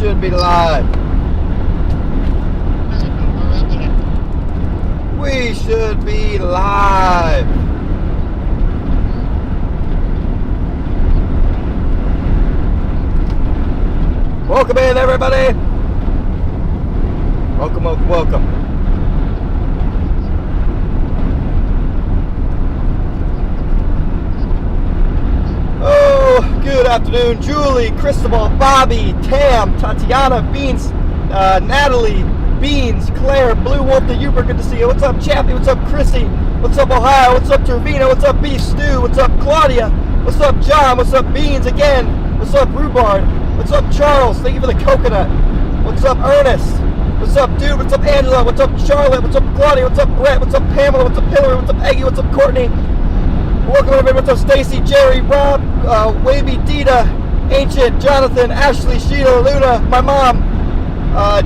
should be live. We should be live. Welcome in, everybody. Welcome, welcome, welcome. Oh, good afternoon, Julie, Cristobal, Bobby, Tam, Tatiana, Beans, Natalie, Beans, Claire, Blue Wolf, the Uber, good to see you. What's up, Chappie? What's up, Chrissy? What's up, Ohio? What's up, Tervino? What's up, Beef Stew? What's up, Claudia? What's up, John? What's up, Beans again? What's up, Rhubarb? What's up, Charles? Thank you for the coconut. What's up, Ernest? What's up, dude? What's up, Angela? What's up, Charlotte? What's up, Claudia? What's up, Brett? What's up, Pamela? What's up, Hillary? What's up, Eggie? What's up, Courtney? Welcome, everybody. What's up, Stacy, Jerry, Rob, Wavy, Dita, Ancient, Jonathan, Ashley, Sheila, Luna, my mom,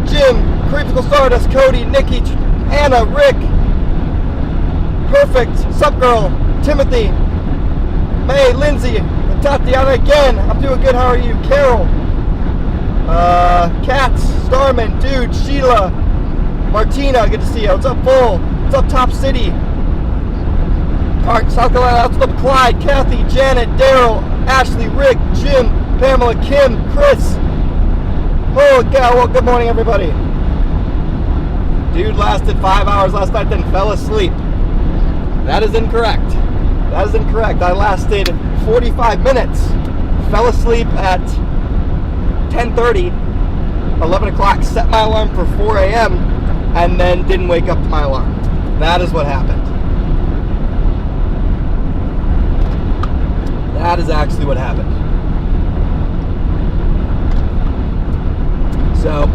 Jim, Creepsicle Stardust, Cody, Nikki, Anna, Rick, Perfect, Sup Girl, Timothy, May, Lindsay, Tatiana again. I'm doing good. How are you? Carol, Katz, Starman, Dude, Sheila, Martina, good to see you. What's up, Bull? What's up, Top City? Park, South Carolina. What's up, Clyde, Kathy, Janet, Daryl, Ashley, Rick, Jim, Pamela, Kim, Chris. Oh, God. Well, good morning, everybody. Dude lasted 5 hours last night, then fell asleep. That is incorrect. That is incorrect. I lasted 45 minutes. Fell asleep at 10:30, 11 o'clock, set my alarm for 4 a.m., and then didn't wake up to my alarm. That is what happened. That is actually what happened. So,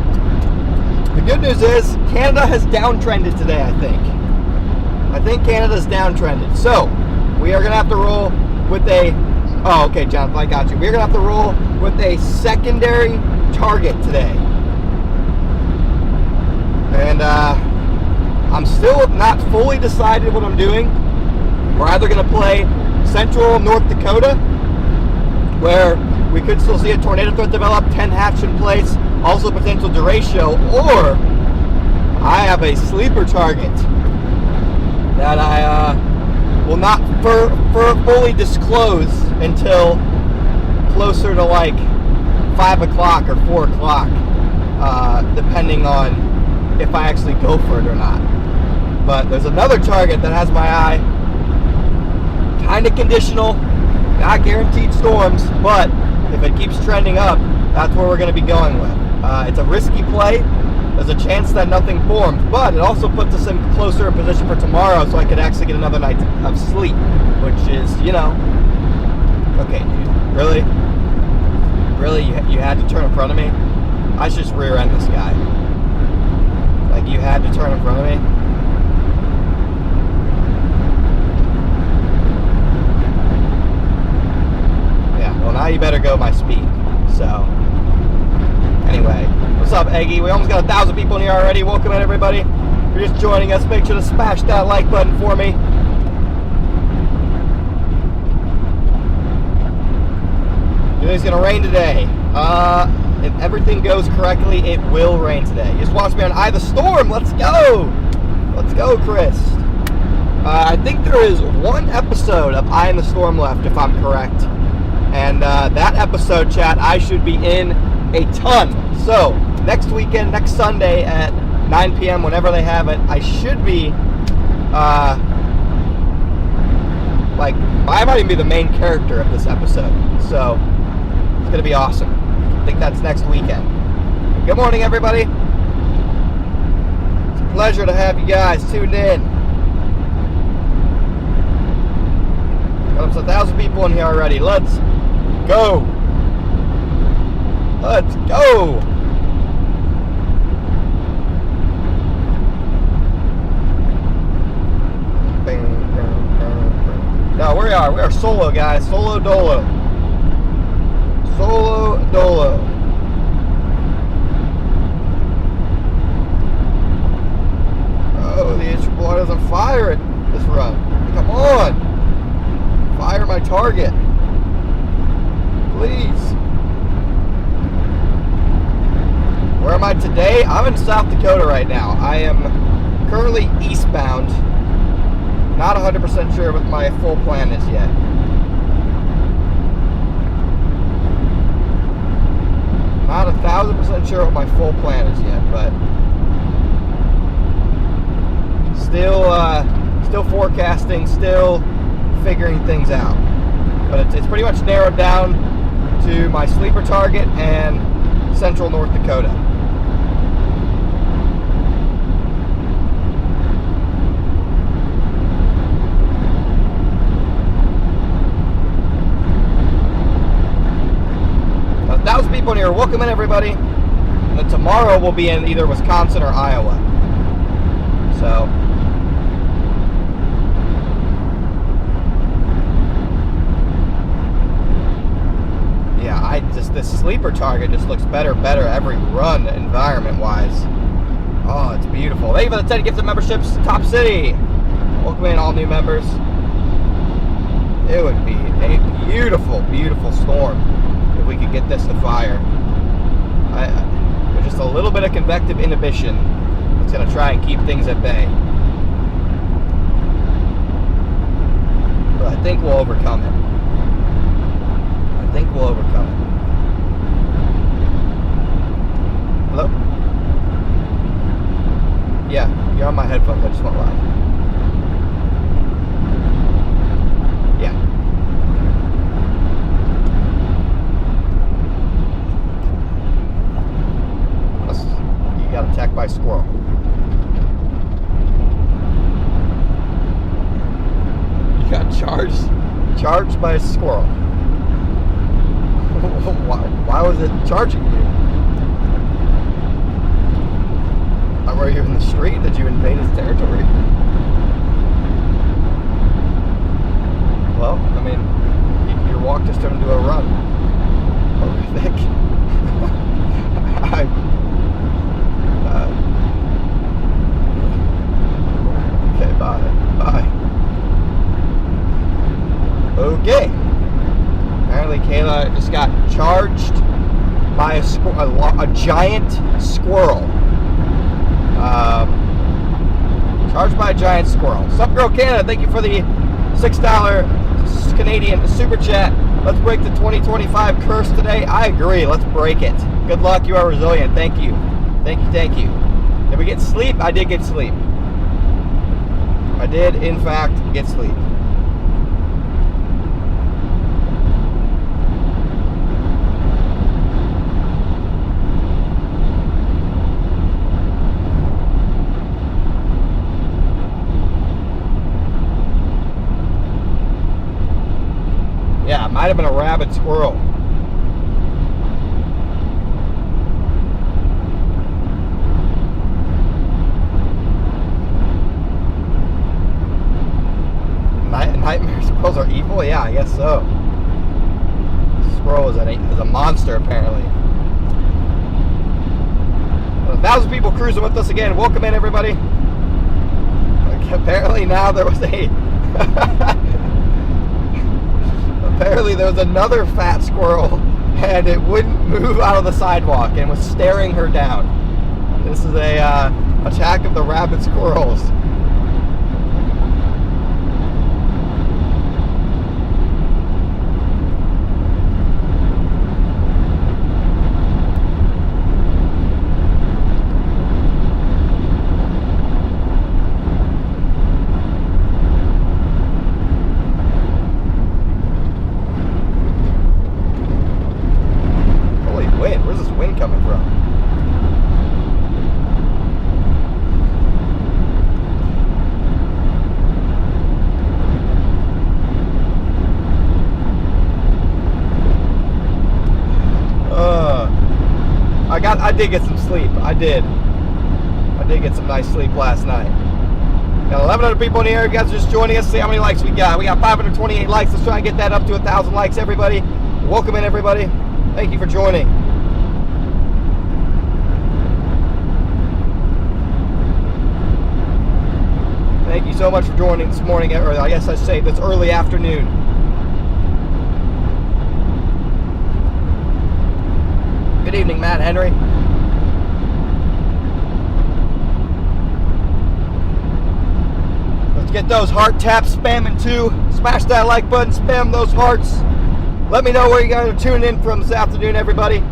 the good news is Canada has downtrended today, I think. I think Canada's downtrended. So, we are going to have to roll with a... Oh, okay, Jonathan, I got you. We're going to have to roll with a secondary target today. And I'm still not fully decided what I'm doing. We're either going to play Central North Dakota, where we could still see a tornado threat develop, 10 hatch in place, also potential derecho, or I have a sleeper target that I will not fully disclose until closer to like 5 o'clock or 4 o'clock, depending on if I actually go for it or not. But there's another target that has my eye. Kind of conditional, not guaranteed storms, but if it keeps trending up, that's where we're going to be going with. It's a risky play. There's a chance that nothing forms, but it also puts us in closer in position for tomorrow, so I could actually get another night of sleep, which is, you know, okay, dude, really? Really, you had to turn in front of me? I should just rear end this guy. Like, you had to turn in front of me? Well, now you better go my speed. So, anyway, what's up, Eggie? We almost got 1,000 people in here already. Welcome in, everybody. If you're just joining us, make sure to smash that like button for me. You think it's gonna rain today? If everything goes correctly, it will rain today. You just watch me on Eye the Storm. Let's go. Let's go, Chris. I think there is one episode of Eye in the Storm left, if I'm correct. And that episode, chat, I should be in a ton. So, next weekend, next Sunday at 9 p.m., whenever they have it, I should be, I might even be the main character of this episode. So, it's going to be awesome. I think that's next weekend. Good morning, everybody. It's a pleasure to have you guys tuned in. Got up to 1,000 people in here already. Let's go. Let's go. No, we are solo, guys. Solo dolo. Solo dolo. Oh, the issue blood doesn't fire it this run. Come on. Fire my target. Please. Where am I today? I'm in South Dakota right now. I am currently eastbound. Not 100% sure what my full plan is yet. Not 1,000% sure what my full plan is yet, but still forecasting, still figuring things out. But it's pretty much narrowed down to my sleeper target and central North Dakota. Now, 1,000 people in here. Welcome in, everybody. And then tomorrow we'll be in either Wisconsin or Iowa. So this sleeper target just looks better every run environment wise. Oh, it's beautiful. Thank you for the 10 gifted memberships. Top City, welcome in all new members. It would be a beautiful storm if we could get this to fire. With just a little bit of convective inhibition, it's going to try and keep things at bay. But I think we'll overcome it. Hello? Yeah, you're on my headphones. I just went live. Yeah. You got attacked by a squirrel. You got charged by a squirrel. Why was it charging you? Were you in the street? Did you invade his territory? Well, I mean, your walk just turned into a run. Horrific. Okay, bye. Okay. Apparently Kayla just got charged by a giant squirrel. Charged by a giant squirrel. Sup, Girl Canada, thank you for the $6 Canadian super chat. Let's break the 2025 curse today. I agree. Let's break it. Good luck. You are resilient. Thank you. Thank you. Did we get sleep? I did get sleep. I did, in fact, get sleep. Yeah, it might have been a rabid squirrel. Nightmare squirrels are evil? Yeah, I guess so. Squirrel is a monster, apparently. 1,000 people cruising with us again. Welcome in, everybody. Like, apparently now there was apparently there was another fat squirrel, and it wouldn't move out of the sidewalk and was staring her down. This is a attack of the rabid squirrels. I did get some sleep. I did get some nice sleep last night. Got 1,100 people in here. You guys are just joining us. See how many likes we got. We got 528 likes. Let's try and get that up to 1,000 likes, everybody. Welcome in, everybody. Thank you for joining. Thank you so much for joining this morning, or I guess I say this early afternoon. Good evening, Matt Henry. Get those heart taps spamming too. Smash that like button, spam those hearts. Let me know where you guys are tuning in from this afternoon, everybody.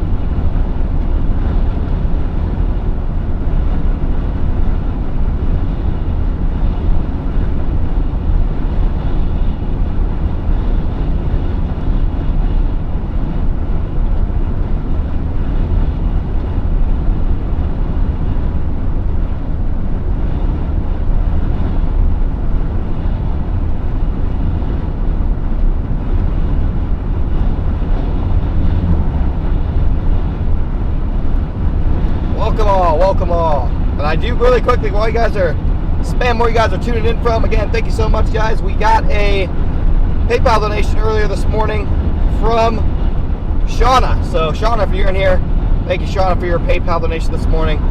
Welcome all. And I do really quickly while you guys are spam where you guys are tuning in from. Again, thank you so much, guys. We got a PayPal donation earlier this morning from Shauna. So Shauna, if you're in here, thank you, Shauna, for your PayPal donation this morning.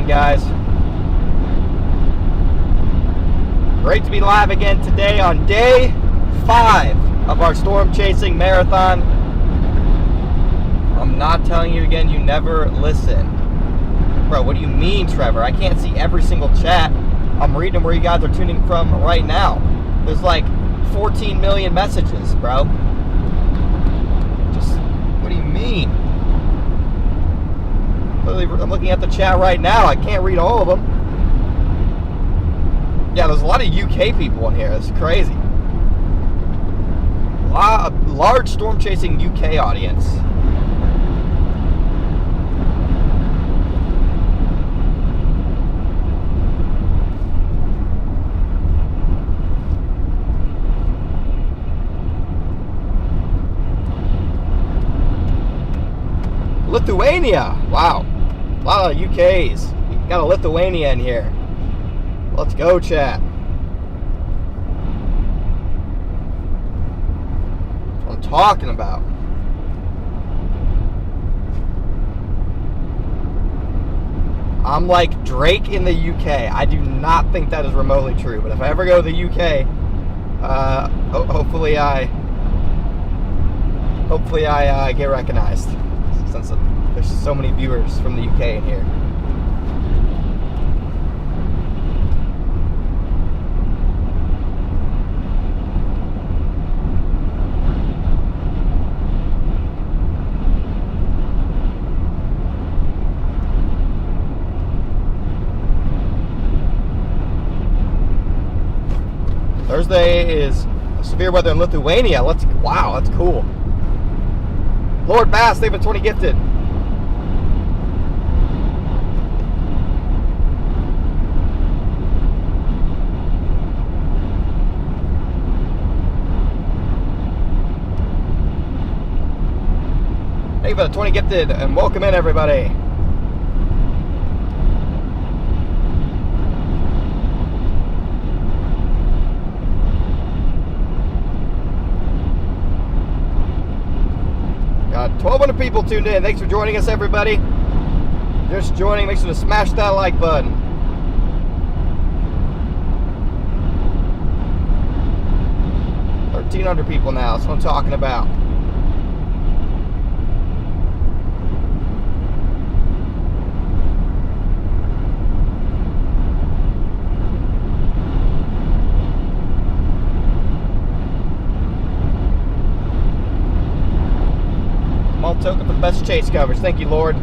Guys, great to be live again today on day 5 of our storm chasing marathon. I'm not telling you again, you never listen. Bro, what do you mean, Trevor? I can't see every single chat. I'm reading where you guys are tuning from right now. There's like 14 million messages, bro. Just, what do you mean? I'm looking at the chat right now. I can't read all of them. Yeah, there's a lot of UK people in here. It's crazy. Large storm chasing UK audience. Lithuania. Wow. A lot of UKs. Got a Lithuania in here. Let's go, chat. That's what I'm talking about. I'm like Drake in the UK. I do not think that is remotely true. But if I ever go to the UK, hopefully I get recognized. Since there's so many viewers from the UK in here. Thursday is severe weather in Lithuania. Wow, that's cool. Lord Bass, they've been 20 gifted. Thank you for the 20 gifted, and welcome in, everybody. Got 1,200 people tuned in. Thanks for joining us, everybody. Just joining, make sure to smash that like button. $1,300 people now. That's what I'm talking about. Small token for the best chase coverage. Thank you, Lord.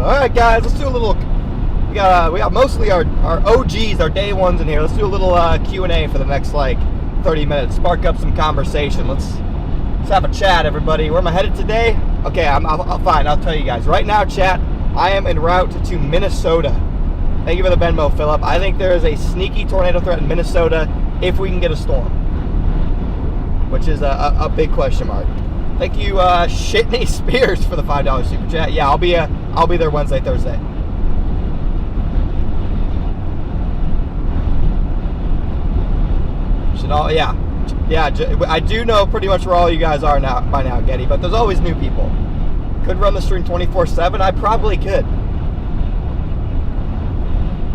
Alright guys, let's do a little, we got mostly our OGs, our day ones in here. Let's do a little Q&A for the next like 30 minutes, spark up some conversation. Let's Let's have a chat, everybody. Where am I headed today? Okay, fine. I'll tell you guys. Right now, chat, I am en route to Minnesota. Thank you for the Venmo, Philip. I think there is a sneaky tornado threat in Minnesota if we can get a storm, which is a big question mark. Thank you, Shitney Spears, for the $5 super chat. Yeah, I'll be there Wednesday, Thursday. Yeah. I do know pretty much where all you guys are now by now, Getty. But there's always new people. Could run the stream 24/7. I probably could.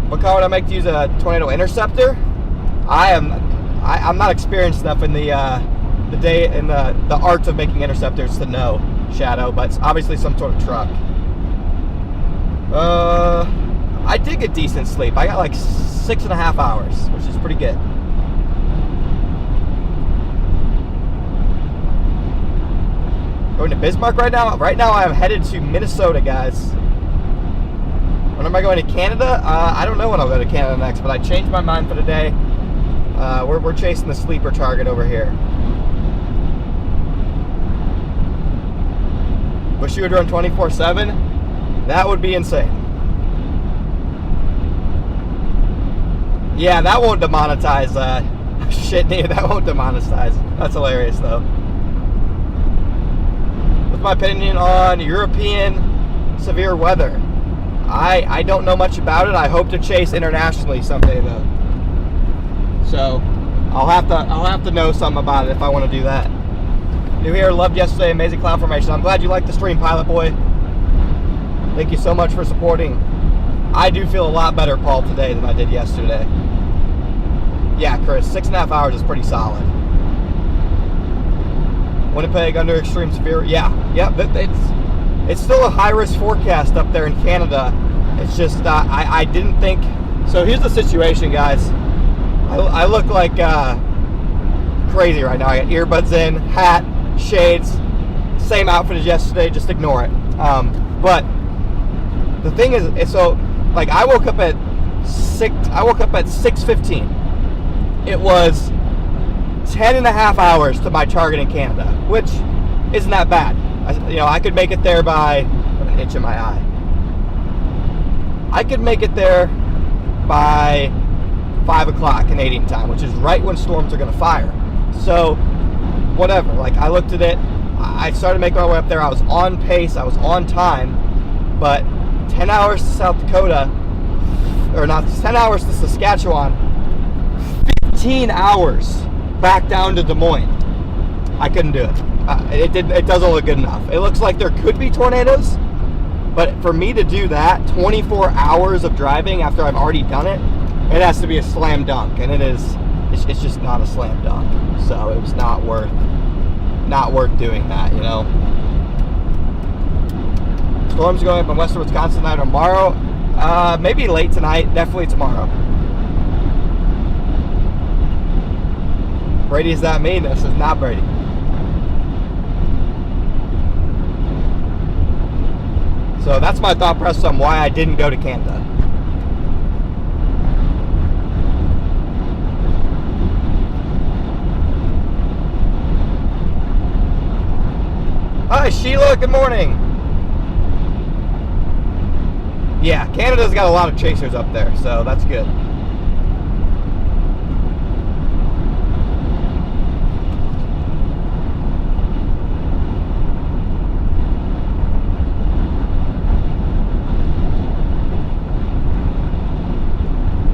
What car would I make to use a tornado interceptor? I'm not experienced enough in the art of making interceptors to know, Shadow. But it's obviously some sort of truck. I did get decent sleep. I got like 6.5 hours, which is pretty good. Going to Bismarck right now? Right now I am headed to Minnesota, guys. When am I going to Canada? I don't know when I'll go to Canada next, but I changed my mind for today. We're chasing the sleeper target over here. Wish you would run 24/7? That would be insane. Yeah, that won't demonetize. Shit, that won't demonetize. That's hilarious, though. What's my opinion on European severe weather? I don't know much about it. I hope to chase internationally someday, though. So I'll have to know something about it if I want to do that. New here, loved yesterday, amazing cloud formation. I'm glad you liked the stream, Pilot Boy. Thank you so much for supporting. I do feel a lot better, Paul, today than I did yesterday. Yeah, Chris, 6.5 hours is pretty solid. Winnipeg under extreme severe. Yeah, it's still a high-risk forecast up there in Canada. It's just I didn't think. So here's the situation, guys. I look like crazy right now. I got earbuds in, hat, shades, same outfit as yesterday. Just ignore it. But the thing is, so like I woke up at 6:15. It was 10.5 hours to my target in Canada, which isn't that bad. I could make it there by an itch in my eye. I could make it there by 5 o'clock Canadian time, which is right when storms are going to fire. So, whatever. Like, I looked at it. I started making my way up there. I was on pace. I was on time. But 10 hours to South Dakota, or not 10 hours to Saskatchewan, 15 hours back down to Des Moines. I couldn't do it. It doesn't look good enough. It looks like there could be tornadoes, but for me to do that 24 hours of driving after I've already done it, it has to be a slam dunk, and it's just not a slam dunk. So it was not worth doing that, you know. Storms going up in western Wisconsin tonight or tomorrow. Maybe late tonight, definitely tomorrow. Brady, is that me? This is not Brady. So that's my thought process on why I didn't go to Canada. Hi, Sheila. Good morning. Yeah, Canada's got a lot of chasers up there, so that's good.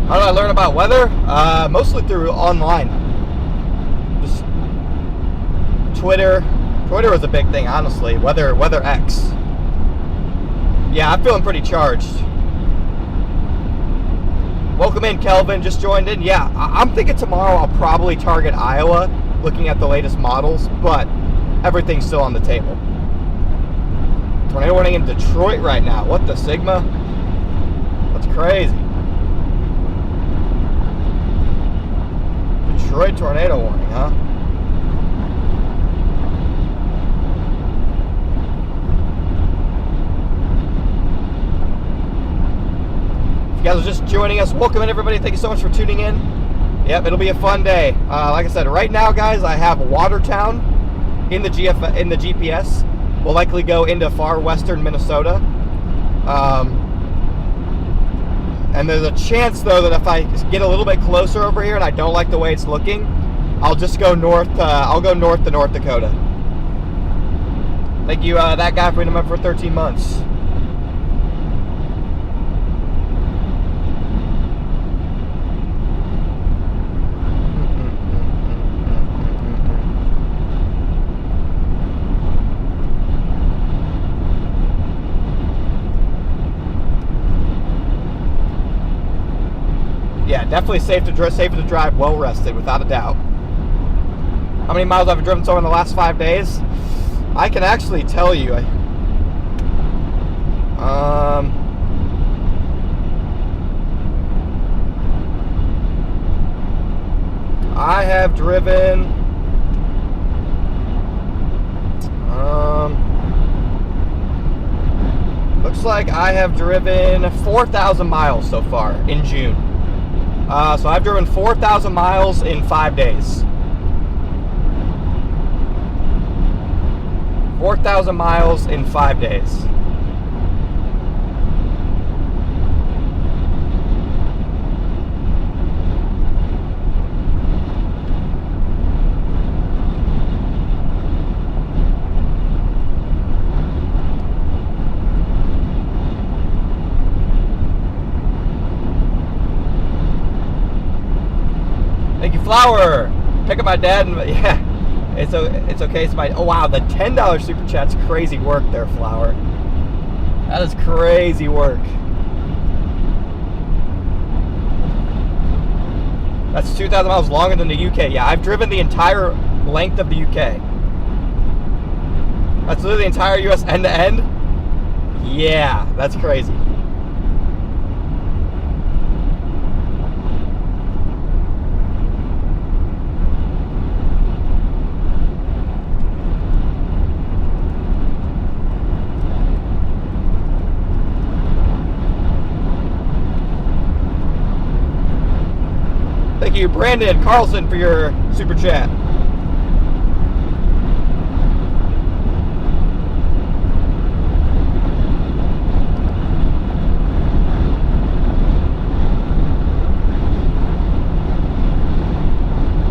How do I learn about weather? Mostly through online. Just Twitter. Twitter was a big thing, honestly. Weather X. Yeah, I'm feeling pretty charged. Welcome in, Kelvin. Just joined in. Yeah, I'm thinking tomorrow I'll probably target Iowa, looking at the latest models, but everything's still on the table. Tornado warning in Detroit right now. What the Sigma? That's crazy. Detroit tornado warning, huh? If you guys are just joining us, welcome in, everybody. Thank you so much for tuning in. Yep, it'll be a fun day. Like I said, right now, guys, I have Watertown in the GPS will likely go into far western Minnesota. And there's a chance, though, that if I get a little bit closer over here and I don't like the way it's looking, I'll just go north. I'll go north to North Dakota. Thank you, that guy, for being a member for 13 months. Yeah, definitely safe to drive, well rested, without a doubt. How many miles I've driven so in the last 5 days? I can actually tell you. I have driven looks like I have driven 4,000 miles so far in June. So I've driven 4,000 miles in 5 days. 4,000 miles in 5 days. Thank you, Flower. Pick up my dad and yeah. It's okay. It's my, oh wow, the $10 super chat's crazy work there, Flower. That is crazy work. That's 2,000 miles longer than the UK. Yeah, I've driven the entire length of the UK. That's literally the entire US end to end. Yeah, that's crazy. Thank you, Brandon Carlson, for your super chat.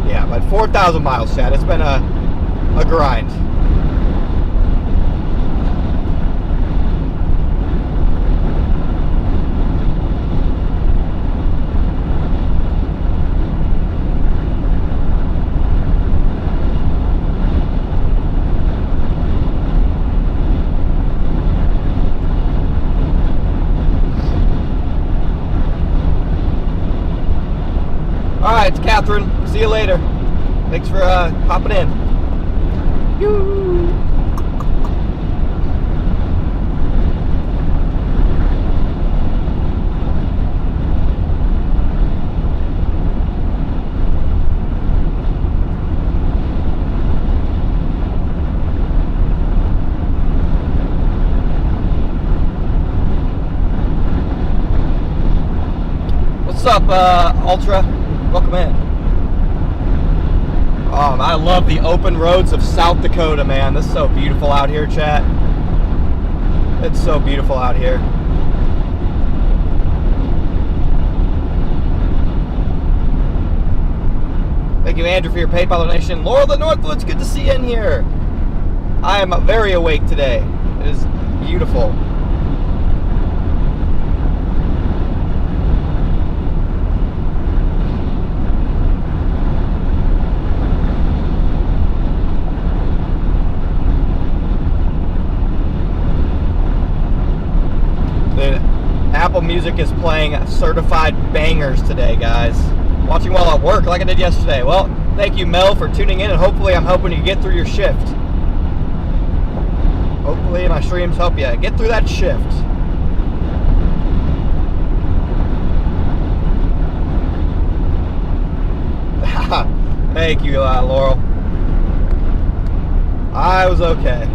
Yeah, but 4,000 miles, chat. It's been a grind. Alright, it's Catherine. See you later. Thanks for popping in. Yoo. What's up, Ultra? Welcome in. I love the open roads of South Dakota, man. This is so beautiful out here, chat. It's so beautiful out here. Thank you, Andrew, for your PayPal donation. Laurel the Northwood's good to see you in here. I am very awake today. It is beautiful. Apple Music is playing certified bangers today, guys. Watching while at work like I did yesterday. Well, thank you, Mel, for tuning in, and hopefully I'm helping you get through your shift. Hopefully my streams help you get through that shift. Thank you, Laurel. I was okay.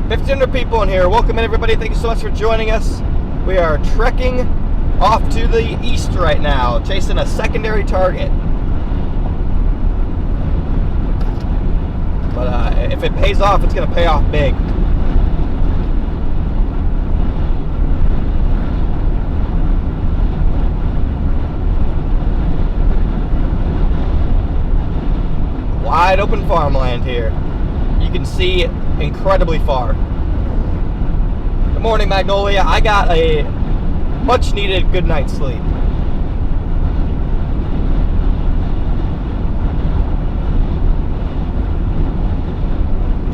1,500 people in here. Welcome in, everybody. Thank you so much for joining us. We are trekking off to the east right now, chasing a secondary target. But if it pays off, it's going to pay off big. Wide open farmland here. You can see incredibly far. Good morning, Magnolia. I got a much needed good night's sleep.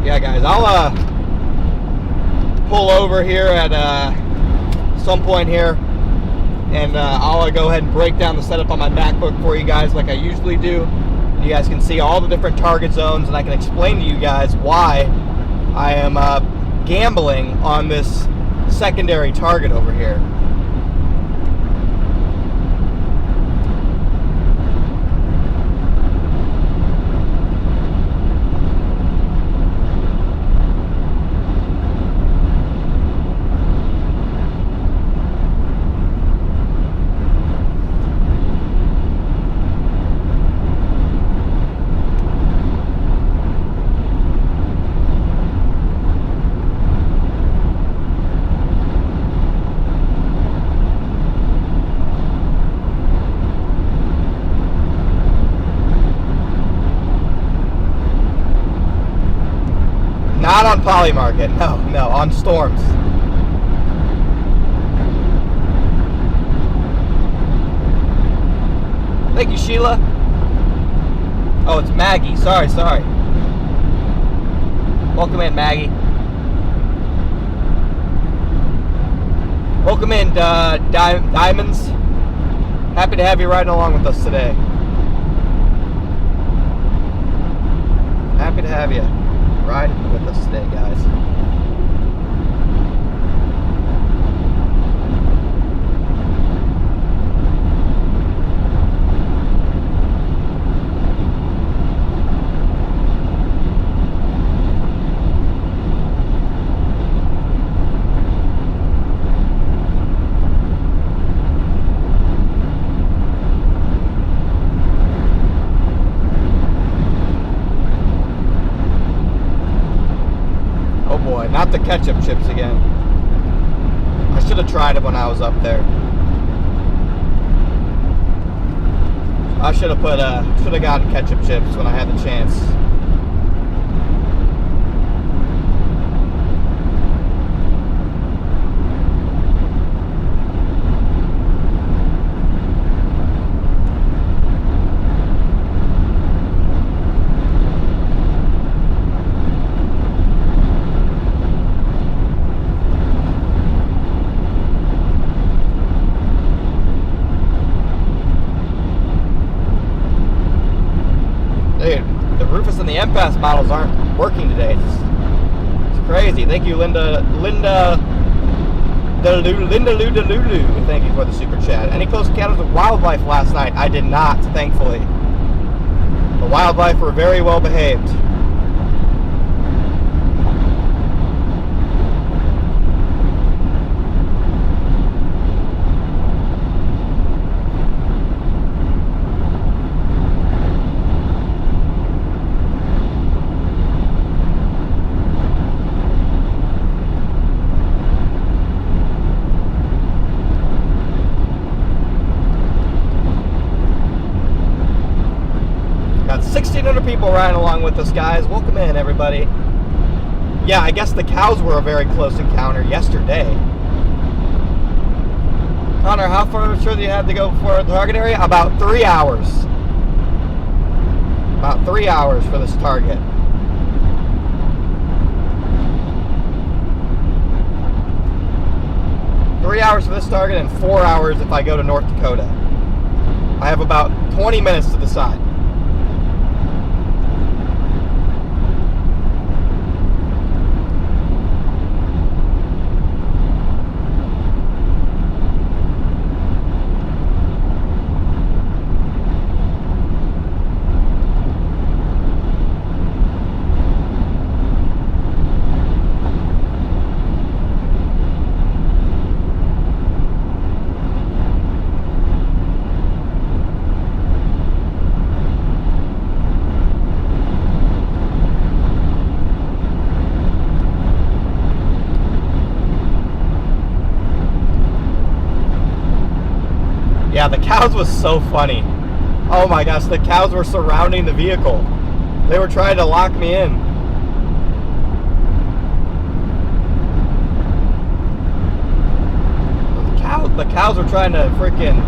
Yeah, guys, I'll pull over here at some point here, and I'll go ahead and break down the setup on my MacBook for you guys like I usually do. You guys can see all the different target zones, and I can explain to you guys why I am gambling on this secondary target over here. Not on Poly Market, no, on Storms. Thank you, Sheila. Oh, it's Maggie. Sorry. Welcome in, Maggie. Welcome in, Diamonds. Happy to have you riding along with us today. Happy to have you riding with us today, guys. Not the ketchup chips again. I should have tried it when I was up there. I should have gotten ketchup chips when I had the chance. The MPass models aren't working today. It's crazy. Thank you, Linda Lulu. Thank you for the super chat. Any close encounters with wildlife last night? I did not, thankfully. The wildlife were very well behaved. People riding along with us, guys. Welcome in, everybody. Yeah, I guess the cows were a very close encounter yesterday. Connor, how far sure do you have to go for the target area? About 3 hours. About 3 hours for this target. Three hours for this target and 4 hours if I go to North Dakota. I have about 20 minutes to decide. Yeah, the cows was so funny. Oh my gosh, the cows were surrounding the vehicle. They were trying to lock me in. The cows were trying to freaking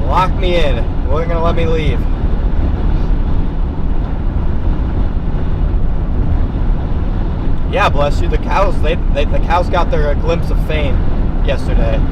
lock me in. They weren't gonna let me leave. Yeah, bless you. The cows, the cows got their glimpse of fame yesterday.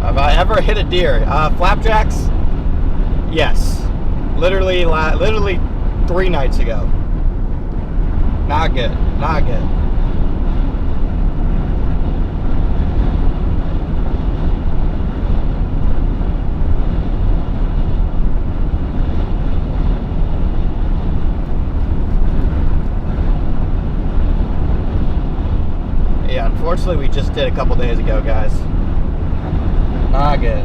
Have I ever hit a deer? Flapjacks? Yes. Literally 3 nights ago. Not good. Not good. Yeah, unfortunately we just did a couple days ago, guys. Not good.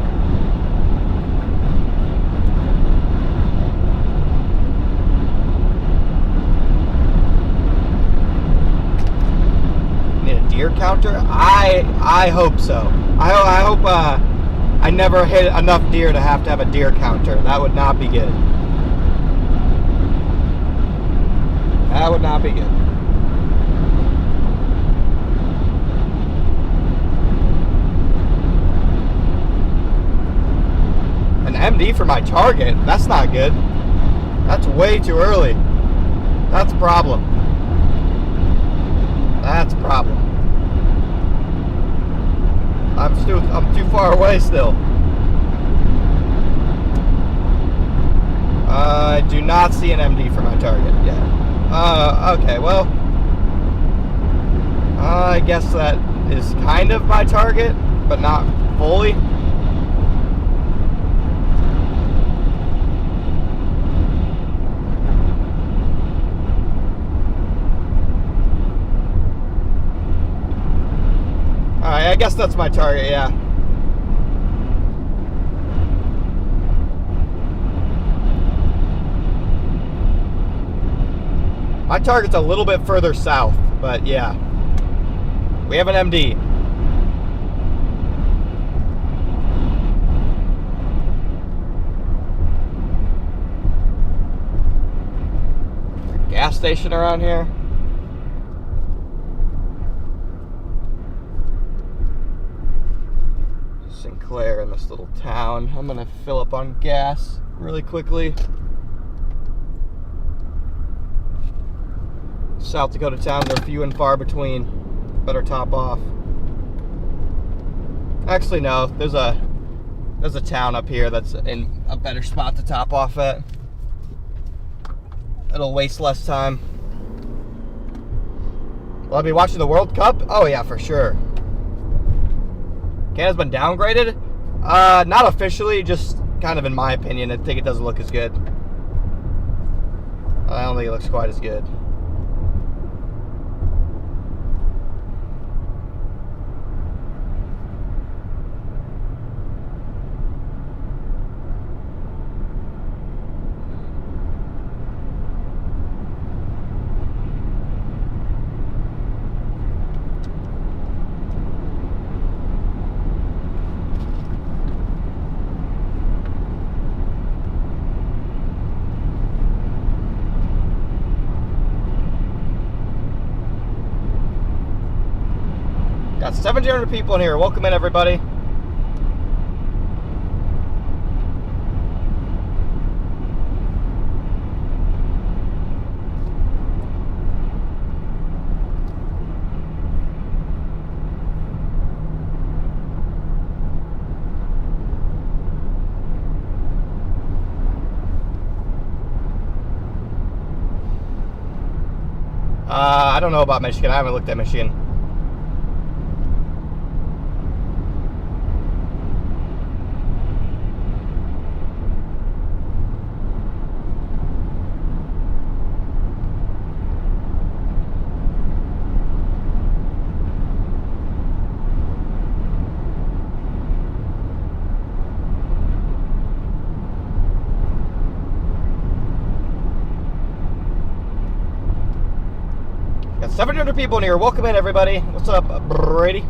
Need a deer counter? I hope so. I hope I never hit enough deer to have a deer counter. That would not be good. That would not be good. MD for my target? That's not good. That's way too early. That's a problem. That's a problem. I'm too far away still. I do not see an MD for my target yet. Okay, well, I guess that is kind of my target, but not fully. I guess that's my target, yeah. My target's a little bit further south, but yeah. We have an MD. Gas station around here? Sinclair in this little town. I'm gonna fill up on gas really quickly. South Dakota towns are few and far between. Better top off. Actually, no. There's a town up here that's in a better spot to top off at. It'll waste less time. Will I be watching the World Cup? Oh yeah, for sure. Canada's been downgraded? Not officially, just kind of in my opinion. I think it doesn't look as good. I don't think it looks quite as good. Got 1,700 people in here. Welcome in, everybody. I don't know about Michigan. I haven't looked at Michigan. Got 700 people in here. Welcome in, everybody. What's up, Brady?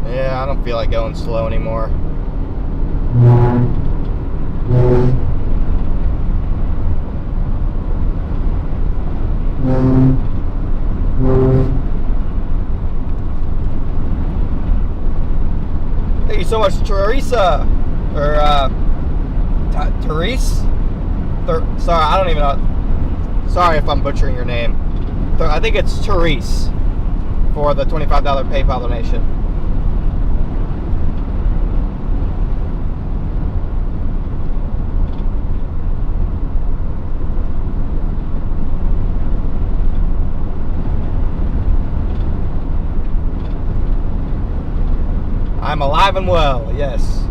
Yeah, I don't feel like going slow anymore. Thank you so much, Teresa. Or, Therese? Sorry, I don't even know. Sorry if I'm butchering your name. I think it's Therese for the $25 PayPal donation. I'm alive and well, yes.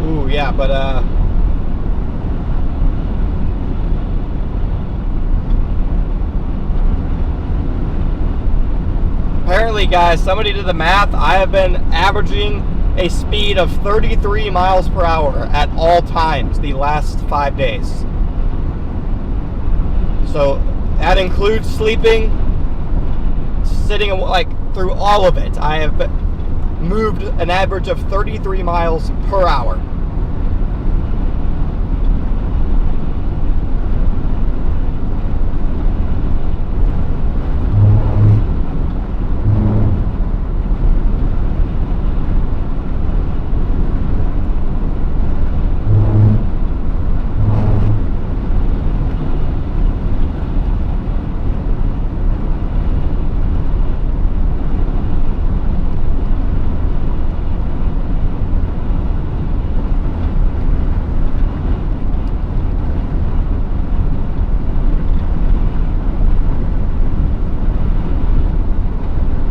Ooh, yeah, but apparently, guys, somebody did the math. I have been averaging a speed of 33 miles per hour at all times the last 5 days. So that includes sleeping, sitting, like, through all of it. I have moved an average of 33 miles per hour.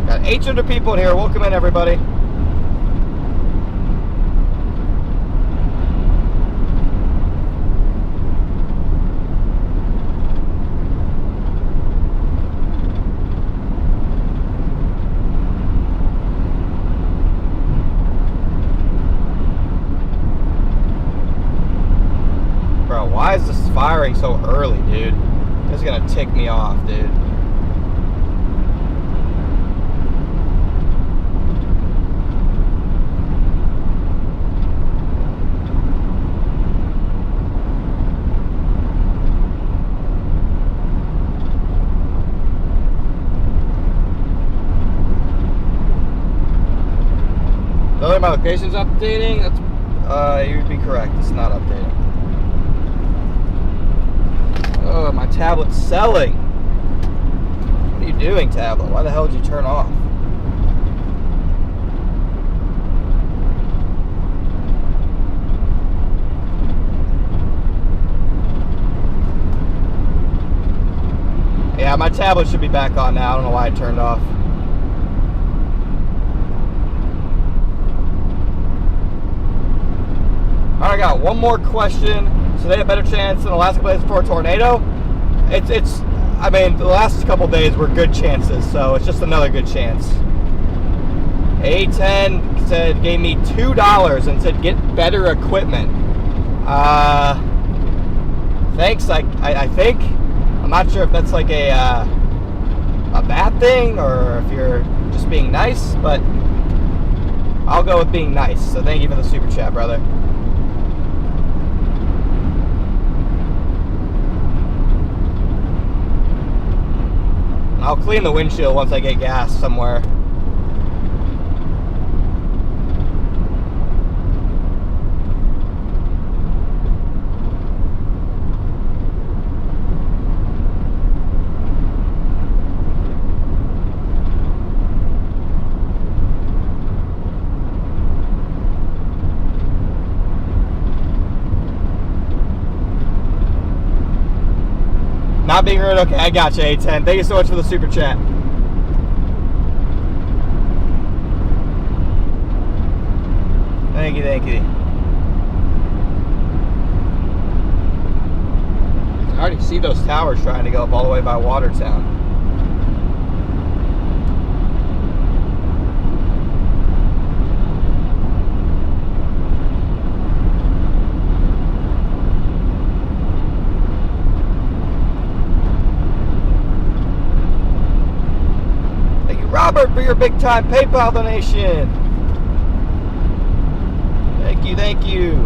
Got 800 people in here. Welcome in, everybody. Bro, why is this firing so early, dude? This is gonna tick me off, dude. Whether my location's updating, that's you'd be correct. It's not updating. Oh, my tablet's selling. What are you doing, tablet? Why the hell did you turn off? Yeah, my tablet should be back on now. I don't know why it turned off. All right, I got one more question. So they have a better chance than Alaska Blaze for a tornado? I mean, the last couple days were good chances, so it's just another good chance. A10 said, gave me $2 and said, get better equipment. Thanks, I think. I'm not sure if that's like a bad thing or if you're just being nice, but I'll go with being nice. So thank you for the super chat, brother. I'll clean the windshield once I get gas somewhere. Not being rude. Okay, I got you, A10. Thank you so much for the super chat. Thank you, thank you. I already see those towers trying to go up all the way by Watertown. Thank you, Robert, for your big-time PayPal donation. Thank you, thank you.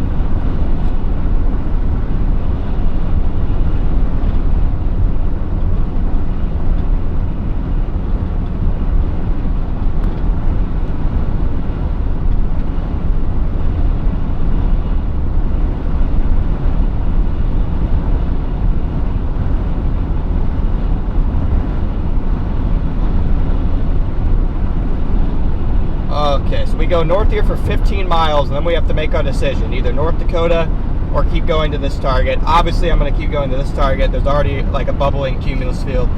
Okay, so we go north here for 15 miles, and then we have to make our decision. Either North Dakota or keep going to this target. Obviously, I'm going to keep going to this target. There's already like a bubbling cumulus field.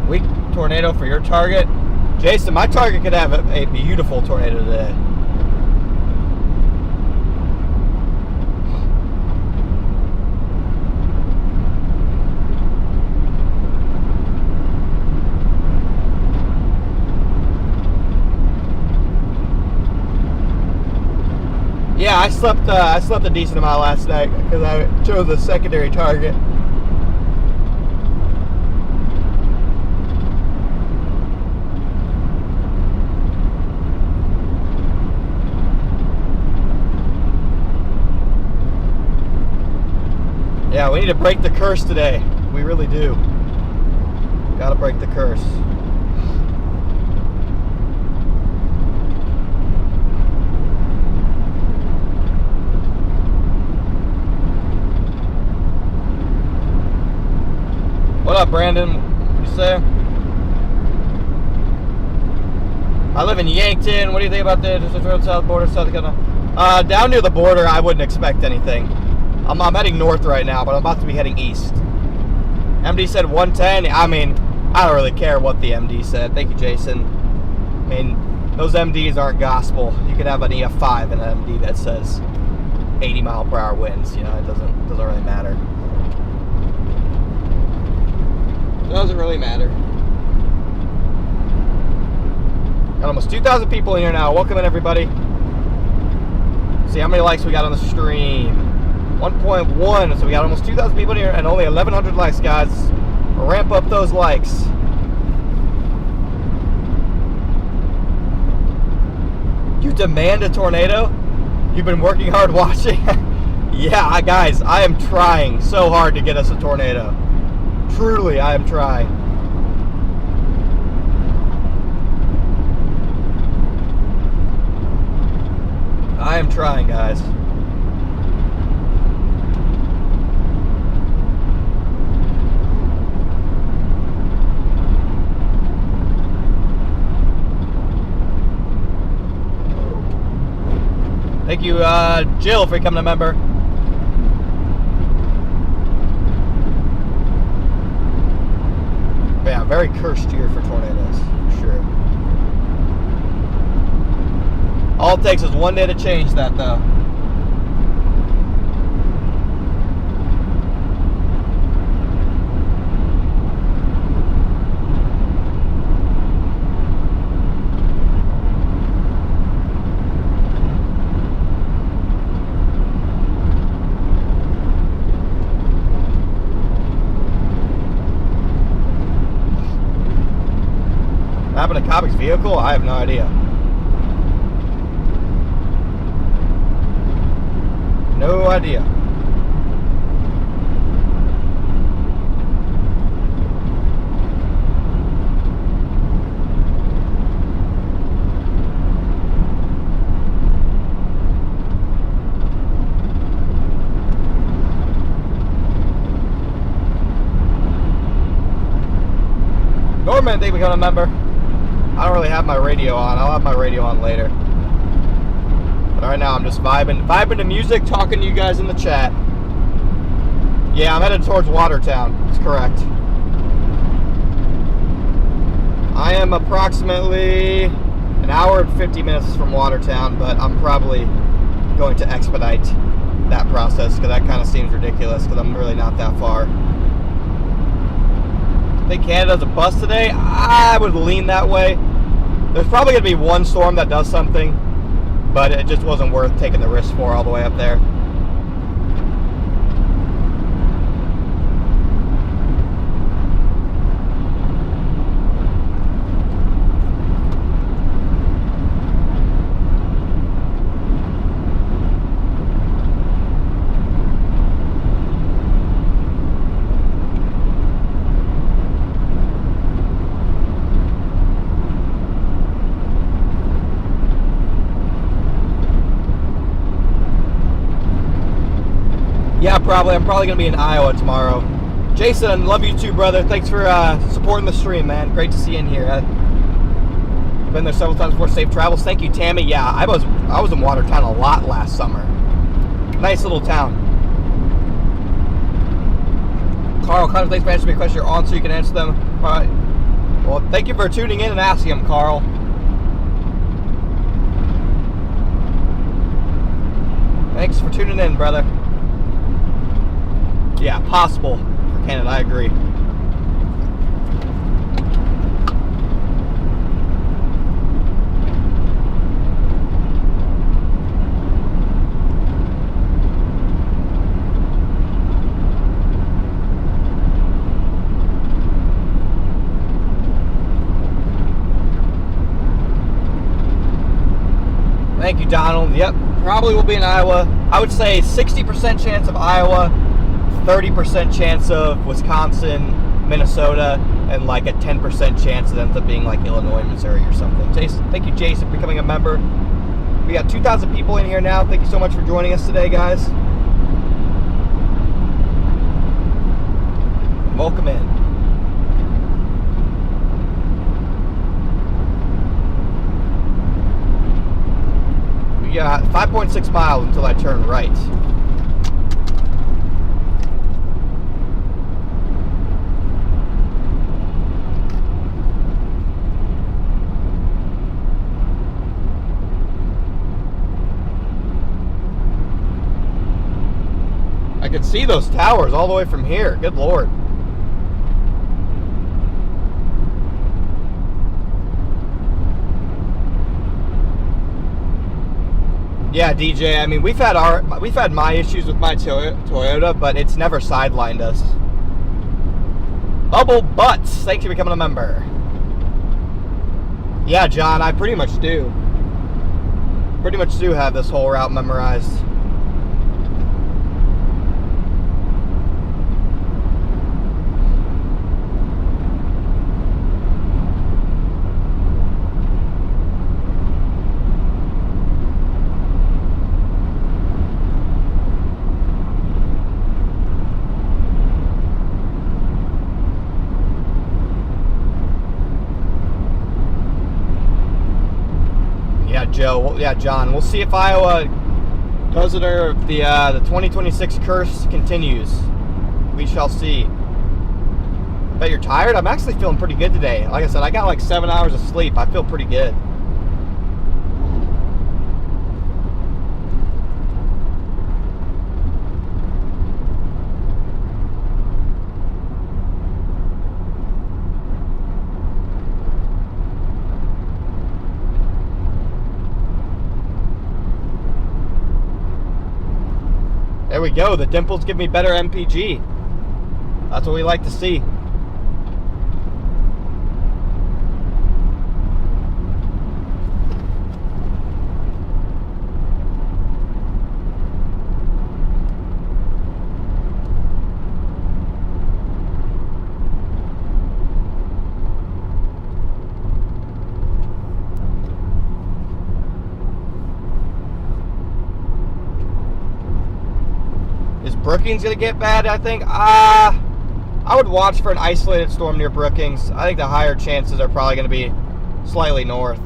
Weak tornado for your target. Jason, my target could have a beautiful tornado today. Yeah, I slept a decent amount last night because I chose a secondary target. Yeah, we need to break the curse today. We really do. Gotta break the curse. What up, Brandon? What you say? I live in Yankton. What do you think about the south border, South Dakota? Down near the border, I wouldn't expect anything. I'm heading north right now, but I'm about to be heading east. MD said 110. I mean, I don't really care what the MD said. Thank you, Jason. I mean, those MDs aren't gospel. You could have an EF5 and an MD that says 80 mile per hour winds. You know, it doesn't really matter. It doesn't really matter. Got almost 2,000 people in here now. Welcome in, everybody. See how many likes we got on the stream. 1.1, so we got almost 2,000 people here and only 1,100 likes, guys. Ramp up those likes. You demand a tornado? You've been working hard watching? Yeah, guys, I am trying so hard to get us a tornado. Truly, I am trying. I am trying, guys. Thank you, Jill, for becoming a member. But yeah, very cursed year for tornadoes, for sure. All it takes is one day to change that, though. What happened to Cobb's vehicle? I have no idea. No idea. Norman, thank you for becoming a member. I don't really have my radio on. I'll have my radio on later. But right now I'm just vibing to music, talking to you guys in the chat. Yeah, I'm headed towards Watertown. That's correct. I am approximately an hour and 50 minutes from Watertown, but I'm probably going to expedite that process because that kind of seems ridiculous because I'm really not that far. I think Canada's a bust today. I would lean that way. There's probably going to be one storm that does something, but it just wasn't worth taking the risk for all the way up there. Yeah, probably. I'm probably going to be in Iowa tomorrow. Jason, love you too, brother. Thanks for supporting the stream, man. Great to see you in here. I've been there several times before. Safe travels. Thank you, Tammy. Yeah, I was in Watertown a lot last summer. Nice little town. Carl, thanks for answering my question. You're on so you can answer them. All right. Well, thank you for tuning in and asking them, Carl. Thanks for tuning in, brother. Yeah, possible for Canada, I agree. Thank you, Donald. Yep, probably will be in Iowa. I would say 60% chance of Iowa, 30% chance of Wisconsin, Minnesota, and like a 10% chance it ends up being like Illinois, Missouri, or something. Jason, thank you, Jason, for becoming a member. We got 2,000 people in here now. Thank you so much for joining us today, guys. Welcome in. We got 5.6 miles until I turn right. I could see those towers all the way from here. Good Lord. Yeah, DJ. I mean, we've had my issues with my Toyota, but it's never sidelined us. Bubble Butts, thanks for becoming a member. Yeah, John, I pretty much do. Pretty much do have this whole route memorized. Joe, yeah, John. We'll see if Iowa does it or if the 2026 curse continues. We shall see. Bet you're tired? I'm actually feeling pretty good today. Like I said, I got like 7 hours of sleep. I feel pretty good. There we go. The dimples give me better MPG. That's what we like to see. Brookings gonna get bad, I think. I I would watch for an isolated storm near Brookings. I think the higher chances are probably going to be slightly north.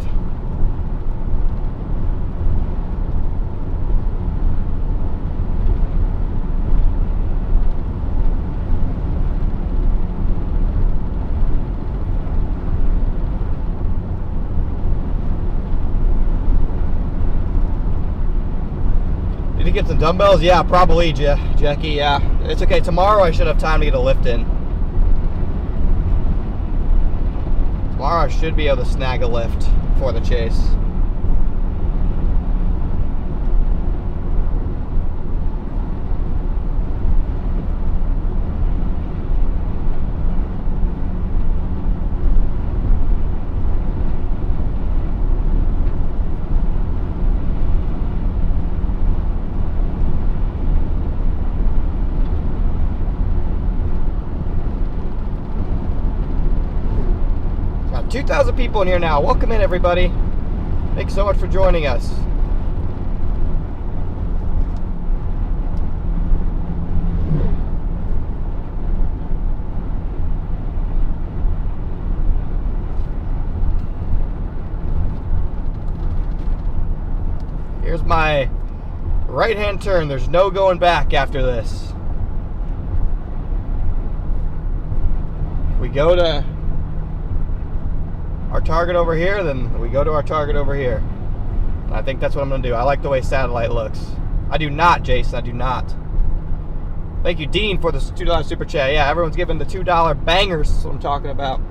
Did you get some dumbbells? Yeah, probably, Jackie. Yeah, it's okay. Tomorrow I should have time to get a lift in. Tomorrow I should be able to snag a lift for the chase. Got 2,000 people in here now. Welcome in, everybody. Thanks so much for joining us. Here's my right-hand turn. There's no going back after this. We go to our target over here, then we go to our target over here. And I think that's what I'm going to do. I like the way satellite looks. I do not, Jason. I do not. Thank you, Dean, for the $2 super chat. Yeah, everyone's giving the $2 bangers. That's what I'm talking about.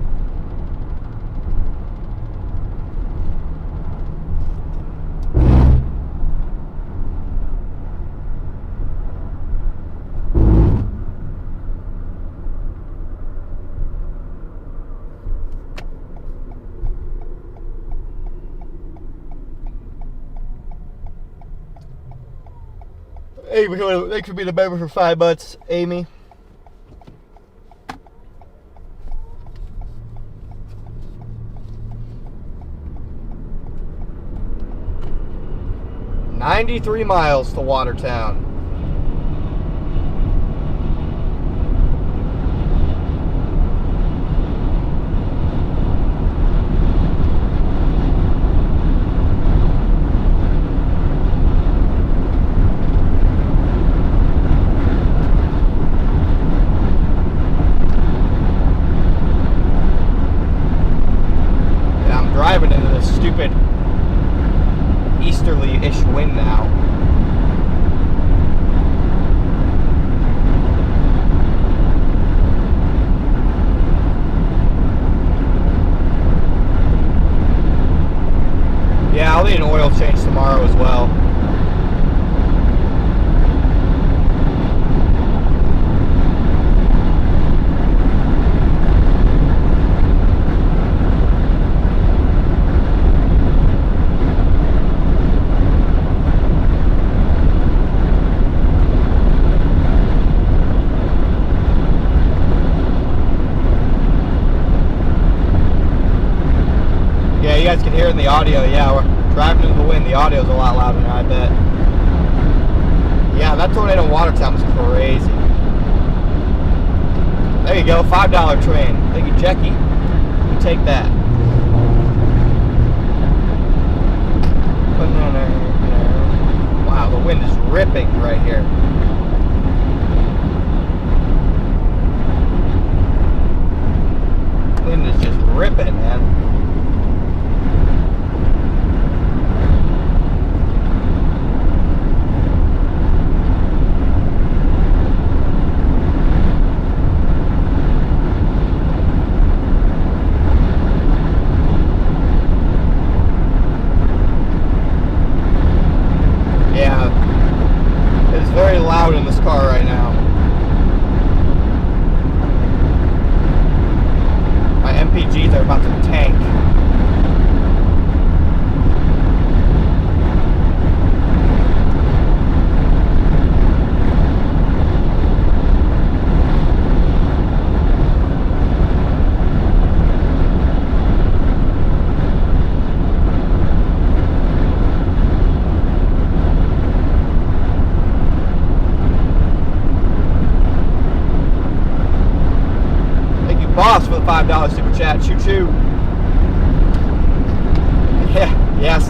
Amy, thanks for being a member for 5 months, Amy. $93 miles to Watertown. Driving into this stupid easterly-ish wind now. Yeah, I'll need an oil change tomorrow as well. You guys can hear it in the audio. Yeah, we're driving into the wind. The audio's a lot louder now, I bet. Yeah, that tornado in Watertown was crazy. There you go, $5 train. Thank you, Jackie. You take that. Wow, the wind is ripping right here. Wind is just ripping, man.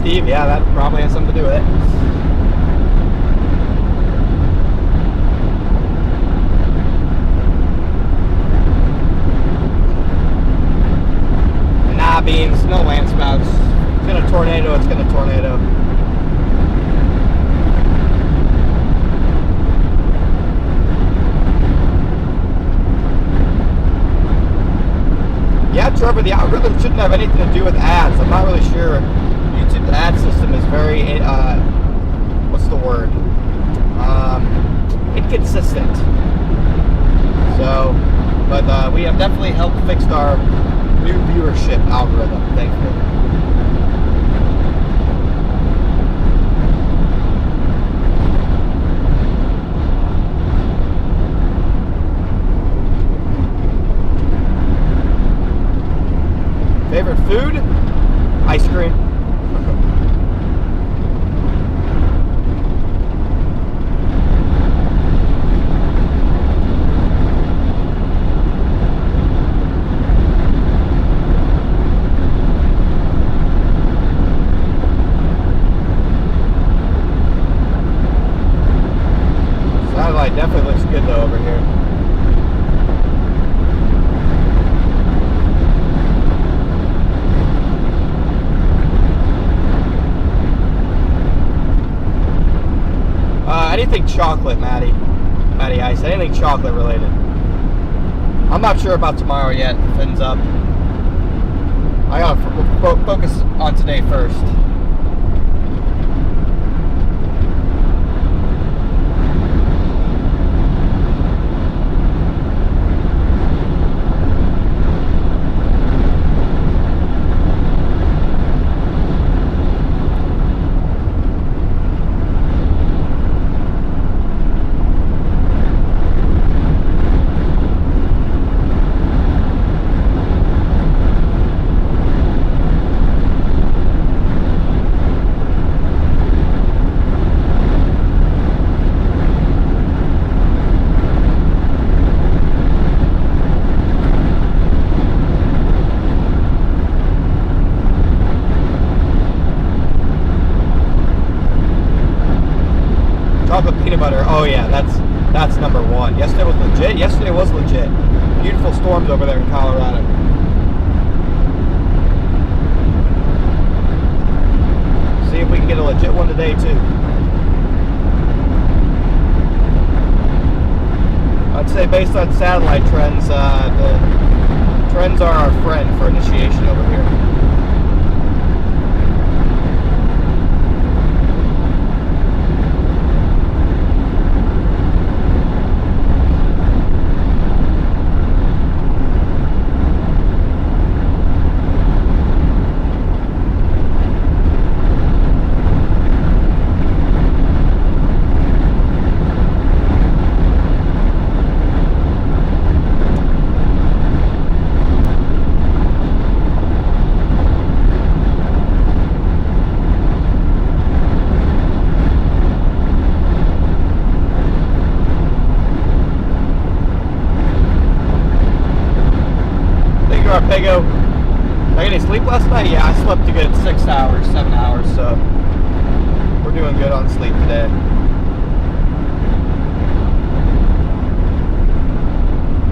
Steve. Yeah, that probably has something to do with it. Nah, beans, no land spouts. It's gonna tornado. It's gonna tornado. Yeah, Trevor, the algorithm shouldn't have anything to do with ads. I'm not really sure. YouTube's ad system is very, what's the word? Inconsistent. So, but we have definitely helped fix our new viewership algorithm, thankfully. Favorite food? Ice cream. Satellite definitely looks good though over here. Anything chocolate, Maddie Ice. Anything chocolate related. I'm not sure about tomorrow yet. Fins up. I gotta focus on today first. Chocolate peanut butter. Oh yeah, that's number one. Yesterday was legit. Beautiful storms over there in Colorado. See if we can get a legit one today too. I'd say based on satellite trends, the trends are our friend for initiation over here. Pego, did I get any sleep last night? Yeah, I slept a good 6 hours, 7 hours, so we're doing good on sleep today.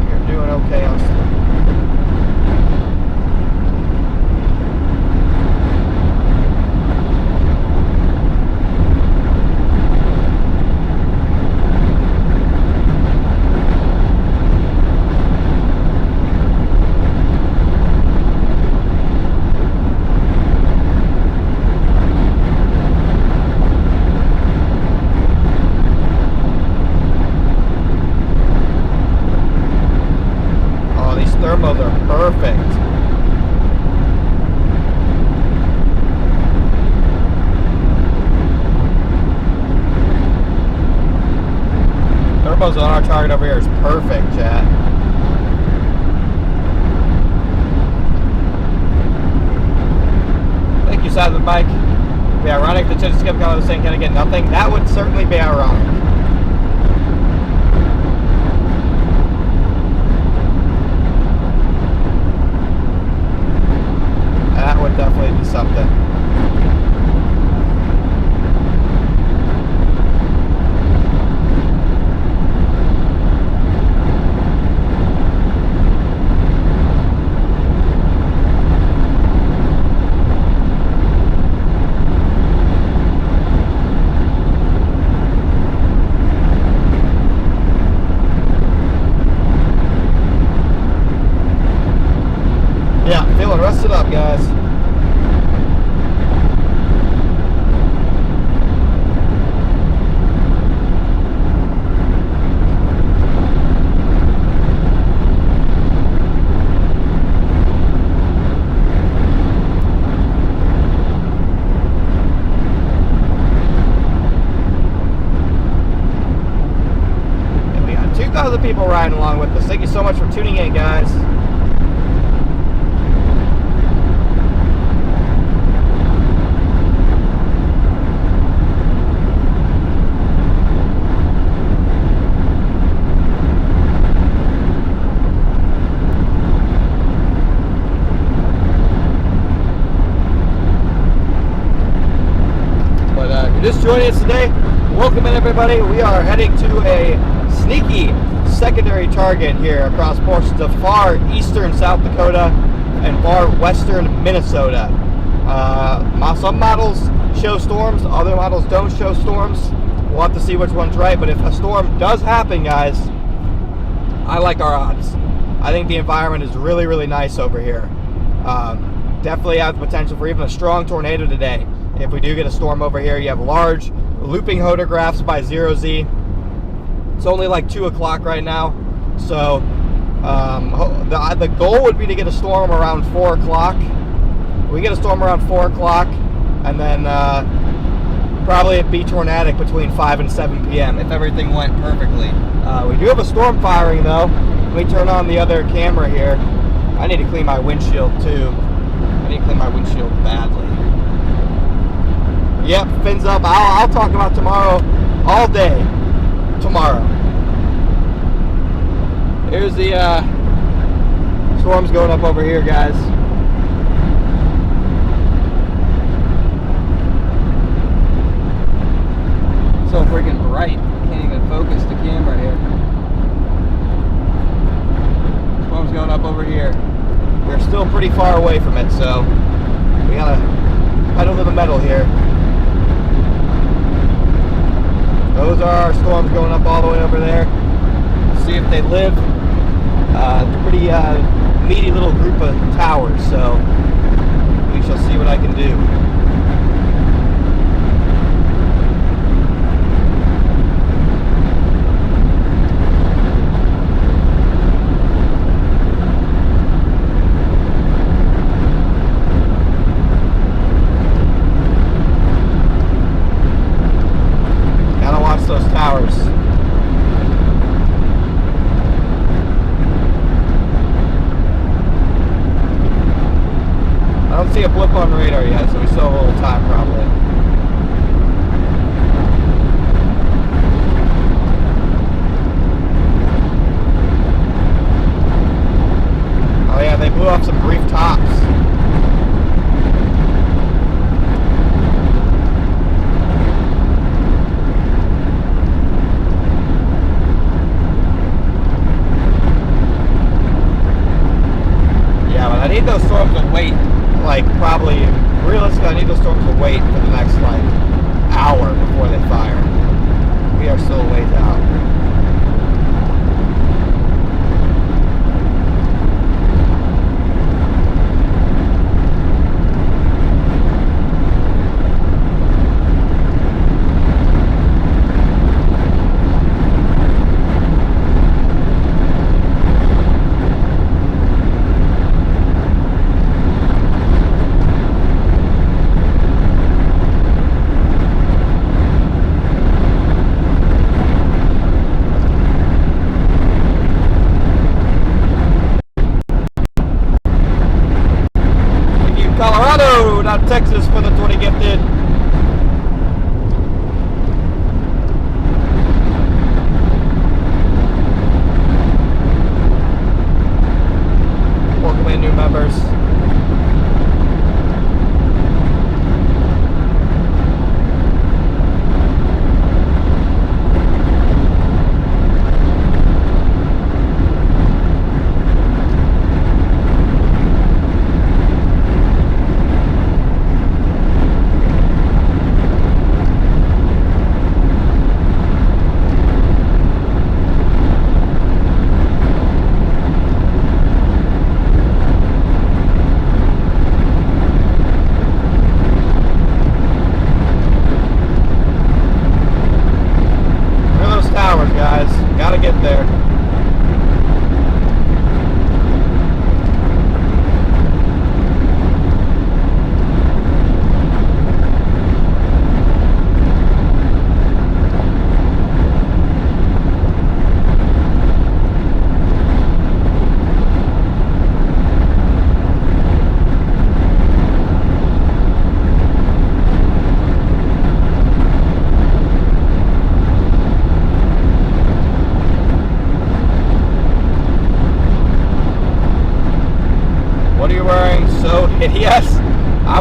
You're doing okay on sleep. Thermals are perfect. Thermals on our target over here is perfect, chat. Thank you, Silent Mike. It'd be ironic that Chip Skip was saying, can I get nothing? That would certainly be ironic. That would definitely be something. people riding along with us. Thank you so much for tuning in, guys. Just joining us today, welcome in everybody. We are heading to a sneaky secondary target here across portions of far eastern South Dakota and far western Minnesota. Some models show storms, other models don't show storms. We'll have to see which one's right, but if a storm does happen, guys, I like our odds. I think the environment is really, really nice over here. Definitely have the potential for even a strong tornado today. If we do get a storm over here, you have large looping hodographs by 0Z. It's only like 2 o'clock right now. So the goal would be to get a storm around 4 o'clock. We get a storm around 4 o'clock, and then probably it'd be tornadic between 5 and 7 p.m. if everything went perfectly. We do have a storm firing though. Let me turn on the other camera here. I need to clean my windshield too. I need to clean my windshield badly. Yep, fins up. I'll talk about tomorrow all day. Tomorrow. Here's the storms going up over here, guys. So freaking bright. Can't even focus the camera here. Storm's going up over here. We're still pretty far away from it, so we gotta pedal to the metal here. Those are our storms going up all the way over there. See if they live. Pretty meaty little group of towers, so we shall see what I can do. See a blip on radar yet, so we still have a little time probably. Oh yeah, they blew off some brief tops. Yeah, but I need those storms to wait. Like probably realistically, I need those storms to wait for the next like hour before they fire. We are still a ways out.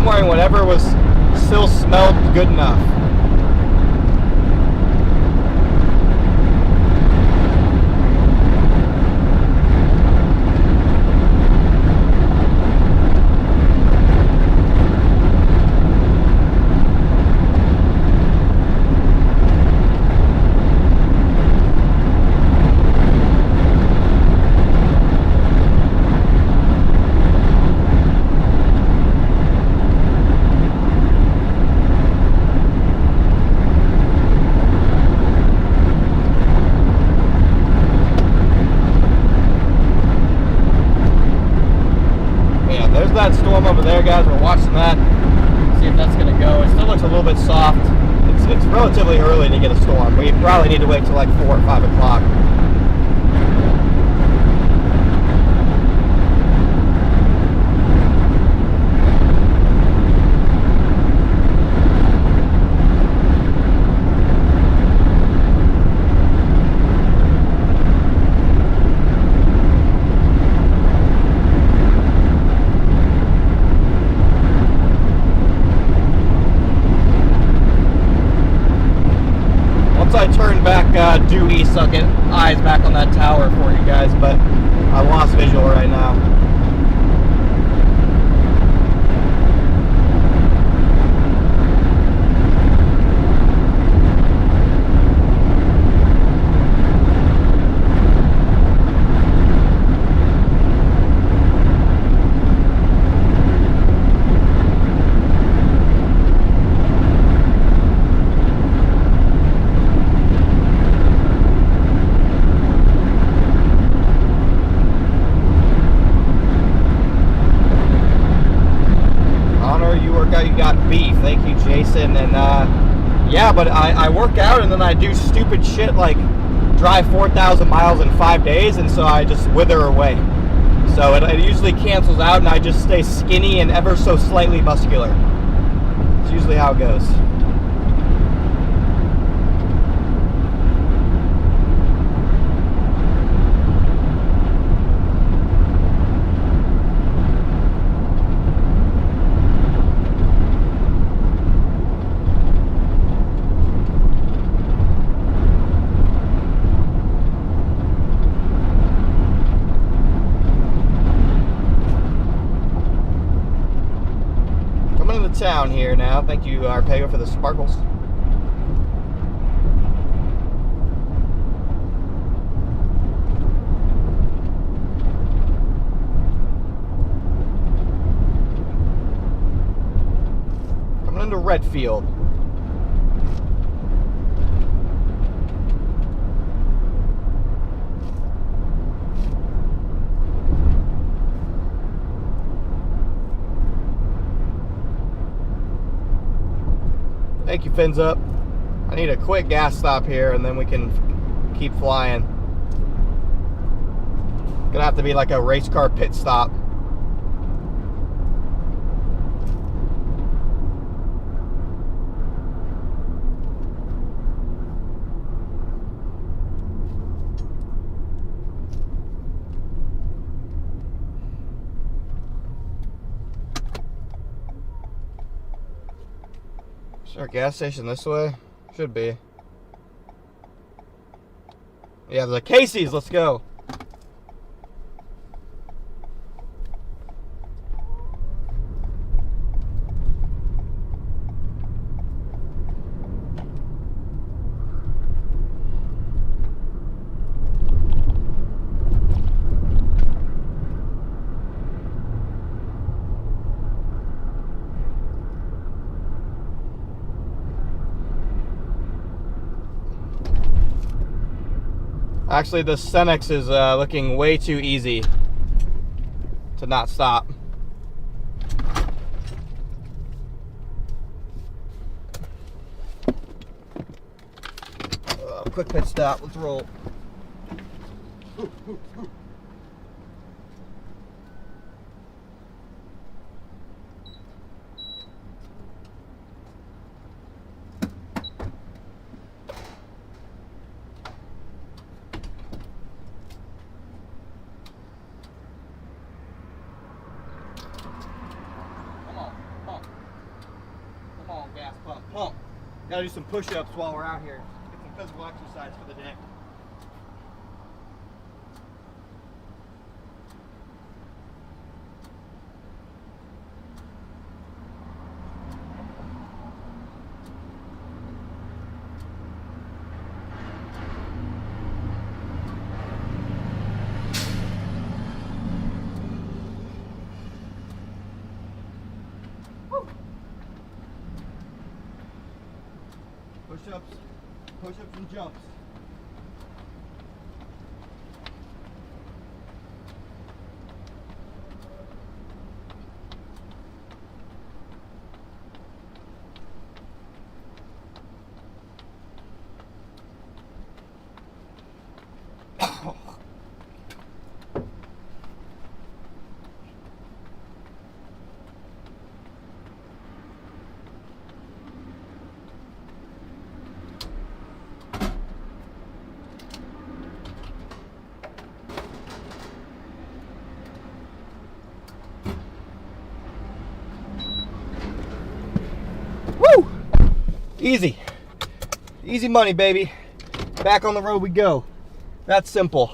I'm wearing whatever was still smelled good enough. That storm over there, guys. We're watching that. See if that's gonna go. It still looks a little bit soft. It's relatively early to get a storm. We probably need to wait till like 4 or 5 o'clock. I turn back due east, I'll get eyes back on that tower for you guys, but I lost visual right now. You got beef. Thank you, Jason. And yeah, but I work out and then I do stupid shit like drive 4,000 miles in 5 days, and so I just wither away. So it usually cancels out and I just stay skinny and ever so slightly muscular. It's usually how it goes. Town here now. Thank you, Arpego, for the sparkles. Coming into Redfield. Thank you, Fins Up. I need a quick gas stop here and then we can keep flying. Gonna have to be like a race car pit stop. Is there a gas station this way? Should be. Yeah, the Casey's, let's go. Actually, the Cenex is looking way too easy to not stop. Quick pit stop, let's roll. Come on. pump. Gotta do some push-ups while we're out here. Get some physical exercise for the day. Push-ups and jumps. Woo! Easy. Easy money, baby. Back on the road we go. That's simple.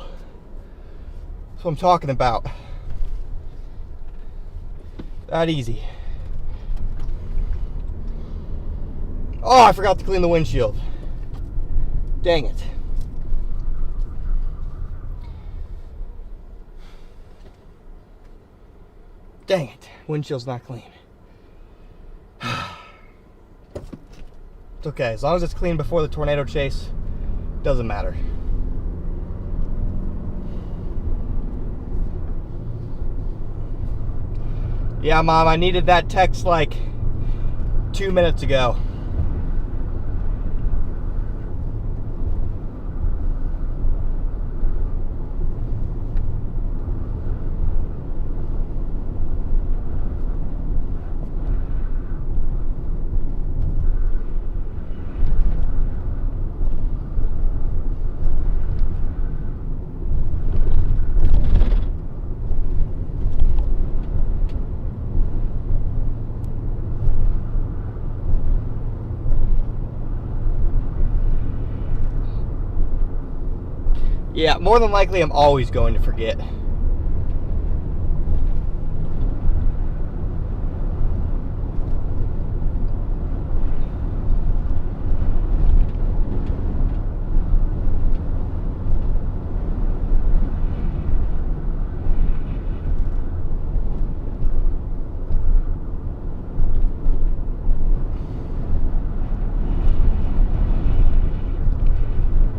That's what I'm talking about. That easy. Oh, I forgot to clean the windshield. Dang it. Dang it. Windshield's not clean. It's okay. As long as it's clean before the tornado chase, doesn't matter. Yeah, Mom, I needed that text like 2 minutes ago. Yeah, more than likely I'm always going to forget.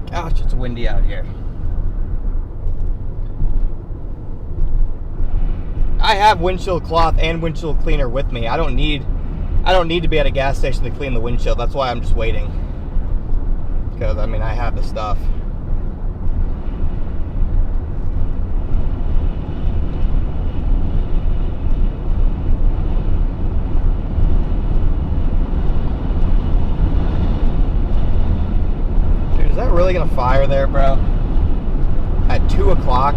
Gosh, it's windy out here. I have windshield cloth and windshield cleaner with me. I don't need to be at a gas station to clean the windshield. That's why I'm just waiting. Because I mean, I have the stuff. Dude, is that really gonna fire there, bro? At 2 o'clock?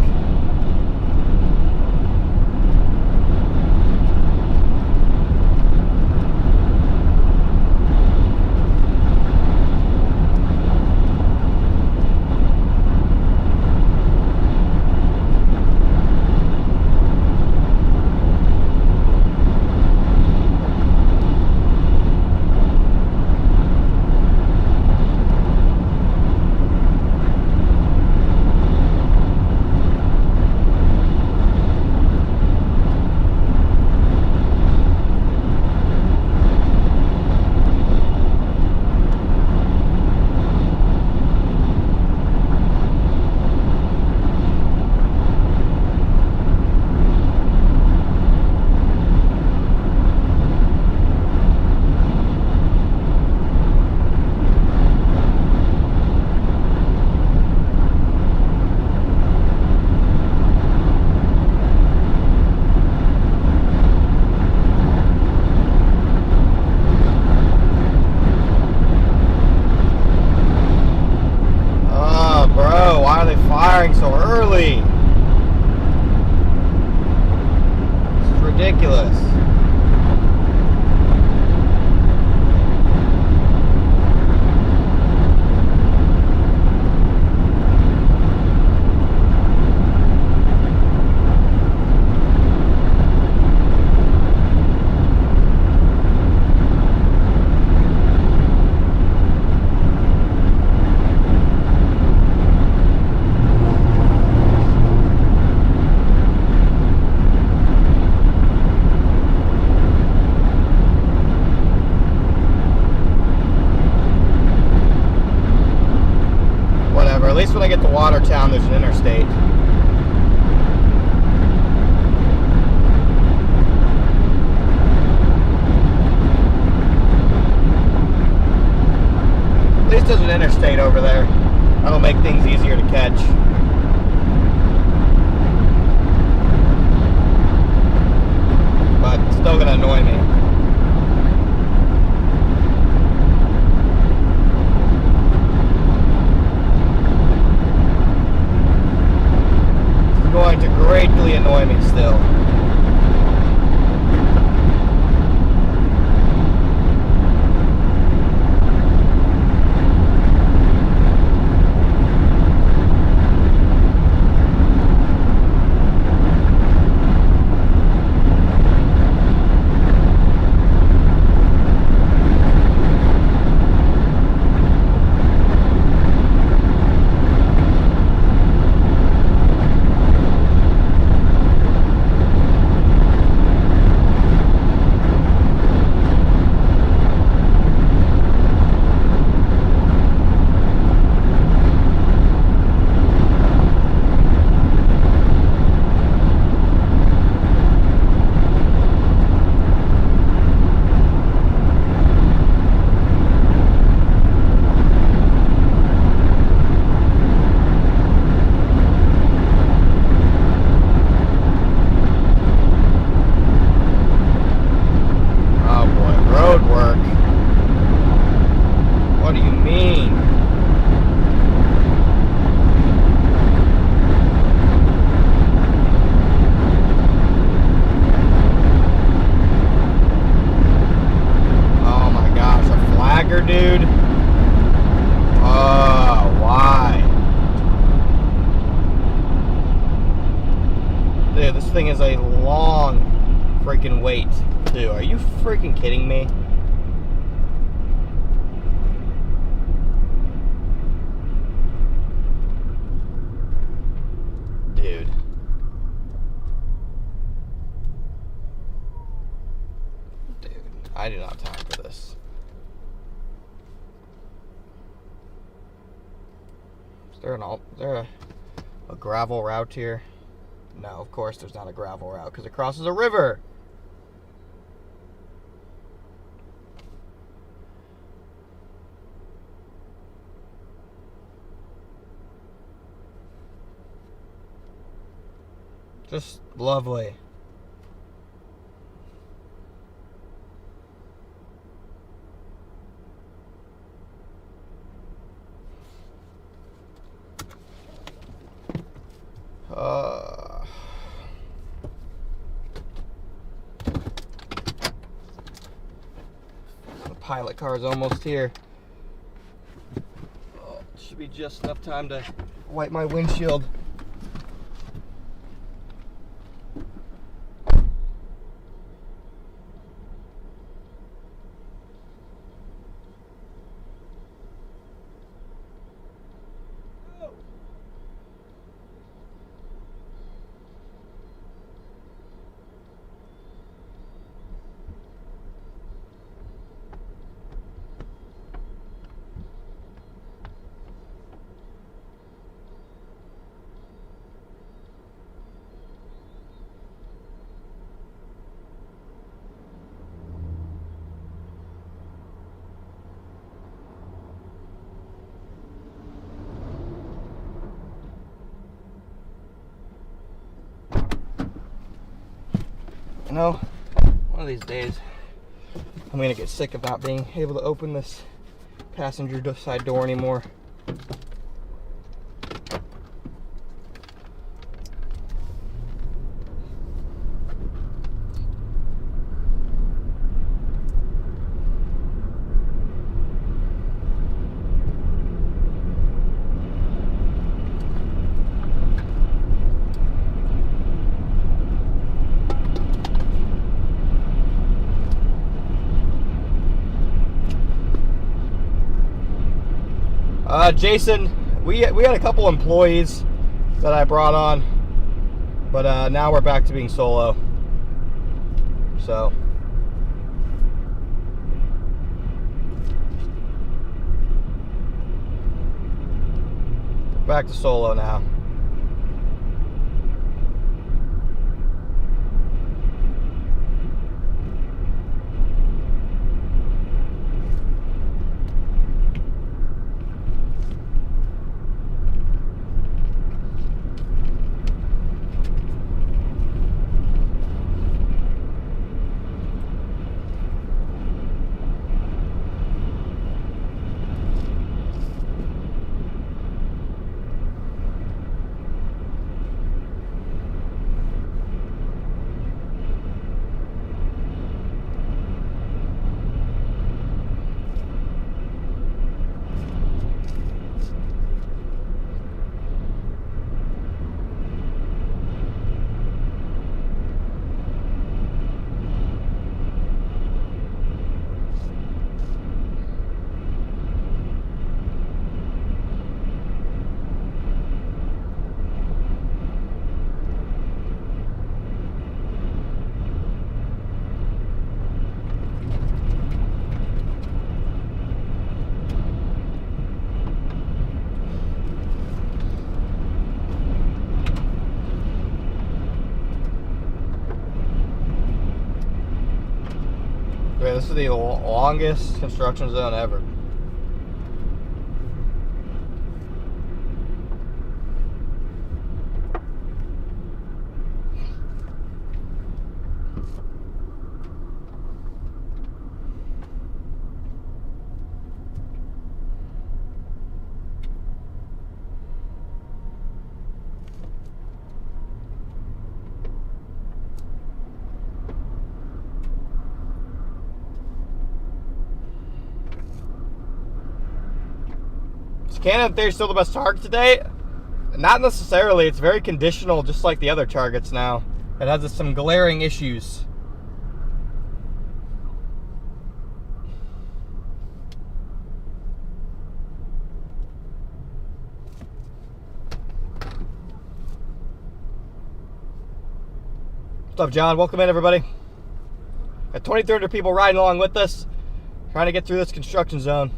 least when I get to Watertown, there's an interstate. At least there's an interstate over there. That'll make things easier to catch. But it's still gonna annoy me. It's going to greatly annoy me still. Dude. Why? Dude, this thing is a long freaking wait, too. Are you freaking kidding me? Dude. Dude, I do not have time for this. Is there a gravel route here? No, of course there's not a gravel route because it crosses a river. Just lovely. The pilot car is almost here. Oh, should be just enough time to wipe my windshield. You know, one of these days, I'm gonna get sick of not being able to open this passenger side door anymore. Jason, we had a couple employees that I brought on, but now we're back to being solo. So back to solo now. Okay, this is the longest construction zone ever. Cannon theory still the best target today? Not necessarily. It's very conditional, just like the other targets now. It has some glaring issues. What's up, John? Welcome in, everybody. Got 2,300 people riding along with us, trying to get through this construction zone.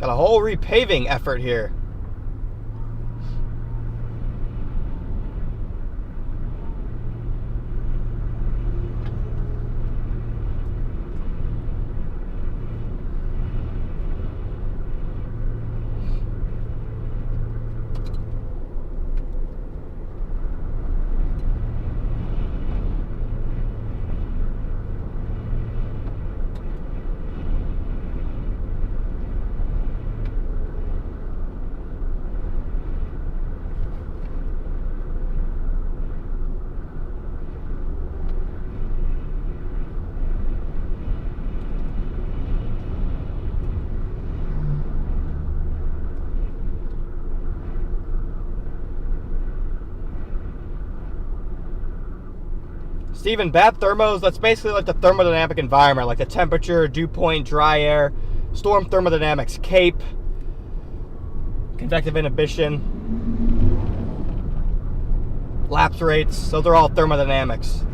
Got a whole repaving effort here. Steven, bad thermos, that's basically like the thermodynamic environment, like the temperature, dew point, dry air, storm thermodynamics, CAPE, convective inhibition, lapse rates, those are all thermodynamics.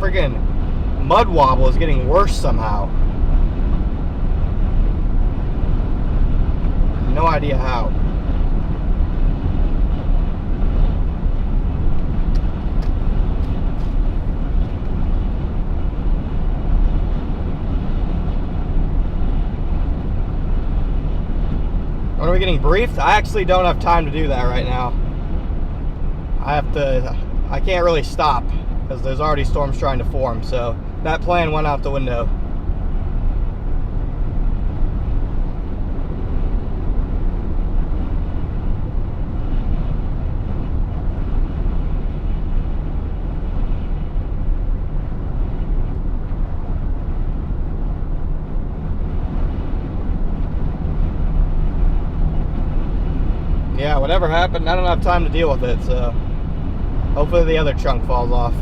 freaking mud wobble is getting worse somehow. No idea how. When are we getting briefed? I actually don't have time to do that right now. I can't really stop because there's already storms trying to form, so that plan went out the window. Yeah, whatever happened, I don't have time to deal with it, so hopefully the other chunk falls off.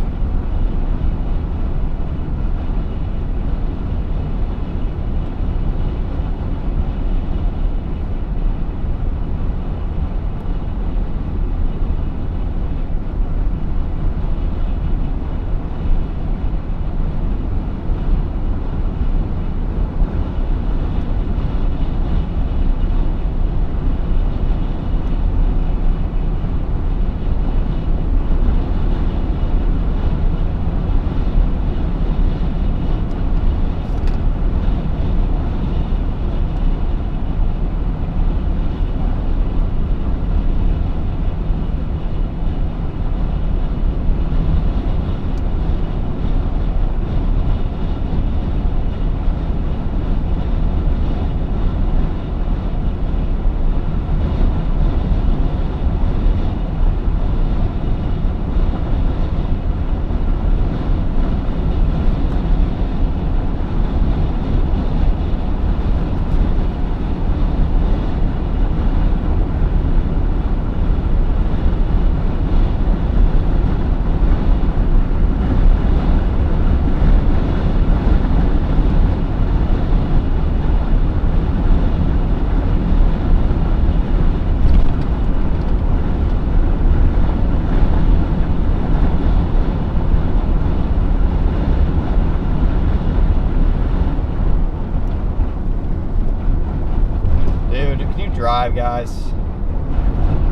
Drive, guys.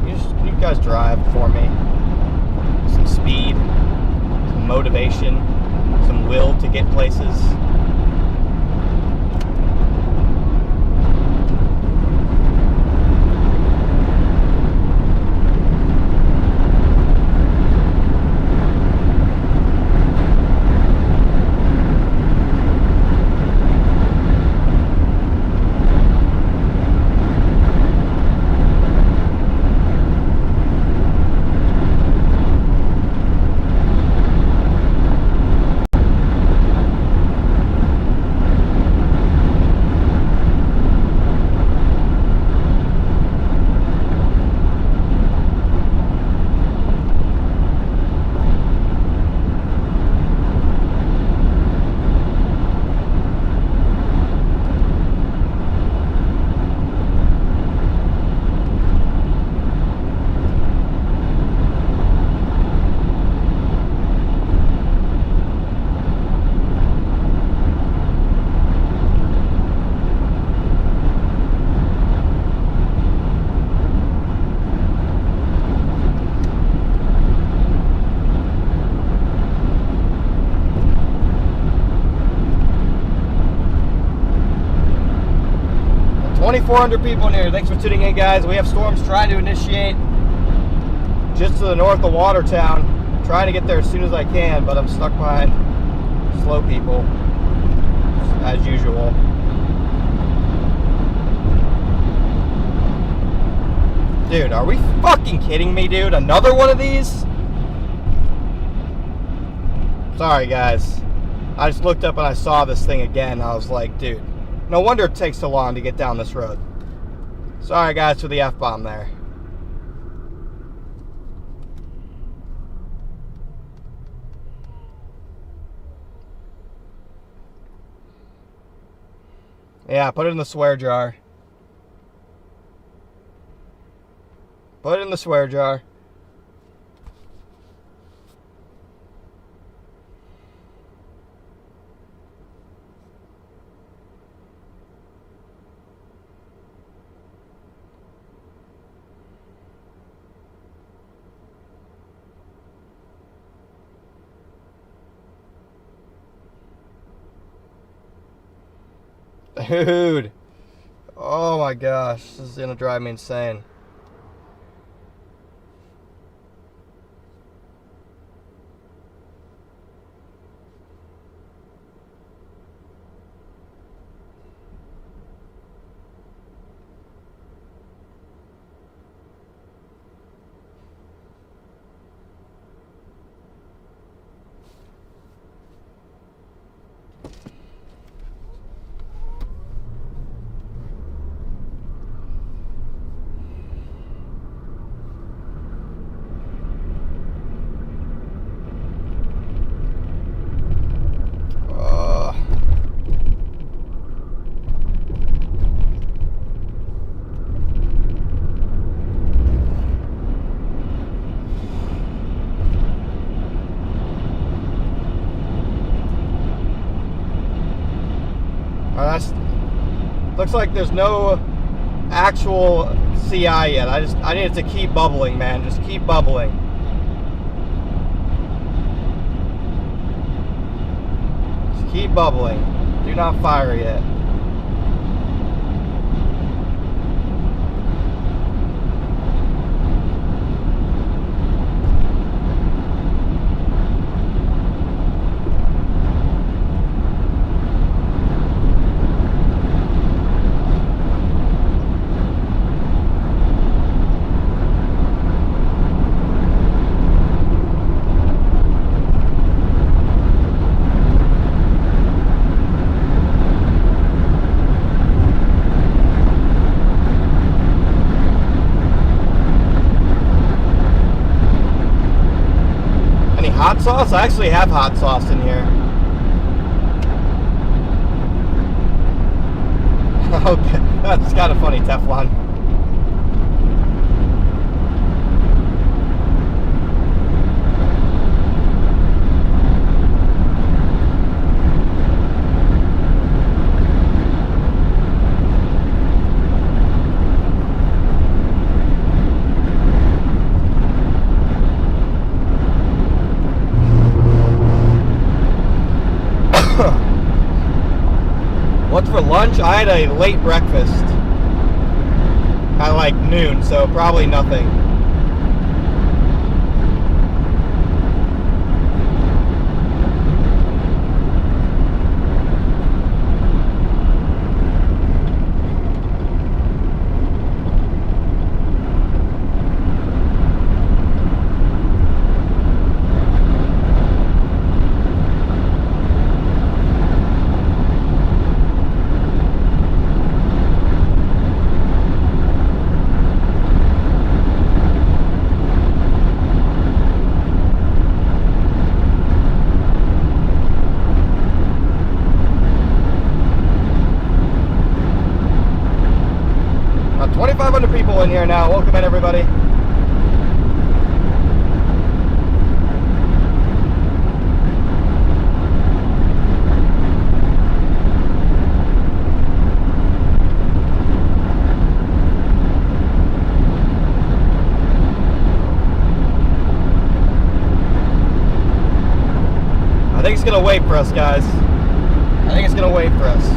Can you guys drive for me? Some speed, some motivation, some will to get places. .400 people in here. Thanks for tuning in, guys. We have storms trying to initiate just to the north of Watertown. I'm trying to get there as soon as I can, but I'm stuck behind slow people, as usual. Dude, are we fucking kidding me, dude? Another one of these? Sorry, guys. I just looked up and I saw this thing again. I was like, dude, no wonder it takes so long to get down this road. Sorry, guys, for the F-bomb there. Yeah, put it in the swear jar. Put it in the swear jar. Dude. Oh my gosh. This is going to drive me insane. Looks like there's no actual CI yet. I need it to keep bubbling, man. Just keep bubbling. Just keep bubbling. Do not fire yet. Hot sauce? I actually have hot sauce in here. Okay, that's got a funny Teflon. What's for lunch? I had a late breakfast at like noon, so probably nothing. People in here now. Welcome in, everybody. I think it's gonna wait for us, guys. I think it's gonna wait for us.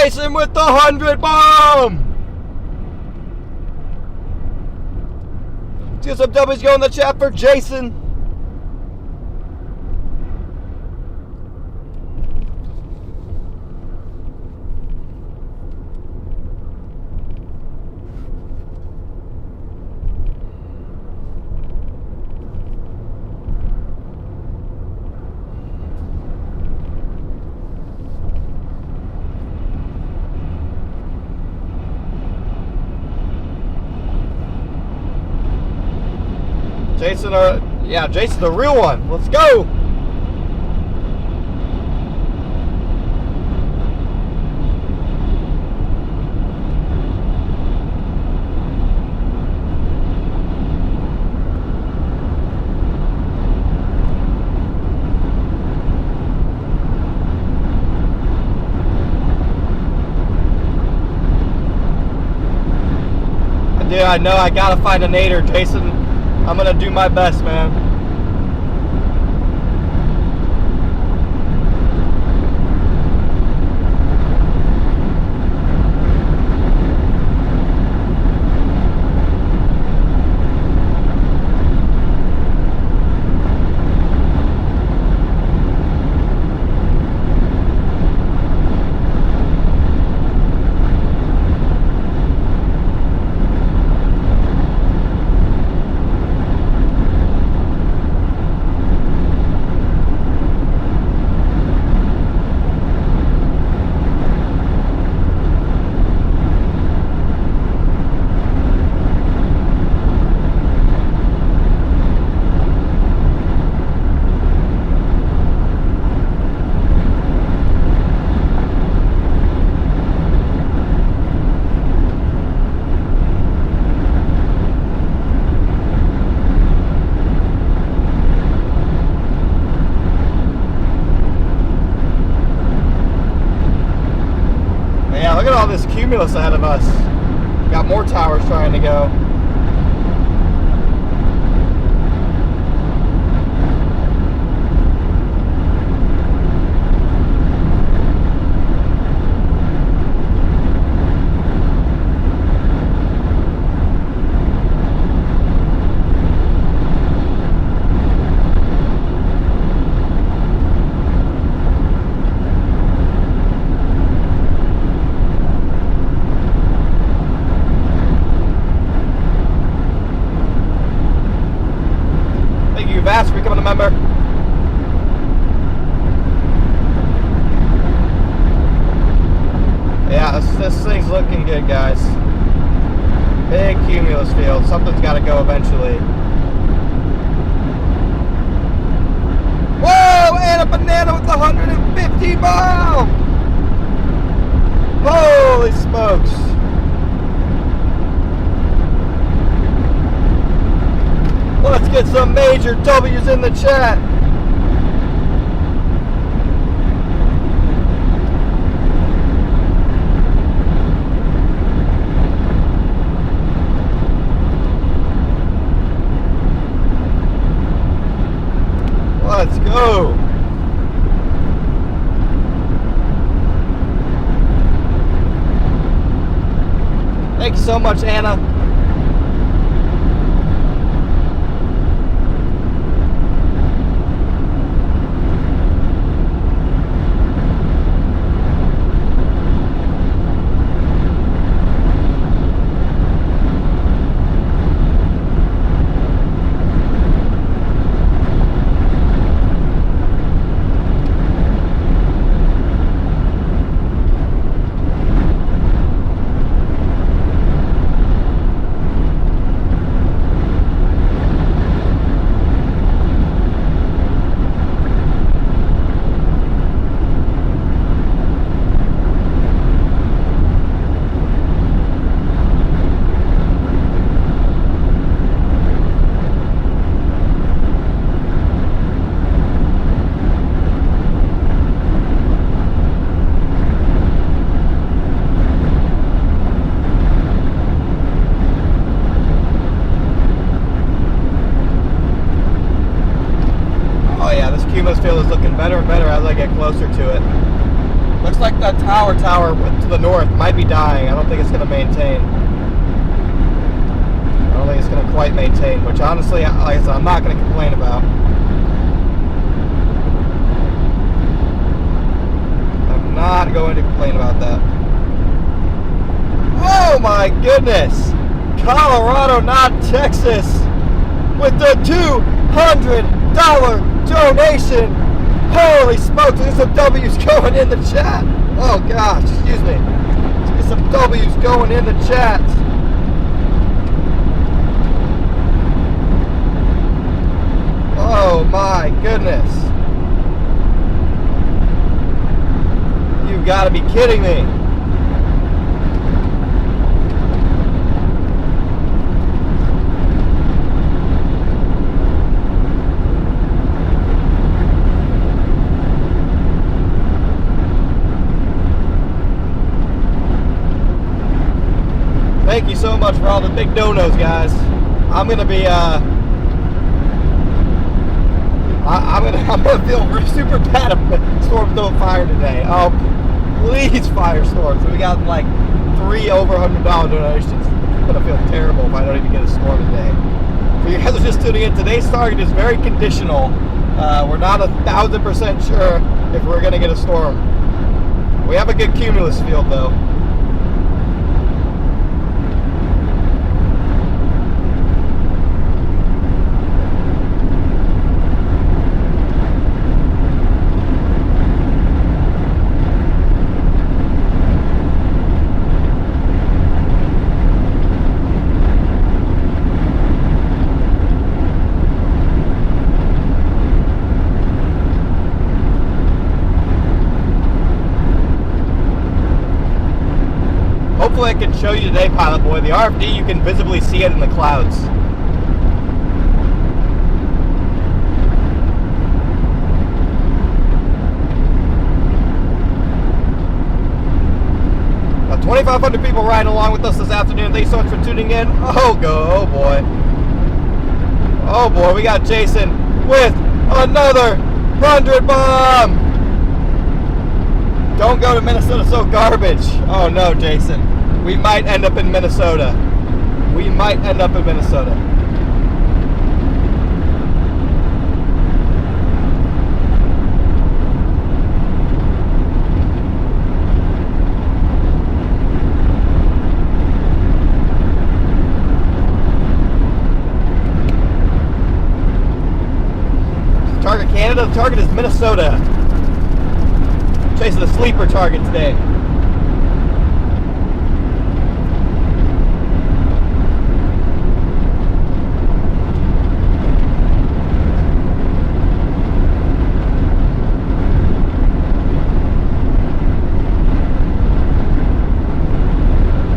Jason with the 100 bomb. Let's get some W's going in the chat for Jason. Jason, yeah, Jason, the real one. Let's go. Dude, I know I gotta find a nader, Jason. I'm gonna do my best, man. Cumulus ahead of us. Got more towers trying to go. Vast for becoming a member. Yeah, this thing's looking good, guys. Big cumulus field. Something's got to go eventually. Whoa! And a banana with the 150 bomb! Holy smokes! Let's get some major W's in the chat. Let's go. Thank you so much, Anna. Field is looking better and better as I get closer to it. Looks like that tower to the north might be dying. I don't think it's going to maintain. I don't think it's going to quite maintain, which honestly, like I said, I'm not going to complain about. I'm not going to complain about that. Oh my goodness! Colorado, not Texas, with the $200 donation. Holy smokes, there's some W's going in the chat. Oh gosh, excuse me. There's some W's going in the chat. Oh my goodness. You've got to be kidding me. Thank you so much for all the big donos, guys. I'm gonna be I'm gonna feel super bad if storms don't fire today. Oh, please fire storms. We got like 3 over $100 donations. I'm gonna feel terrible if I don't even get a storm today. For you guys who are just tuning in, today's target is very conditional. We're not 1,000% sure if we're gonna get a storm. We have a good cumulus field though. Hopefully I can show you today, Pilot Boy. The RFD, you can visibly see it in the clouds. Now, 2,500 people riding along with us this afternoon. Thanks so much for tuning in. Oh boy. Oh boy, we got Jason with another 100 bomb. Don't go to Minnesota, so garbage. Oh no, Jason. We might end up in Minnesota. We might end up in Minnesota. Target Canada, the target is Minnesota. Chasing the sleeper target today.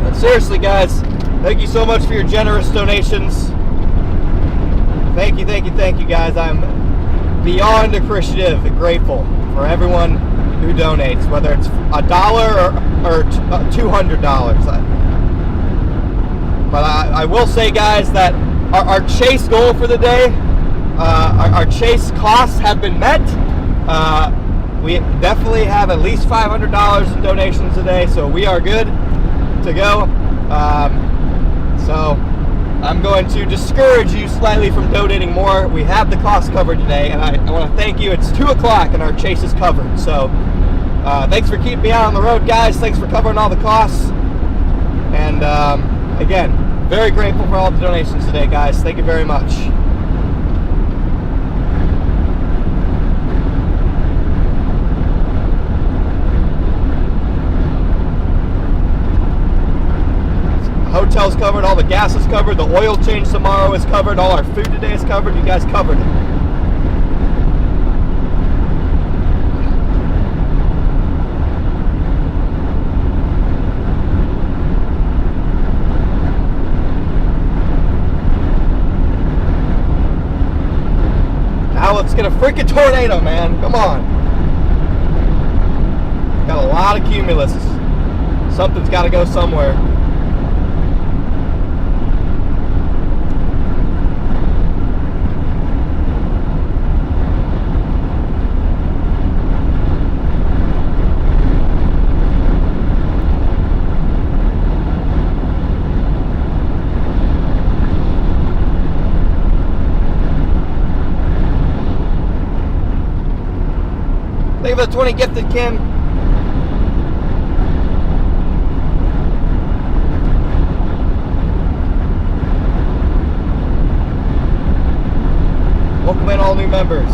But seriously, guys, thank you so much for your generous donations. Thank you, guys. I'm beyond appreciative and grateful for everyone who donates, whether it's $1 or $200. But I will say, guys, that our chase goal for the day, our chase costs have been met. We definitely have at least $500 in donations today, so we are good to go. So I'm going to discourage you slightly from donating more. We have the cost covered today, and I want to thank you. It's 2 o'clock and our chase is covered. So thanks for keeping me out on the road, guys. Thanks for covering all the costs. And again, very grateful for all the donations today, guys. Thank you very much. Hotel's covered, all the gas is covered, the oil change tomorrow is covered, all our food today is covered. You guys covered it. Now let's get a freaking tornado, man. Come on. Got a lot of cumulus. Something's got to go somewhere. Thank you for the 20 gifted, Kim. Welcome in all new members.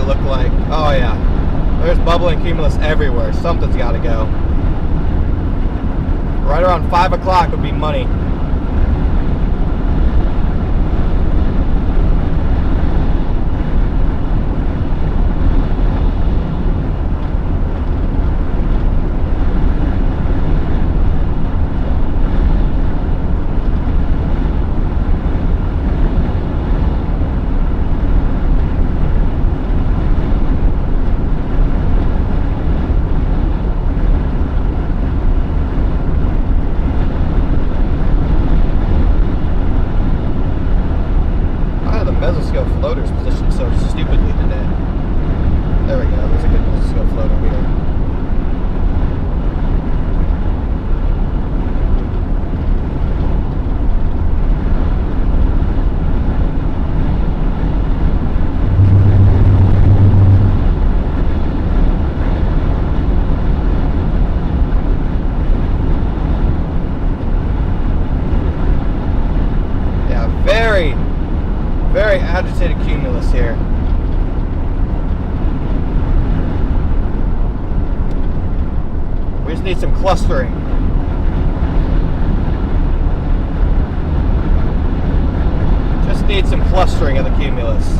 Look like, oh yeah, there's bubbling cumulus everywhere. Something's got to go. Right around 5 o'clock would be money. Floaters positioned so stupidly today. There we go. There's a good mesoscale floater here. Yeah, very agitated cumulus here. We just need some clustering. Just need some clustering of the cumulus.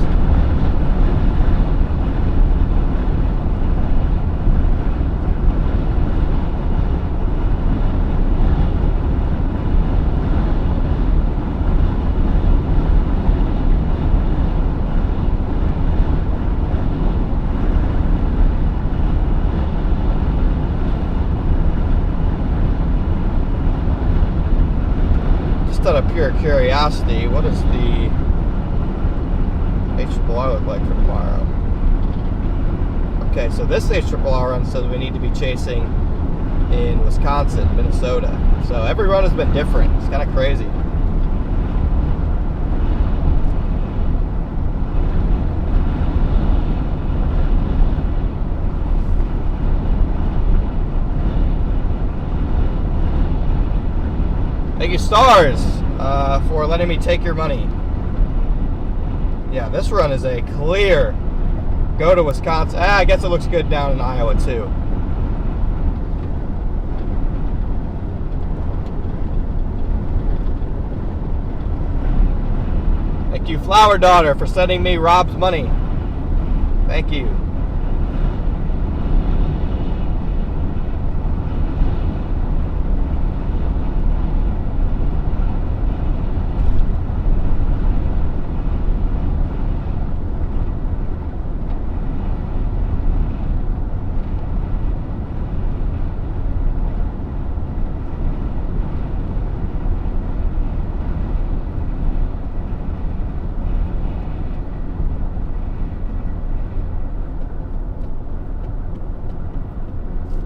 Out of pure curiosity, what does the HRRR look like for tomorrow? Okay, so this HRRR run says we need to be chasing in Wisconsin, Minnesota. So every run has been different. It's kind of crazy. Thank you, Stars, for letting me take your money. Yeah, this run is a clear go to Wisconsin. I guess it looks good down in Iowa, too. Thank you, Flower Daughter, for sending me Rob's money. Thank you.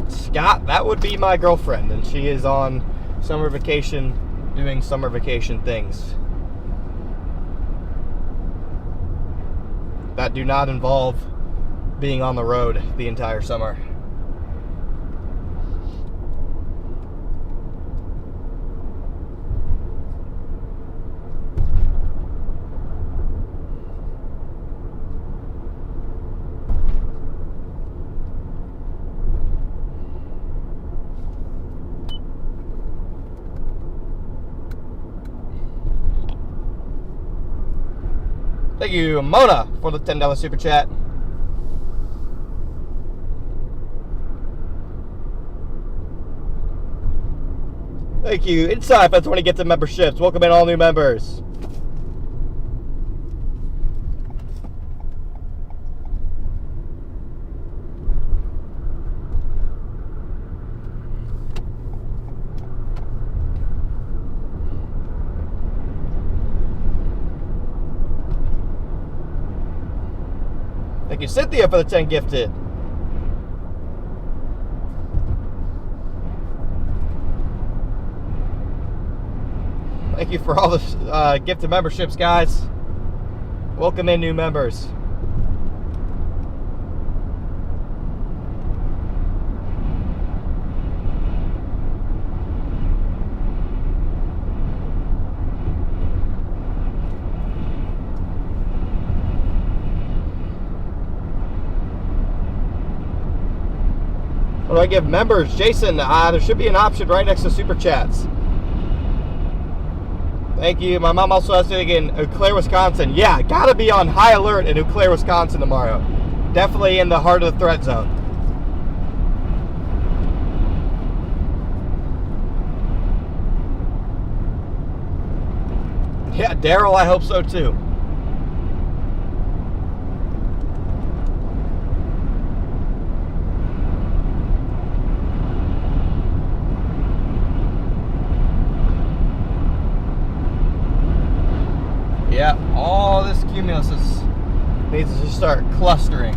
Scott, that would be my girlfriend, and she is on summer vacation doing summer vacation things that do not involve being on the road the entire summer. Thank you, Mona, for the $10 super chat. Thank you. Inside for 20 gifted memberships. Welcome in all new members. Thank you, Cynthia, for the 10 gifted. Thank you for all the gifted memberships, guys. Welcome in new members. What do I give members? Jason, there should be an option right next to Super Chats. Thank you. My mom also has to think in Eau Claire, Wisconsin. Yeah, gotta be on high alert in Eau Claire, Wisconsin tomorrow. Definitely in the heart of the threat zone. Yeah, Daryl, I hope so too. Yeah, all this cumulus needs to start clustering.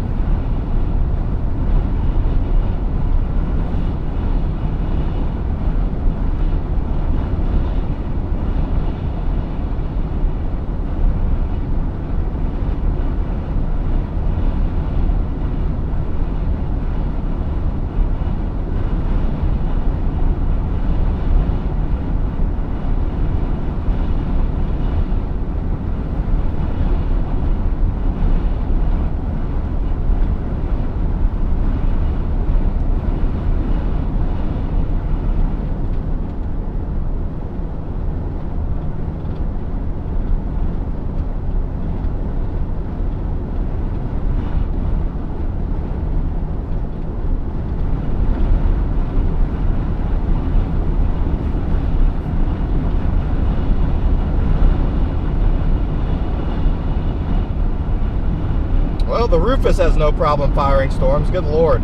Well, the Rufus has no problem firing storms. Good Lord.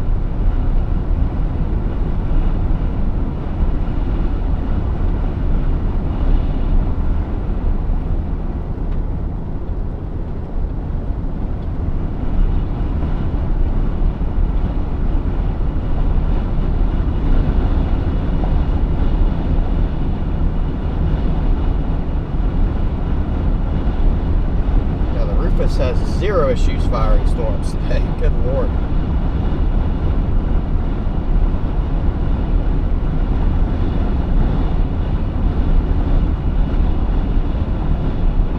Has zero issues firing storms today. Good Lord.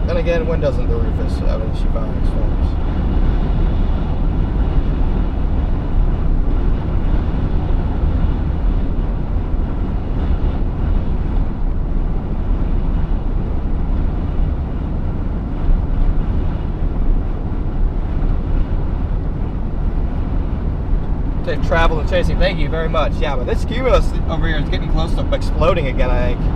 Then again, when doesn't the Rufus have an issue firing storms? Travel and chasing, thank you very much. Yeah, but this cumulus over here is getting close to exploding again, I think.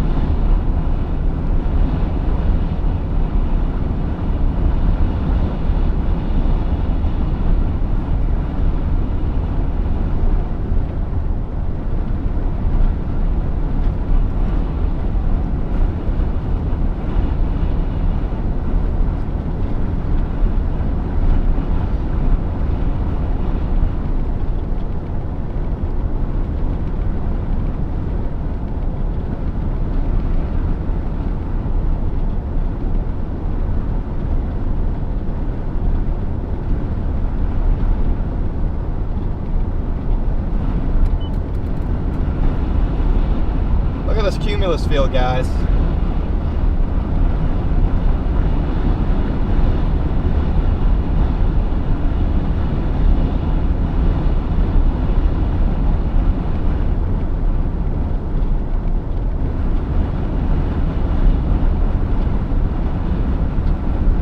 This cumulus field, guys.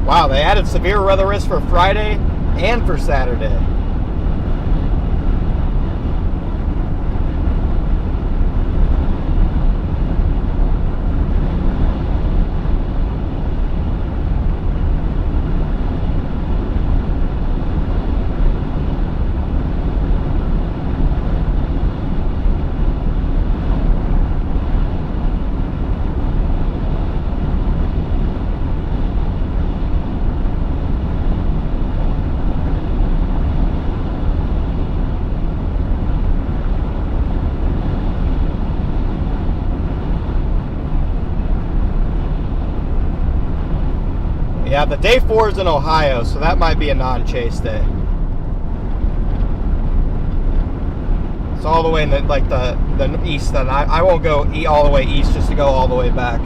Wow, they added severe weather risk for Friday and for Saturday. Yeah, the day 4 is in Ohio, so that might be a non-chase day. It's all the way in the east. Then I won't go all the way east just to go all the way back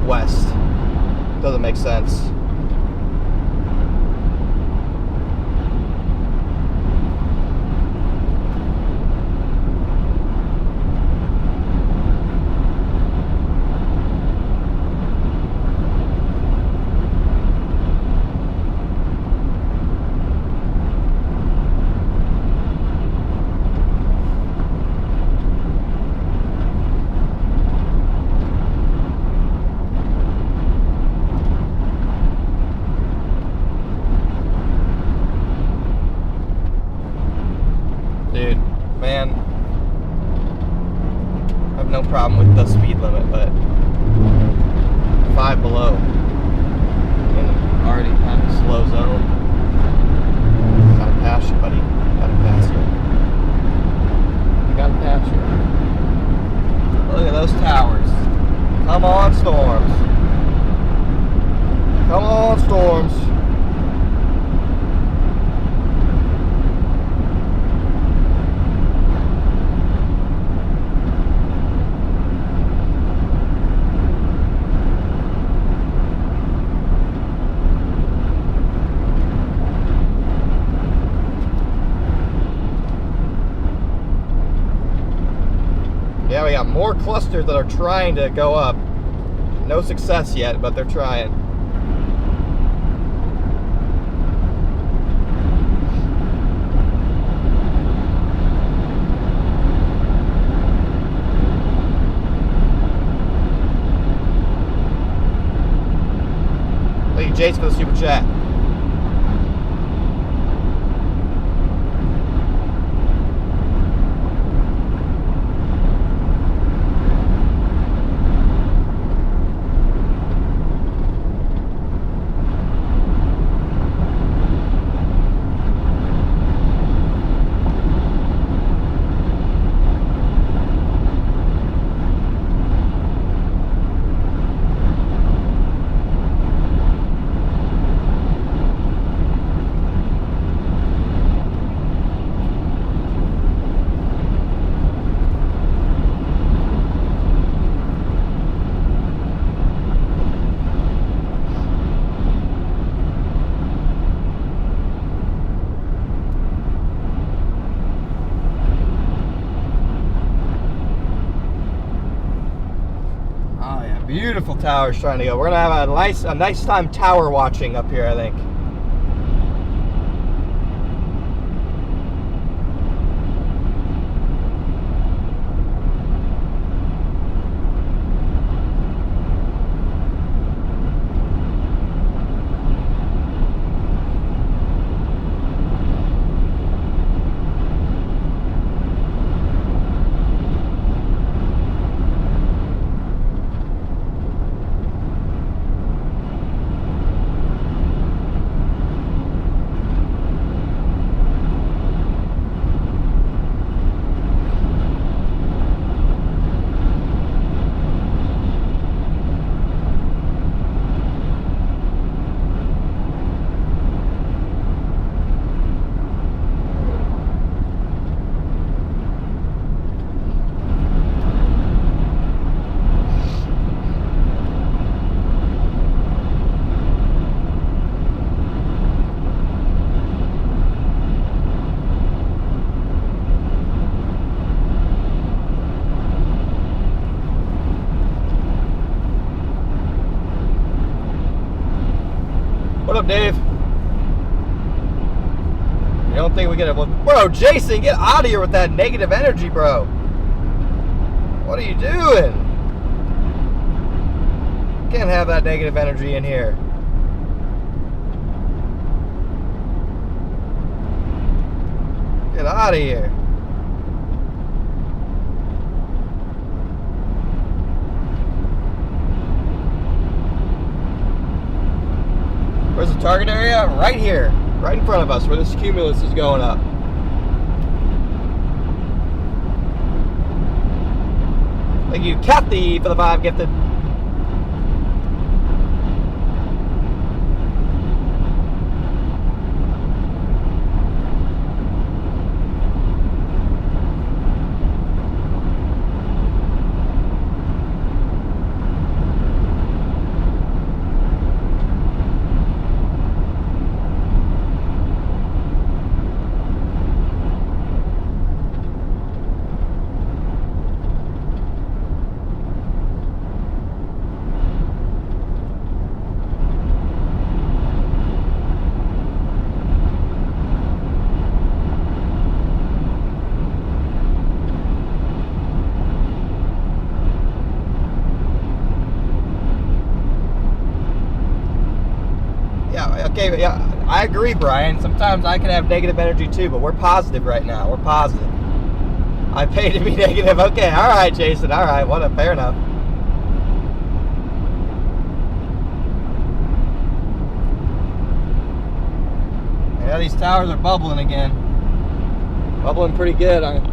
west. Doesn't make sense. Dude, man, I have no problem with the speed limit, but 5 below in already kind of slow zone. Gotta pass you, buddy. Gotta pass you. Gotta pass you. Look at those towers. Come on, Storms. Come on, Storms. Yeah, we got more clusters that are trying to go up. No success yet, but they're trying. Thank you, Jace, for the super chat. Beautiful towers trying to go. We're gonna have a nice time tower watching up here, I think. What up, Dave? You don't think we get it? Bro, Jason, get out of here with that negative energy, bro. What are you doing? Can't have that negative energy in here. Get out of here. Where's the target area? Right here. Right in front of us where this cumulus is going up. Thank you, Kathy, for the 5 gifted. Okay, yeah, I agree, Brian. Sometimes I can have negative energy too, but we're positive right now. We're positive. I pay to be negative. Okay, all right, Jason. All right, fair enough. Yeah, these towers are bubbling again. Bubbling pretty good.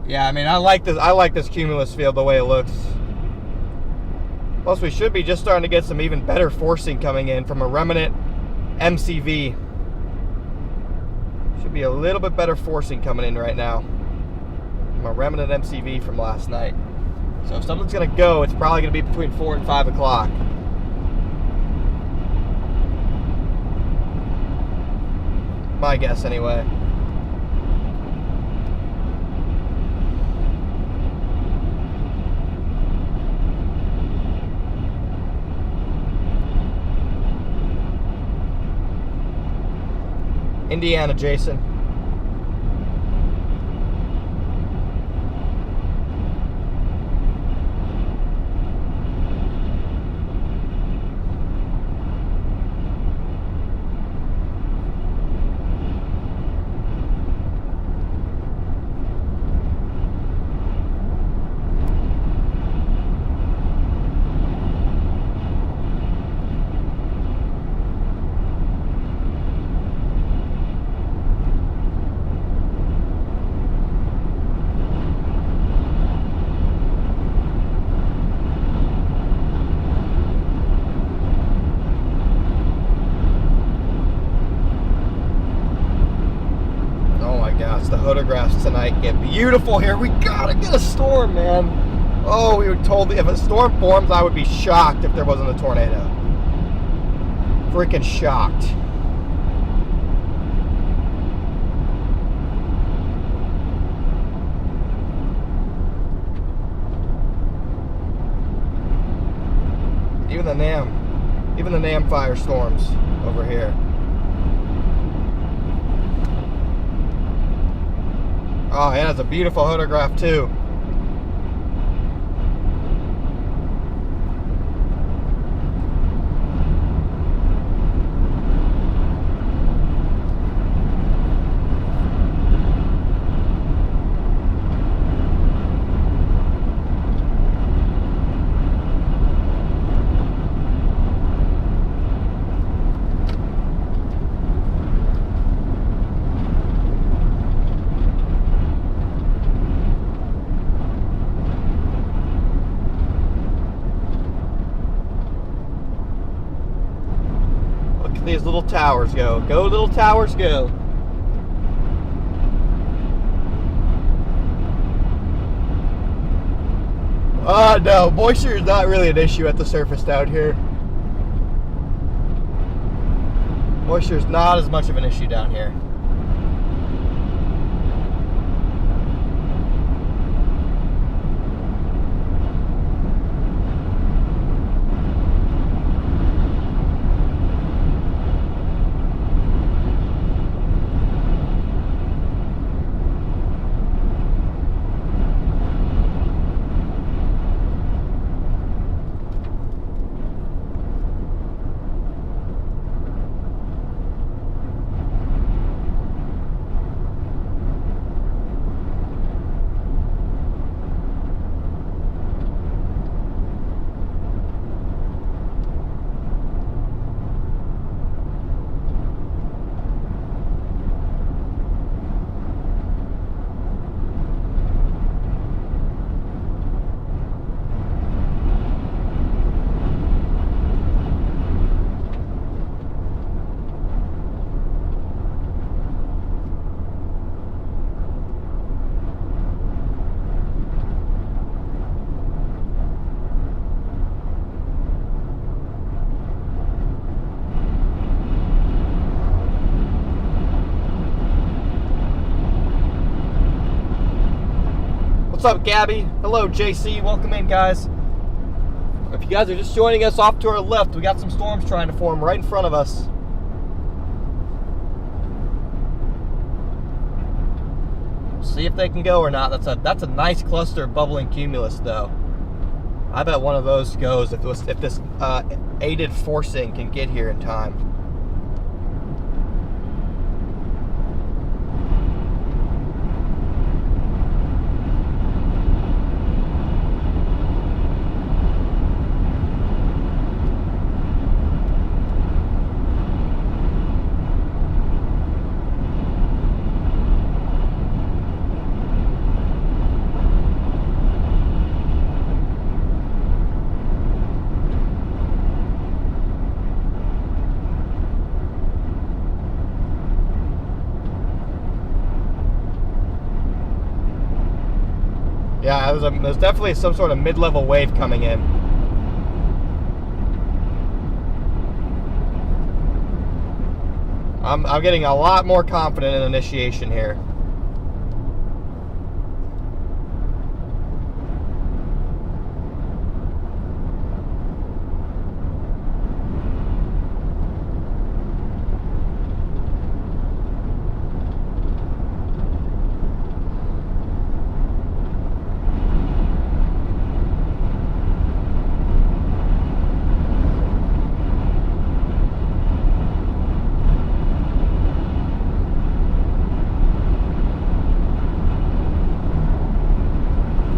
Yeah, I mean, I like this cumulus field the way it looks. Plus, we should be just starting to get some even better forcing coming in from a remnant MCV. Should be a little bit better forcing coming in right now from a remnant MCV from last night. So if something's going to go, it's probably going to be between 4 and 5 o'clock. My guess, anyway. Indiana, Jason. The photographs tonight get beautiful here. We gotta get a storm, man. Oh, we would totally, if a storm forms, I would be shocked if there wasn't a tornado. Freaking shocked. Even the NAM firestorms over here. Oh, yeah, that's a beautiful photograph too. These little towers go. Go, little towers, go. No, moisture is not really an issue at the surface down here. Moisture is not as much of an issue down here. What's up, Gabby? Hello, JC. Welcome in, guys. If you guys are just joining us, off to our left, we got some storms trying to form right in front of us. See if they can go or not. That's a nice cluster of bubbling cumulus, though. I bet one of those goes if this aided forcing can get here in time. Yeah, there's definitely some sort of mid-level wave coming in. I'm getting a lot more confident in initiation here.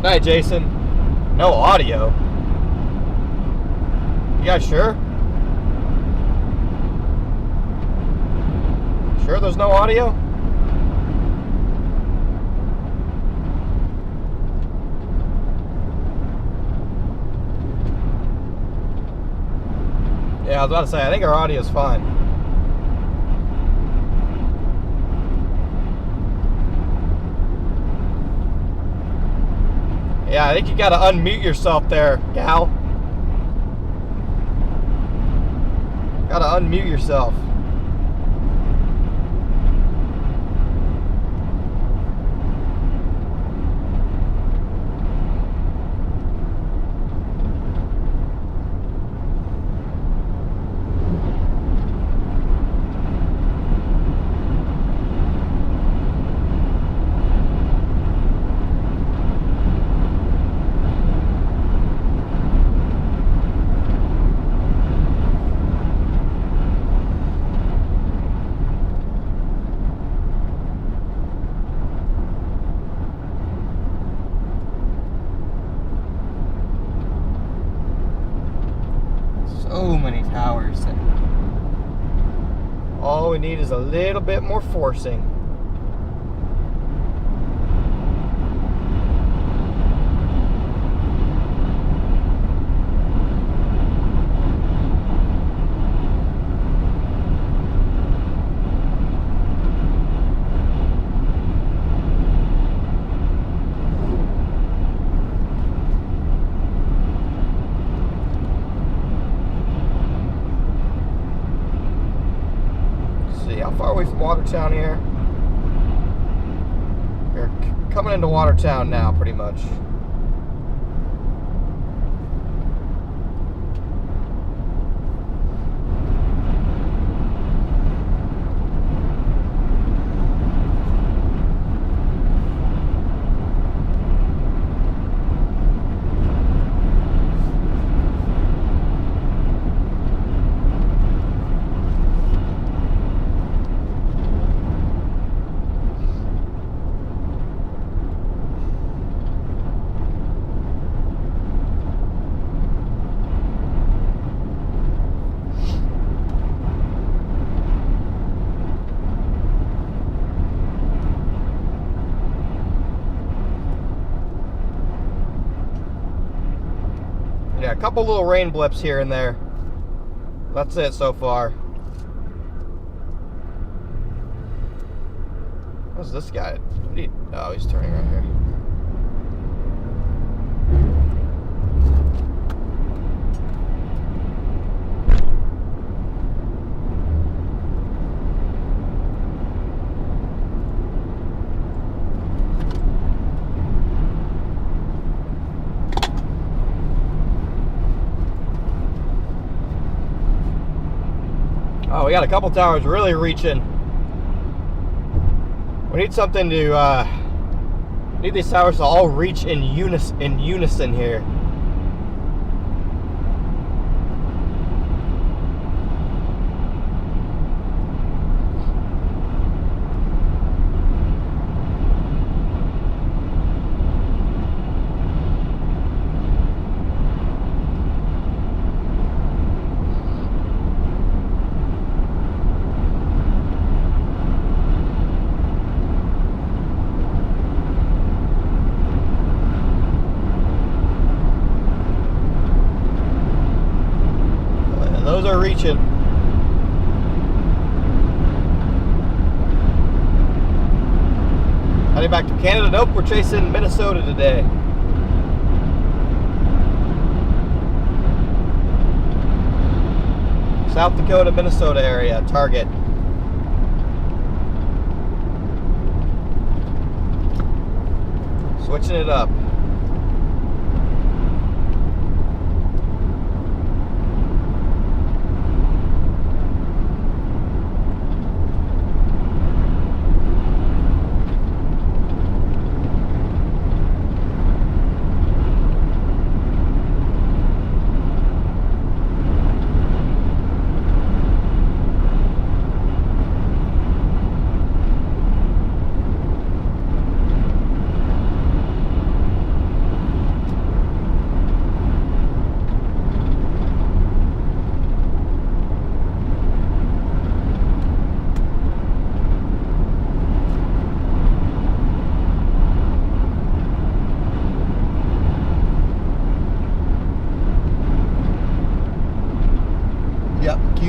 Hey, Jason. No audio? You guys sure? Sure there's no audio? Yeah, I was about to say, I think our audio's fine. Yeah, I think you gotta unmute yourself there, gal. Gotta unmute yourself. So many towers. All we need is a little bit more forcing. How far away from Watertown here? We're coming into Watertown now, pretty much. Yeah, a couple little rain blips here and there. That's it so far. What's this guy? Oh, he's turning right here. we got a couple towers really reaching. We need something to, need these towers to all reach in unison here. Those are reaching. Heading back to Canada. Nope, we're chasing Minnesota today. South Dakota, Minnesota area, target. Switching it up.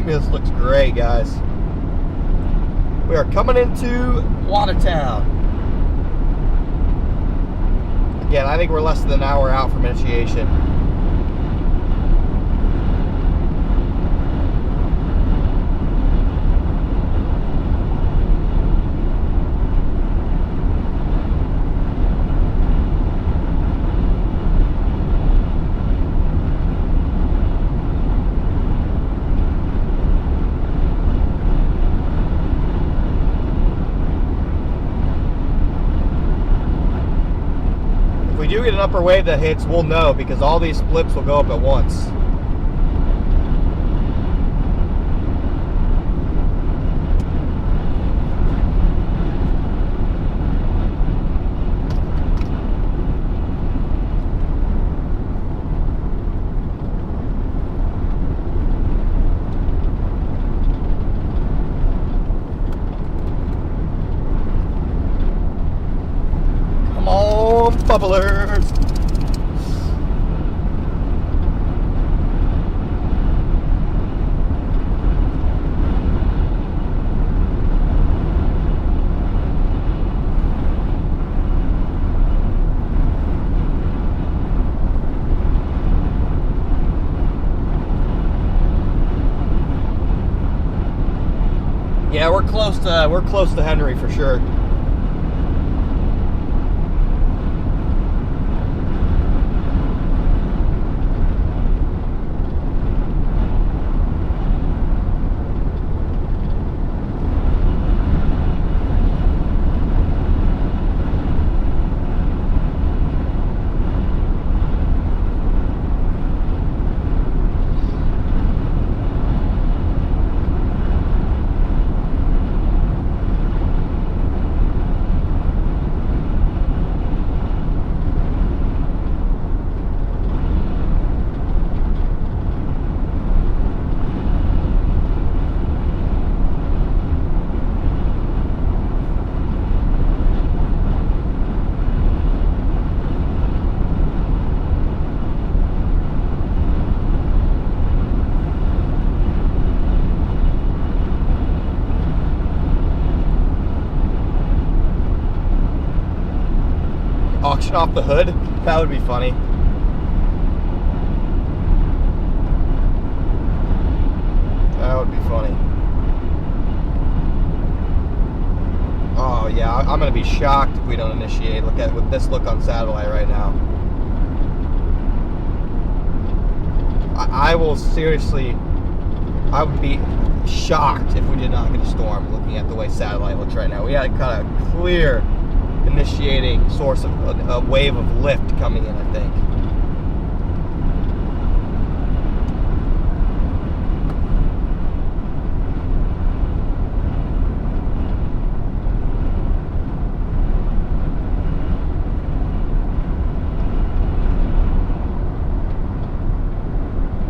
This looks great, guys. We are coming into Watertown. Again, I think we're less than an hour out from initiation. If we do get an upper wave that hits, we'll know because all these flips will go up at once. Come on, bubblers! Yeah, we're close to Henry for sure. Auction off the hood? That would be funny. That would be funny. Oh yeah, I'm gonna be shocked if we don't initiate. Look at with this look on satellite right now. I will seriously I would be shocked if we did not get a storm looking at the way satellite looks right now. We had kind of clear initiating source of a wave of lift coming in, I think.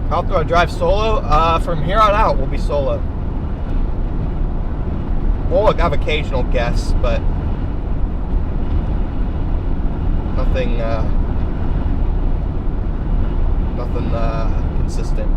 How often do I drive solo? From here on out, we'll be solo. We'll have occasional guests, but nothing consistent.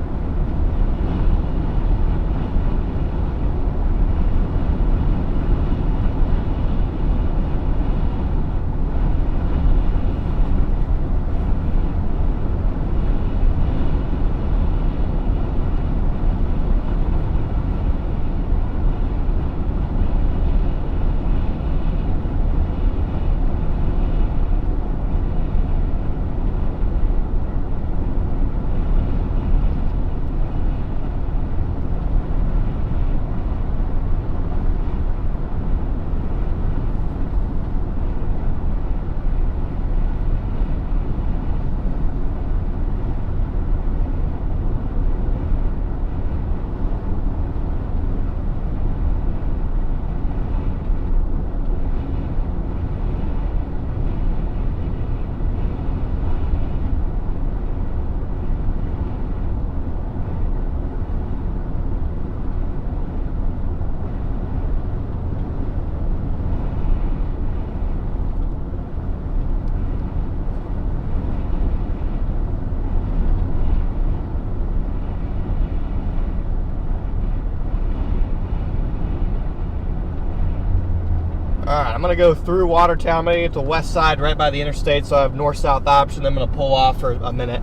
Alright, I'm going to go through Watertown. I'm going to get to the west side right by the interstate, so I have north-south option. I'm going to pull off for a minute.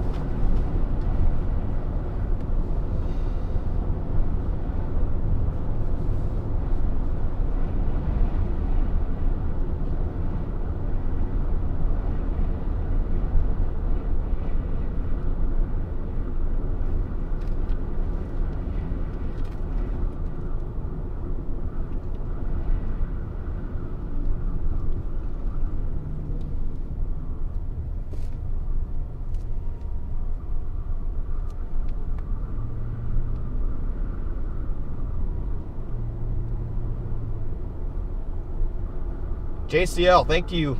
JCL, thank you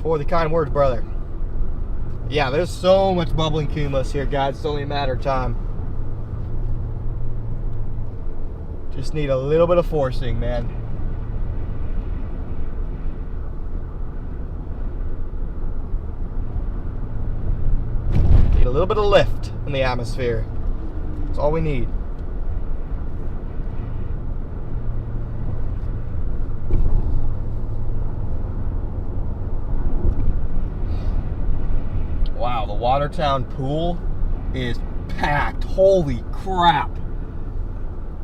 for the kind words, brother. Yeah, there's so much bubbling cumulus here, guys. It's only a matter of time. Just need a little bit of forcing, man. Need a little bit of lift in the atmosphere. That's all we need. Wow, the Watertown pool is packed. Holy crap.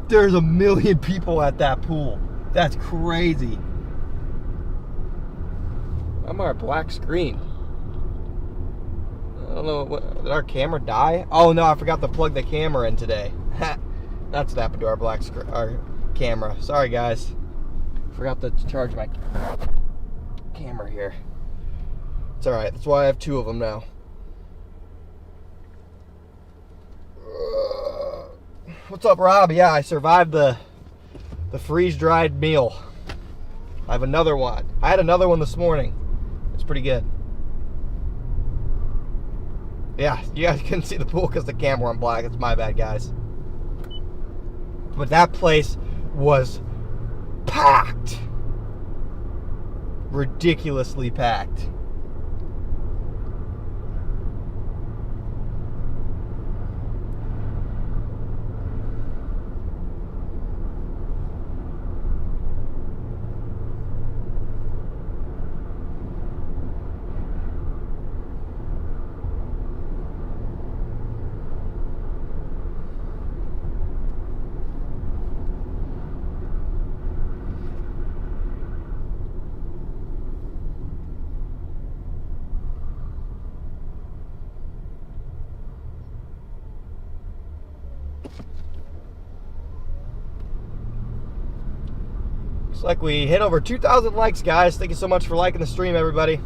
There's a million people at that pool. That's crazy. I'm on our black screen. I don't know, did our camera die? Oh no, I forgot to plug the camera in today. That's what happened to our camera. Sorry guys. Forgot to charge my camera here. It's alright, that's why I have two of them now. What's up, Rob? Yeah, I survived the freeze-dried meal. I have another one. I had another one this morning. It's pretty good. Yeah, you guys couldn't see the pool because the camera went black. It's my bad, guys. But that place was packed. Ridiculously packed. like we hit over 2,000 likes, guys. Thank you so much for liking the stream, everybody.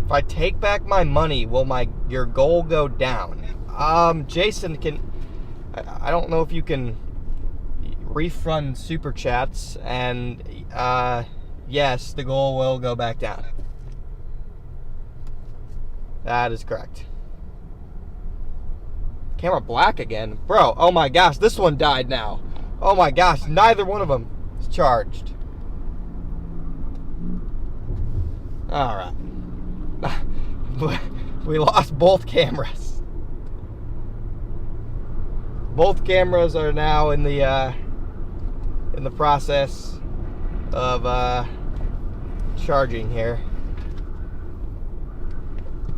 If I take back my money, will your goal go down? Jason, I don't know if you can refund super chats, and yes, the goal will go back down. That is correct. Camera black again, bro. Oh my gosh, this one died now. Oh my gosh, neither one of them is charged. All right. We lost both cameras. Both cameras are now in the process of charging here.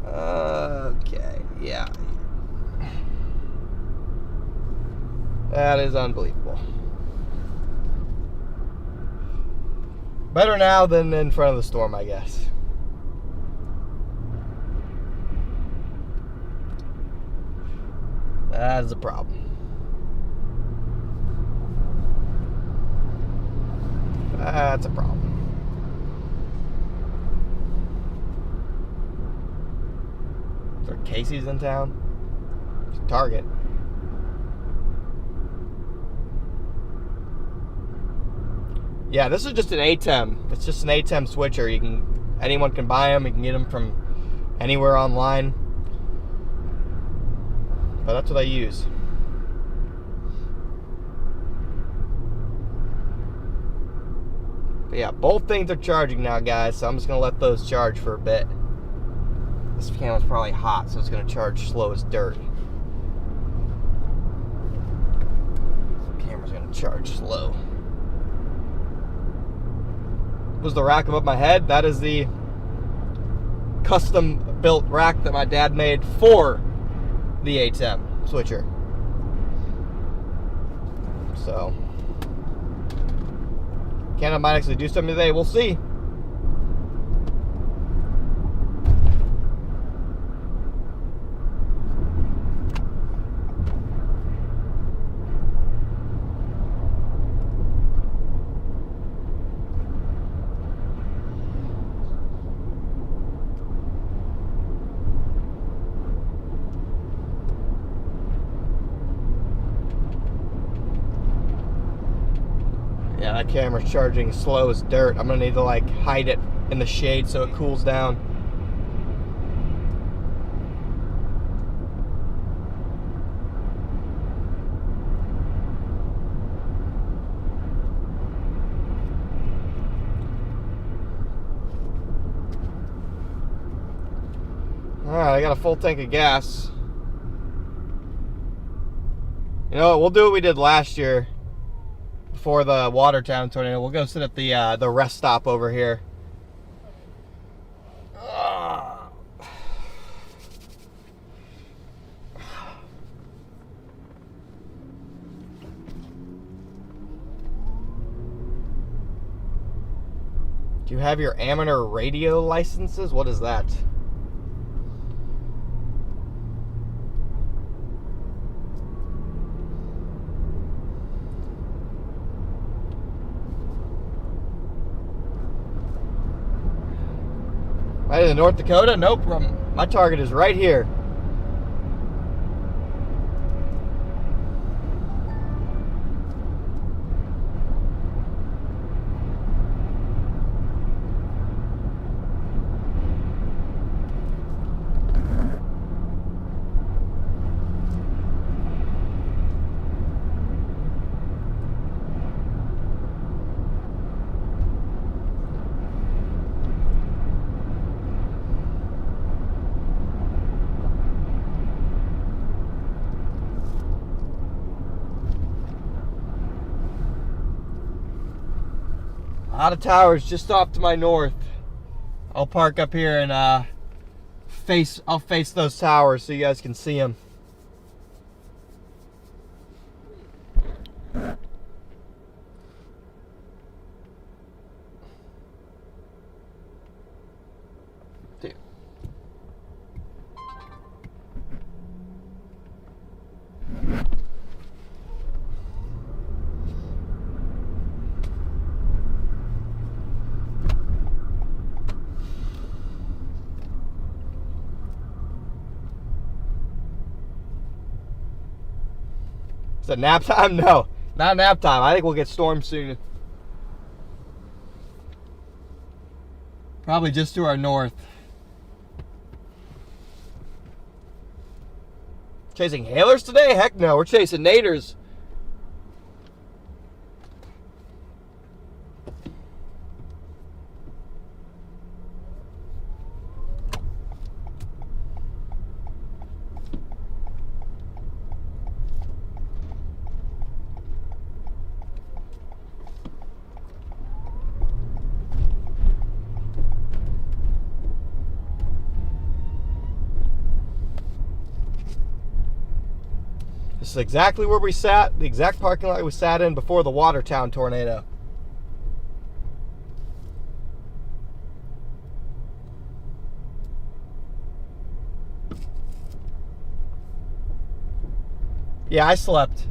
Okay, yeah. That is unbelievable. Better now than in front of the storm, I guess. That is a problem. That's a problem. Is there Casey's in town? It's Target. Yeah, this is just an ATEM. It's just an ATEM switcher. Anyone can buy them. You can get them from anywhere online. But that's what I use. But yeah, both things are charging now, guys, so I'm just going to let those charge for a bit. This camera's probably hot, so it's going to charge slow as dirt. The camera's going to charge slow. Was the rack above my head? That is the custom built rack that my dad made for the ATEM switcher. So Canada might actually do something today. We'll see. Yeah, that camera's charging slow as dirt. I'm gonna need to like hide it in the shade so it cools down. Alright, I got a full tank of gas. You know what, we'll do what we did last year. For the Watertown tornado, we'll go sit at the rest stop over here. Do you have your amateur radio licenses? What is that? Right in North Dakota? Nope. My target is right here. Out of towers just off to my north. I'll park up here and I'll face those towers so you guys can see them. Dude. Is it nap time? No, not nap time. I think we'll get storms soon. Probably just to our north. Chasing hailers today? Heck no, we're chasing naders. This is exactly where we sat, the exact parking lot we sat in before the Watertown tornado. Yeah, I slept.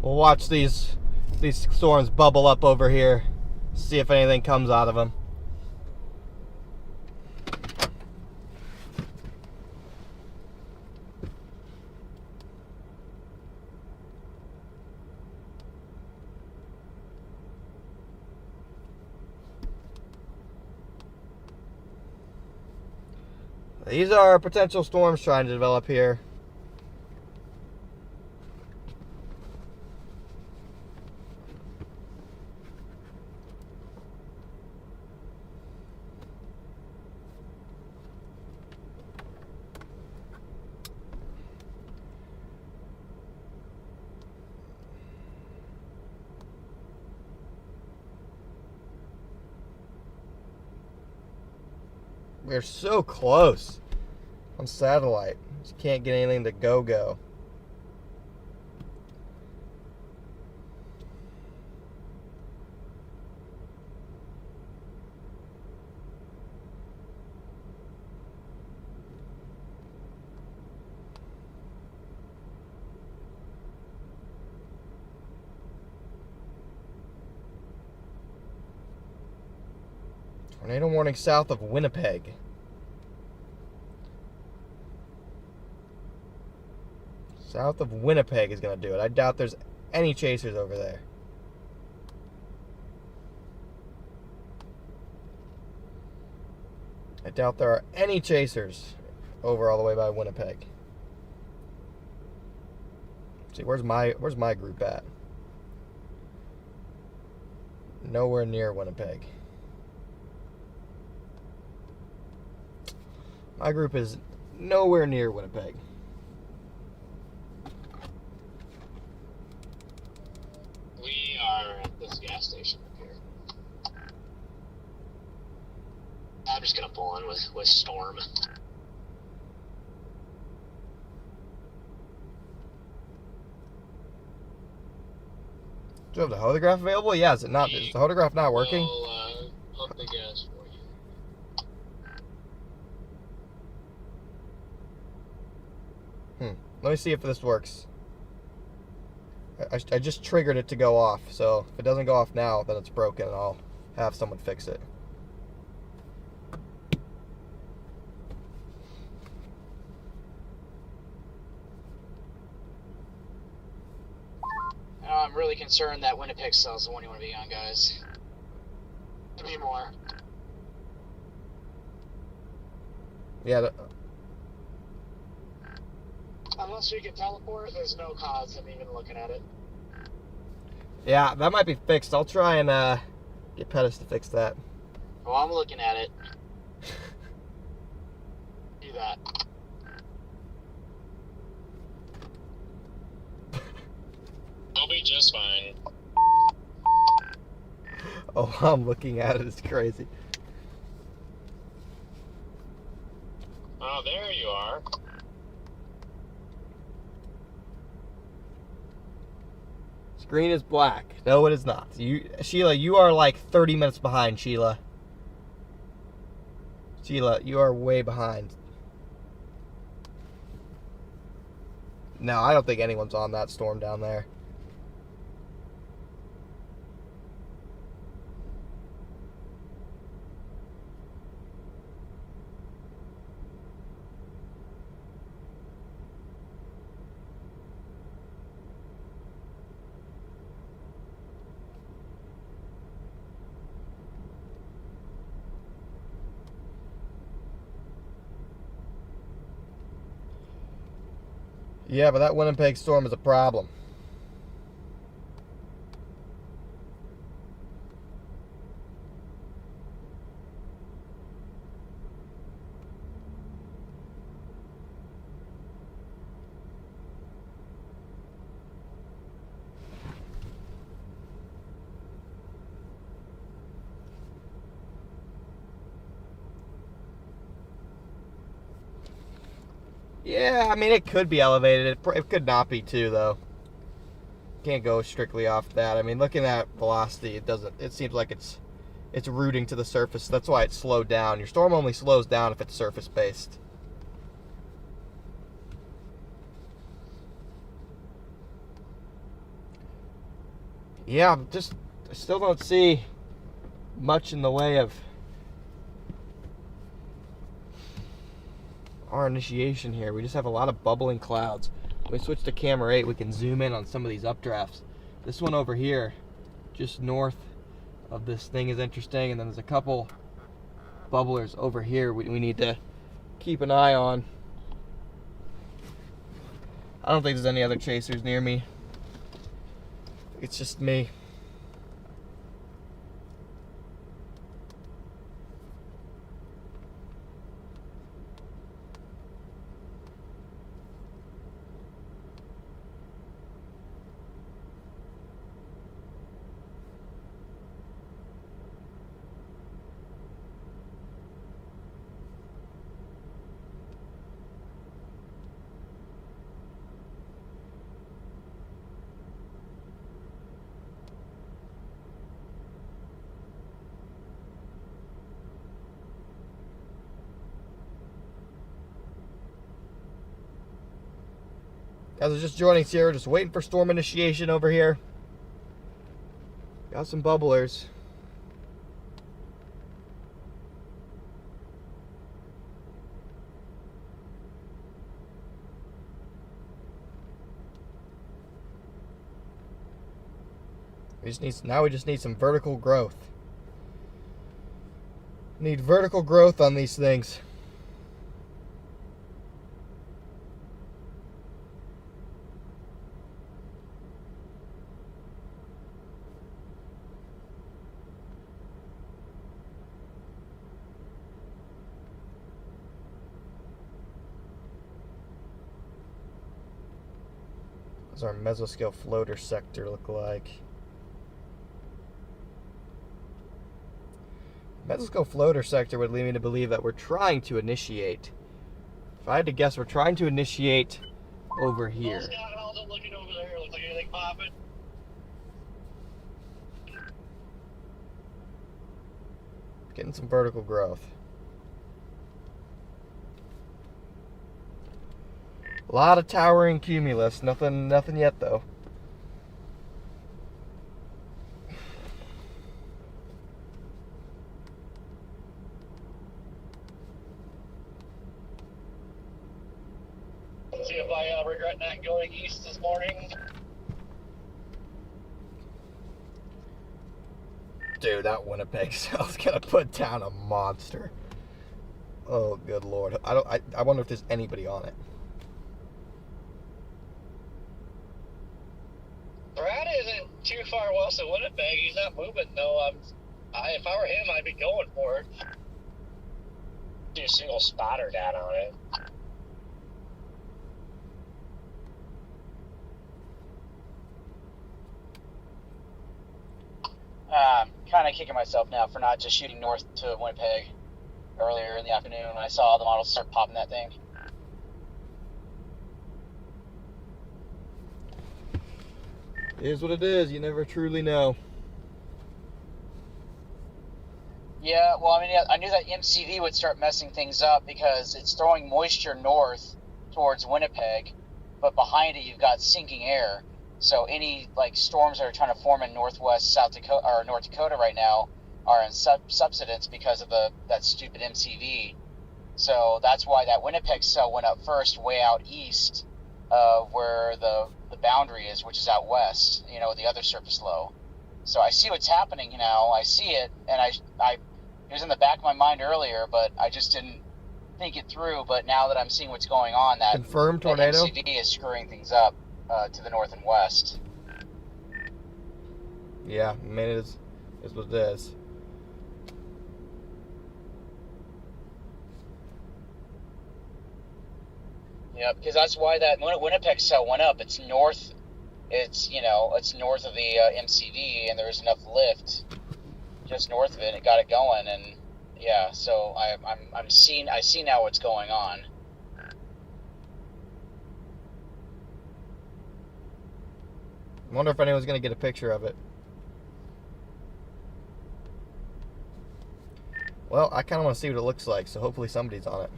We'll watch these storms bubble up over here, see if anything comes out of them. These are potential storms trying to develop here. We're so close on satellite. Just can't get anything to go. Tornado warning south of Winnipeg. South of Winnipeg is going to do it. I doubt there's any chasers over there. I doubt there are any chasers over all the way by Winnipeg. See, where's my group at? Nowhere near Winnipeg. My group is nowhere near Winnipeg. We are at this gas station up here. I'm just gonna pull in with Storm. Do you have the hodograph available? Yeah, is the hodograph not working? I'll pump the gas for you. Let me see if this works. I just triggered it to go off, so if it doesn't go off now, then it's broken and I'll have someone fix it. I'm really concerned that Winnipeg Cell's the one you want to be on, guys. Give me more. Yeah. Unless we can teleport, there's no cause in even looking at it. Yeah, that might be fixed. I'll try and get Pettis to fix that. Well, I'm looking at it. Do that. I'll be just fine. Oh, I'm looking at it. It's crazy. Oh, there you are. Screen is black. No, it is not. Sheila, you are like 30 minutes behind, Sheila. Sheila, you are way behind. No, I don't think anyone's on that storm down there. Yeah, but that Winnipeg storm is a problem. Yeah, I mean, it could be elevated. It could not be too, though. Can't go strictly off that. I mean, looking at velocity, it doesn't. It seems like it's rooting to the surface. That's why it's slowed down. Your storm only slows down if it's surface based. Yeah, I still don't see much in the way of our initiation here. We just have a lot of bubbling clouds. When we switch to camera 8, we can zoom in on some of these updrafts. This one over here, just north of this thing, is interesting, and then there's a couple bubblers over here we need to keep an eye on. I don't think there's any other chasers near me. It's just me. Guys are just joining here, just waiting for storm initiation over here. Got some bubblers. We just need some vertical growth. Need vertical growth on these things. What does our mesoscale floater sector look like? Mesoscale floater sector would lead me to believe that we're trying to initiate. If I had to guess, we're trying to initiate over here. Looking over there, looks like anything popping. Getting some vertical growth. A lot of towering cumulus. Nothing yet though. See if I regret not going east this morning. Dude, that Winnipeg cell's gonna put down a monster. Oh, good lord. I wonder if there's anybody on it. isn't too far west of Winnipeg. He's not moving, though. If I were him, I'd be going for it. Do a single spotter data on it. Kind of kicking myself now for not just shooting north to Winnipeg earlier in the afternoon when I saw the models start popping that thing. It is what it is. You never truly know. Yeah, well, I mean, I knew that MCV would start messing things up because it's throwing moisture north towards Winnipeg, but behind it you've got sinking air. So any storms that are trying to form in northwest South Dakota or North Dakota right now are in subsidence because of that stupid MCV. So that's why that Winnipeg cell went up first, way out east of where the boundary is, which is out west. The other surface low. So I see what's happening now. I see it, and it was in the back of my mind earlier, but I just didn't think it through. But now that I'm seeing what's going on, that confirmed tornado, that MCV is screwing things up to the north and west. Yeah, I mean, it is what it is. Yeah, because that's why that Winnipeg cell went up. It's north. It's north of the MCV, and there's enough lift just north of it. It got it going, and yeah. So I see now what's going on. I wonder if anyone's going to get a picture of it. Well, I kind of want to see what it looks like, so hopefully somebody's on it.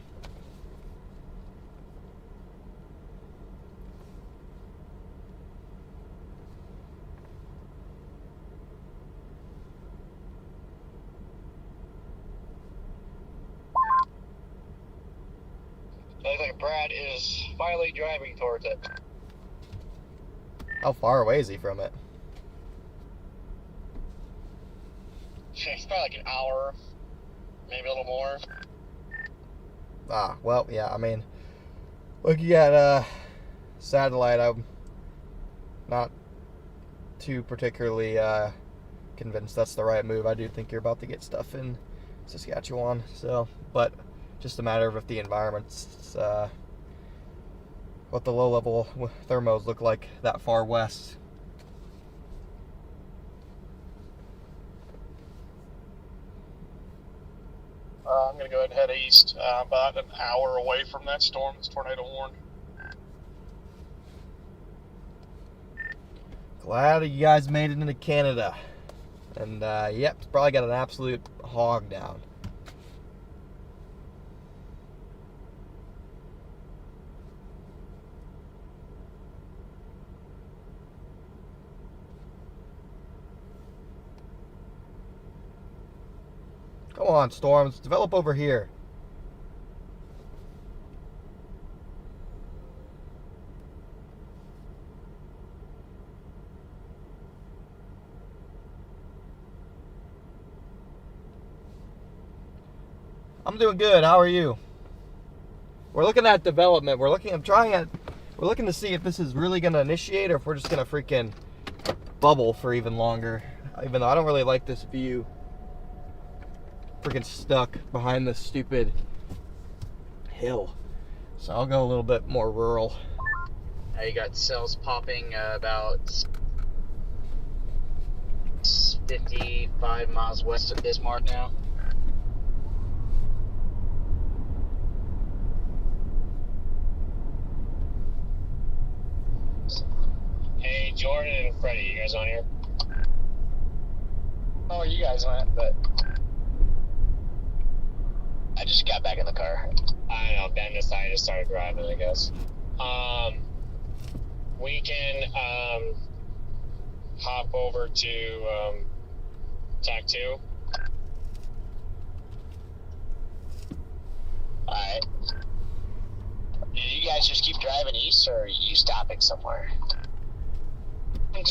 Looks like Brad is finally driving towards it. How far away is he from it? It's probably like an hour, maybe a little more. Ah, well, yeah, I mean, looking at satellite, I'm not too particularly convinced that's the right move. I do think you're about to get stuff in Saskatchewan, but just a matter of if the environment's what the low-level thermos look like that far west. I'm going to go ahead and head east, about an hour away from that storm that's tornado warned. Glad you guys made it into Canada. And, yep, it's probably got an absolute hog down. Come on, storms. Develop over here. I'm doing good. How are you? We're looking at development. We're looking to see if this is really going to initiate or if we're just going to freaking bubble for even longer. Even though I don't really like this view. Freaking stuck behind this stupid hill. So I'll go a little bit more rural. Now you got cells popping about 55 miles west of Bismarck now. Hey, Jordan and Freddie, you guys on here? Oh, you guys went, but I just got back in the car. I don't know, Ben decided to start driving, I guess. We can hop over to TAC 2. Alright. You guys just keep driving east, or are you stopping somewhere? I'm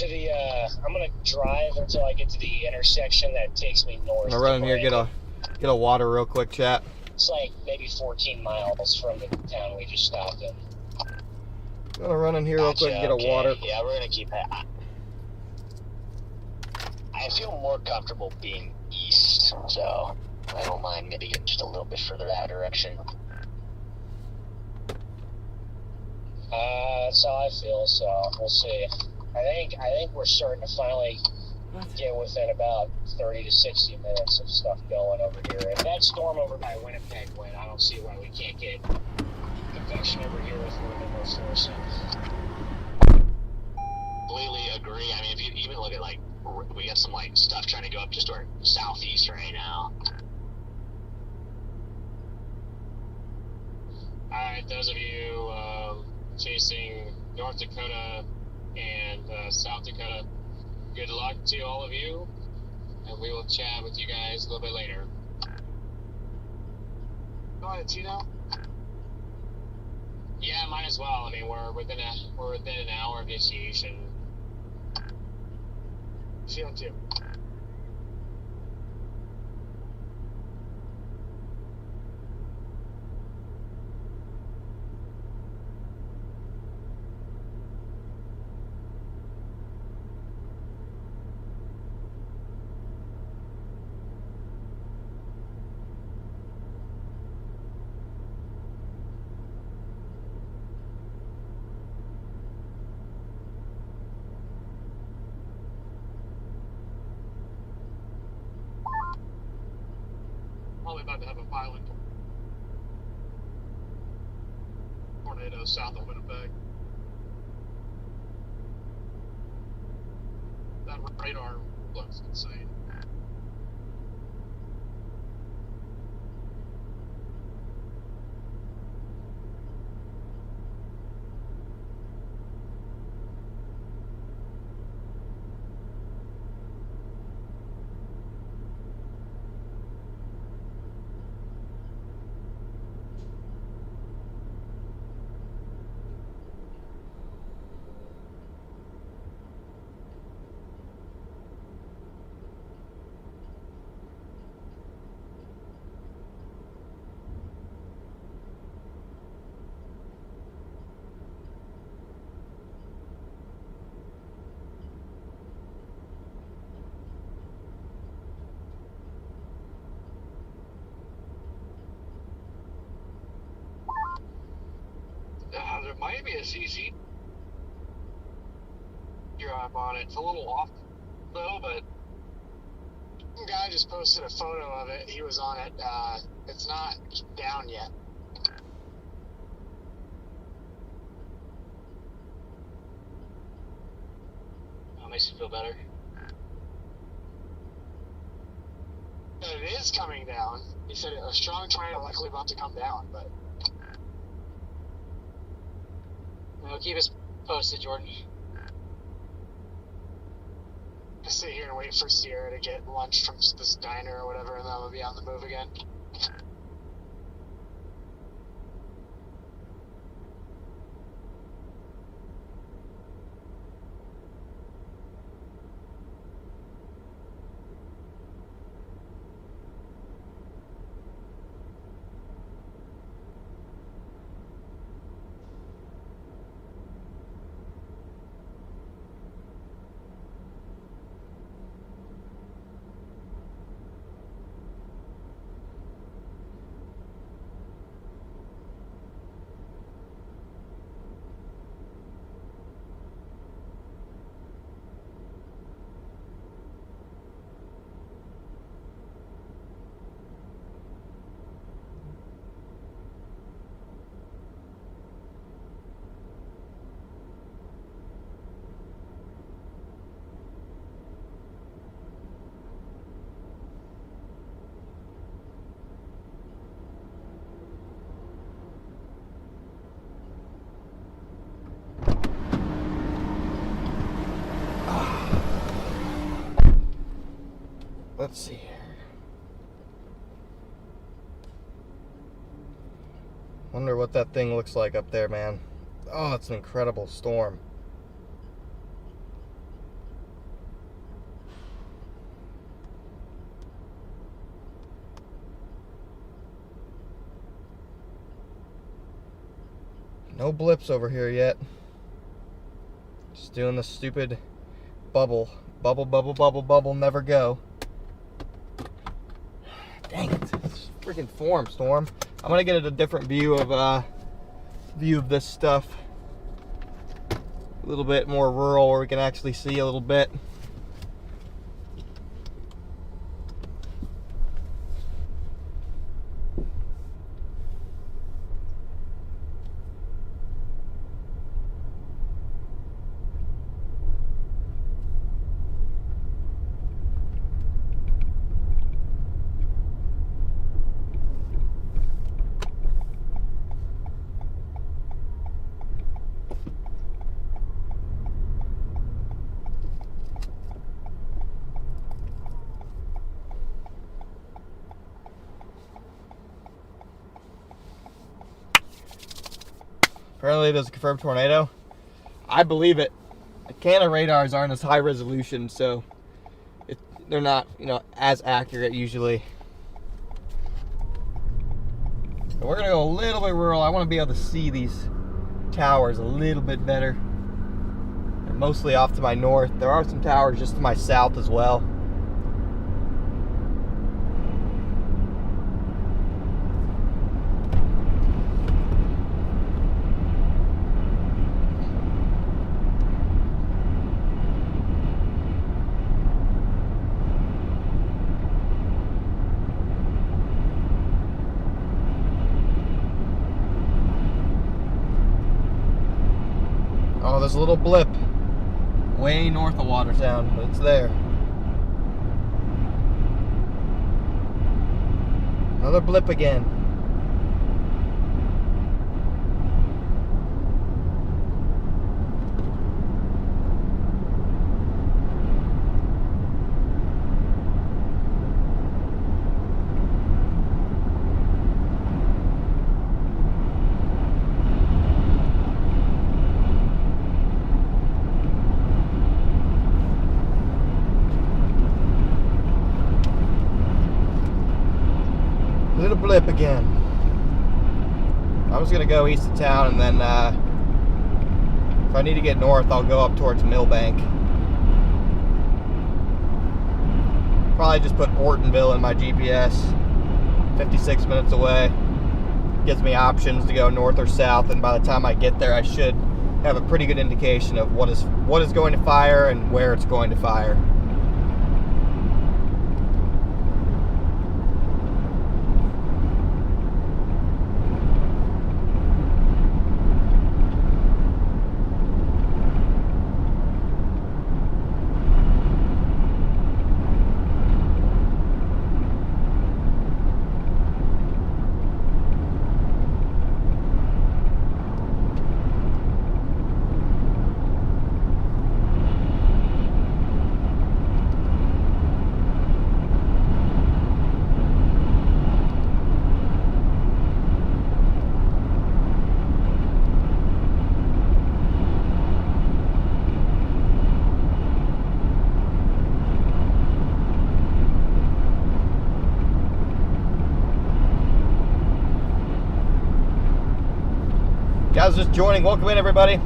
gonna drive until I get to the intersection that takes me north. I'm gonna run in here, get a water real quick, chat. It's like maybe 14 miles from the town we just stopped in. I'm gonna run in here real quick and get a water. Yeah, we're gonna keep that. I feel more comfortable being east, so I don't mind maybe getting just a little bit further that direction. That's how I feel, so we'll see. I think we're starting to finally get within about 30 to 60 minutes of stuff going over here. If that storm over by Winnipeg went, I don't see why we can't get convection over here with a little bit more force. Completely agree. I mean, if you even look at, like, we got some, like, stuff trying to go up just to our southeast right now. Alright, those of you chasing North Dakota and South Dakota, good luck to all of you, and we will chat with you guys a little bit later. Go ahead, Tino. Yeah, might as well. I mean, we're within an hour of initiation. Feel too. Probably about to have a violent tornado south of Winnipeg. That radar looks insane. There might be a CC drop on it. It's a little off, though, but some guy just posted a photo of it. He was on it. It's not down yet. That makes you feel better. It is coming down. He said a strong tornado likely about to come down, but we'll keep us posted, Jordan. Just sit here and wait for Sierra to get lunch from this diner or whatever, and then we'll be on the move again. Let's see here. Wonder what that thing looks like up there, man. Oh, it's an incredible storm. No blips over here yet. Just doing the stupid bubble. Bubble, bubble, bubble, bubble, never go. Dang it. It's freaking form, Storm. I'm going to get a different view of this stuff. A little bit more rural where we can actually see a little bit. Apparently it is a confirmed tornado. I believe it. The Canada radars aren't as high resolution, so they're not, as accurate usually. But we're gonna go a little bit rural. I want to be able to see these towers a little bit better. They're mostly off to my north. There are some towers just to my south as well. Oh, there's a little blip way north of Watertown, but it's there. Another blip again. Little blip again. I was gonna go east of town, and then if I need to get north, I'll go up towards Millbank. Probably just put Ortonville in my GPS. 56 minutes away. Gives me options to go north or south, and by the time I get there, I should have a pretty good indication of what is going to fire and where it's going to fire. Guys just joining, welcome in everybody.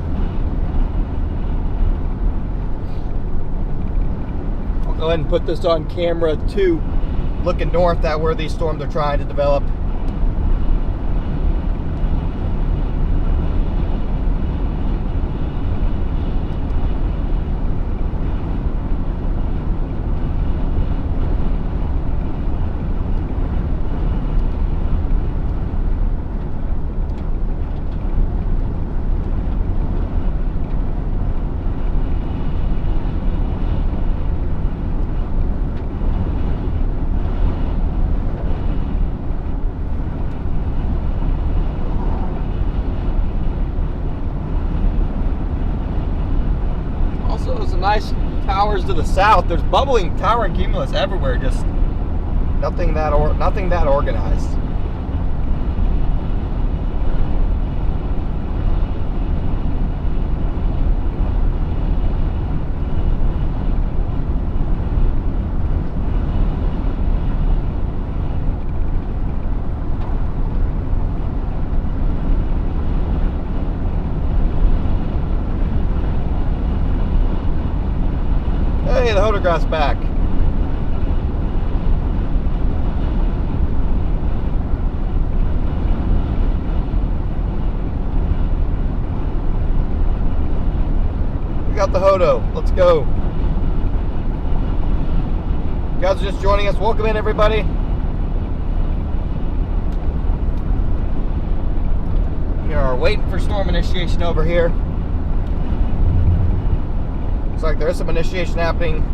I'll go ahead and put this on camera too, looking north at where these storms are trying to develop. Nice towers to the south. There's bubbling tower and cumulus everywhere, just nothing that organized. Hey, the hodograph's back. We got the hodo. Let's go. You guys are just joining us. Welcome in, everybody. We are waiting for storm initiation over here. Looks like there is some initiation happening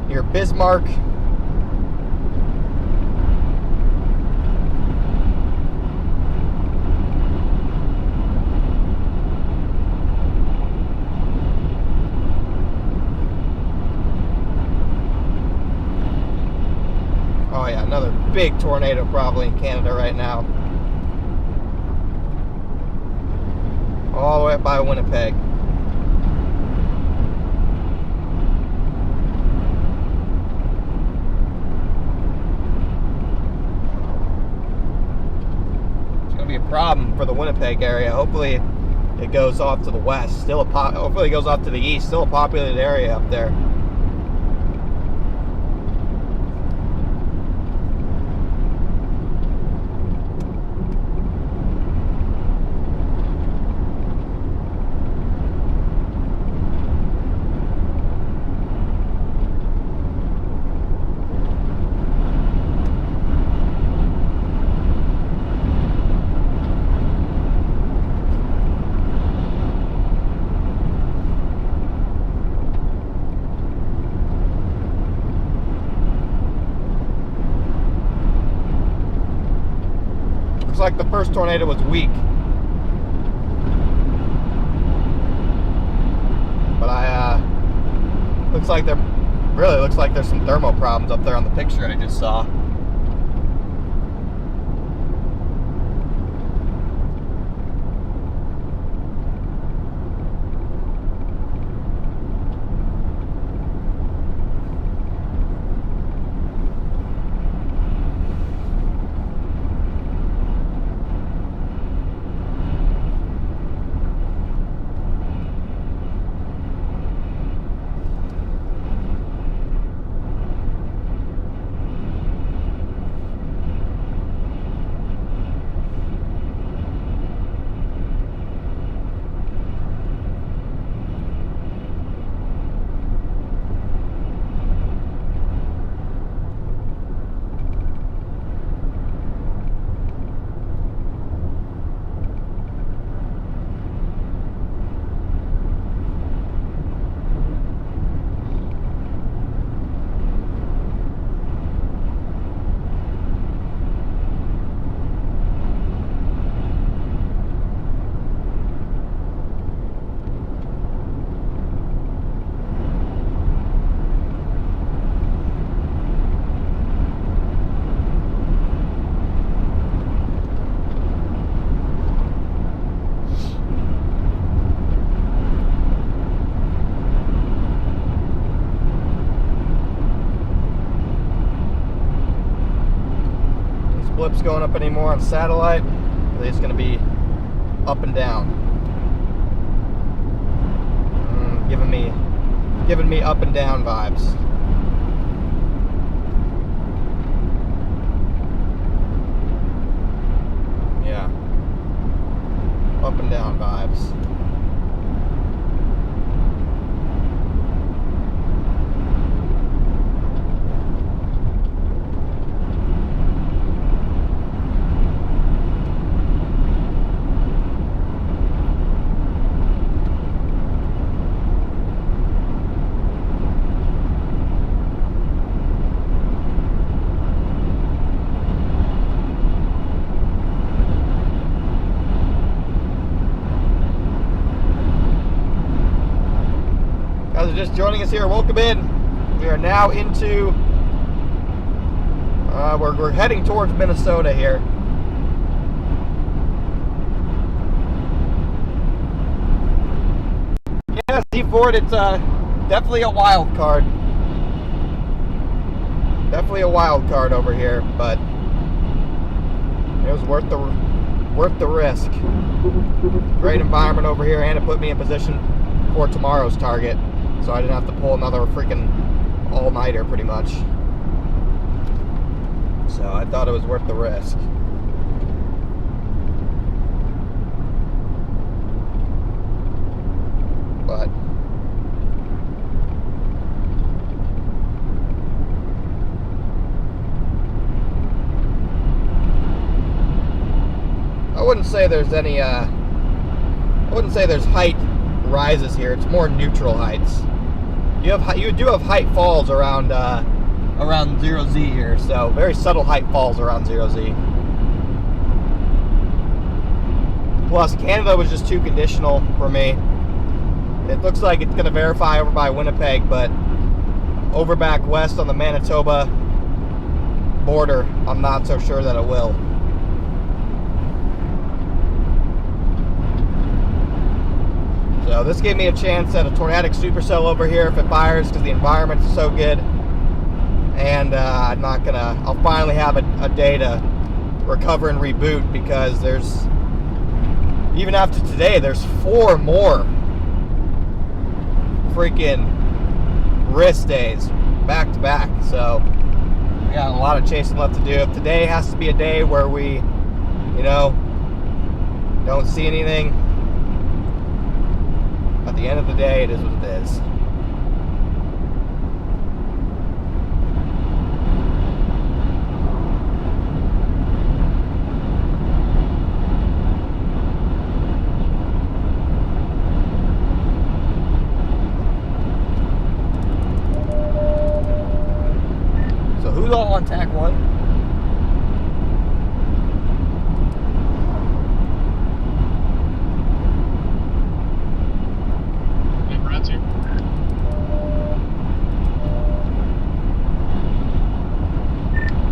near Bismarck. Oh yeah, another big tornado probably in Canada right now. All the way up by Winnipeg. It's gonna be a problem for the Winnipeg area. Hopefully it goes off to the west. Hopefully it goes off to the east. Still a populated area up there. Like the first tornado was weak, but looks like there's some thermal problems up there on the picture I just saw. Blips going up anymore on satellite. It's going to be up and down. Giving me up and down vibes. Yeah. Up and down vibes. Just joining us here, welcome in. We are now into we're heading towards Minnesota here. Yeah, C4, it's definitely a wild card. Definitely a wild card over here, but it was worth the risk. Great environment over here, and it put me in position for tomorrow's target. so I didn't have to pull another freaking all-nighter pretty much. So I thought it was worth the risk. But I wouldn't say there's any I wouldn't say there's height rises here. It's more neutral heights. You do have height falls around 0Z here, so very subtle height falls around 0Z. Plus, Canada was just too conditional for me. It looks like it's going to verify over by Winnipeg, but over back west on the Manitoba border, I'm not so sure that it will. So this gave me a chance at a tornadic supercell over here if it fires, because the environment's so good. And I'll finally have a day to recover and reboot, because there's, even after today, there's 4 more freaking risk days back to back. So we got a lot of chasing left to do. If today has to be a day where we, don't see anything, at the end of the day, it is what it is. So who's all on tack 1?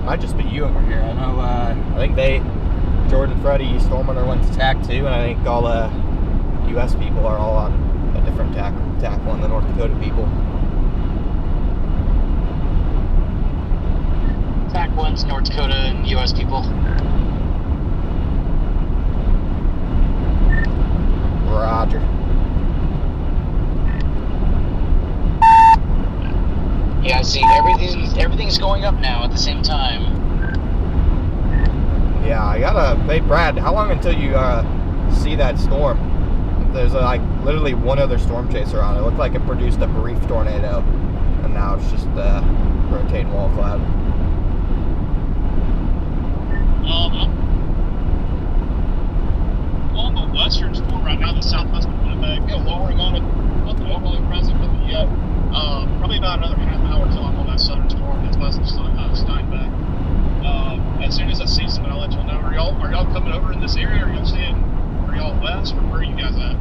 Might just be you over here. I know, I think Jordan, Freddie, Stormrunner went to tack 2, and I think all US people are all on a different tack 1, the North Dakota people. Tack 1's North Dakota and US people. Roger. Yeah, see, everything's going up now at the same time. Yeah, I gotta. Hey, Brad, how long until you see that storm? There's like literally one other storm chaser on it. It looked like it produced a brief tornado, and now it's just rotating wall cloud. On the western storm right now, the southwest of Winnipeg, lowering on it, nothing overly present with it yet. Probably about another half hour till I'm on that southern storm. It's west of Steinbeck. As soon as I see something, I'll let you know. Are y'all coming over in this area? Are y'all west, or where are you guys at?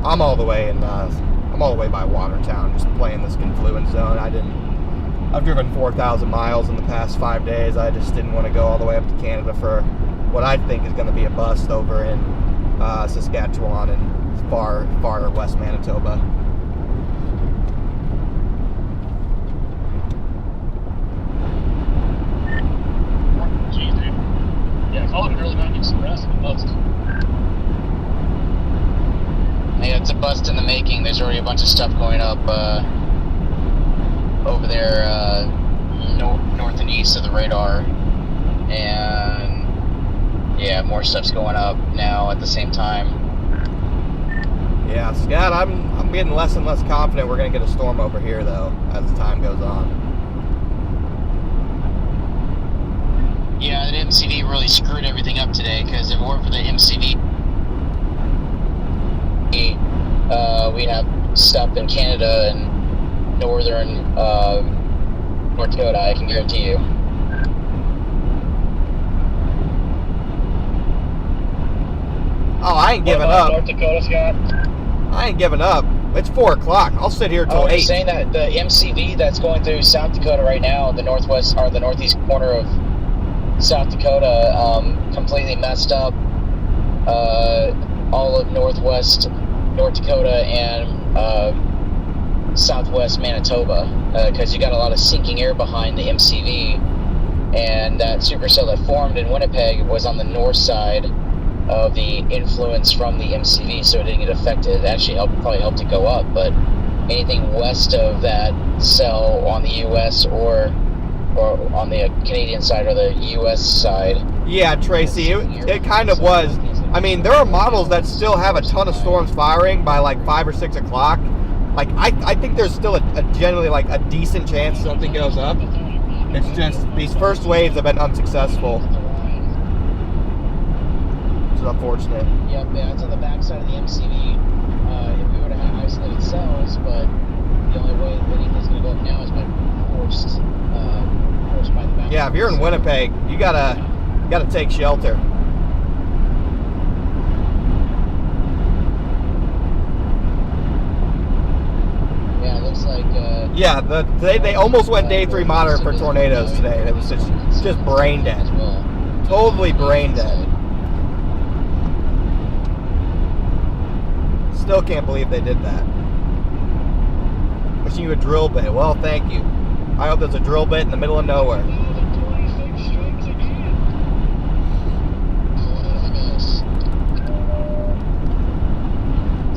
I'm all the way by Watertown, just playing this confluence zone. I've driven 4,000 miles in the past 5 days. I just didn't want to go all the way up to Canada for what I think is going to be a bust over in Saskatchewan and far west Manitoba. Geez, dude. Yeah, call it early night, get some rest and bust. Yeah, it's a bust in the making. There's already a bunch of stuff going up over there north and east of the radar, and yeah, more stuff's going up now at the same time. Yeah, Scott, I'm getting less and less confident we're going to get a storm over here, though, as the time goes on. Yeah, the MCV really screwed everything up today, because if it weren't for the MCV, we'd have stuff in Canada and northern North Dakota, I can guarantee you. Oh, I ain't giving up. North Dakota, Scott? I ain't giving up. It's 4 o'clock. I'll sit here till 8. I'm saying that the MCV that's going through South Dakota right now, the northwest or the northeast corner of South Dakota, completely messed up all of northwest North Dakota and southwest Manitoba, because you got a lot of sinking air behind the MCV, and that supercell that formed in Winnipeg was on the north side of the influence from the MCV, so it didn't get affected. It actually probably helped it go up, but anything west of that cell on the U.S. or on the Canadian side or the U.S. side. Yeah, Tracy, it kind of was. I mean, there are models that still have a ton of storms firing by like 5 or 6 o'clock. Like, I think there's still a generally like a decent chance something goes up. It's just these first waves have been unsuccessful. It's unfortunate. Yep, yeah, it's on the backside of the MCV. If we were to have isolated cells, but the only way that anything's going to go up now is by forced by the backside. Yeah, if you're in Winnipeg, you gotta take shelter. Yeah, it looks like. Yeah, they almost went day 3 moderate for tornadoes today. It was just brain dead. Totally brain dead. Still can't believe they did that. Wishing you a drill bit. Well, thank you. I hope there's a drill bit in the middle of nowhere.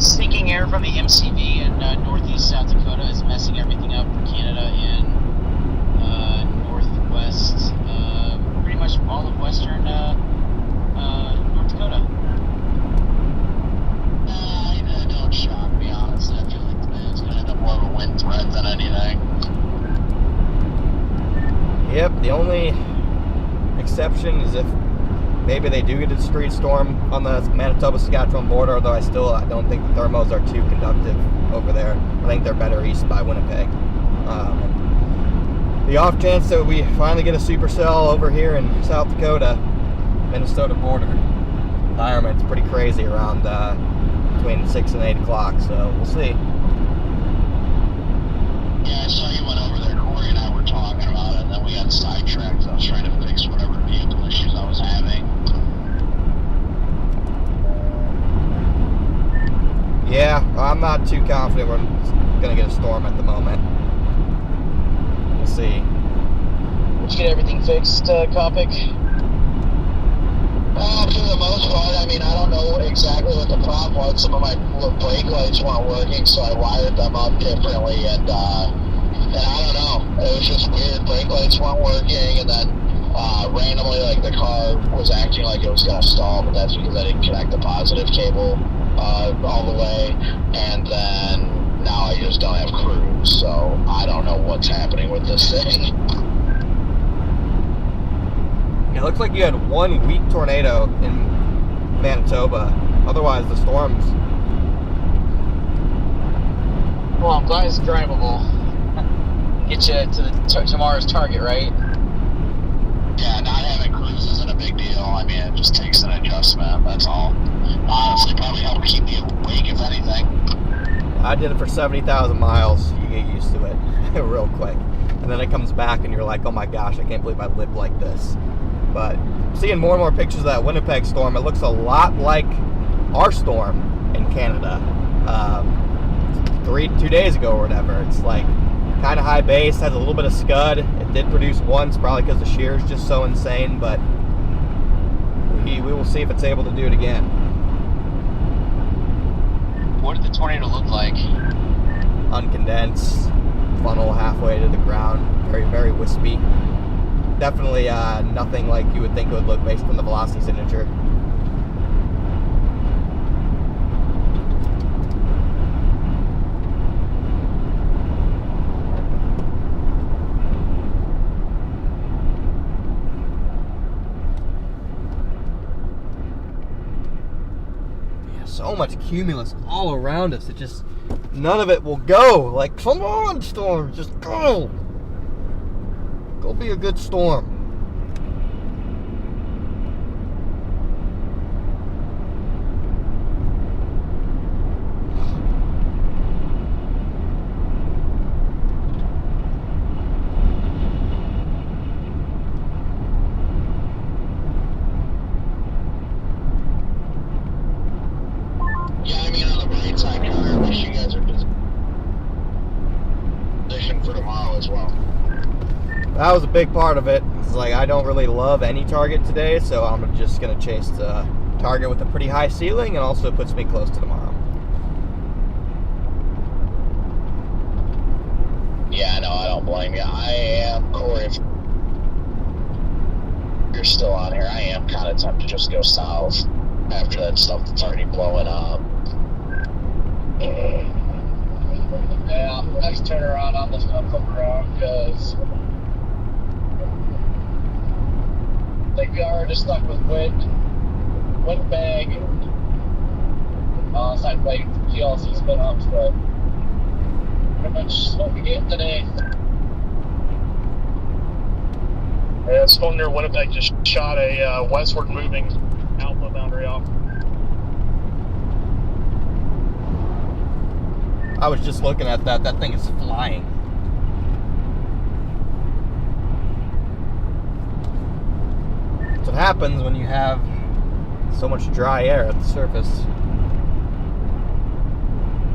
Sinking air from the MCV in northeast South Dakota is messing everything up for Canada and northwest, pretty much all of western North Dakota. It don't shock me, honestly. I feel like today is going to end up more of a wind threat than anything. Yep, the only exception is if maybe they do get a discrete storm on the Manitoba-Saskatchewan border, although I don't think the thermals are too conductive over there. I think they're better east by Winnipeg. The off chance that we finally get a supercell over here in South Dakota, Minnesota border environment, it's pretty crazy around between 6 and 8 o'clock, so we'll see. Yeah, I saw you went over there. Corey and I were talking about it, and then we got sidetracked. I was trying to fix whatever vehicle issues I was having. Yeah, I'm not too confident we're going to get a storm at the moment. We'll see. Did you get everything fixed, Copic? For the most part, I mean, I don't know exactly what the problem was. Some of my brake lights weren't working, so I wired them up differently, and I don't know. It was just weird. Brake lights weren't working, and then randomly, like, the car was acting like it was going to stall, but that's because I didn't connect the positive cable all the way, and then now I just don't have cruise, so I don't know what's happening with this thing. It looks like you had one weak tornado in Manitoba. Otherwise, the storms. Well, I'm glad it's drivable. Get you to tomorrow's target, right? Yeah, not having cruise isn't a big deal. I mean, it just takes an adjustment, that's all. Honestly, probably help keep me awake, if anything. I did it for 70,000 miles. You get used to it real quick. And then it comes back and you're like, oh my gosh, I can't believe I lived like this. But seeing more and more pictures of that Winnipeg storm, it looks a lot like our storm in Canada 2 days ago or whatever. It's like kind of high base, has a little bit of scud. It did produce once, probably because the shear is just so insane, but we will see if it's able to do it again. What did the tornado look like? Uncondensed, funnel halfway to the ground, very, very wispy. Definitely nothing like you would think it would look based on the velocity signature. Yeah, so much cumulus all around us. It just, none of it will go. Like, come on, storm, just go. Go be a good storm. Yeah, I mean, on the bright side, Connor, at least you guys are positioned for tomorrow as well. That was a big part of it. It's like I don't really love any target today, so I'm just going to chase the target with a pretty high ceiling, and also puts me close to tomorrow. don't blame you. I am, Corey, if you're still on here, I am kind of tempted to just go south after that stuff that's already blowing up. Yeah, nice turnaround on the road, because I think we are just stuck with windbag. It's not waiting for GLC spin ups, but pretty much what we get today. Yeah, storm near Winnipeg just shot a westward moving outflow boundary off. I was just looking at that. That thing is flying. That's what happens when you have so much dry air at the surface.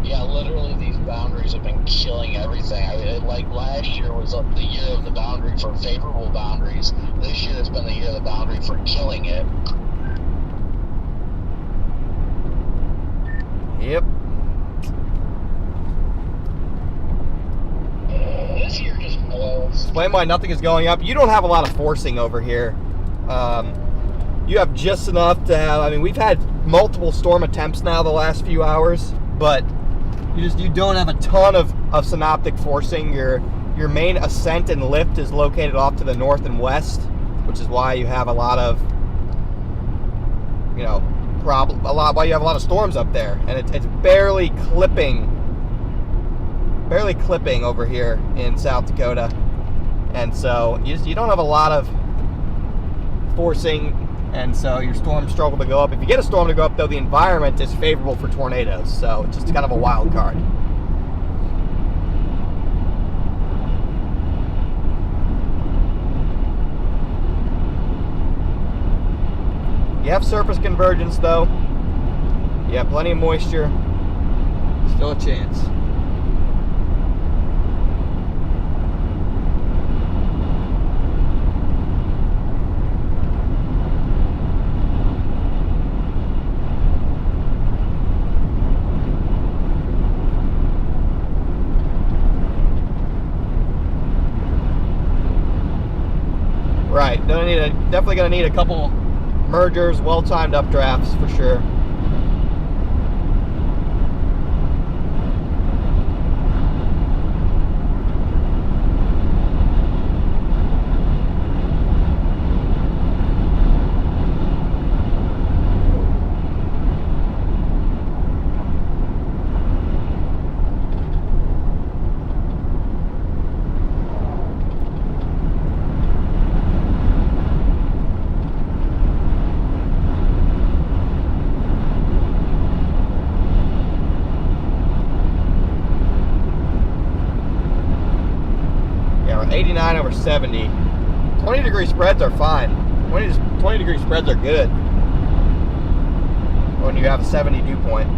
Yeah, literally these boundaries have been killing everything. I mean, like last year was the year of the boundary for favorable boundaries. This year has been the year of the boundary for killing it. Yep. This year just blows. Explain why nothing is going up. You don't have a lot of forcing over here. You have just enough to have. I mean, we've had multiple storm attempts now the last few hours, but you don't have a ton of synoptic forcing. Your main ascent and lift is located off to the north and west, which is why you have a lot of why you have a lot of storms up there, and it's barely clipping over here in South Dakota, and so you don't have a lot of forcing, and so your storms struggle to go up. If you get a storm to go up, though, the environment is favorable for tornadoes, so it's just kind of a wild card. You have surface convergence, though. You have plenty of moisture. Still a chance. Right, definitely gonna need a couple mergers, well-timed updrafts for sure. Yeah, we're 89 over 70. 20-degree spreads are fine. 20-degree spreads are good when you have a 70 dew point.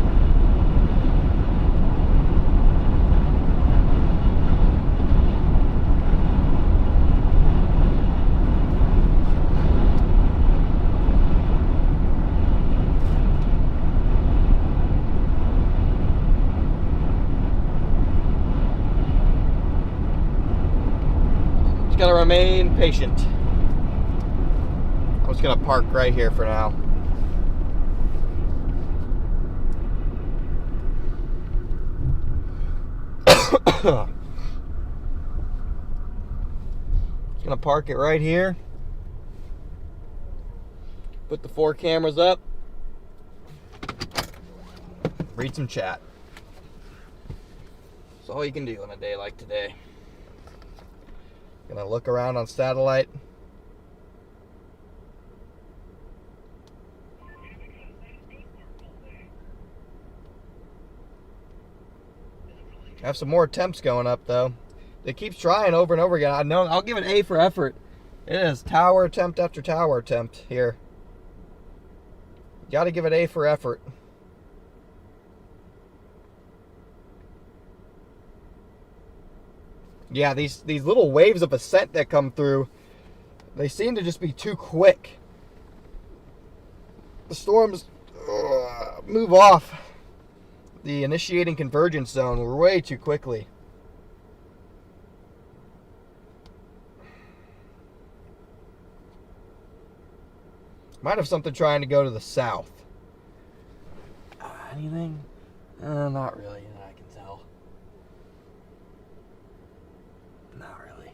Gotta remain patient. I'm just gonna park right here for now. Just gonna park it right here. Put the 4 cameras up. Read some chat. That's all you can do on a day like today. Gonna look around on satellite. Have some more attempts going up though. It keeps trying over and over again. I know. I'll give it A for effort. It is tower attempt after tower attempt here. Got to give it A for effort. Yeah, these little waves of ascent that come through, they seem to just be too quick. The storms move off the initiating convergence zone way too quickly. Might have something trying to go to the south. Anything? Not really that I can tell. Not really.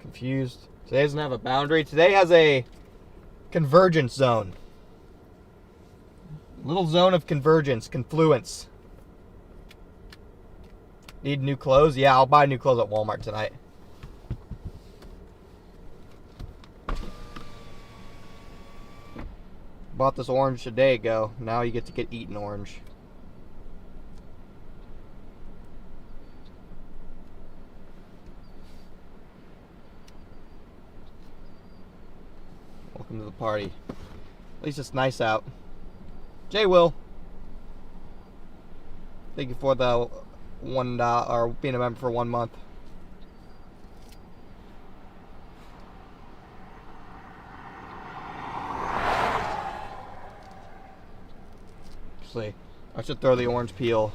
Confused. Today doesn't have a boundary. Today has a convergence zone. Little zone of convergence, confluence. Need new clothes? Yeah, I'll buy new clothes at Walmart tonight. Bought this orange a day ago. Now you get to get eaten orange. Welcome to the party. At least it's nice out. Jay Will. Thank you for the $1 or being a member for 1 month. Actually, I should throw the orange peel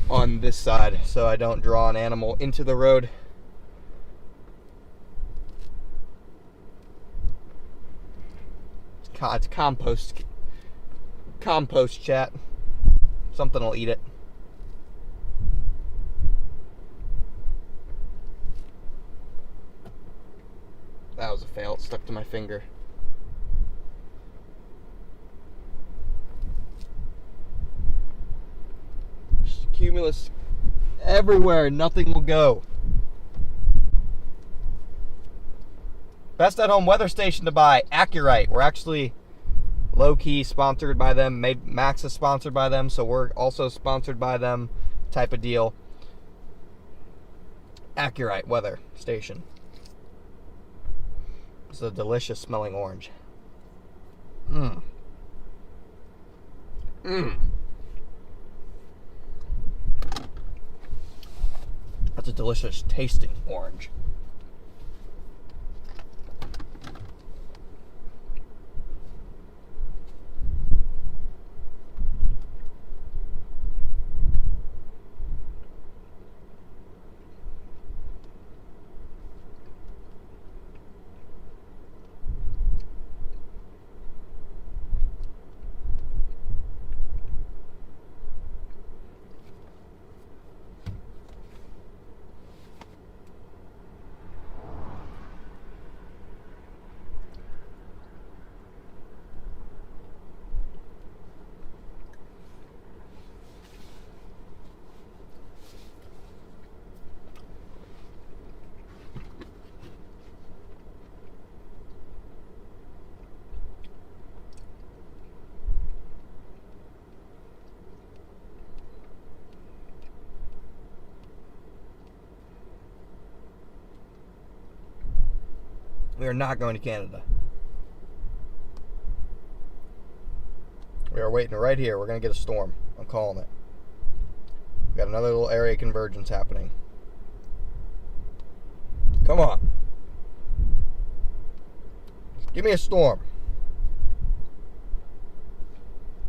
on this side so I don't draw an animal into the road. It's compost. Compost, chat. Something will eat it. That was a fail. It stuck to my finger. Just cumulus everywhere. Nothing will go. Best at home weather station to buy, Accurite. We're actually low-key sponsored by them. Max is sponsored by them, so we're also sponsored by them type of deal. Accurite weather station. It's a delicious smelling orange. Mmm. Mmm. That's a delicious tasting orange. We are not going to Canada. We are waiting right here. We're going to get a storm. I'm calling it. We got another little area convergence happening. Come on. Give me a storm.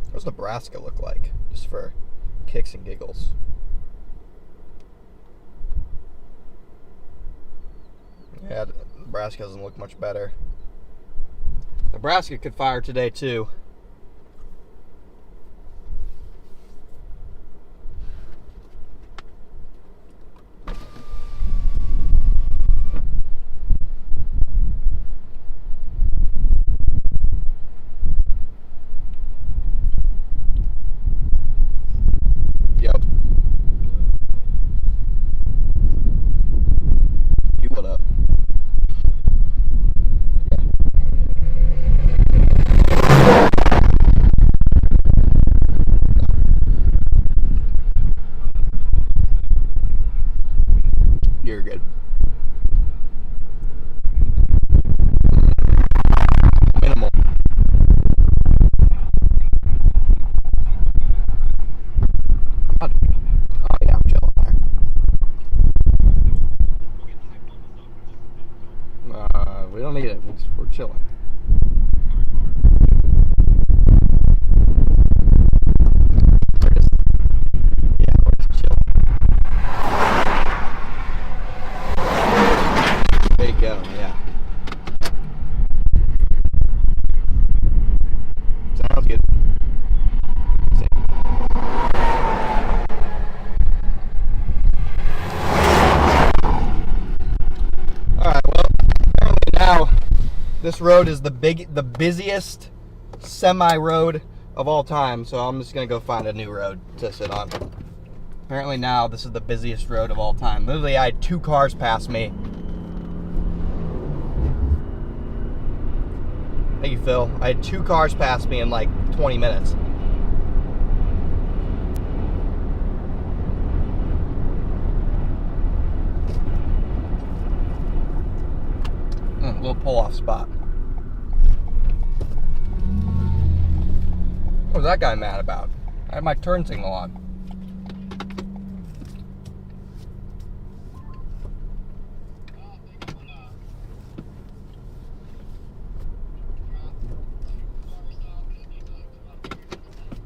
What does Nebraska look like? Just for kicks and giggles. Yeah, Nebraska doesn't look much better. Nebraska could fire today, too. Yep. You what up? You're good. Minimal. Oh yeah, I'm chilling there. We don't need it. We're chilling. We're just chilling. this road is the busiest semi road of all time, so I'm just gonna go find a new road to sit on. Apparently now this is the busiest road of all time. Literally, I had 2 cars pass me. Thank you, Phil. I had 2 cars pass me in like 20 minutes. Little pull-off spot. What was that guy mad about? I had my turn signal on.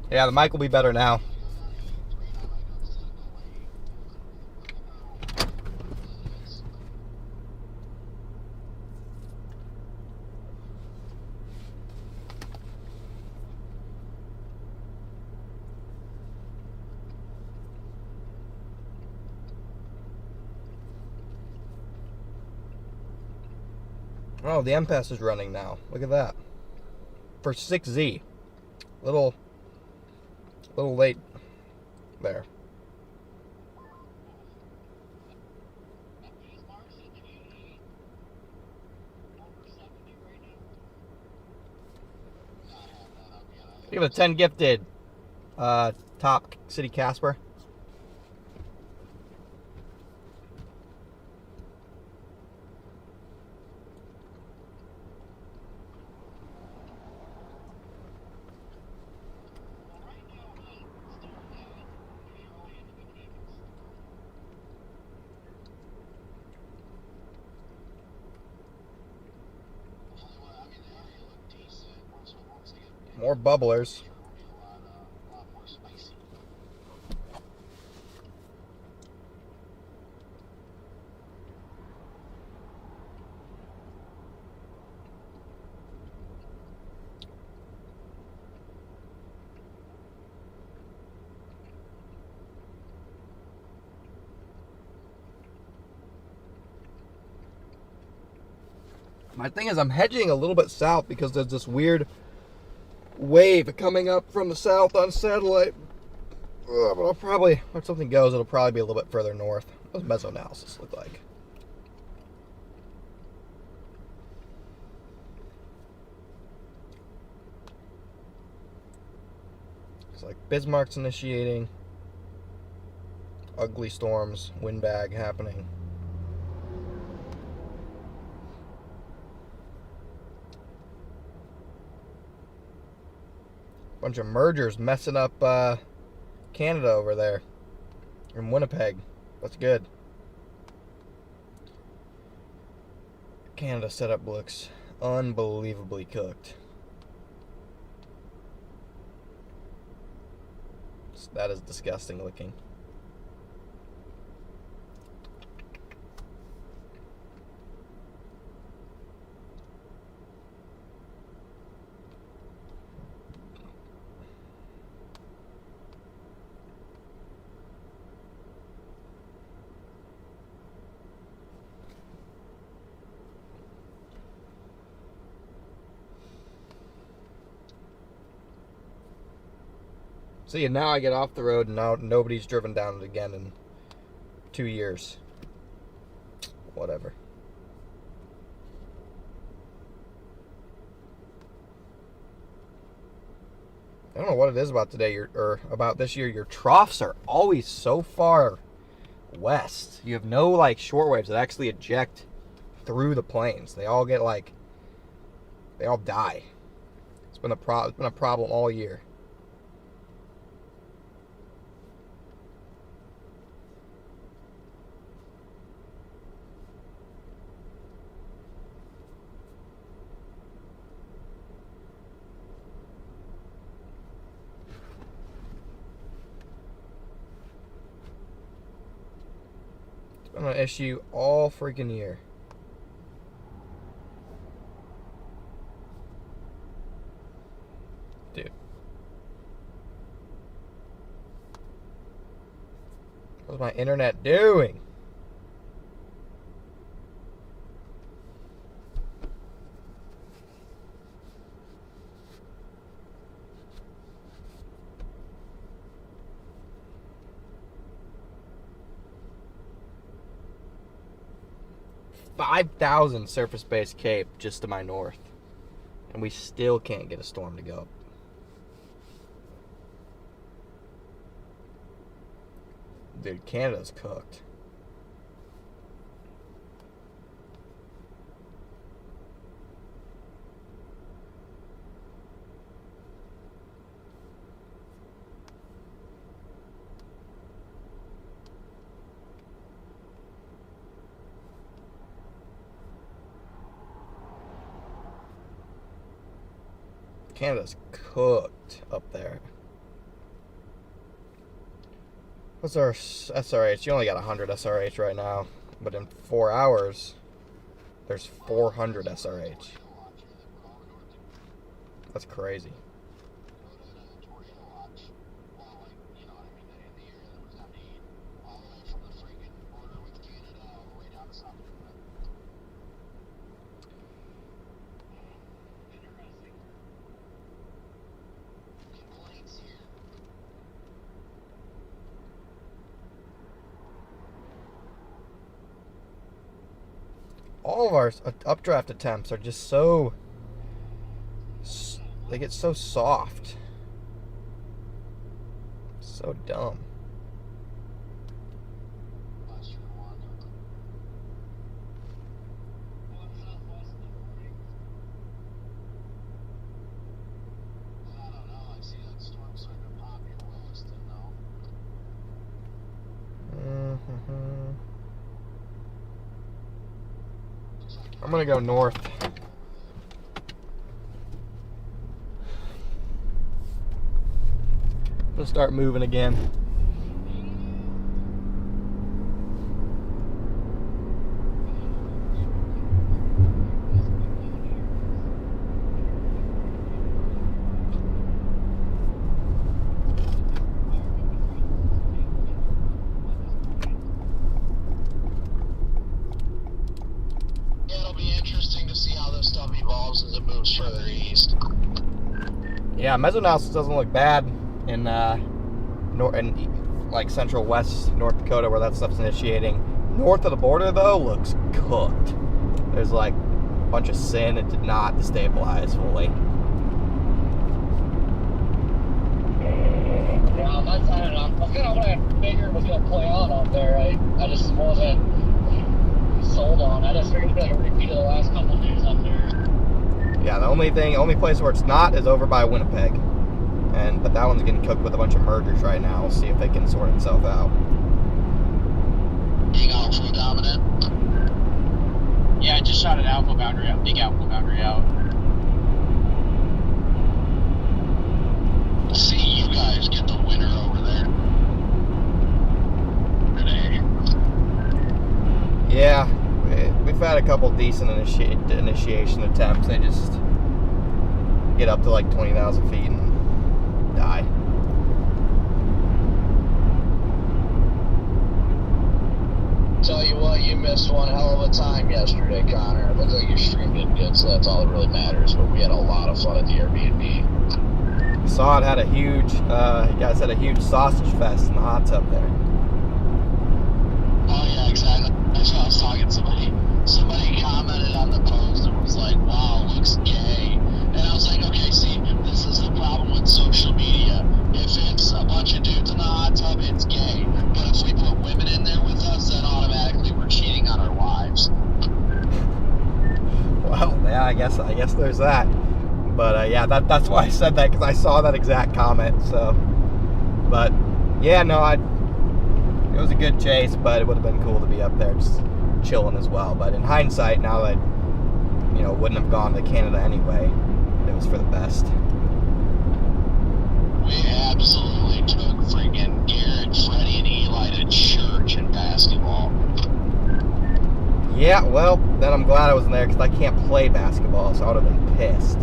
Yeah, the mic will be better now. Oh, the M-Pass is running now. Look at that. For 6Z. Little late there. We have a 10 gifted. Top City Casper. More bubblers. My thing is I'm hedging a little bit south because there's this weird wave coming up from the south on satellite. But I'll probably, if something goes, it'll probably be a little bit further north. What does mesoanalysis look like? It's like Bismarck's initiating. Ugly storms, windbag happening. Bunch of mergers messing up Canada over there in Winnipeg. That's good. Canada setup looks unbelievably cooked. That is disgusting looking. See, and now I get off the road and now nobody's driven down it again in 2 years. Whatever. I don't know what it is about today, or about this year. Your troughs are always so far west. You have no like short waves that actually eject through the plains. They all get like, they all die. It's been a problem all year. It's been an issue all freaking year. Dude. What's my internet doing? 5,000 surface-based Cape just to my north. And we still can't get a storm to go. Dude, Canada's cooked. Canada's cooked up there. What's our SRH? You only got 100 SRH right now, but in 4 hours, there's 400 SRH. That's crazy. All of our updraft attempts are just so, they get so soft. So dumb. I'm gonna go north. Let's start moving again. Yeah, mesonaut doesn't look bad in like central west North Dakota where that stuff's initiating. North of the border though looks cooked. There's like a bunch of sin. It did not destabilize fully. Yeah, I don't know. That's kind of what I figured was gonna play out up there. I just wasn't sold on. I just figured it'd be like a repeat of the last couple of days up there. Yeah, the only place where it's not is over by Winnipeg. But that one's getting cooked with a bunch of mergers right now. We'll see if they can sort itself out. Big alpha dominant. Yeah, I just shot an alpha boundary out, big alpha boundary out. See you guys get the winner over there today. Yeah, we've had a couple decent initiation attempts. They just get up to like 20,000 feet and die. Tell you what, you missed one hell of a time yesterday, Connor. It looked like your stream did good, so that's all that really matters. But we had a lot of fun at the Airbnb. Saw it had a huge, you guys had a huge sausage fest in the hot tub there. Oh yeah, exactly. That's what I was talking to somebody. Somebody commented on the post and was like, wow, looks gay. And I was like, okay, see, this is the problem with social media. If it's a bunch of dudes in the hot tub, it's gay. But if we put women in there with us, then automatically we're cheating on our wives. Well, yeah, I guess there's that. But yeah, that's why I said that, because I saw that exact comment. So, but yeah, no, it was a good chase, but it would have been cool to be up there just chilling as well. But in hindsight, now that wouldn't have gone to Canada anyway, it was for the best. We absolutely took freaking Garrett, Freddie, and Eli to church in basketball. Yeah, well, then I'm glad I wasn't there because I can't play basketball, so I would have been pissed.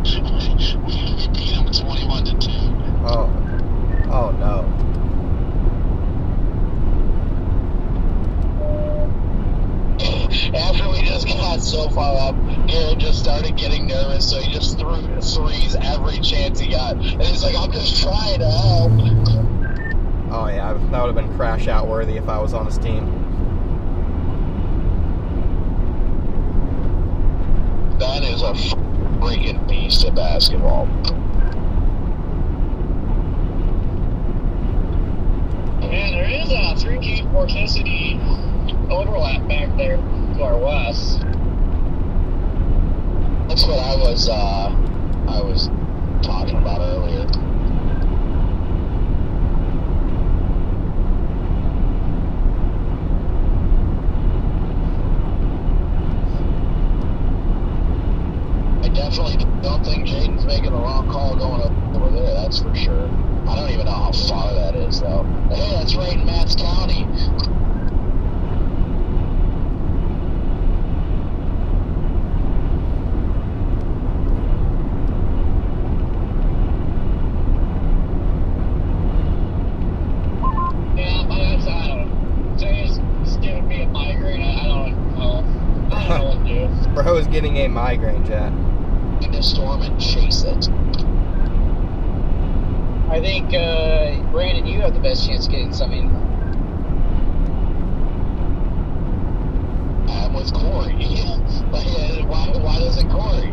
We beat them 21-2. Oh no. After we just got so far up, Garrett just started getting nervous, so he just threw threes every chance he got. And he's like, I'm just trying to help. Oh yeah, that would have been crash out worthy if I was on his team. a freaking beast at basketball. Man, there is a 3K vorticity overlap back there to our west. That's what I was talking about earlier. I definitely don't think Jaden's making the wrong call going over there, that's for sure. I don't even know how far that is, though. Hey, that's right in Matts County. Yeah, I don't know. Today's giving me a migraine. I don't know. I don't know what to do. Bro is getting a migraine, Jack. In the storm and chase it. I think, Brandon, you have the best chance of getting something. I'm with Corey. Why doesn't Corey?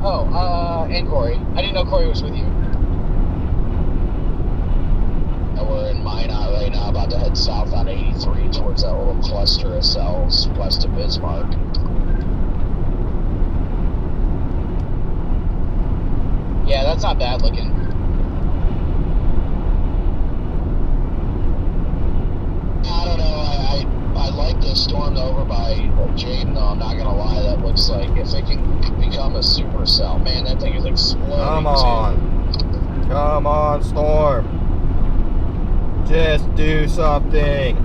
Oh, and Corey. I didn't know Corey was with you. We're in Minot right now, about to head south on 83 towards that little cluster of cells west of Bismarck. Yeah, that's not bad looking. I don't know. I like this storm over by Jaden, though. I'm not going to lie. That looks like if it can become a supercell, man, that thing is exploding. Come on. Come on, Storm. Just do something.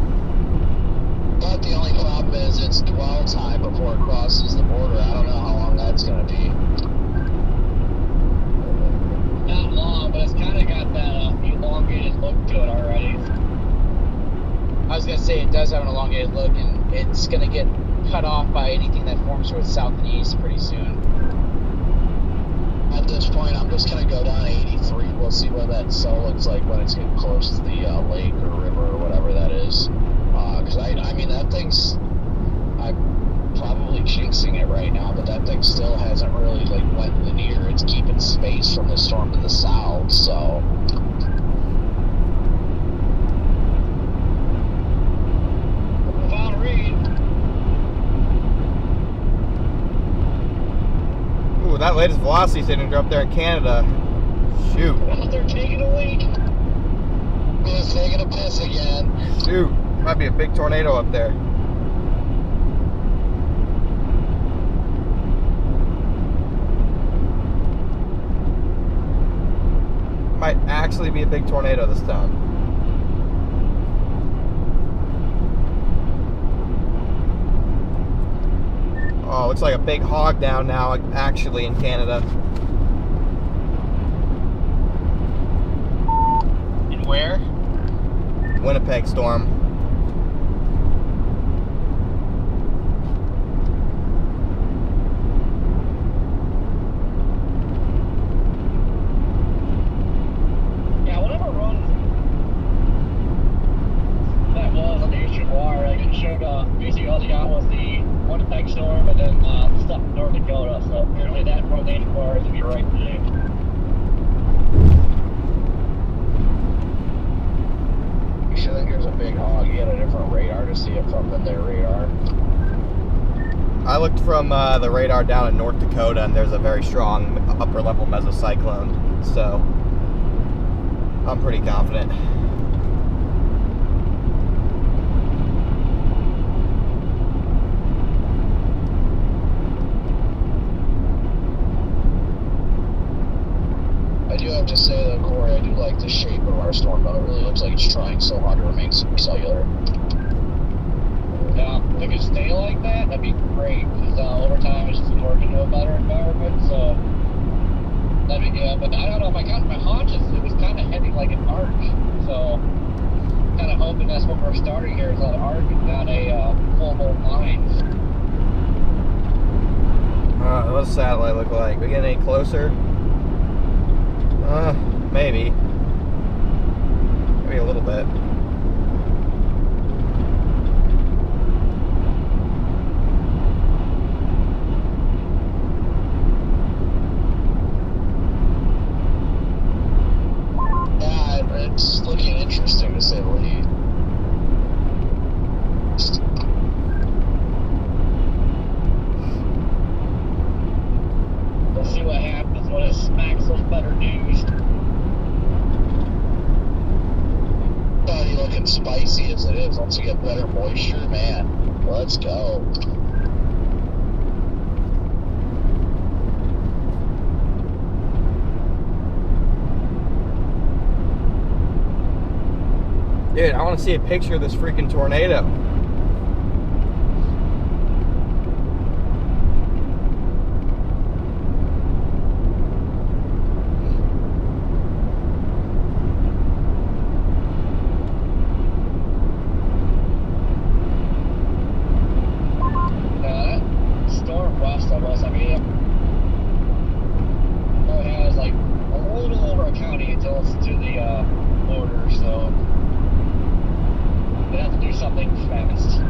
But the only problem is it's dwell time before it crosses the border. I don't know how long that's going to be. Not long, but it's kind of got that elongated look to it already. I was going to say it does have an elongated look, and it's going to get cut off by anything that forms towards south and east pretty soon. At this point, I'm just going to go down 83. We'll see what that cell looks like when it's getting close to the lake or river or whatever that is. Because, I mean, that thing's... I'm probably jinxing it right now, but that thing still hasn't really, went linear. It's keeping space from the storm to the south, so... Found Reed. Ooh, that latest velocity signature up there in Canada. Shoot. They're taking a leak. It's taking a piss again. Shoot. Might be a big tornado up there. Might actually be a big tornado this time. Oh, looks like a big hog down now, actually, in Canada. And where? Winnipeg storm. Yeah, whatever run that was on the Eastern Wire, it showed basically all they got was the Winnipeg storm and then stuff in North Dakota. So apparently that run the Eastern Wire is going to be right today. You sure think there's a big hog? You had a different radar to see it from than their radar. I looked from the radar down in North Dakota, and there's a very strong upper-level mesocyclone, so I'm pretty confident. I do have to say, though, Corey, I do like the shape of our storm, though. It really looks like it's trying so hard to remain supercellular. Yeah, if it could stay like that, that'd be great. Because over time, it's just working to a better environment. So that'd be good. But I don't know. My hunches, it was kind of heading like an arc. So kind of hoping that's what we're starting here is an arc and not a full-blown line. What's the satellite look like? We getting any closer? Maybe. Maybe a little bit. better news. Already looking spicy as it is. Once you get better moisture, man, let's go. Dude, I want to see a picture of this freaking tornado. Storm west of us, I mean, it has like a little over a county until it's to the border, so they have to do something fast.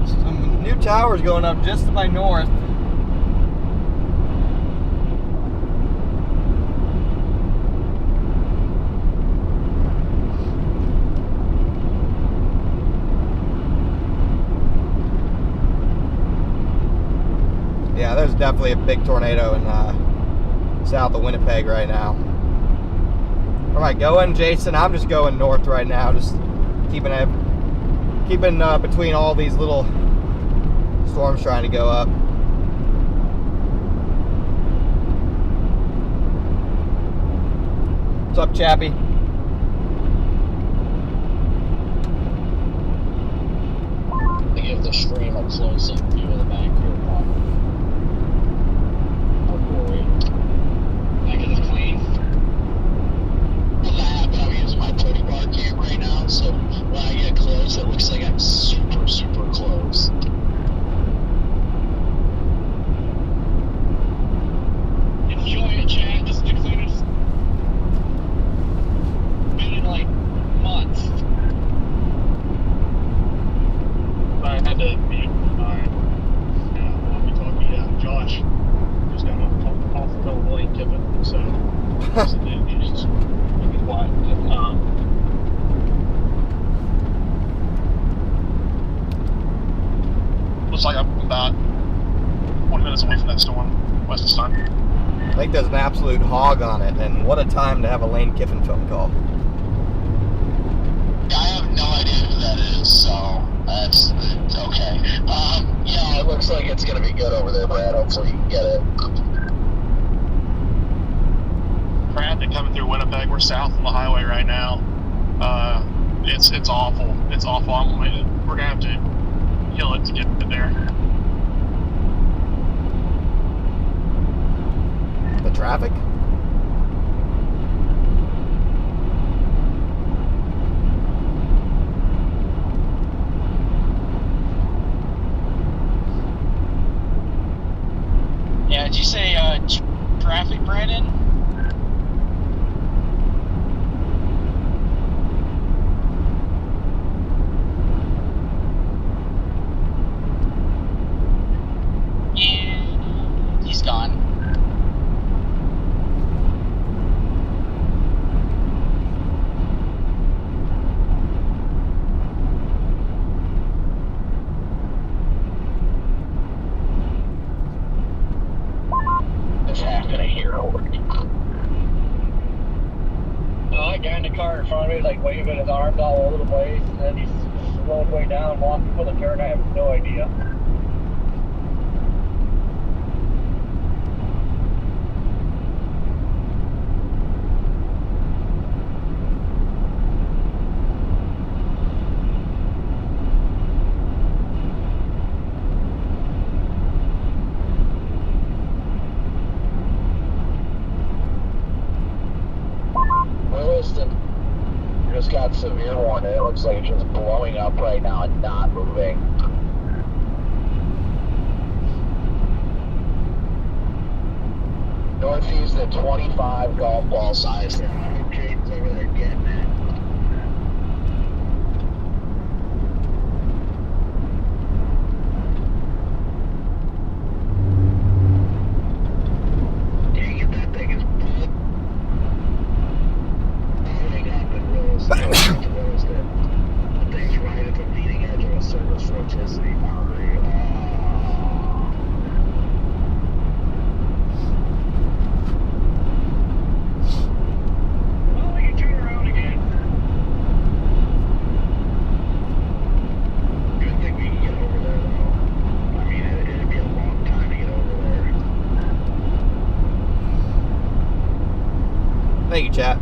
Some new towers going up just to my north. Yeah, there's definitely a big tornado in south of Winnipeg right now. Where am I going, Jason? I'm just going north right now, just keeping between all these little storms trying to go up. What's up, Chappie? To give the stream a close-up view of the back here. Back of the clean. I'm using my push bar cam right now, so when I get close, it looks like I'm super, super close. Enjoy it, Chad. This is the cleanest been in like months. I had to mute my walkie-talkie. Josh just got off the lane, Kevin. So he's just be quiet. Looks like I'm about 20 minutes away from that storm, west of Stein. I think there's an absolute hog on it, and what a time to have a Lane Kiffin phone call. I have no idea who that is, so that's okay. Yeah, it looks like it's gonna be good over there, Brad. Hopefully you can get it. Traffic coming through Winnipeg. We're south on the highway right now. It's awful. It's awful. We're gonna have to kill it to get there. The traffic? Yeah, did you say traffic, Brandon? Yeah, he's gone. What's happening here over here? That guy in the car in front of me is like waving his arms all over the place, and then he's slowed way down, walking for the turn. I have no idea. Williston just got severe one, and it looks like it's just blowing up right now and not moving. Northeast at 25 golf ball size. There are James over there getting it. Dang it, that thing is blowing up in Williston. That thing's right at the leading edge chat?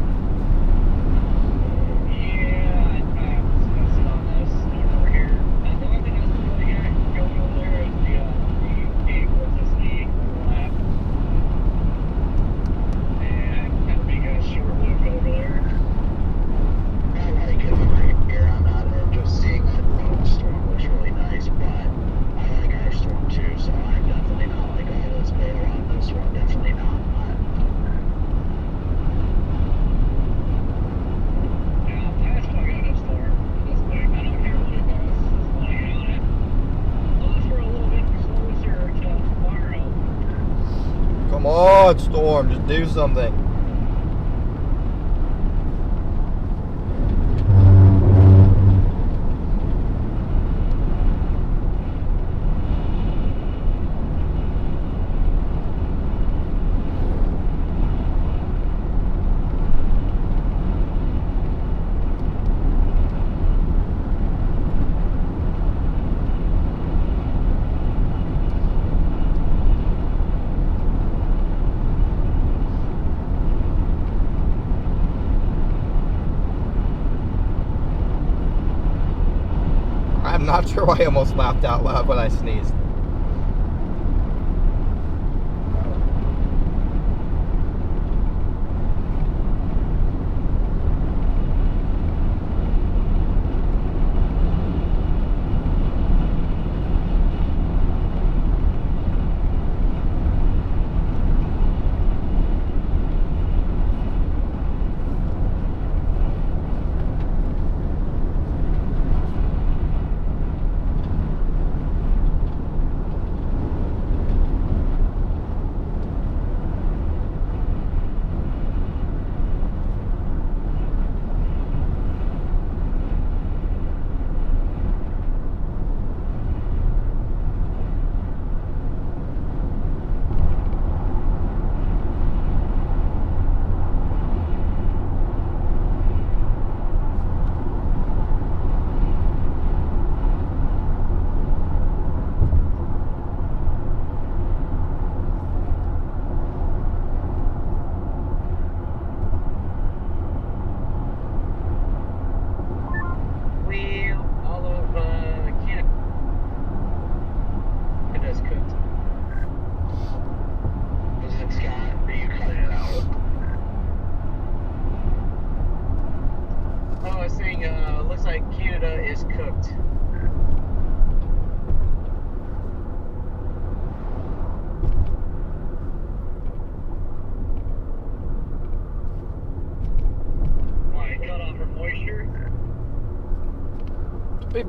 Come on, Storm, just do something. I'm not sure why I almost laughed out loud when I sneezed.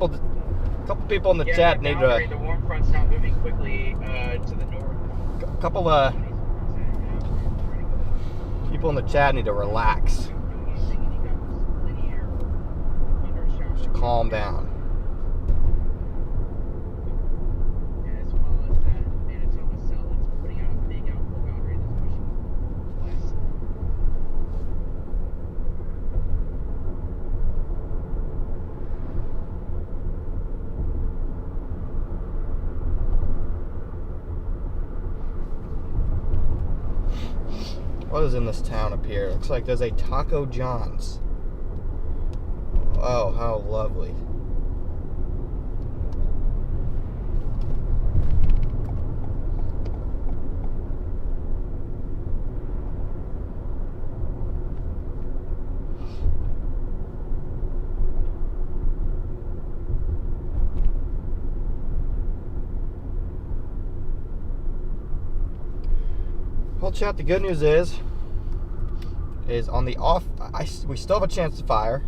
A couple people in the chat need to. The warm front's not moving quickly to the north. A couple people in the chat need to relax. Just calm down. As well as that Manitoba cell that's putting out a big outflow boundary that's pushing west. What is in this town up here? Looks like there's a Taco John's. Oh, how lovely. Well, chat, the good news is on the off, we still have a chance to fire.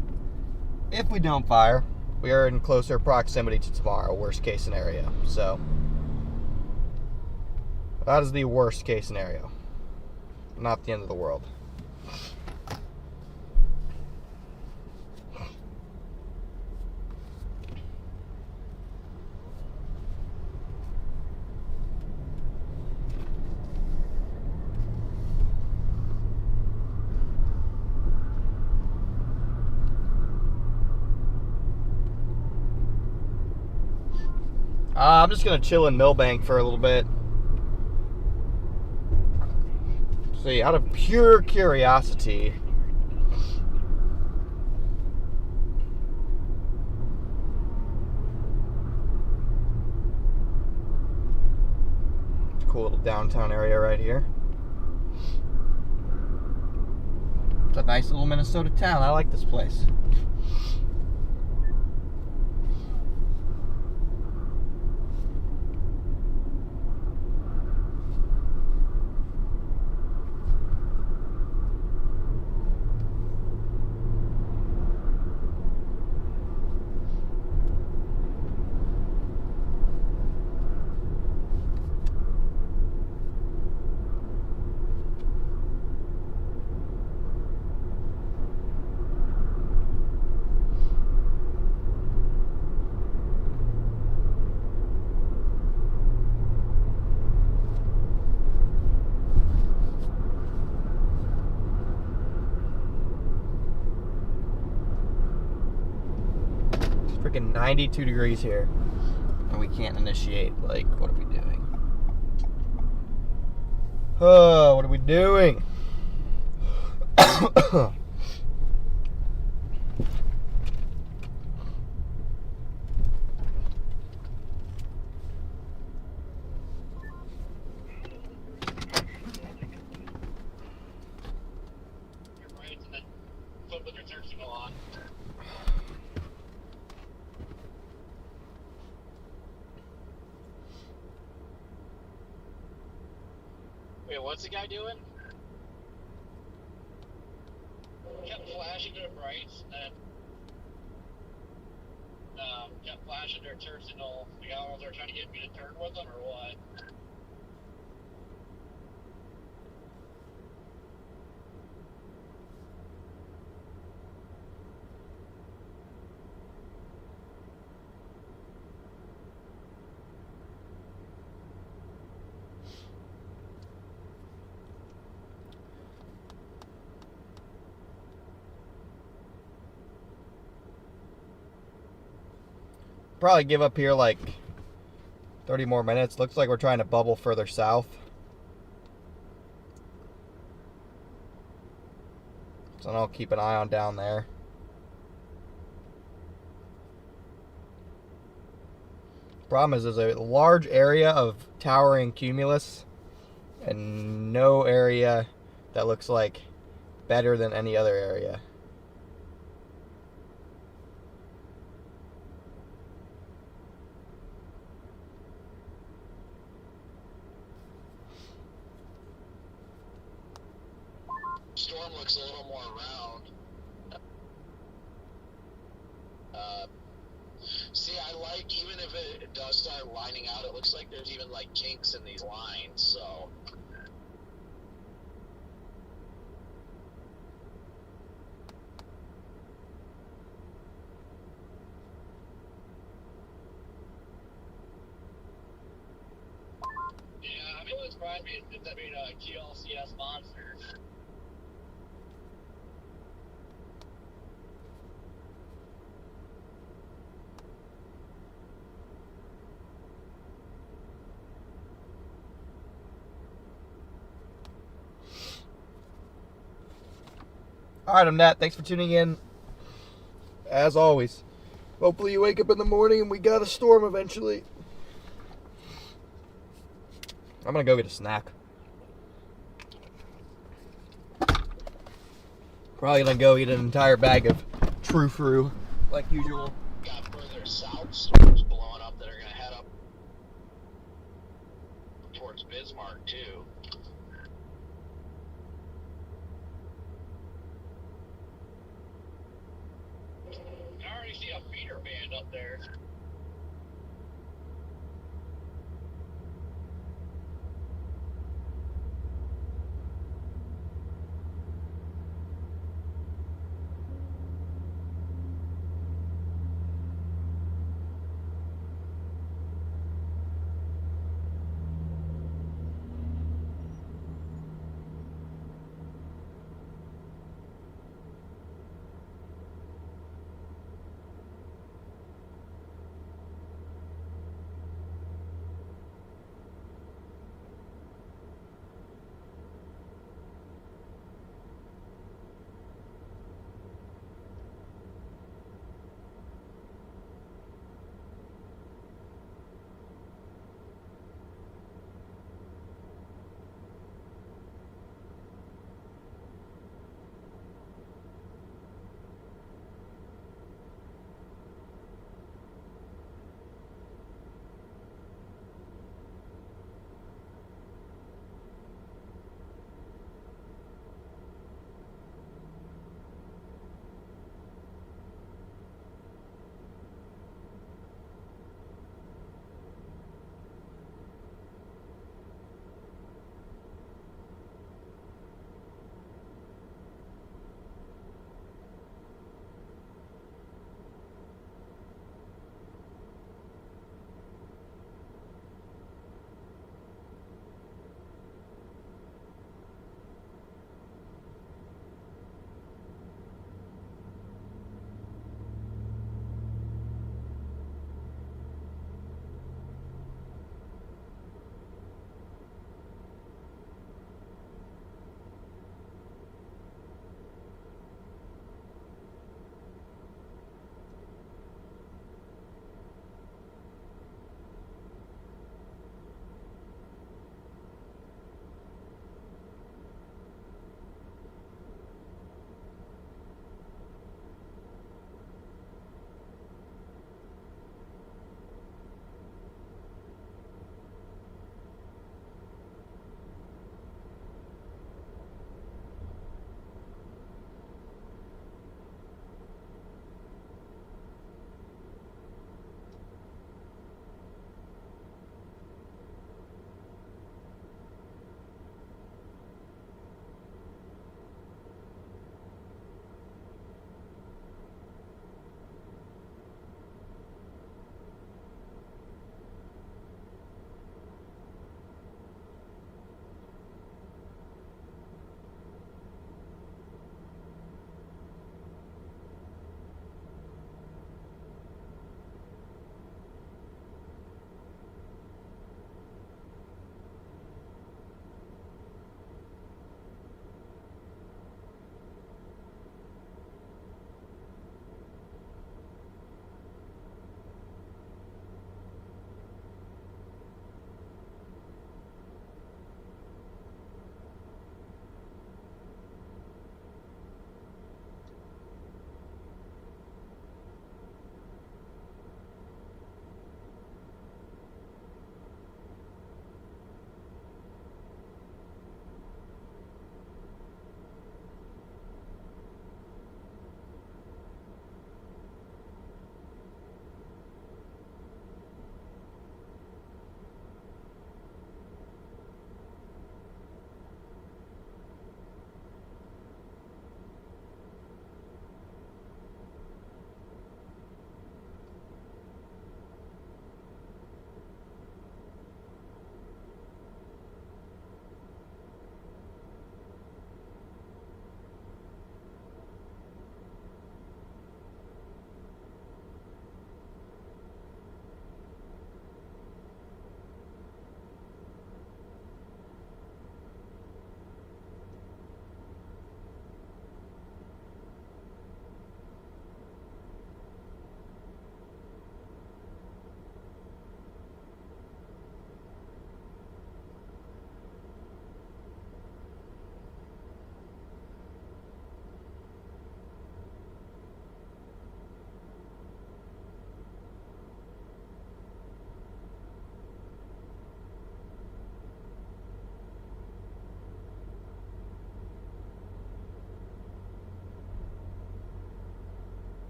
If we don't fire, we are in closer proximity to tomorrow, worst case scenario. So, that is the worst case scenario. Not the end of the world. I'm just going to chill in Millbank for a little bit. See, out of pure curiosity, cool little downtown area right here. It's a nice little Minnesota town. I like this place. Freaking 92 degrees here, and we can't initiate. Like, what are we doing? Oh, what are we doing? You're right, and then flip with your turn signal on. Wait, what's the guy doing? Kept flashing to the brights and kept flashing their turn signal. The guy was trying to get me to turn with them or what? Probably give up here like 30 more minutes. Looks like we're trying to bubble further south. So I'll keep an eye on down there. Problem is there's a large area of towering cumulus and no area that looks like better than any other area. Storm looks a little more round. See, I like, even if it does start lining out, it looks like there's even like kinks in these lines, so. Yeah, I mean, what surprised me is that being a GLCS monster. Alright, I'm Nat. Thanks for tuning in. As always. Hopefully you wake up in the morning and we got a storm eventually. I'm gonna go get a snack. Probably gonna go eat an entire bag of True Fruit, like usual. Got further south storms blowing up that are going to head up towards Bismarck, too. I already see a feeder band up there.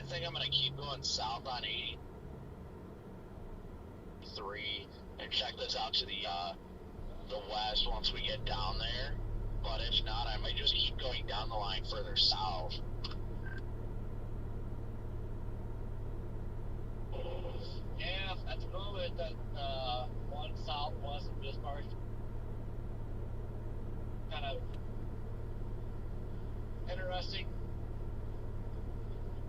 think I'm gonna keep going south on 83 and check this out to the west once we get down there. But if not, I might just keep going down the line further south. Yeah, at the moment, that one southwest of Bismarck kind of interesting.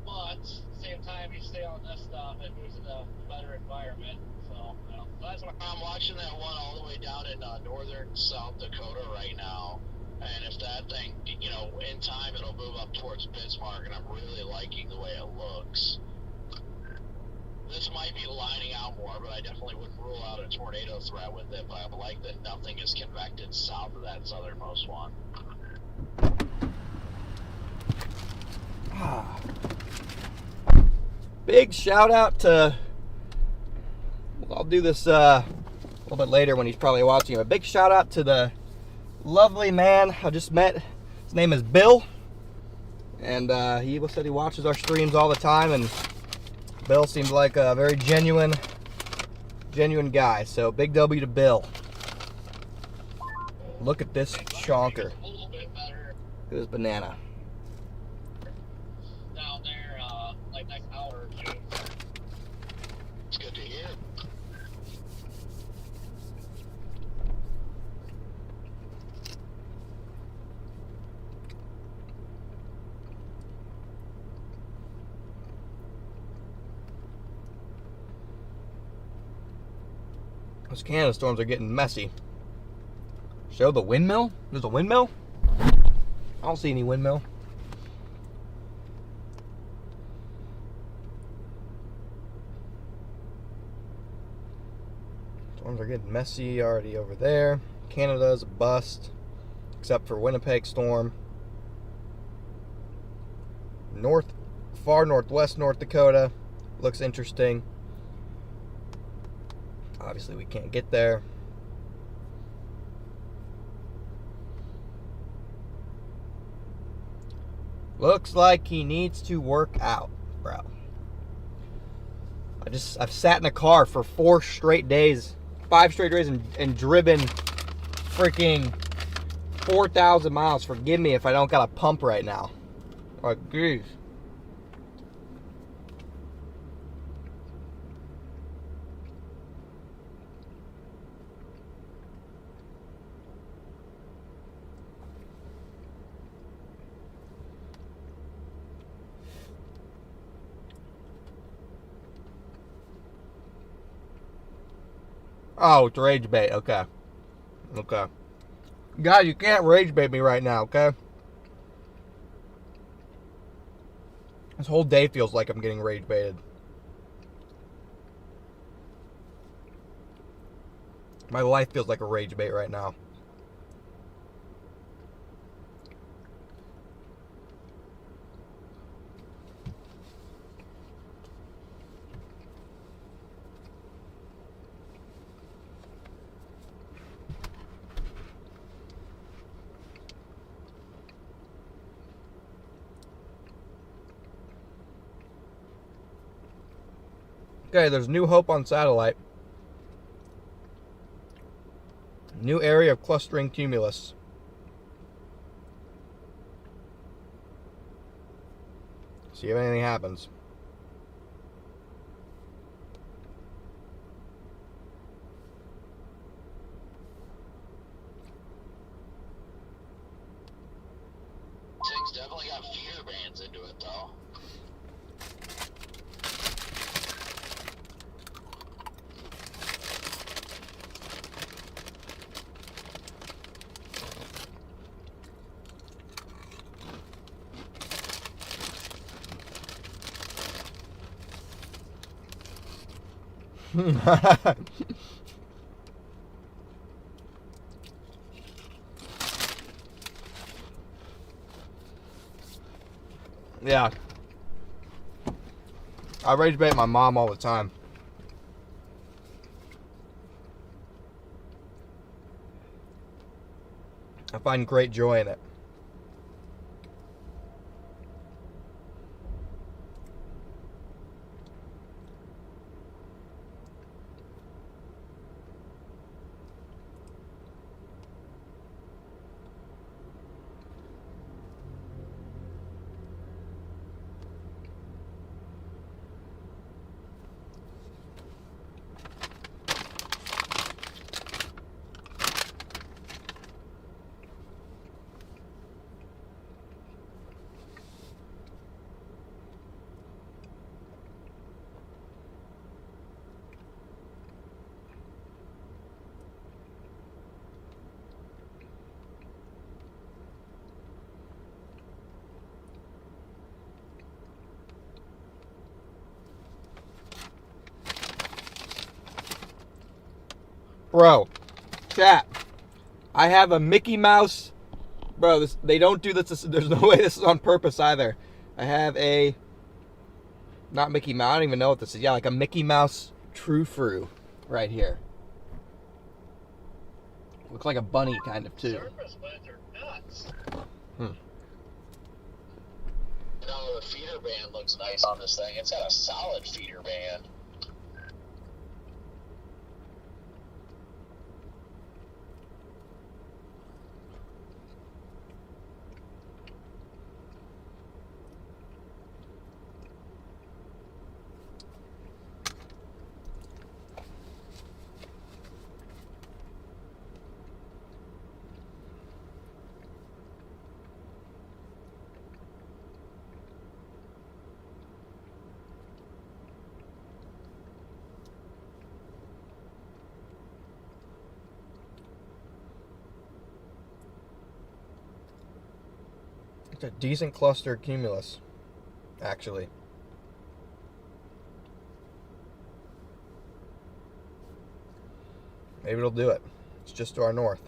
But at the same time, you stay on this stuff, it moves in a better environment. So, you know, that's what I'm watching that one all the way down in northern South Dakota right now. And if that thing, you know, in time, it'll move up towards Bismarck, and I'm really liking the way it looks. This might be lining out more, but I definitely wouldn't rule out a tornado threat with it. But I like that nothing is convected south of that southernmost one. Big shout out to, well, I'll do this a little bit later when he's probably watching. A big shout out to the lovely man I just met. His name is Bill, and he said he watches our streams all the time, and Bill seems like a very genuine guy. So big W to Bill. Look at this chonker. a little bit better Look at this banana. down there, like next hour or two. It's good to hear. Those Canada storms are getting messy. Show the windmill? There's a windmill? I don't see any windmill. Storms are getting messy already over there. Canada's a bust, except for Winnipeg storm. Far northwest North Dakota looks interesting. Obviously, we can't get there. Looks like he needs to work out, bro. I've sat in a car for 5 straight days, and driven freaking 4,000 miles. Forgive me if I don't got a pump right now. Like, geez. Oh, it's rage bait. Okay. Guys, you can't rage bait me right now, okay? This whole day feels like I'm getting rage baited. My life feels like a rage bait right now. Okay, there's New Hope on satellite. New area of clustering cumulus. See if anything happens. Thing's definitely got feeder bands into it, though. Yeah. I rage bait my mom all the time. I find great joy in it. Bro, chat. I have a Mickey Mouse. Bro, they don't do this. There's no way this is on purpose either. I have a... Not Mickey Mouse. I don't even know what this is. Yeah, like a Mickey Mouse True-Fru right here. Looks like a bunny kind of, too. Surface winds are nuts. No, the feeder band looks nice on this thing. It's got a solid feeder band. It's a decent cluster of cumulus, actually. Maybe it'll do it. It's just to our north.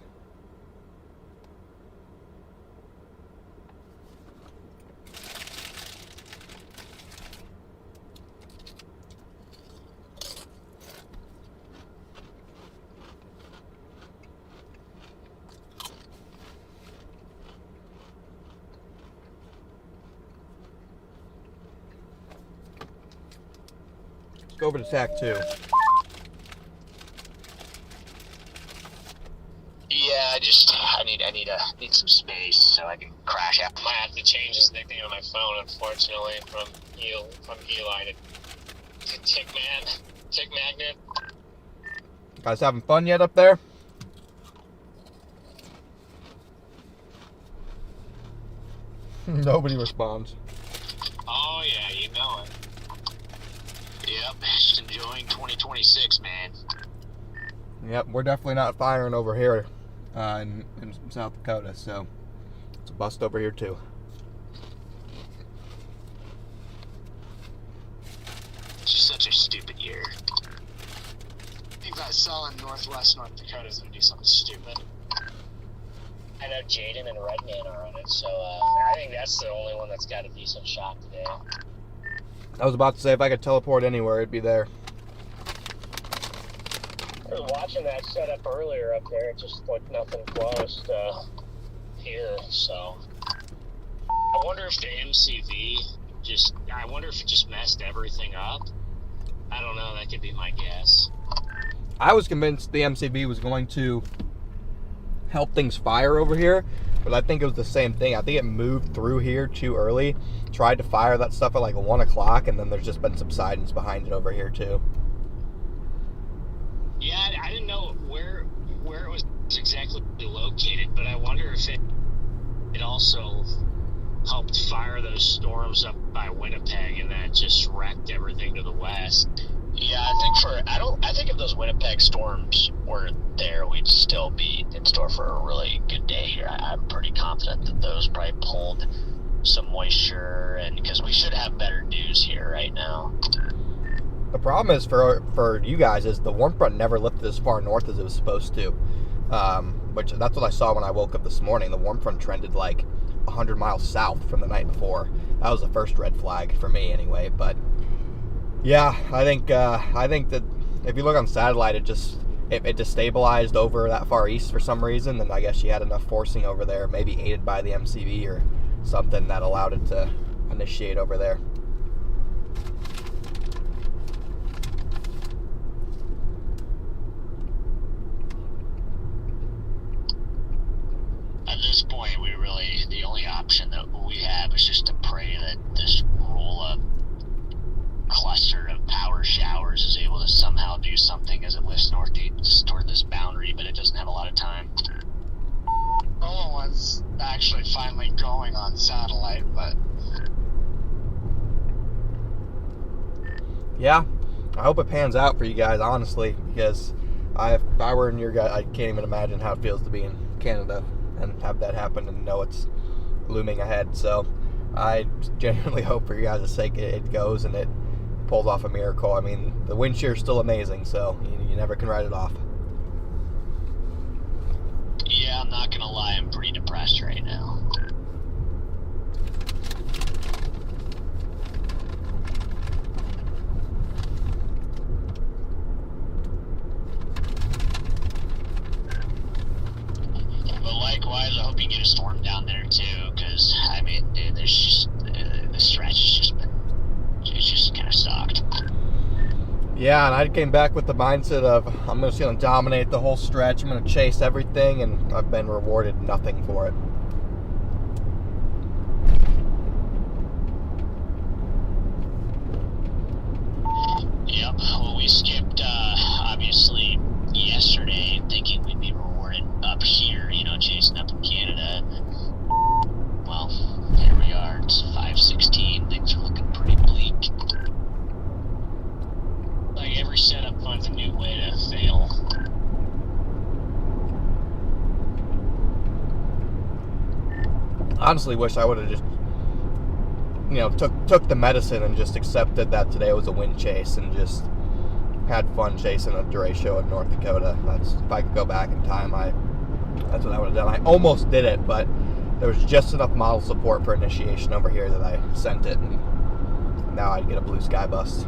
Go over to tack 2. Yeah, I need some space so I can crash out. I might have to change his nickname on my phone, unfortunately, from Eli to Tick Magnet. Guys having fun yet up there? Nobody responds. Oh yeah, you know it. Yep, just enjoying 2026, man. Yep, we're definitely not firing over here in South Dakota, so it's a bust over here too. It's just such a stupid year. I think that selling Northwest North Dakota is going to do something stupid. I know Jaden and Redman are on it, so I think that's the only one that's got a decent shot today. I was about to say if I could teleport anywhere, it'd be there. I was watching that setup earlier up there. It just looked nothing close to here, so. I wonder if the MCV I wonder if it just messed everything up. I don't know, that could be my guess. I was convinced the MCV was going to help things fire over here, but I think it was the same thing. I think it moved through here too early, tried to fire that stuff at like 1 o'clock, and then there's just been subsidence behind it over here too. Yeah, I didn't know where it was exactly located, but I wonder if it also helped fire those storms up by Winnipeg, and that just wrecked everything to the west. Yeah, I think if those Winnipeg storms were there, we'd still be in store for a really good day here. I'm pretty confident that those probably pulled some moisture, and because we should have better dews here right now. The problem is for you guys is the warm front never lifted as far north as it was supposed to, which that's what I saw when I woke up this morning. The warm front trended like 100 miles south from the night before. That was the first red flag for me anyway. But yeah, I think that if you look on satellite, it destabilized over that far east for some reason, and I guess you had enough forcing over there, maybe aided by the MCV or something, that allowed it to initiate over there. At this point, the only option that we have is just to pray that this roll-up cluster of power showers is able to somehow do something as it lifts northeast toward this boundary, but it doesn't have a lot of time. No one's actually finally going on satellite, but Yeah, I hope it pans out for you guys, honestly, because if I were in your guy, I can't even imagine how it feels to be in Canada and have that happen and know it's looming ahead. So I genuinely hope for you guys' sake it goes and it pulls off a miracle. I mean, the wind shear is still amazing, so you never can write it off. I'm not gonna lie, I'm pretty depressed right now. But likewise, I hope you get a storm down there too, because I mean, dude, there's just the stretch has just been, it's just kind of sucked. Yeah, and I came back with the mindset of I'm just going to dominate the whole stretch. I'm going to chase everything, and I've been rewarded nothing for it. Yep. Well, we skipped obviously yesterday, thinking we'd be rewarded up here, you know, chasing up in Canada. Well, here we are. It's 5:16. Things are looking pretty bleak. Like every setup finds a new way to fail. Honestly, wish I would have just, took the medicine and just accepted that today was a wind chase and just had fun chasing a Derecho in North Dakota. That's, if I could go back in time, that's what I would have done. I almost did it, but there was just enough model support for initiation over here that I sent it, and now I'd get a blue sky bust.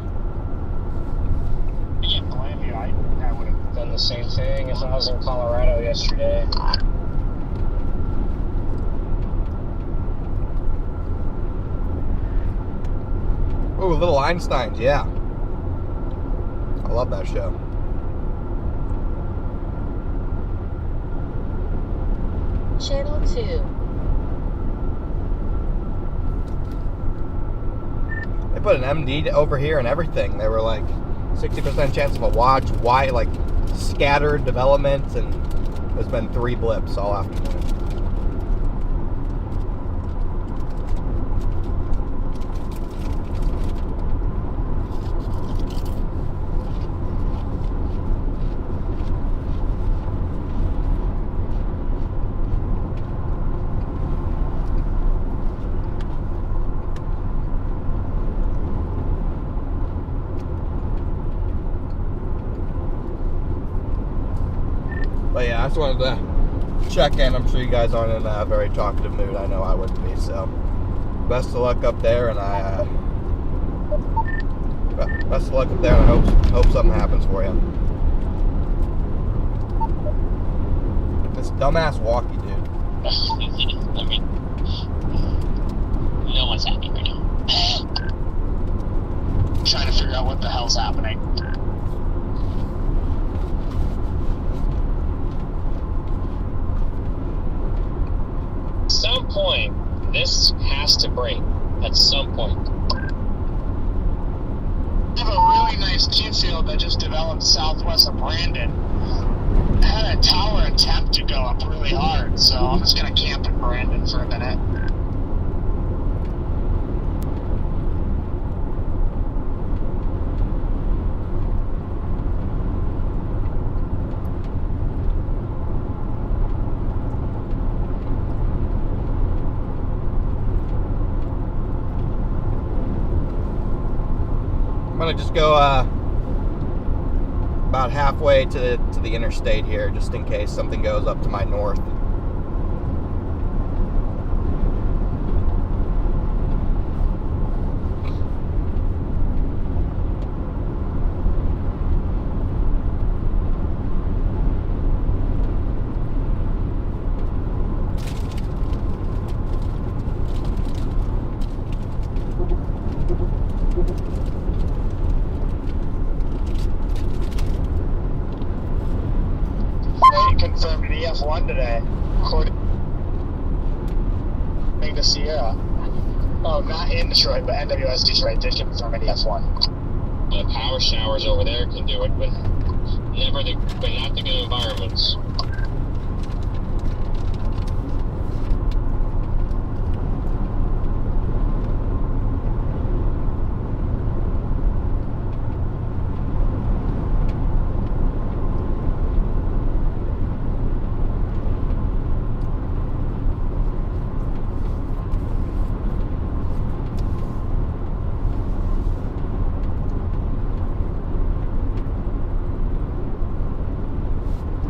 I can't blame you. I would have done the same thing if I was in Colorado yesterday. Oh, Little Einsteins, yeah. I love that show. Channel 2. They put an MD over here and everything. They were like 60% chance of a watch, wide, like scattered development, and there's been 3 blips all afternoon. But yeah, I just wanted to check in. I'm sure you guys aren't in a very talkative mood. I know I wouldn't be. So, best of luck up there, and best of luck up there, and I hope something happens for you. This dumbass walkie, dude. I mean, no one's happy right now. Trying to figure out what the hell's happening. At some point, this has to break. At some point. I have a really nice tube field that just developed southwest of Brandon. I had a tower attempt to go up really hard, so I'm just gonna camp in Brandon for a minute. I'm gonna just go about halfway to the interstate here, just in case something goes up to my north. Confirmed the F1 today, according to Sierra. Oh, not in Detroit, but NWS Detroit did confirm the F1. The power showers over there can do it, but not the good environments.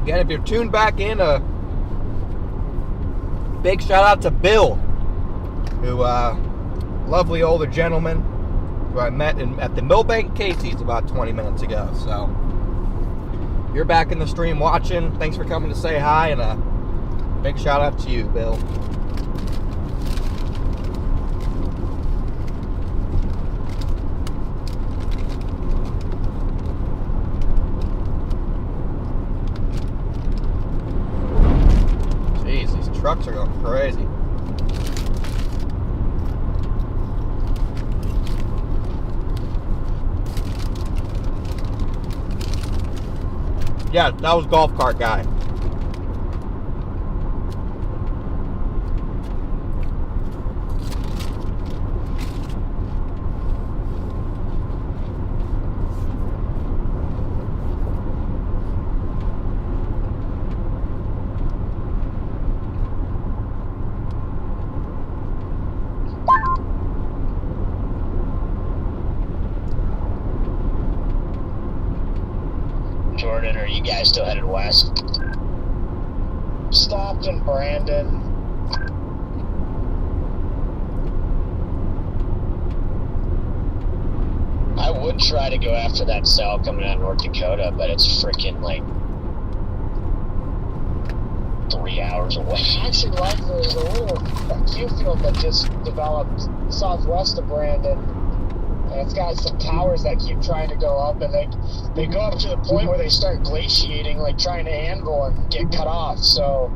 Again, if you're tuned back in, Big shout out to Bill, who, lovely older gentleman who I met at the Millbank Casey's about 20 minutes ago. So, you're back in the stream watching. Thanks for coming to say hi, and a big shout out to you, Bill. Jeez, these trucks are going crazy. Yeah, that was golf cart guy. Jordan, are you guys still headed west? Stopped in Brandon. I would try to go after that cell coming out of North Dakota, but it's freaking like 3 hours away. Actually, like there's a Q field that just developed southwest of Brandon. And it's got some towers that keep trying to go up, and they go up to the point where they start glaciating, like trying to anvil and get cut off. So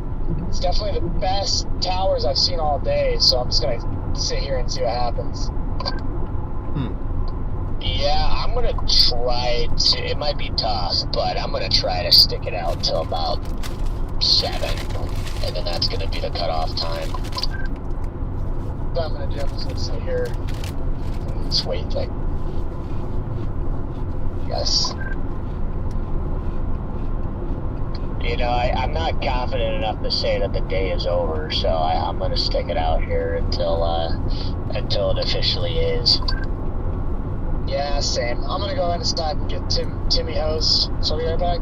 it's definitely the best towers I've seen all day. So I'm just gonna sit here and see what happens. Yeah, I'm gonna try to. It might be tough, but I'm gonna try to stick it out till about 7, and then that's gonna be the cutoff time. What I'm gonna do, I'm just gonna sit here. Just wait, like, yes. You know, I'm not confident enough to say that the day is over, so I'm going to stick it out here until it officially is. Yeah, same. I'm going to go inside and get Timmy hose. So I'll be right back.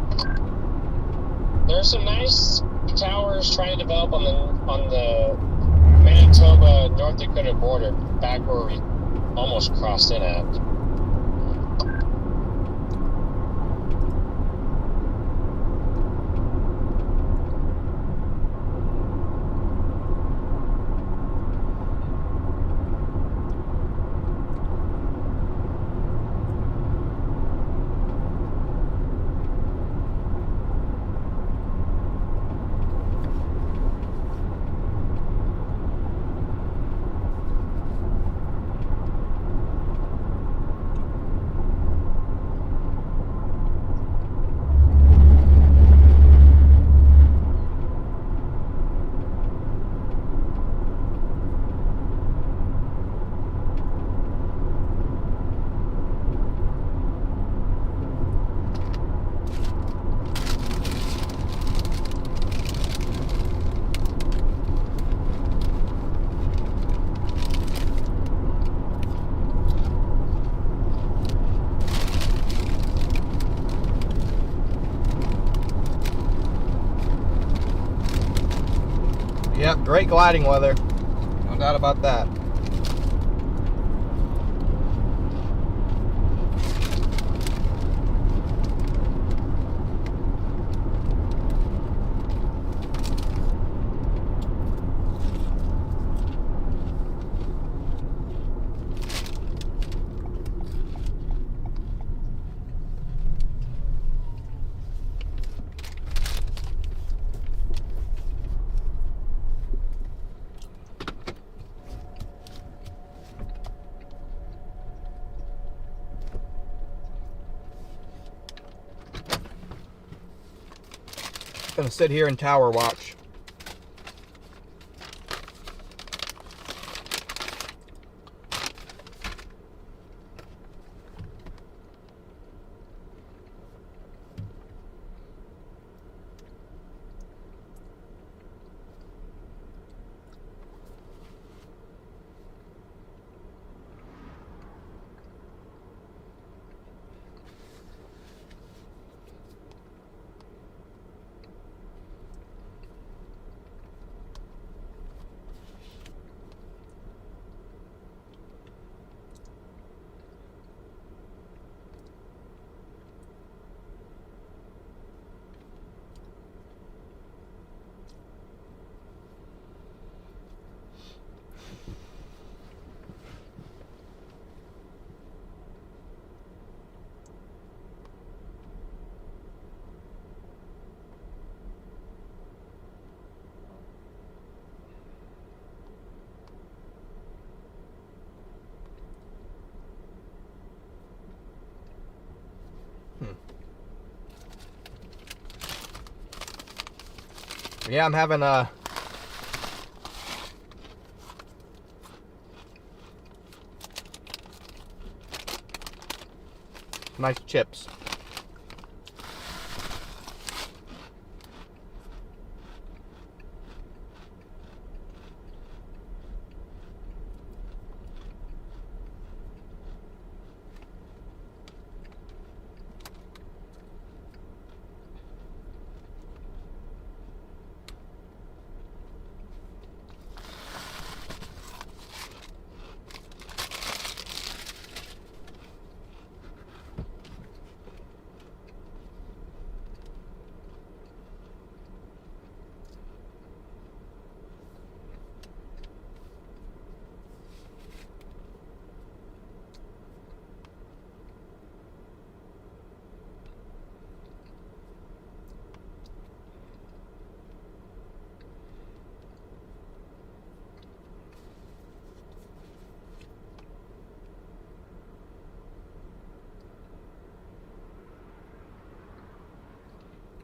There's some nice towers trying to develop on the Manitoba North Dakota border, back where we almost crossed in at. Yep, great gliding weather. No doubt about that. Gonna sit here and tower watch. Yeah, I'm having nice chips.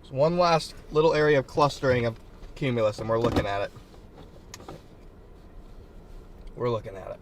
There's one last little area of clustering of cumulus, and we're looking at it. We're looking at it.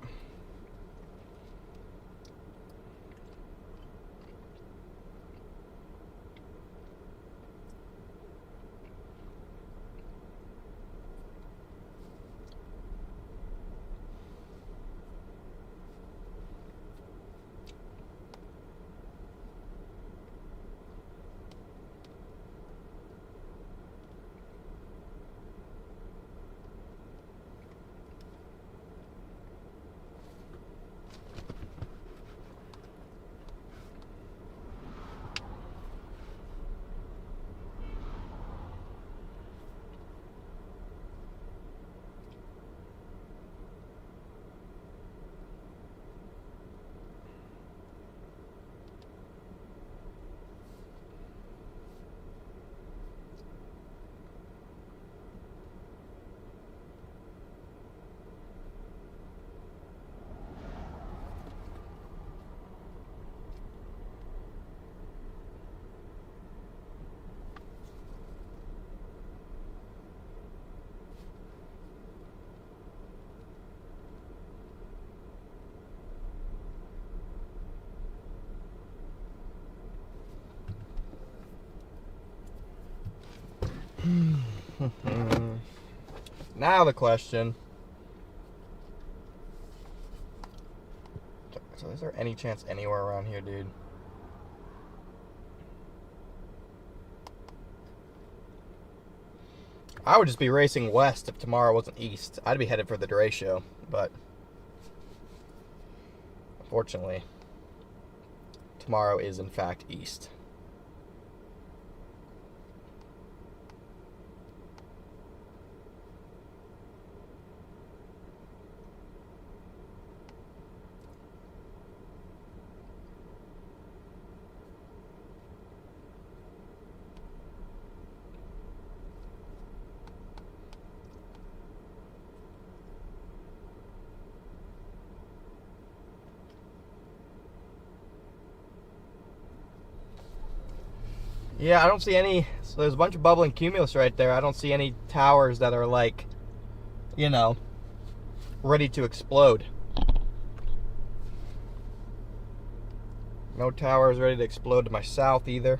Now the question. So is there any chance anywhere around here, dude? I would just be racing west if tomorrow wasn't east. I'd be headed for the Derecho, but unfortunately, tomorrow is in fact east. Yeah, I don't see any. So there's a bunch of bubbling cumulus right there. I don't see any towers that are like, you know, ready to explode. No towers ready to explode to my south either.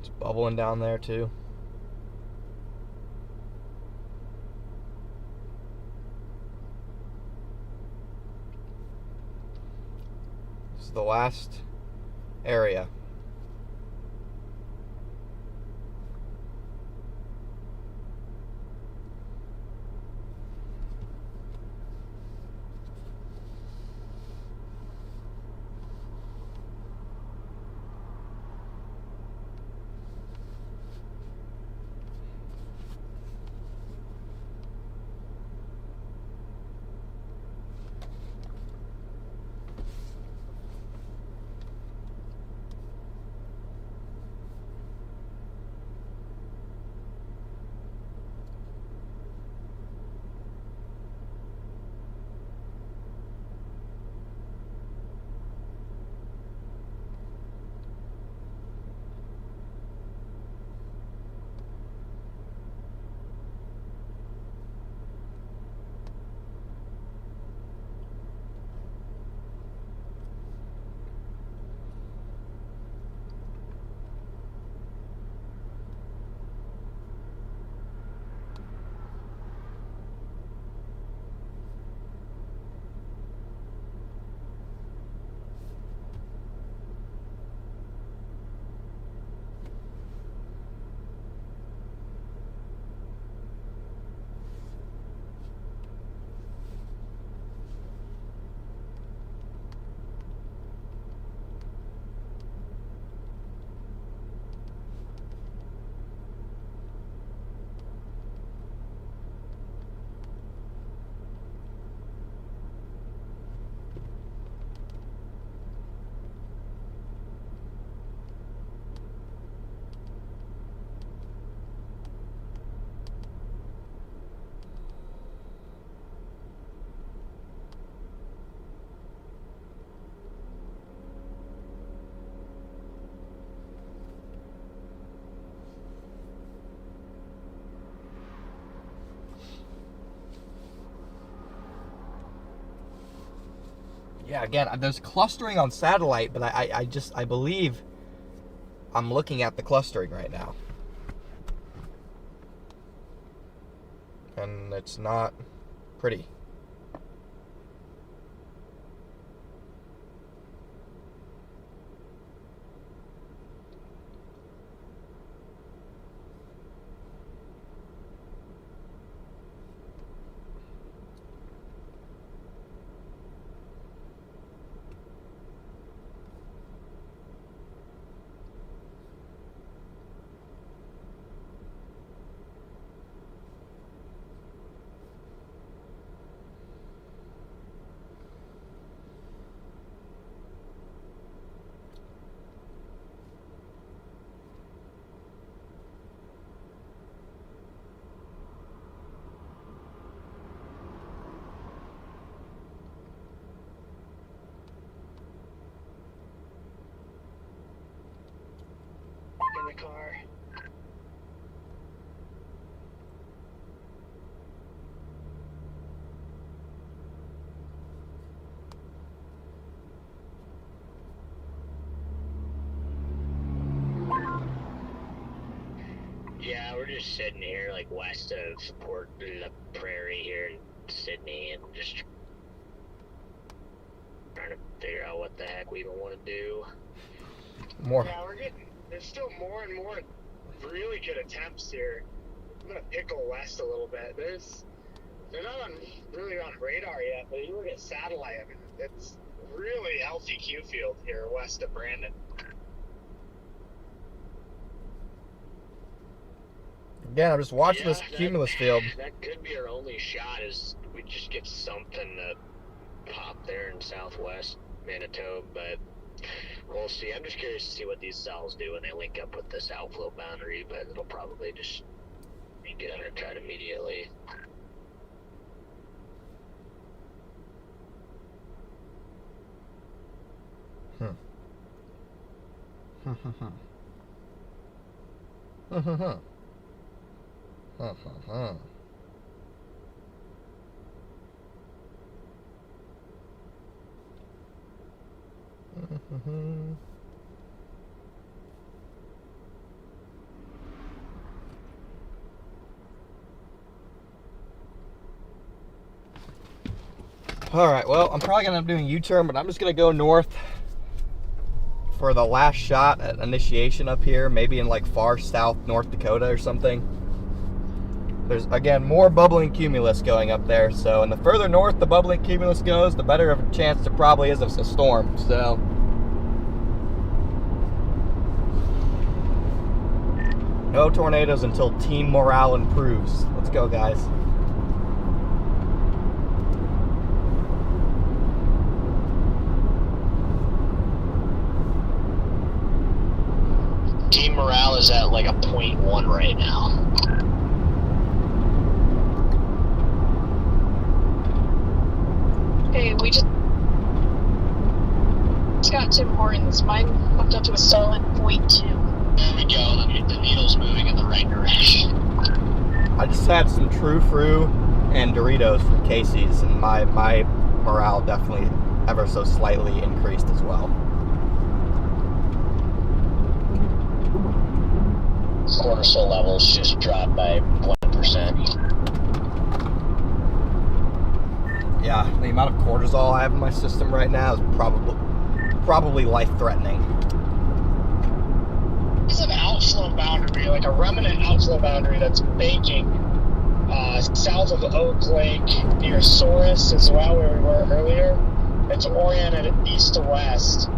It's bubbling down there too. This is the last area. Yeah, again, there's clustering on satellite, but I believe I'm looking at the clustering right now. And it's not pretty. In the car. Yeah, we're just sitting here, like, west of Port La Prairie here in Sydney, and just trying to figure out what the heck we even want to do. More. Yeah, there's still more and more really good attempts here. I'm gonna pickle west a little bit. They're not really on radar yet, but you look at satellite, I mean, it's really healthy Q field here west of Brandon. Again, I'm just watching this cumulus field. That could be our only shot, is we just get something to pop there in southwest Manitoba, but we'll see. I'm just curious to see what these cells do when they link up with this outflow boundary, but it'll probably just get undercut immediately. All right, well, I'm probably gonna end up doing a U-turn, but I'm just gonna go north for the last shot at initiation up here, maybe in like far south North Dakota or something. There's, again, more bubbling cumulus going up there, so, and the further north the bubbling cumulus goes, the better of a chance there probably is of a storm, so. No tornadoes until team morale improves. Let's go, guys. Team morale is at like a 0.1 right now. Okay, we just got Tim Hortons. Mine hooked up to a solid 0.2. There we go. The needle's moving in the right direction. I just had some True Fruit and Doritos from Casey's, and my morale definitely ever so slightly increased as well. Cortisol levels just dropped by 1%. Yeah, the amount of cortisol I have in my system right now is probably life-threatening. There's an outflow boundary, like a remnant outflow boundary that's baking south of Oak Lake near Saurus as well, where we were earlier. It's oriented east to west.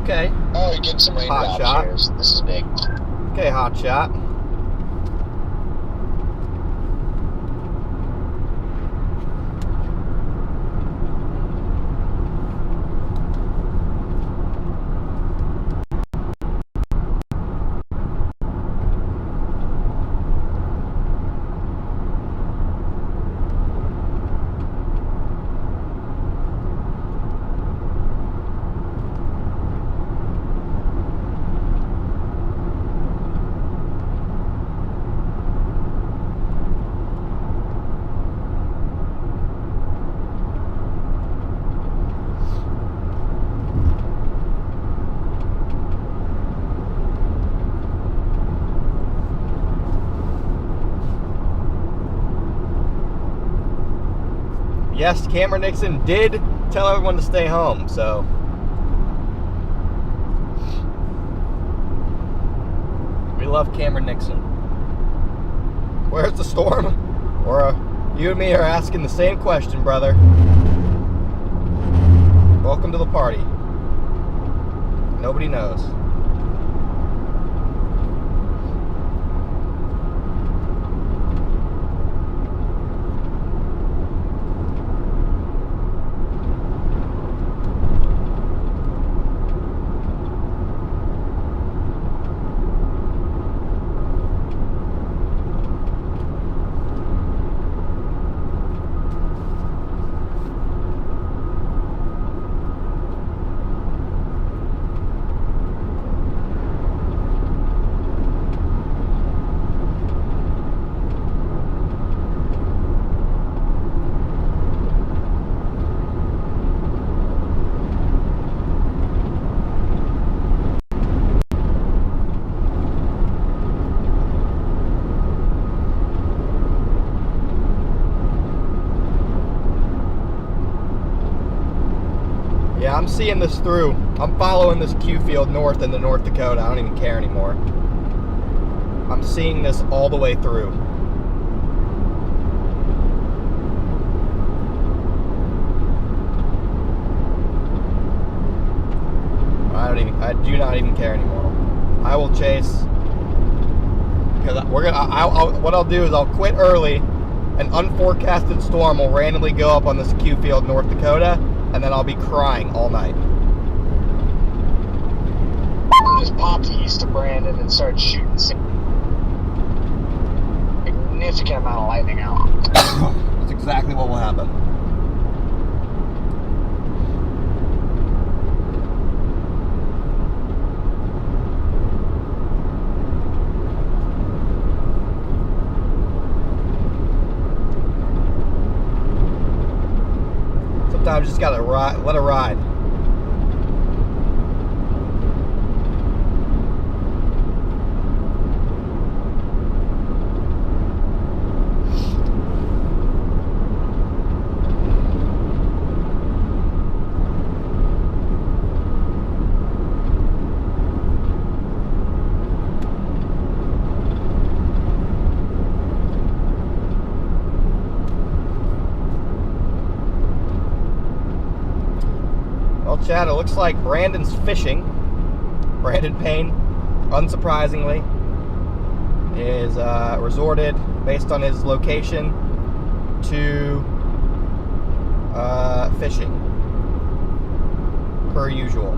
Okay. Oh, you get some raindrops here. This is big. Okay, hot shot. yes, Cameron Nixon did tell everyone to stay home, so. We love Cameron Nixon. Where's the storm? Or you and me are asking the same question, brother. Welcome to the party. Nobody knows. Yeah, I'm seeing this through. I'm following this Q field north into North Dakota. I don't even care anymore. I'm seeing this all the way through. I do not even care anymore. I will chase, because what I'll do is I'll quit early. An unforecasted storm will randomly go up on this Q field North Dakota, and then I'll be crying all night. Just popped east of Brandon and started shooting significant amount of lightning out. That's exactly what will happen. Sometimes you just gotta let it ride. Well, Chad, it looks like Brandon's fishing. Brandon Payne, unsurprisingly, is resorted, based on his location, to fishing, per usual.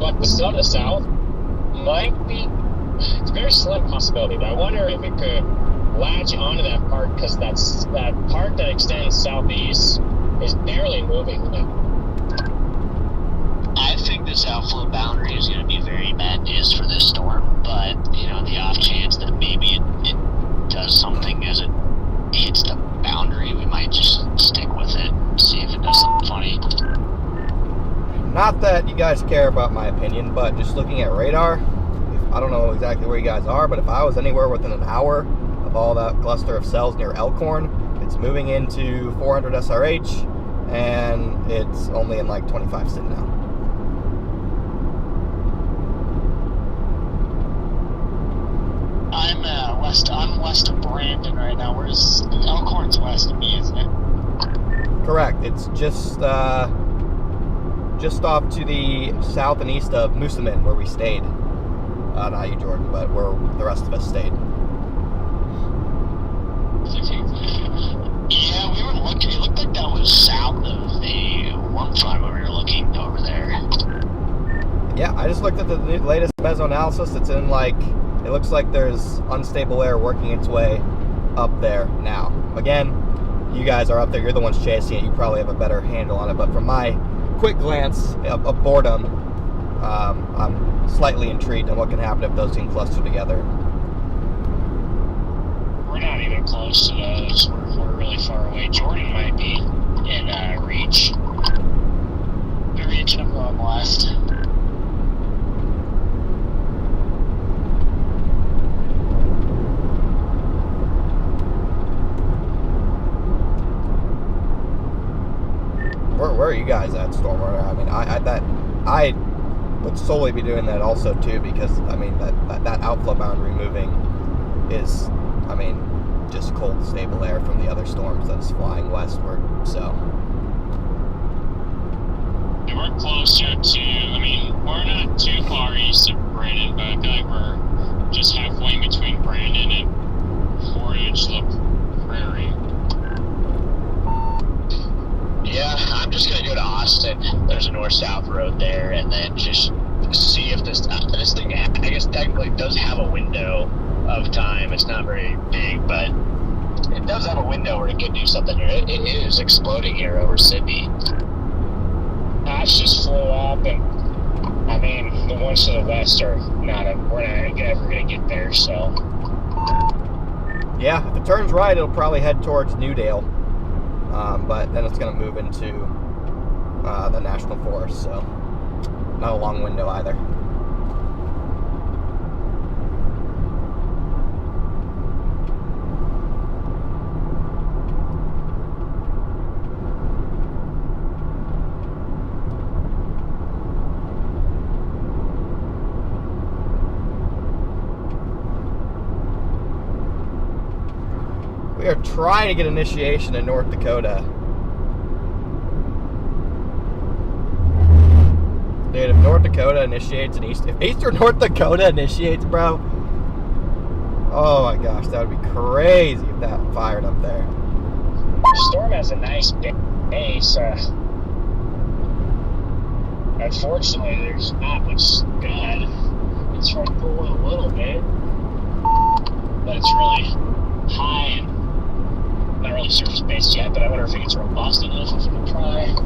But the sun to the south might be, it's a very slim possibility, but I wonder if it could latch onto that part, because that part that extends southeast is barely moving now. I think this outflow boundary is going to be very bad news for this storm, but, you know, the off chance that maybe it does something as it hits the boundary, we might just stick with it and see if it does something funny. Not that you guys care about my opinion, but just looking at radar, I don't know exactly where you guys are, but if I was anywhere within an hour of all that cluster of cells near Elkhorn, it's moving into 400 SRH, and it's only in like 25 SID now. I'm west of Brandon right now. Where's Elkhorn's west of me, isn't it? Correct. It's just off to the south and east of Moosomin, where we stayed. Not you, Jordan, but where the rest of us stayed. Yeah, we were looking. It looked like that was south of the one front when we were looking over there. Yeah, I just looked at the latest meso analysis. It's in like, it looks like there's unstable air working its way up there now. Again, you guys are up there. You're the ones chasing it. You probably have a better handle on it. But from my quick glance of boredom, I'm slightly intrigued on what can happen if those can cluster together. We're not even close to those. We're really far away. Jordan might be in reach. The region of going west. Where are you guys at, Stormwater? I mean, I would solely be doing that also too, because I mean that outflow boundary moving is, I mean, just cold, stable air from the other storms that's flying westward. So Yeah, we're closer to. I mean, we're not too far east of Brandon, but I feel like we're just halfway between Brandon and Portage, the Prairie. Yeah, I'm just gonna go to Austin. There's a north-south road there, and then just see if this thing, I guess, technically does have a window of time. It's not very big, but it does have a window where it could do something here. It is exploding here over Sydney. It's just flew up, and I mean, the ones to the west are we're not ever gonna get there. So yeah, if it turns right, it'll probably head towards Newdale. But then it's going to move into the National Forest, so not a long window either. We are trying to get initiation in North Dakota. Dude, if North Dakota initiates if Eastern North Dakota initiates, bro, oh my gosh, that would be crazy if that fired up there. the storm has a nice base. Unfortunately, there's not much good. It's trying to pull in a little bit, but it's really high and not really surface based yet. But I wonder if it gets robust enough if we can try.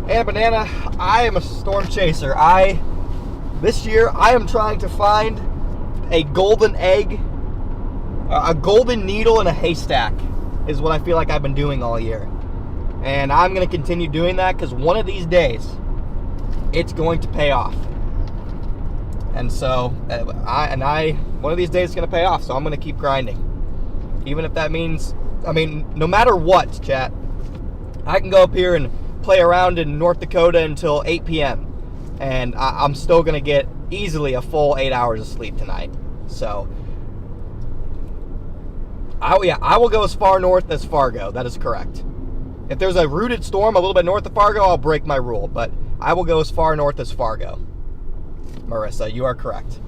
And Banana, I am a storm chaser. This year, I am trying to find a golden egg, a golden needle in a haystack is what I feel like I've been doing all year. And I'm going to continue doing that because one of these days, it's going to pay off. And so, one of these days it's going to pay off, so I'm going to keep grinding. Even if that means, I mean, no matter what, chat, I can go up here and play around in North Dakota until 8 p.m. and I'm still going to get easily a full 8 hours of sleep tonight. So, I will go as far north as Fargo. That is correct. If there's a rooted storm a little bit north of Fargo, I'll break my rule, but I will go as far north as Fargo. Marissa, you are correct.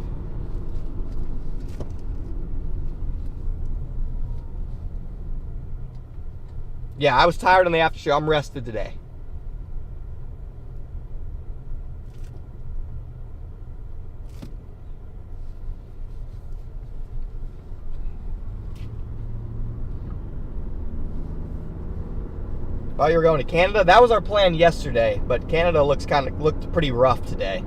Yeah, I was tired on the after show. I'm rested today. Thought you were going to Canada? That was our plan yesterday, but Canada looked pretty rough today.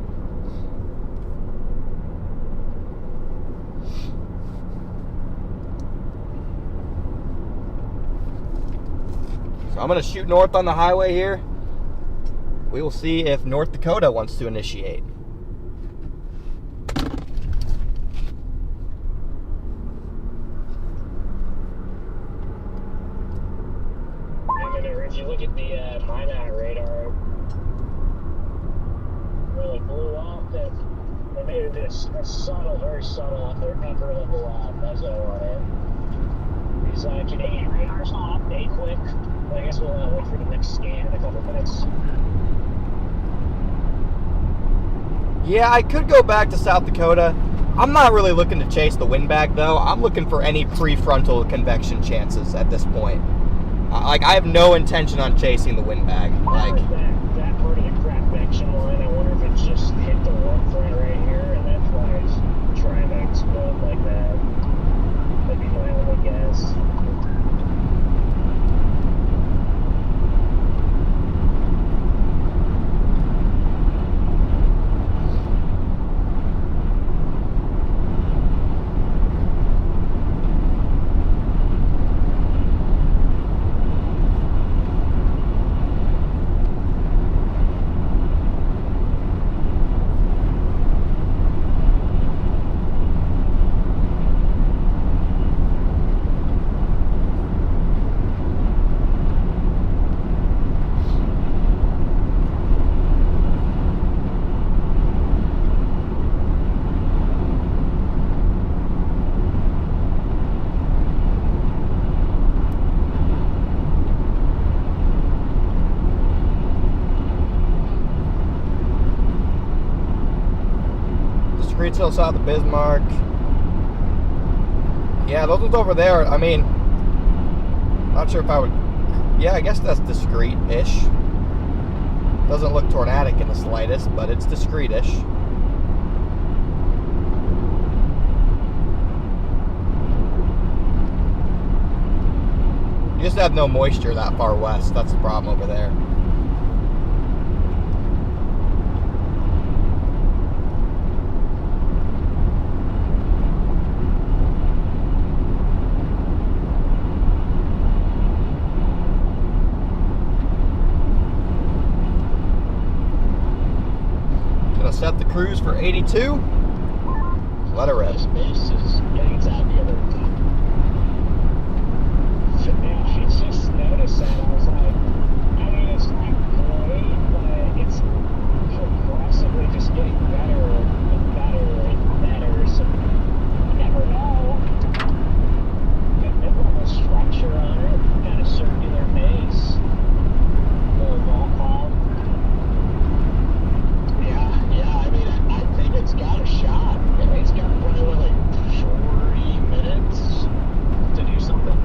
So I'm going to shoot north on the highway here. We will see if North Dakota wants to initiate. If you look at the Minot radar, really that they made this a subtle, very subtle upper level mezzo on it. These Canadian radars will update quick. But I guess we'll wait for the next scan in a couple minutes. Yeah, I could go back to South Dakota. I'm not really looking to chase the windbag, though. I'm looking for any prefrontal convection chances at this point. I have no intention on chasing the windbag. That part of the convection line, I wonder if it just hit the warp front right here, and that's why it's trying to explode like that. That'd be my only guess. Still south of Bismarck. Yeah, those ones over there, I mean, not sure if I would, yeah, I guess that's discreet-ish. Doesn't look tornadic in the slightest, but it's discreet-ish. You just have no moisture that far west. That's the problem over there. Set the cruise for 82. Let her rip. This base is getting its out the other. I just noticed that. I was like, I mean, it's not great, but it's progressively just getting better and better and better. So you never know. Got mid-level structure on it, kind of circular base, little ball cloud. I think it's got a shot. It's got probably like 40 minutes to do something.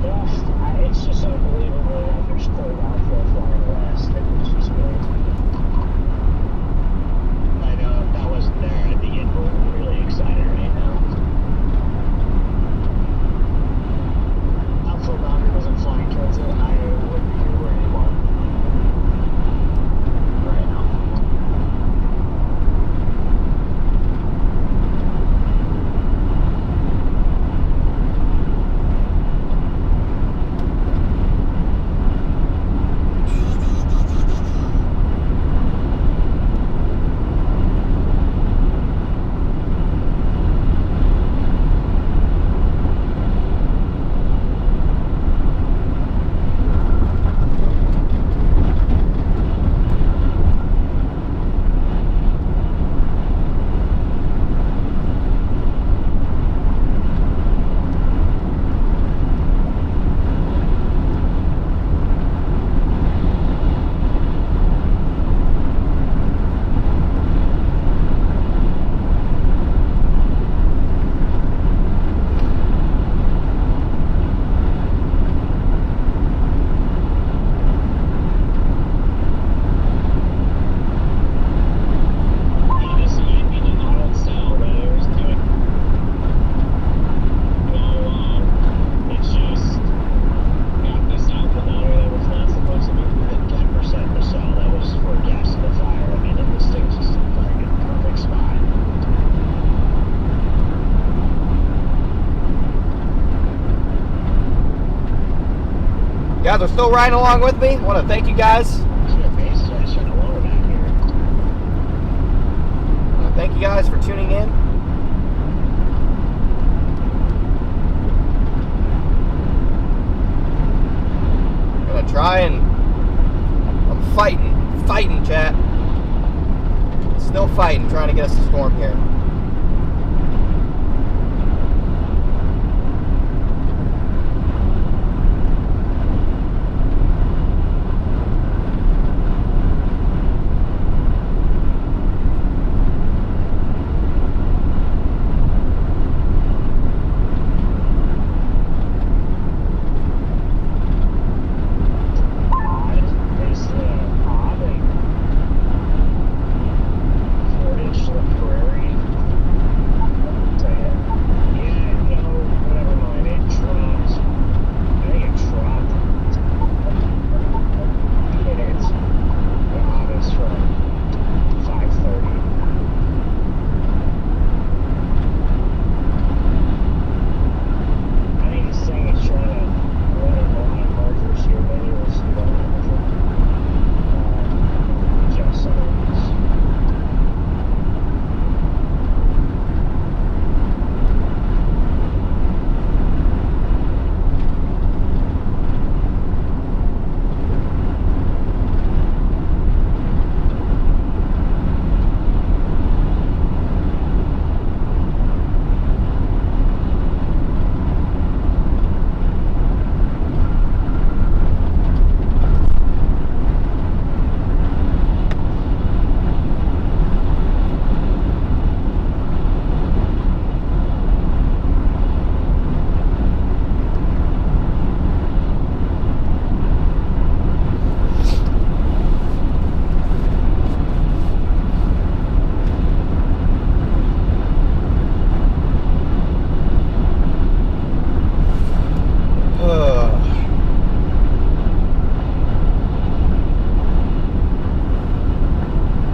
Yeah, it's just unbelievable that there's cold outflow flying west. It's just great. I know if that wasn't there, I'd be getting really excited right now. Boundary wasn't flying towards it, I wouldn't be here anymore. Right now. Guys are still riding along with me. I want to thank you guys. Thank you guys for tuning in. I'm fighting, chat. Still fighting, trying to get us a storm here.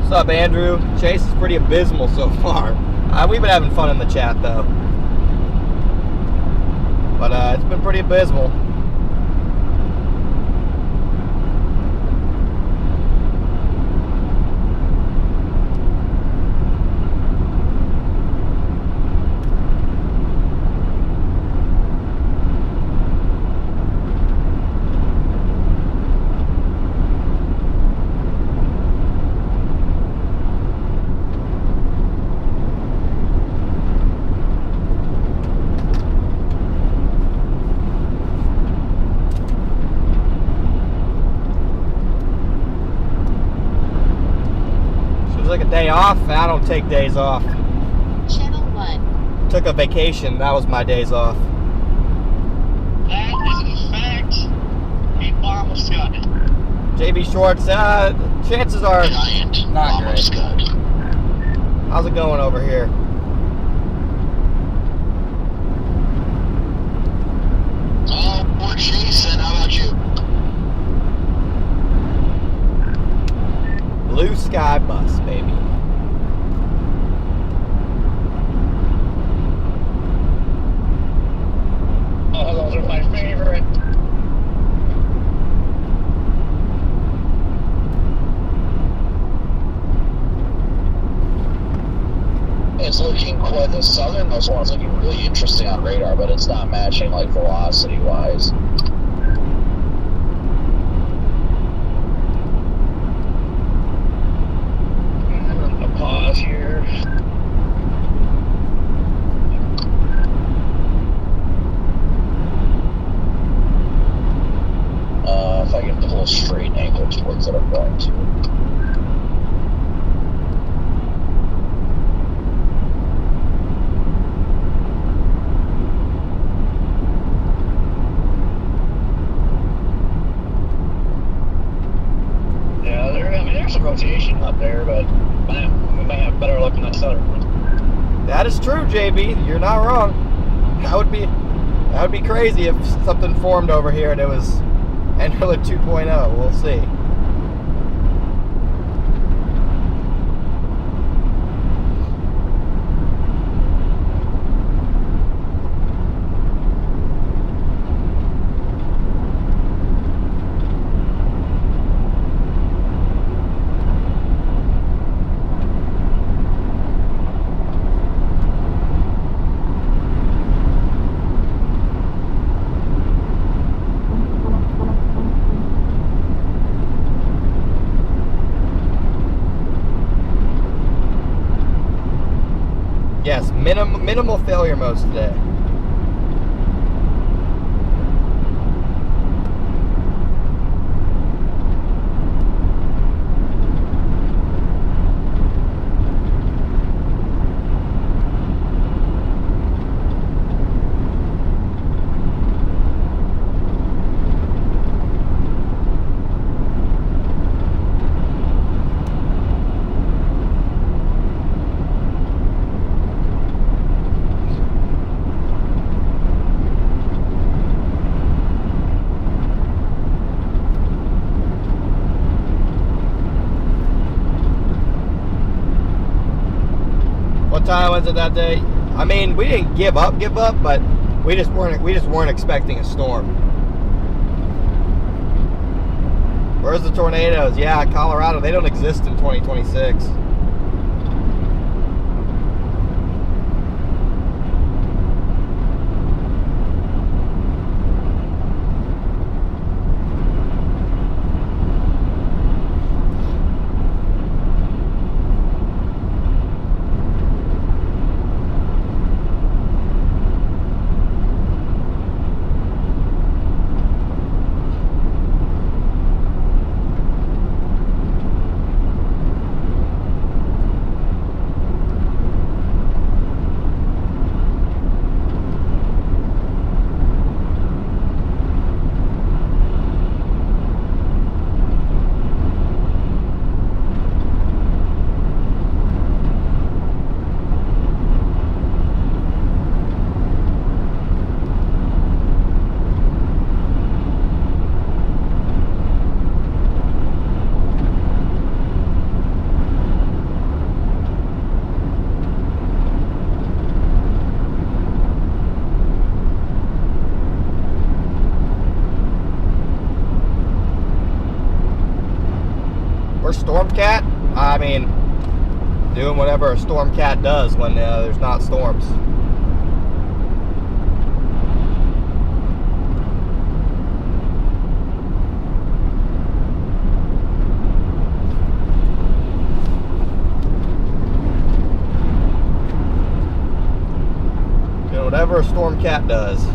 What's up, Andrew? Chase is pretty abysmal so far. We've been having fun in the chat, though. But it's been pretty abysmal. Day off? I don't take days off. Channel 1. Took a vacation. That was my days off. That is a fact. A bomb scud. JB Shorts, chances are Giant not great. Scud. How's it going over here? Oh, we're chasing. How about you? Blue sky bus, baby. Oh, those are my favorite. It's looking quite, the southernmost one's looking really interesting on radar, but it's not matching like velocity wise. Pause here. If I can pull straight and angle towards it, I'm going to. Yeah, there's some rotation up there, but we might have better luck in that southern one. That is true, JB. You're not wrong. That would be crazy if something formed over here and it was Enderlin 2.0. We'll see. minimal failure modes today. What time was it that day? I mean, we didn't give up, but we just weren't expecting a storm. Where's the tornadoes? Yeah, Colorado, they don't exist in 2026. We're Stormcat. I mean, doing whatever a Stormcat does when there's not storms. Doing whatever a Stormcat does.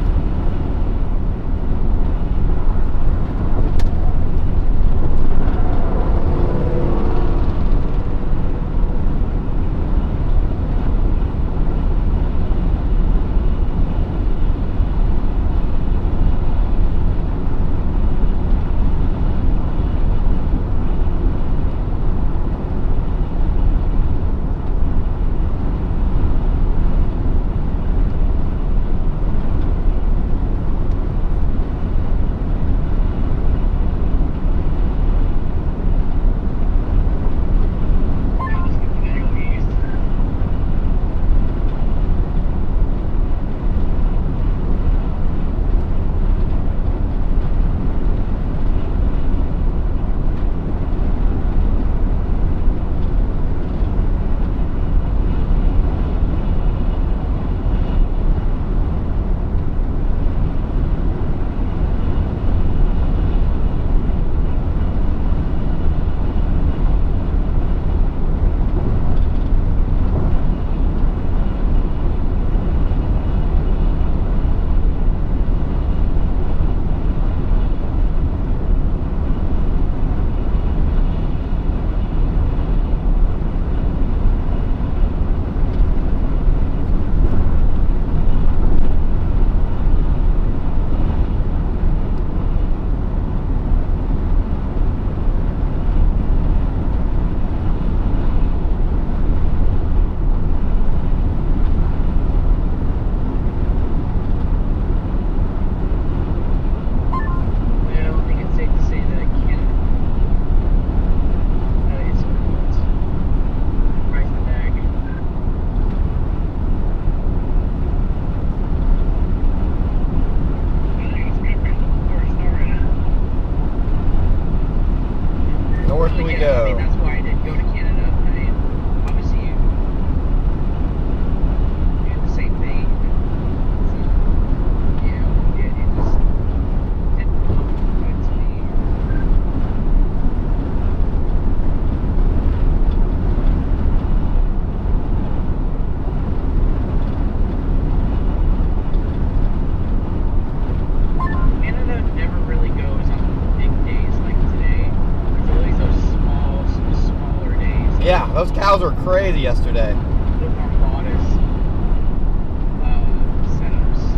cows were crazy yesterday. They're more modest setups.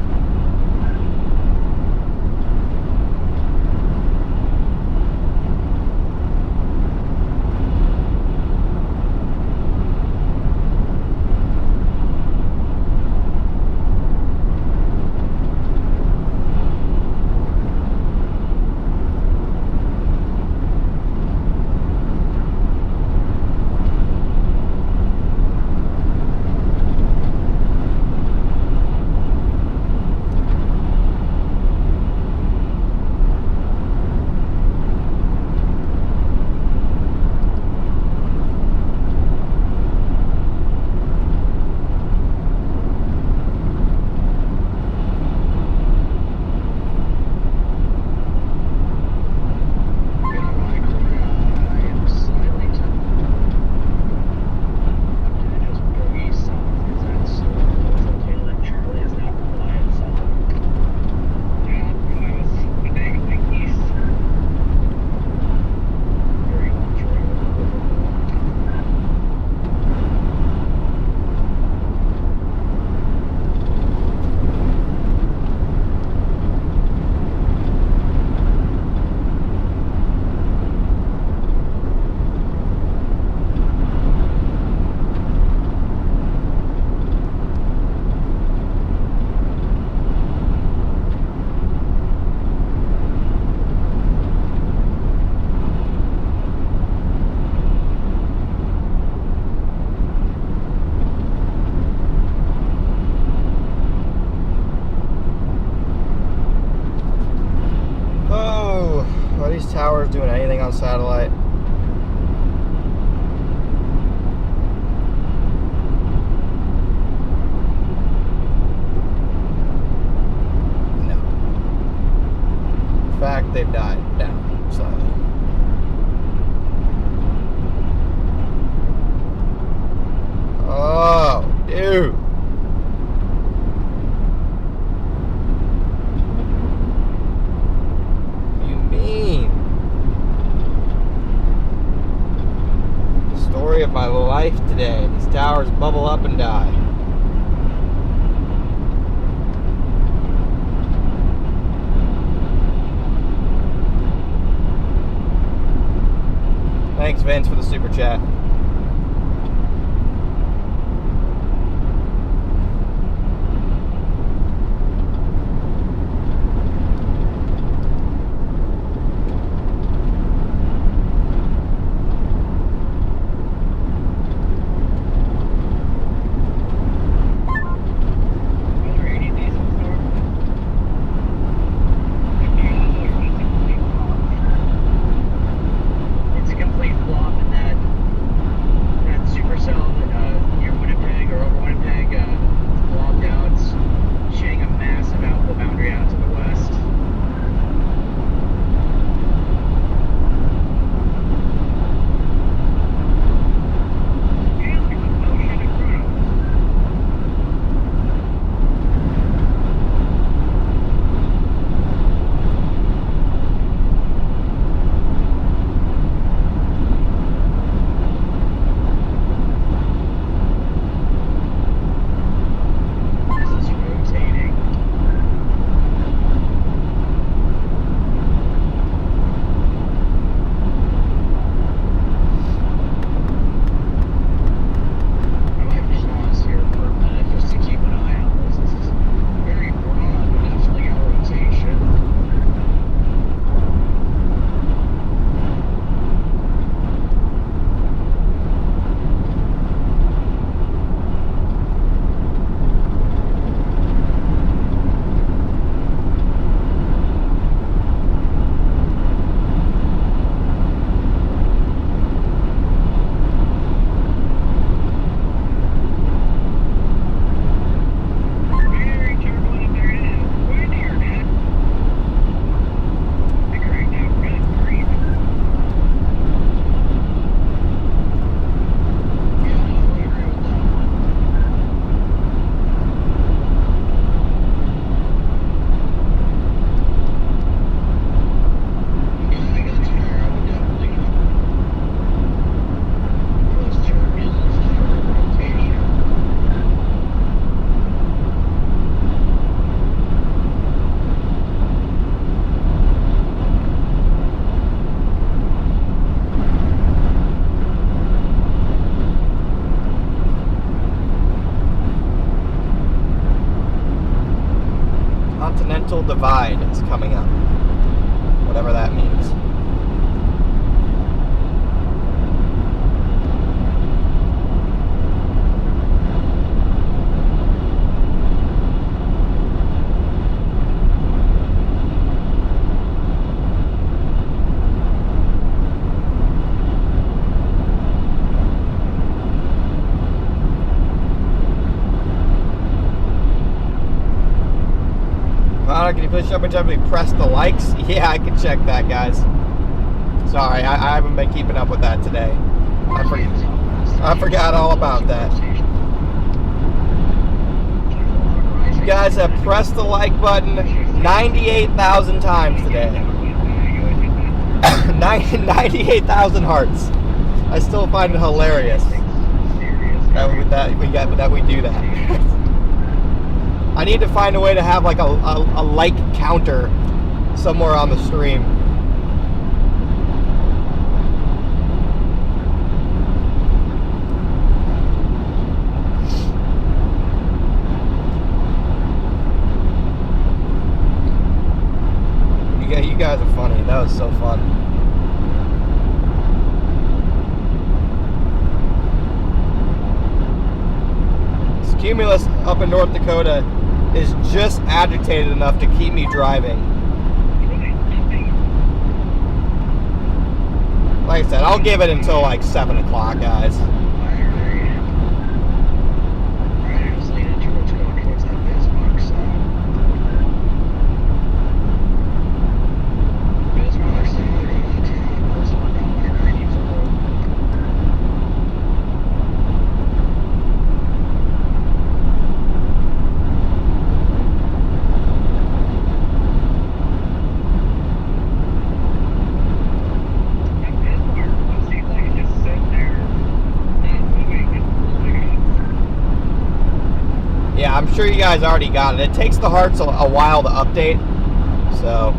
Are these towers doing anything on satellite? No. In fact, they've died down slightly. Oh, dude. Story of my life today. These towers bubble up and die. Thanks, Vince, for the super chat. Intercontinental Divide is coming up. Whatever that means. Can you please show me time we press the likes? Yeah, I can check that, guys. Sorry, I haven't been keeping up with that today. I forgot all about that. You guys have pressed the like button 98,000 times today. 98,000 hearts. I still find it hilarious that we do that. I need to find a way to have like a like counter somewhere on the stream. You guys are funny. That was so fun. This cumulus up in North Dakota is just agitated enough to keep me driving. Like I said, I'll give it until like 7 o'clock, guys. I'm sure you guys already got it. It takes the hearts a while to update, so.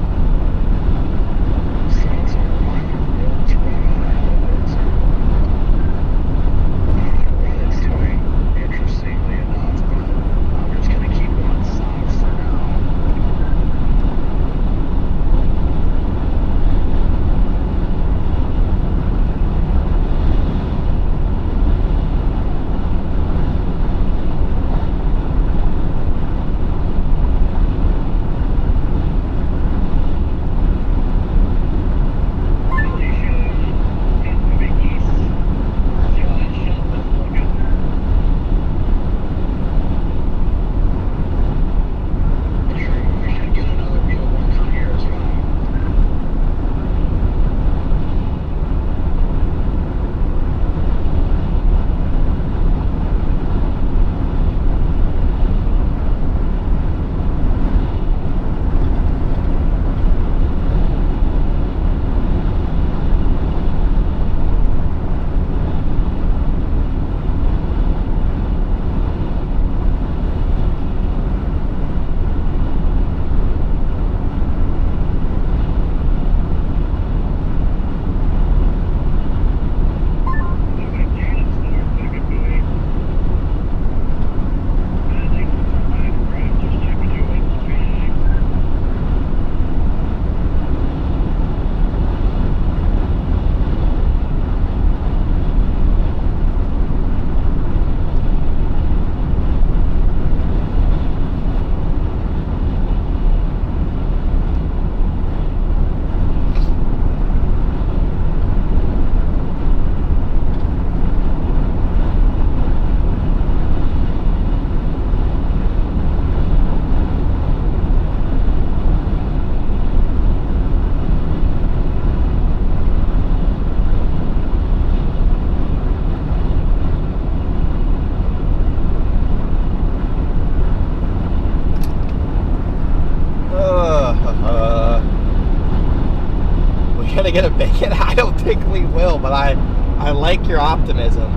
Gonna get a bacon? I don't think we will, but I like your optimism.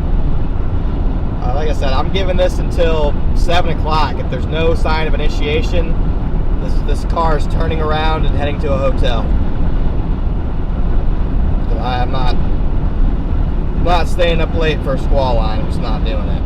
Like I said, I'm giving this until 7 o'clock. If there's no sign of initiation, this car is turning around and heading to a hotel. So I'm not staying up late for a squall line. I'm just not doing it.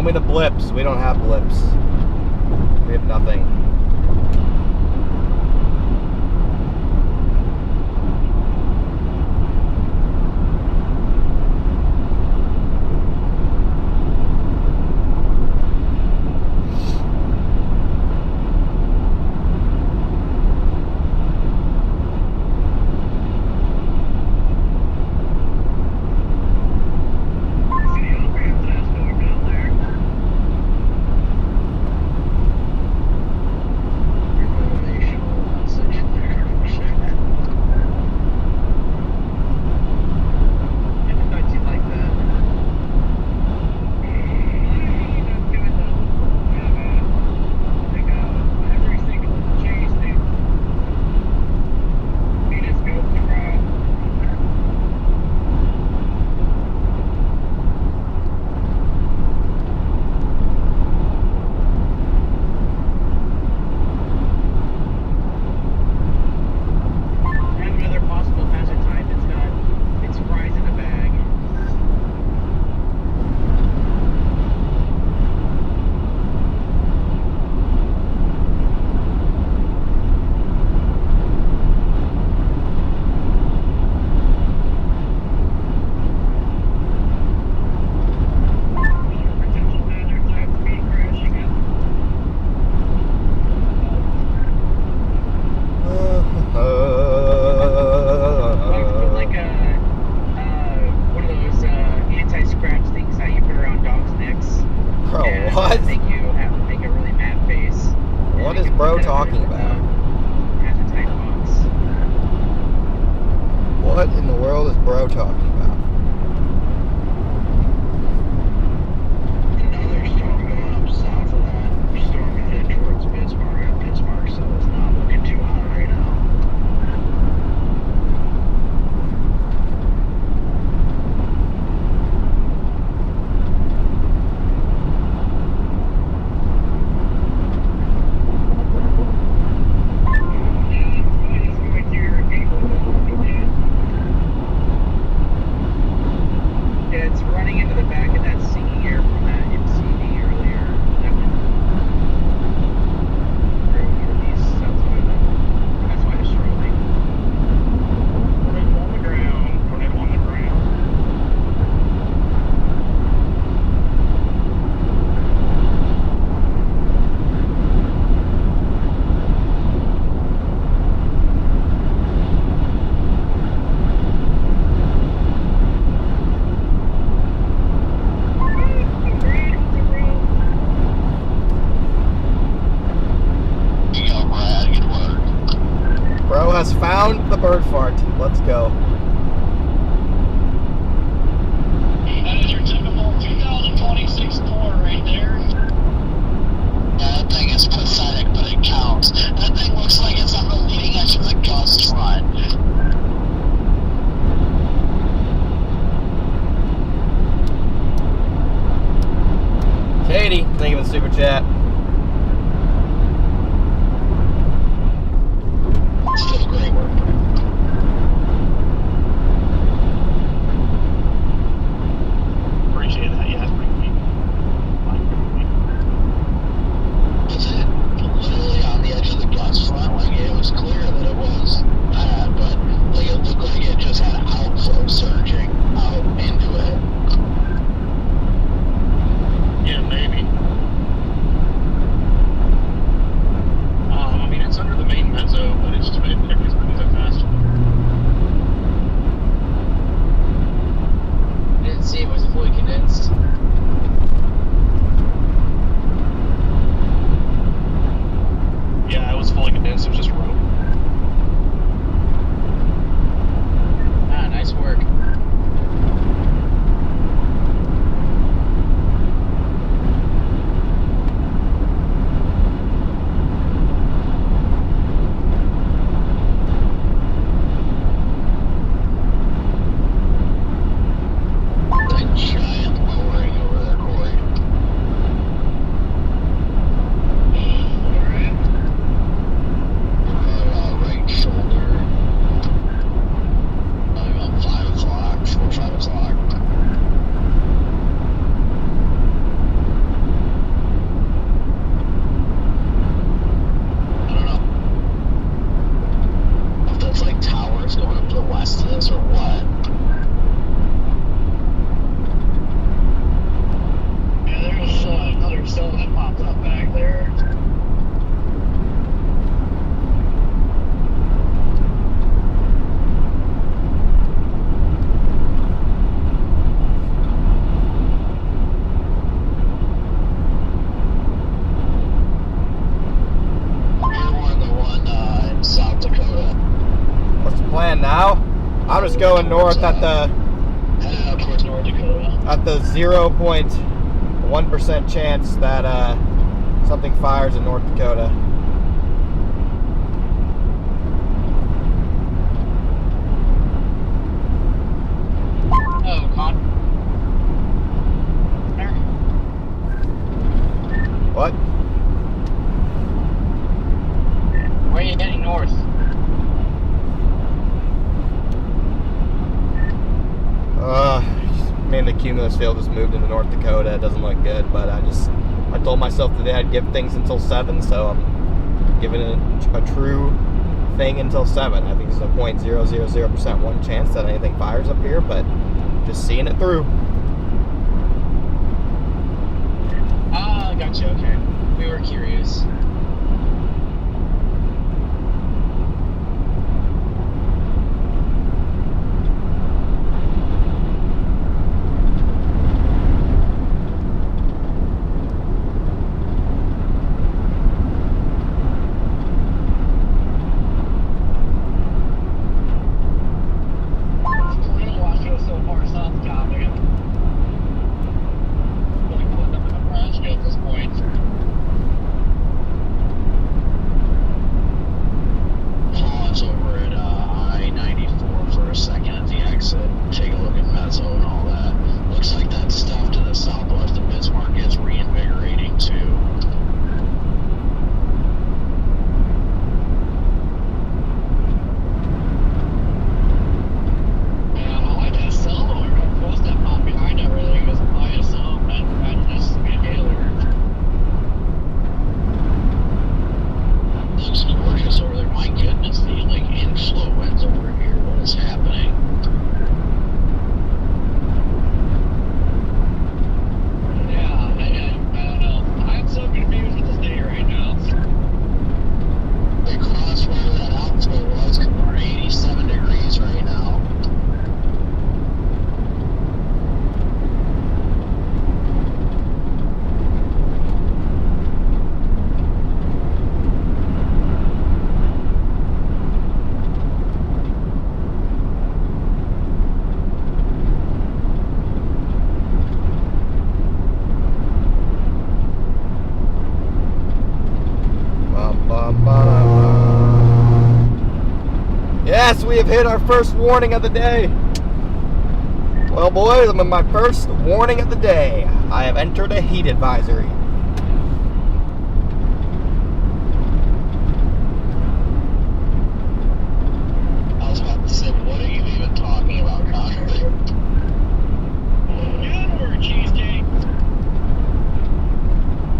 Show me the blips. We don't have blips. We have nothing. Found the bird fart. Let's go. That is your typical 2026 tour right there. That thing is pathetic, but it counts. That thing looks like it's on the leading edge of the Gus front. Katie, thank you for the super chat. Still great work. Appreciate that. Yeah, it's pretty neat. It's literally on the edge of the Gus front. Like, it was clear that it was bad, but like it looked like it just had outflow surging out into it. Yeah, maybe. I'm just going north at the Headed up towards North Dakota. at the 0.1% chance that something fires in North Dakota. Oh, What? where are you heading north? Me and the Cumulus field just moved into North Dakota. It doesn't look good, but I told myself today I'd give things until 7, so I'm giving it a true thing until 7. I think there's a 0.000% one chance that anything fires up here, but just seeing it through. Ah, gotcha, okay. We were curious. Yes, we have hit our first warning of the day. Well, boys, I'm in my first warning of the day. I have entered a heat advisory. I was about to say, what are you even talking about, Connor? Onward, cheesecake.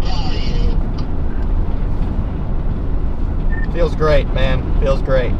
Proud of you. Feels great, man. Feels great.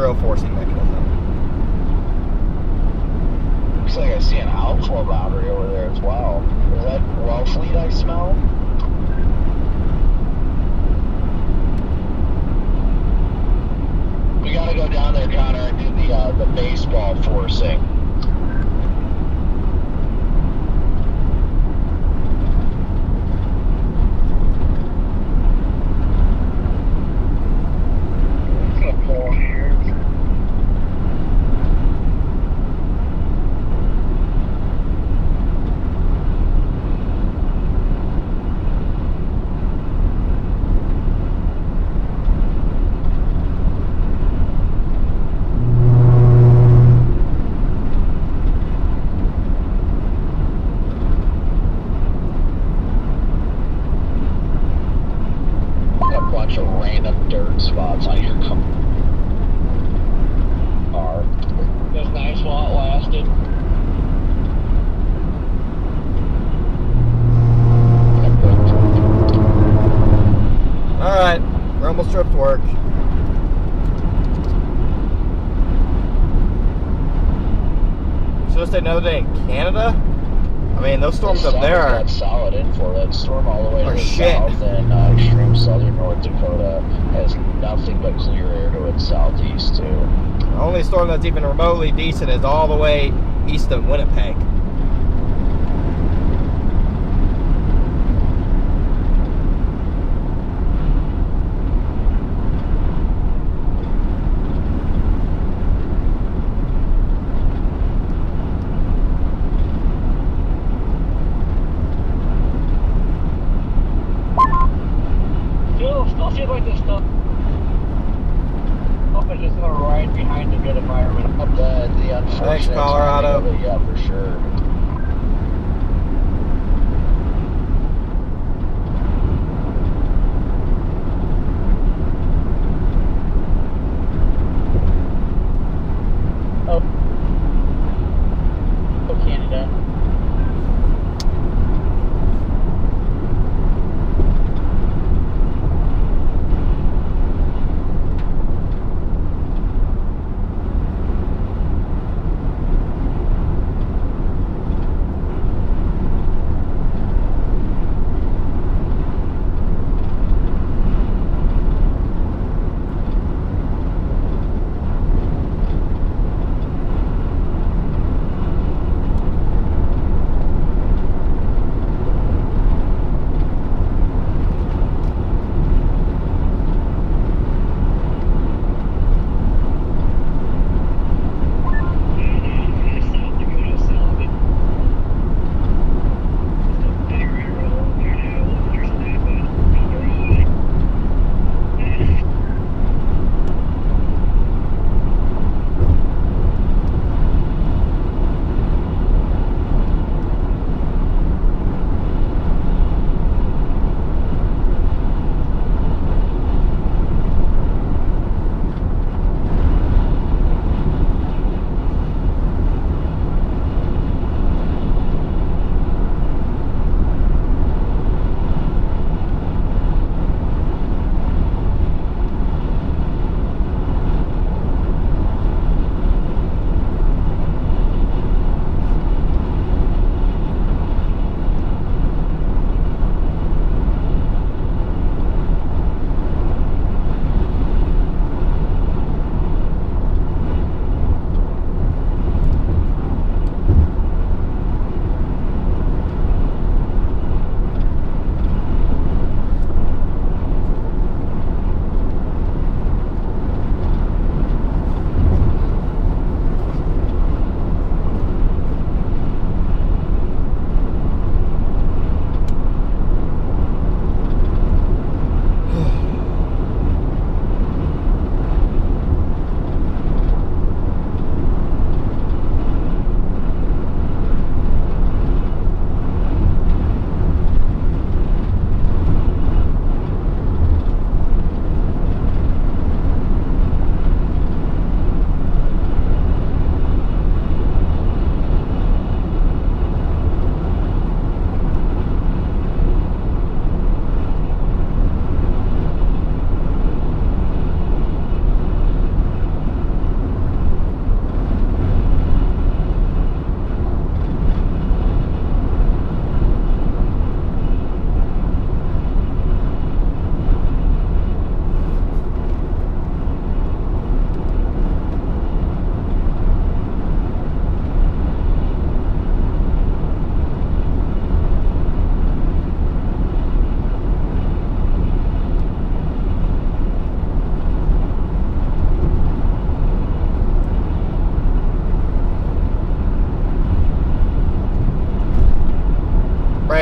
zero forcing mechanism. Looks like I see an outflow boundary over there as well. Is that Wellfleet I smell? We gotta go down there, Connor, and do the baseball forcing. Bunch of random dirt spots on your car. It was nice while it lasted. Alright, rumble strips work. Should have stayed another day in Canada? I mean, those storms up there are... Got solid in for that storm all the way to the shit. south, and extreme southern North Dakota has nothing but clear air to its southeast too. The only storm that's even remotely decent is all the way east of Winnipeg. Still feels like this stuff. Hope it's just gonna ride behind the good environment. The unfortunate Thanks, Colorado. timing of it, yeah, for sure. Oh, Canada.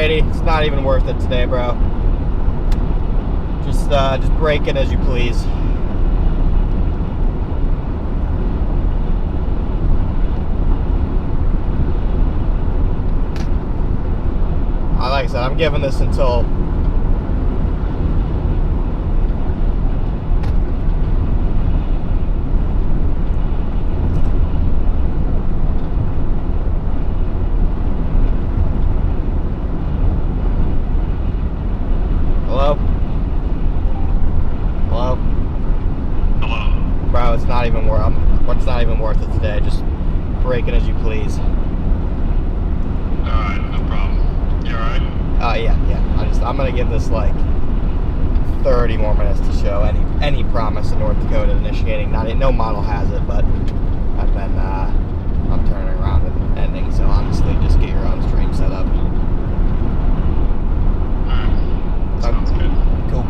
Brady. It's not even worth it today, bro. Just break it as you please. Like I said, I'm giving this until hello? Hello? Hello. Bro, it's not even worth it today. Just break it as you please. Alright, no problem. You alright? Yeah. I'm gonna give this like 30 more minutes to show any promise of North Dakota initiating. No model has it, but I've been I'm turning around and ending. So honestly, just get your own stream set up. Alright. Sounds good. Cool.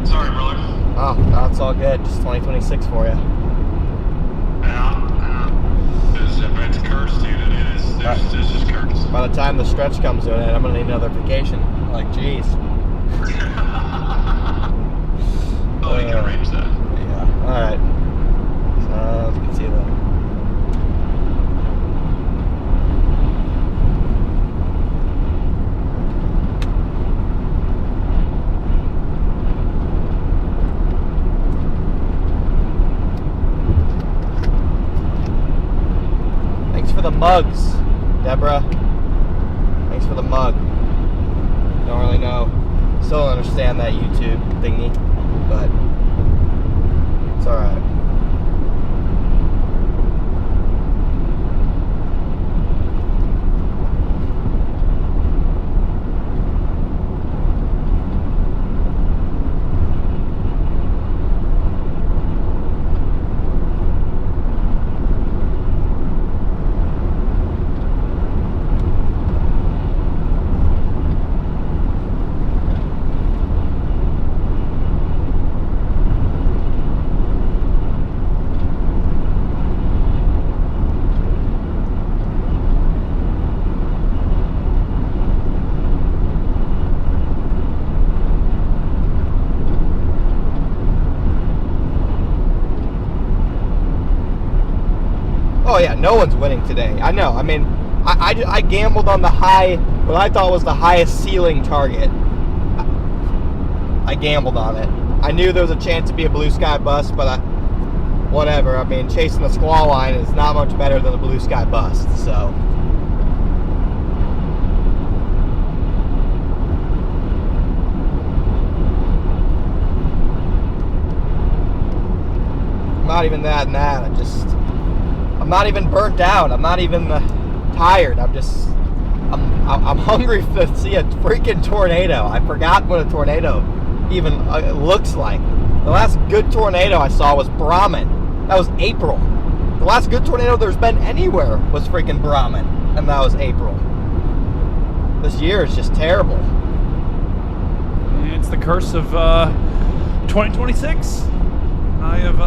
Sorry, brother. Oh, no, it's all good. Just 2026 for you. Yeah. It's cursed, dude. It's just cursed. By the time the stretch comes to an end, I'm gonna need another vacation. Like, geez. Oh, you can arrange that. Yeah. All right. So let's see you then. Thanks for the mugs, Deborah. Thanks for the mug. Don't really know. Still don't understand that YouTube thingy, but it's alright. Oh yeah, no one's winning today. I know. I mean, I gambled on the high, what I thought was the highest ceiling target. I gambled on it. I knew there was a chance to be a blue sky bust, but whatever. I mean, chasing the squall line is not much better than a blue sky bust. So. Not even that and that. I'm not even burnt out. I'm not even tired. I'm hungry to see a freaking tornado. I forgot what a tornado even looks like. The last good tornado I saw was Brahman. That was April. The last good tornado there's been anywhere was freaking Brahman, and that was April. This year is just terrible. It's the curse of 2026. I have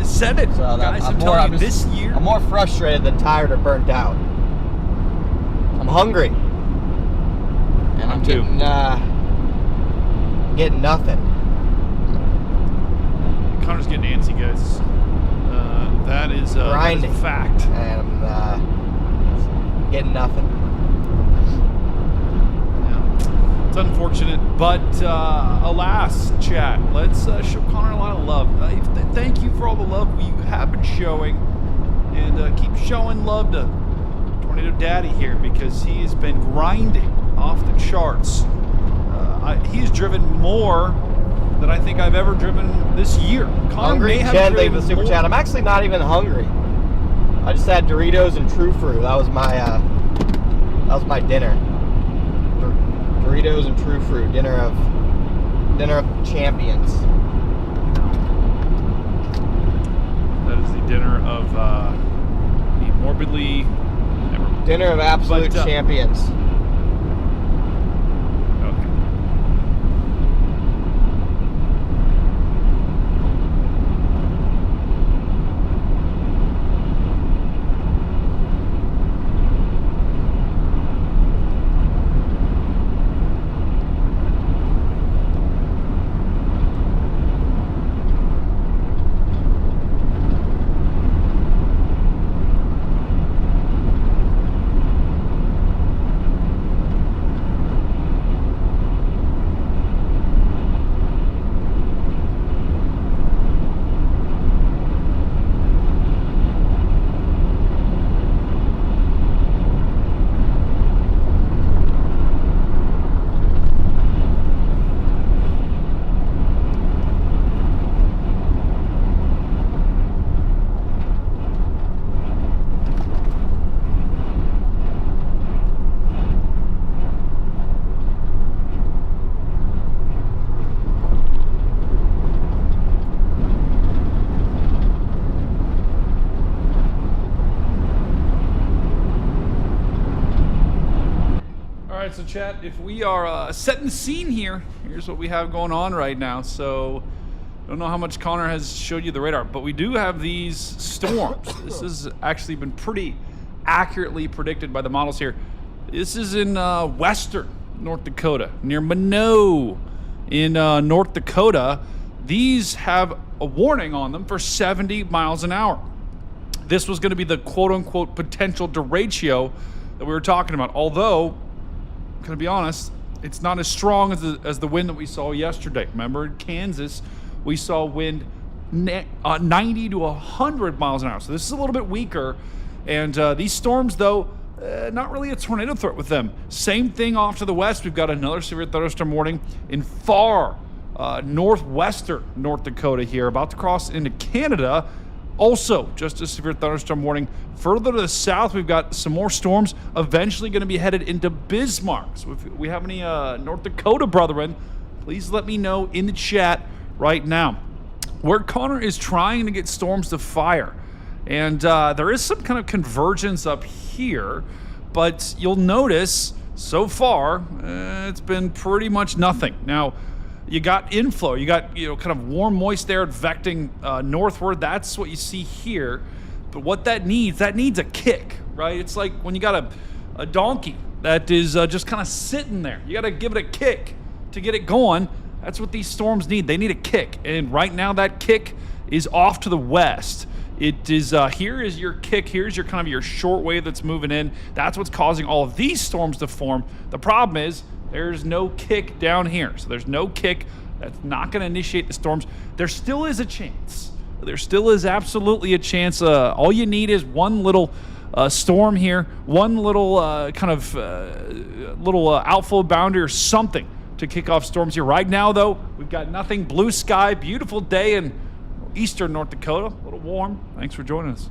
said it, So guys. I'm telling you, this year. I'm more frustrated than tired or burnt out. I'm hungry, and I'm getting nothing. Connor's getting antsy, guys. That is Grinding. a fact. And I'm getting nothing. Yeah. It's unfortunate, but alas, chat. Let's show Connor a lot of love. Thank you for all the love you have been showing, and keep showing love to Tornado Daddy here, because he has been grinding off the charts. He has driven more than I think I've ever driven this year. Connor Hungry? may have Jen, driven thank you for the super more. chat. I'm actually not even hungry. I just had Doritos and True Fruit. That was my dinner. Doritos and True Fruit. Dinner of champions. That is the dinner of the morbidly memorable. Dinner of absolute champions. Okay. right, so chat, if we are setting the scene here, here's what we have going on right now. So, I don't know how much Connor has showed you the radar, but we do have these storms. This has actually been pretty accurately predicted by the models here. This is in western North Dakota, near Minot in North Dakota. These have a warning on them for 70 miles an hour. This was going to be the quote-unquote potential derecho that we were talking about. Although, I'm going to be honest, it's not as strong as the wind that we saw yesterday. Remember, in Kansas, we saw wind 90 to 100 miles an hour. So this is a little bit weaker. And these storms, though, not really a tornado threat with them. Same thing off to the west. We've got another severe thunderstorm warning in far northwestern North Dakota here, about to cross into Canada. Also, just a severe thunderstorm warning. Further to the south, we've got some more storms eventually going to be headed into Bismarck. So if we have any North Dakota brethren, please let me know in the chat right now. Where Connor is trying to get storms to fire. And there is some kind of convergence up here, but you'll notice so far it's been pretty much nothing. Now, you got inflow, you got kind of warm, moist air advecting northward. That's what you see here. But what that needs a kick, right? It's like when you got a donkey that is just kind of sitting there. You got to give it a kick to get it going. That's what these storms need. They need a kick. And right now that kick is off to the west. It is, here is your kick. Here's your kind of your short wave that's moving in. That's what's causing all of these storms to form. The problem is there's no kick down here. So there's no kick. That's not going to initiate the storms. There still is a chance. There still is absolutely a chance. All you need is one little storm here, one little outflow boundary or something to kick off storms here. Right now, though, we've got nothing. Blue sky, beautiful day in eastern North Dakota. A little warm. Thanks for joining us.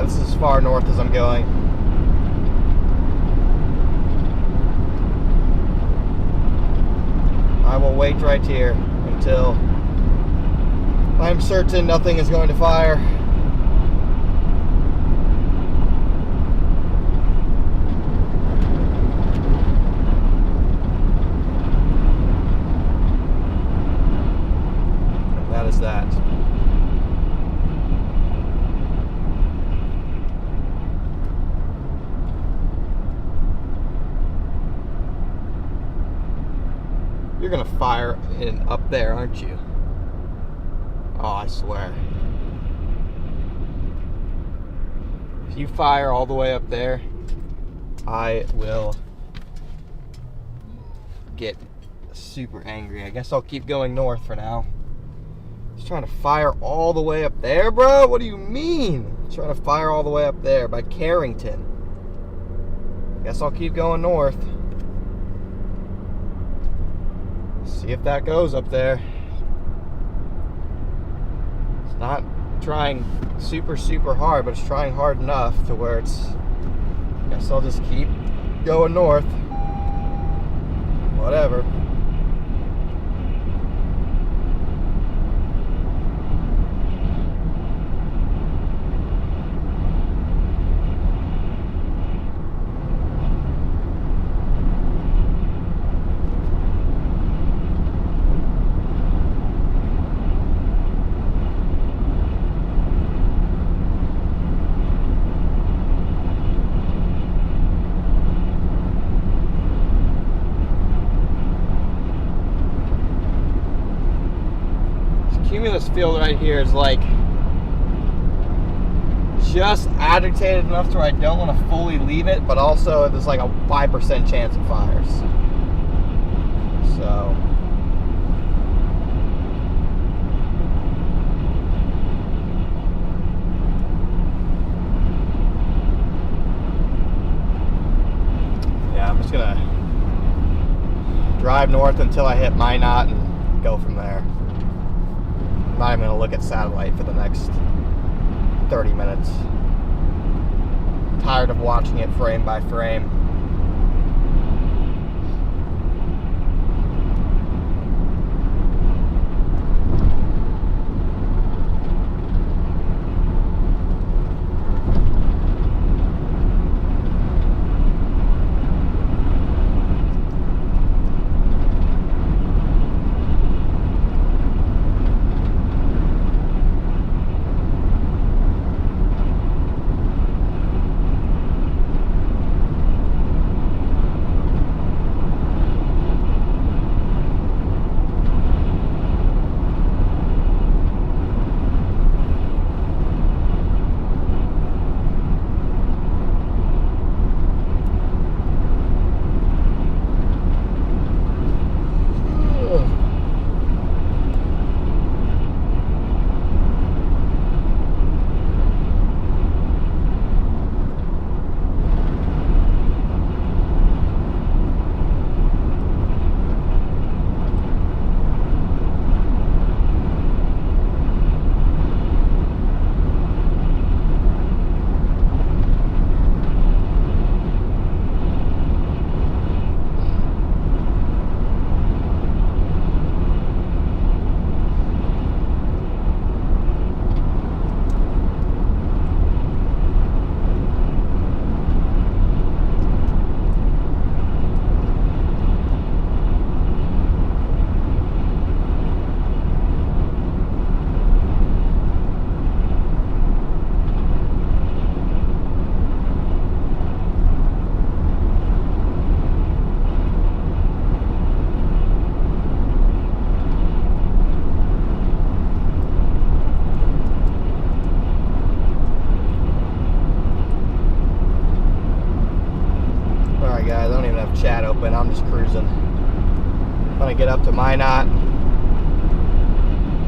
This is as far north as I'm going. will wait right here until I'm certain nothing is going to fire. And that is that. You're gonna fire in up there, aren't you? Oh, I swear. If you fire all the way up there, I will get super angry. I guess I'll keep going north for now. He's trying to fire all the way up there, bro? What do you mean? He's trying to fire all the way up there by Carrington. Guess I'll keep going north. See if that goes up there. It's not trying super, super hard, but it's trying hard enough to where it's... Guess I'll just keep going north. Whatever. Cumulus field right here is like just agitated enough to where I don't want to fully leave it, but also there's like a 5% chance it fires. So yeah, I'm just gonna drive north until I hit Minot and go from there. I'm not even going to look at satellite for the next 30 minutes. I'm tired of watching it frame by frame. Chat open. I'm just cruising. I'm gonna get up to Minot,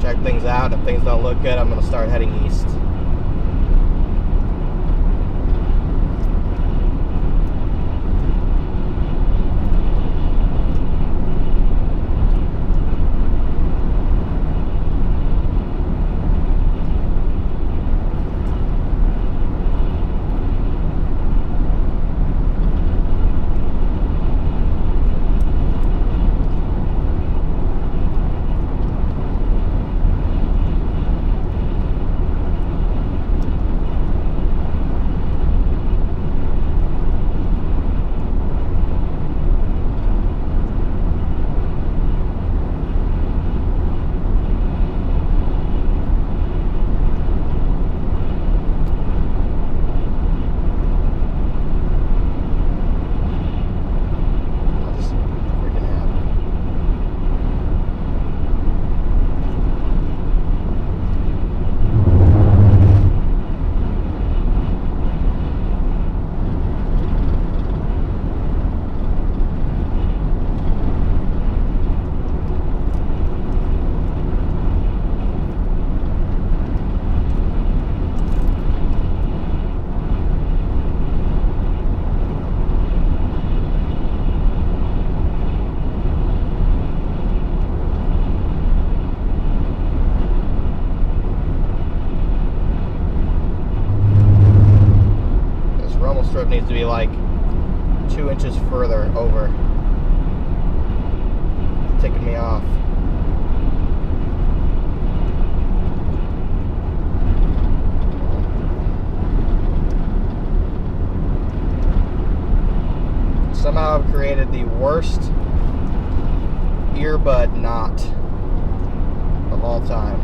check things out. If things don't look good, I'm gonna start heading east. strip needs to be like 2 inches further over. It's ticking me off. Somehow I've created the worst earbud knot of all time.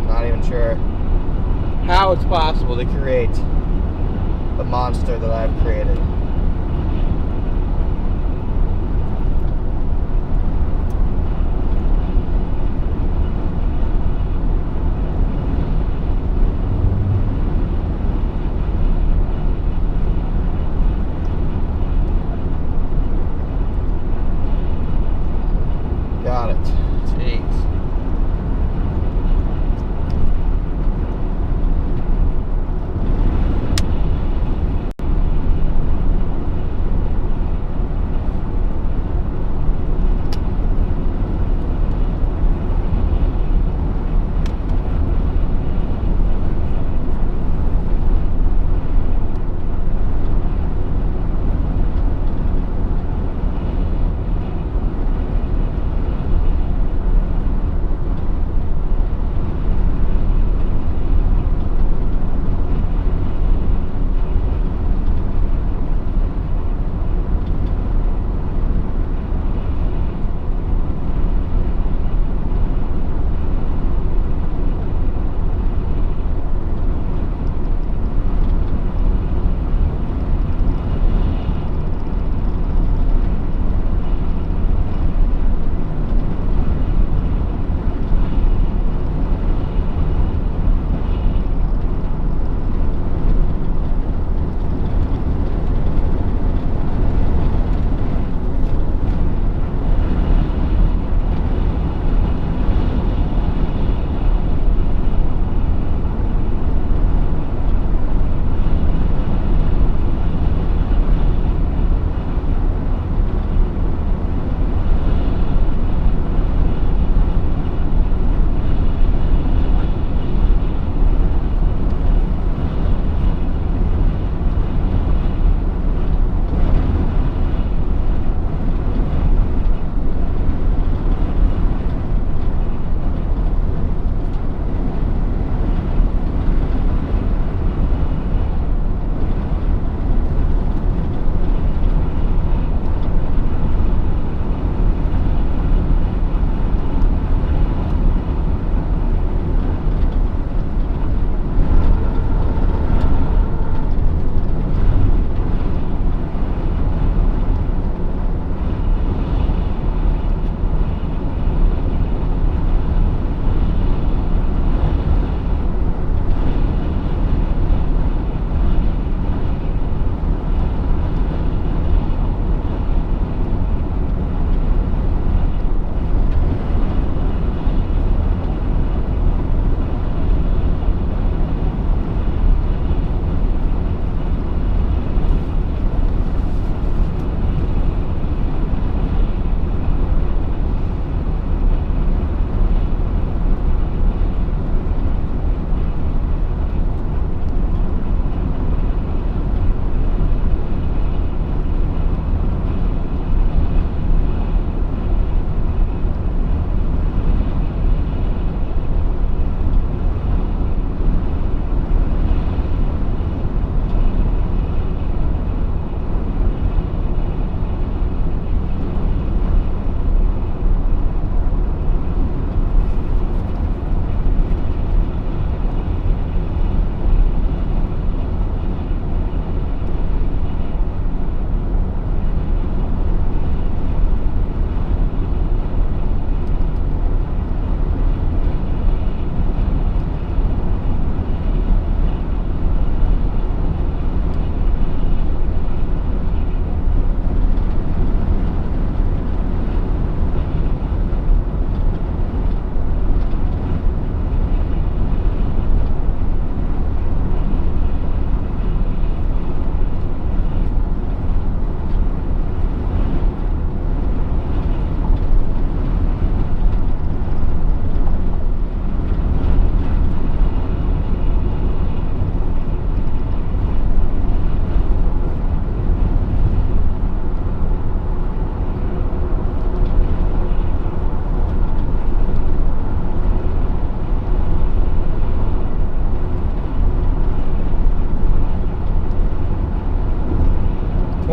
Not even sure how it's possible to create the monster that I've created. Got it. Jeez.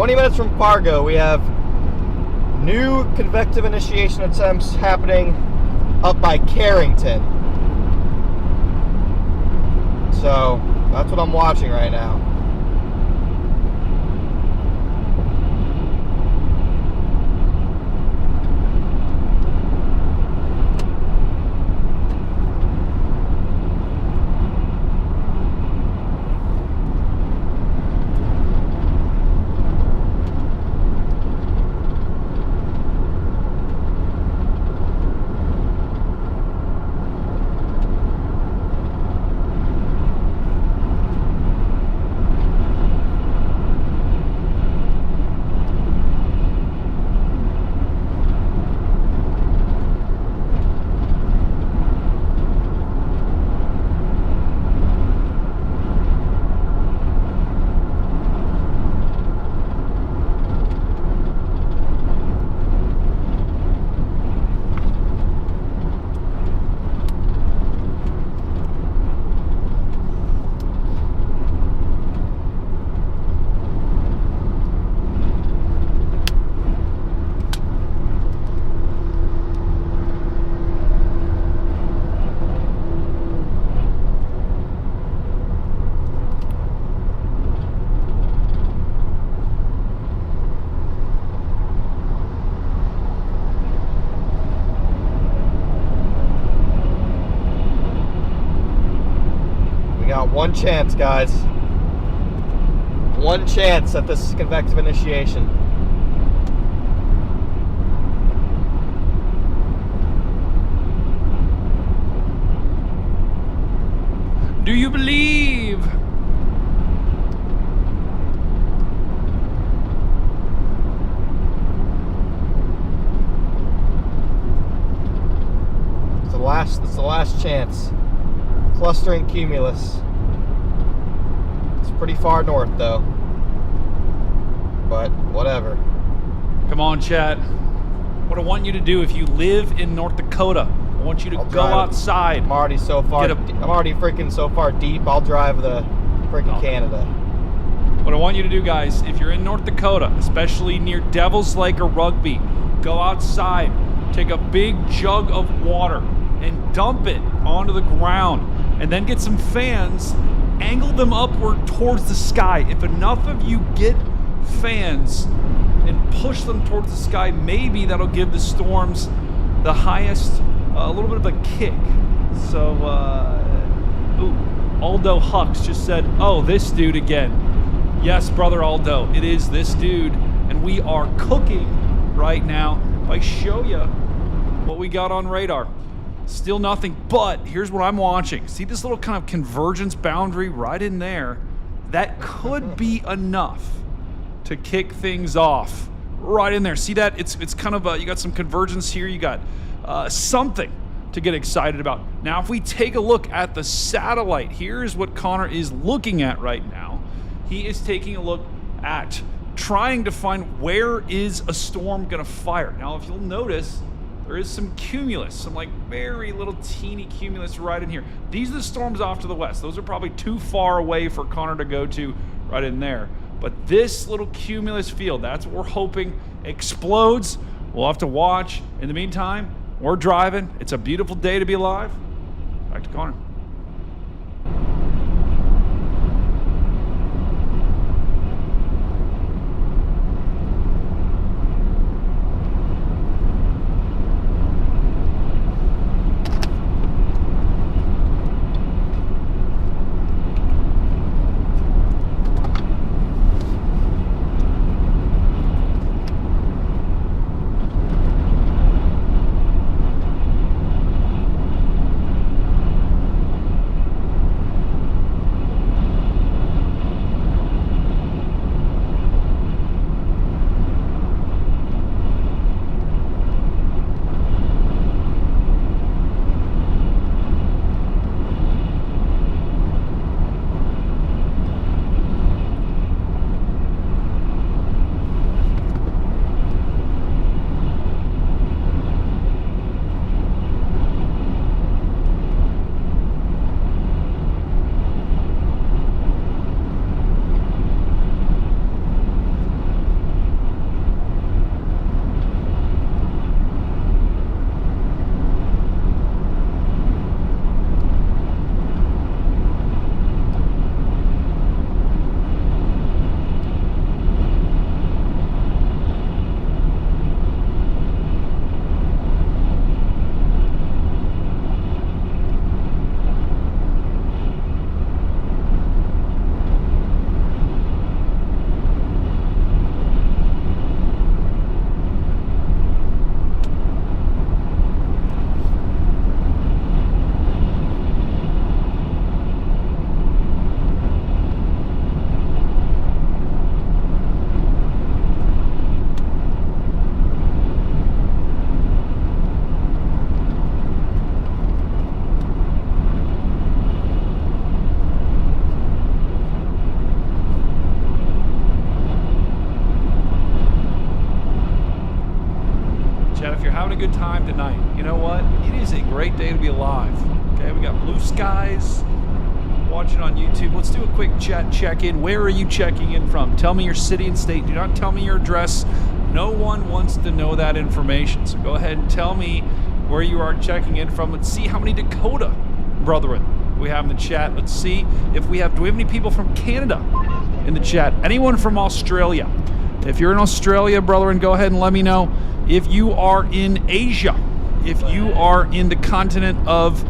20 minutes from Fargo, we have new convective initiation attempts happening up by Carrington. So that's what I'm watching right now. One chance, guys. One chance at this convective initiation. Do you believe? It's the last chance. Clustering cumulus. Pretty far north though, but whatever. Come on, chat. What I want you to do, if you live in North Dakota, I want you to go outside. I'm already so far. I'm already freaking so far deep. I'll drive the freaking Canada. What I want you to do, guys, if you're in North Dakota, especially near Devil's Lake or Rugby, go outside, take a big jug of water, and dump it onto the ground, and then get some fans. Angle them upward towards the sky. If enough of you get fans and push them towards the sky, maybe that'll give the storms the highest, a little bit of a kick. So, Aldo Hux just said, oh, this dude again. Yes, brother Aldo, it is this dude. And we are cooking right now. If I show you what we got on radar. Still nothing, but here's what I'm watching. See this little kind of convergence boundary right in there? That could be enough to kick things off right in there. See that? It's kind of, you got some convergence here. You got something to get excited about. Now, if we take a look at the satellite, here's what Connor is looking at right now. He is taking a look at trying to find where is a storm gonna fire. Now, if you'll notice, there is some cumulus, some like very little teeny cumulus right in here. These are the storms off to the west. Those are probably too far away for Connor to go to right in there. But this little cumulus field, that's what we're hoping explodes. We'll have to watch. In the meantime, we're driving. It's a beautiful day to be alive. Back to Connor. good time tonight. You know what? It is a great day to be alive. Okay, we got blue skies. Watching on YouTube. Let's do a quick chat check-in. Where are you checking in from? Tell me your city and state. Do not tell me your address. No one wants to know that information. So go ahead and tell me where you are checking in from. Let's see how many Dakota brethren we have in the chat. Let's see if we have, do we have any people from Canada in the chat? Anyone from Australia? If you're in Australia, brethren, go ahead and let me know. If you are in Asia, if you are in the continent of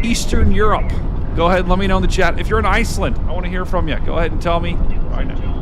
Eastern Europe, go ahead and let me know in the chat. If you're in Iceland, I want to hear from you. Go ahead and tell me right now.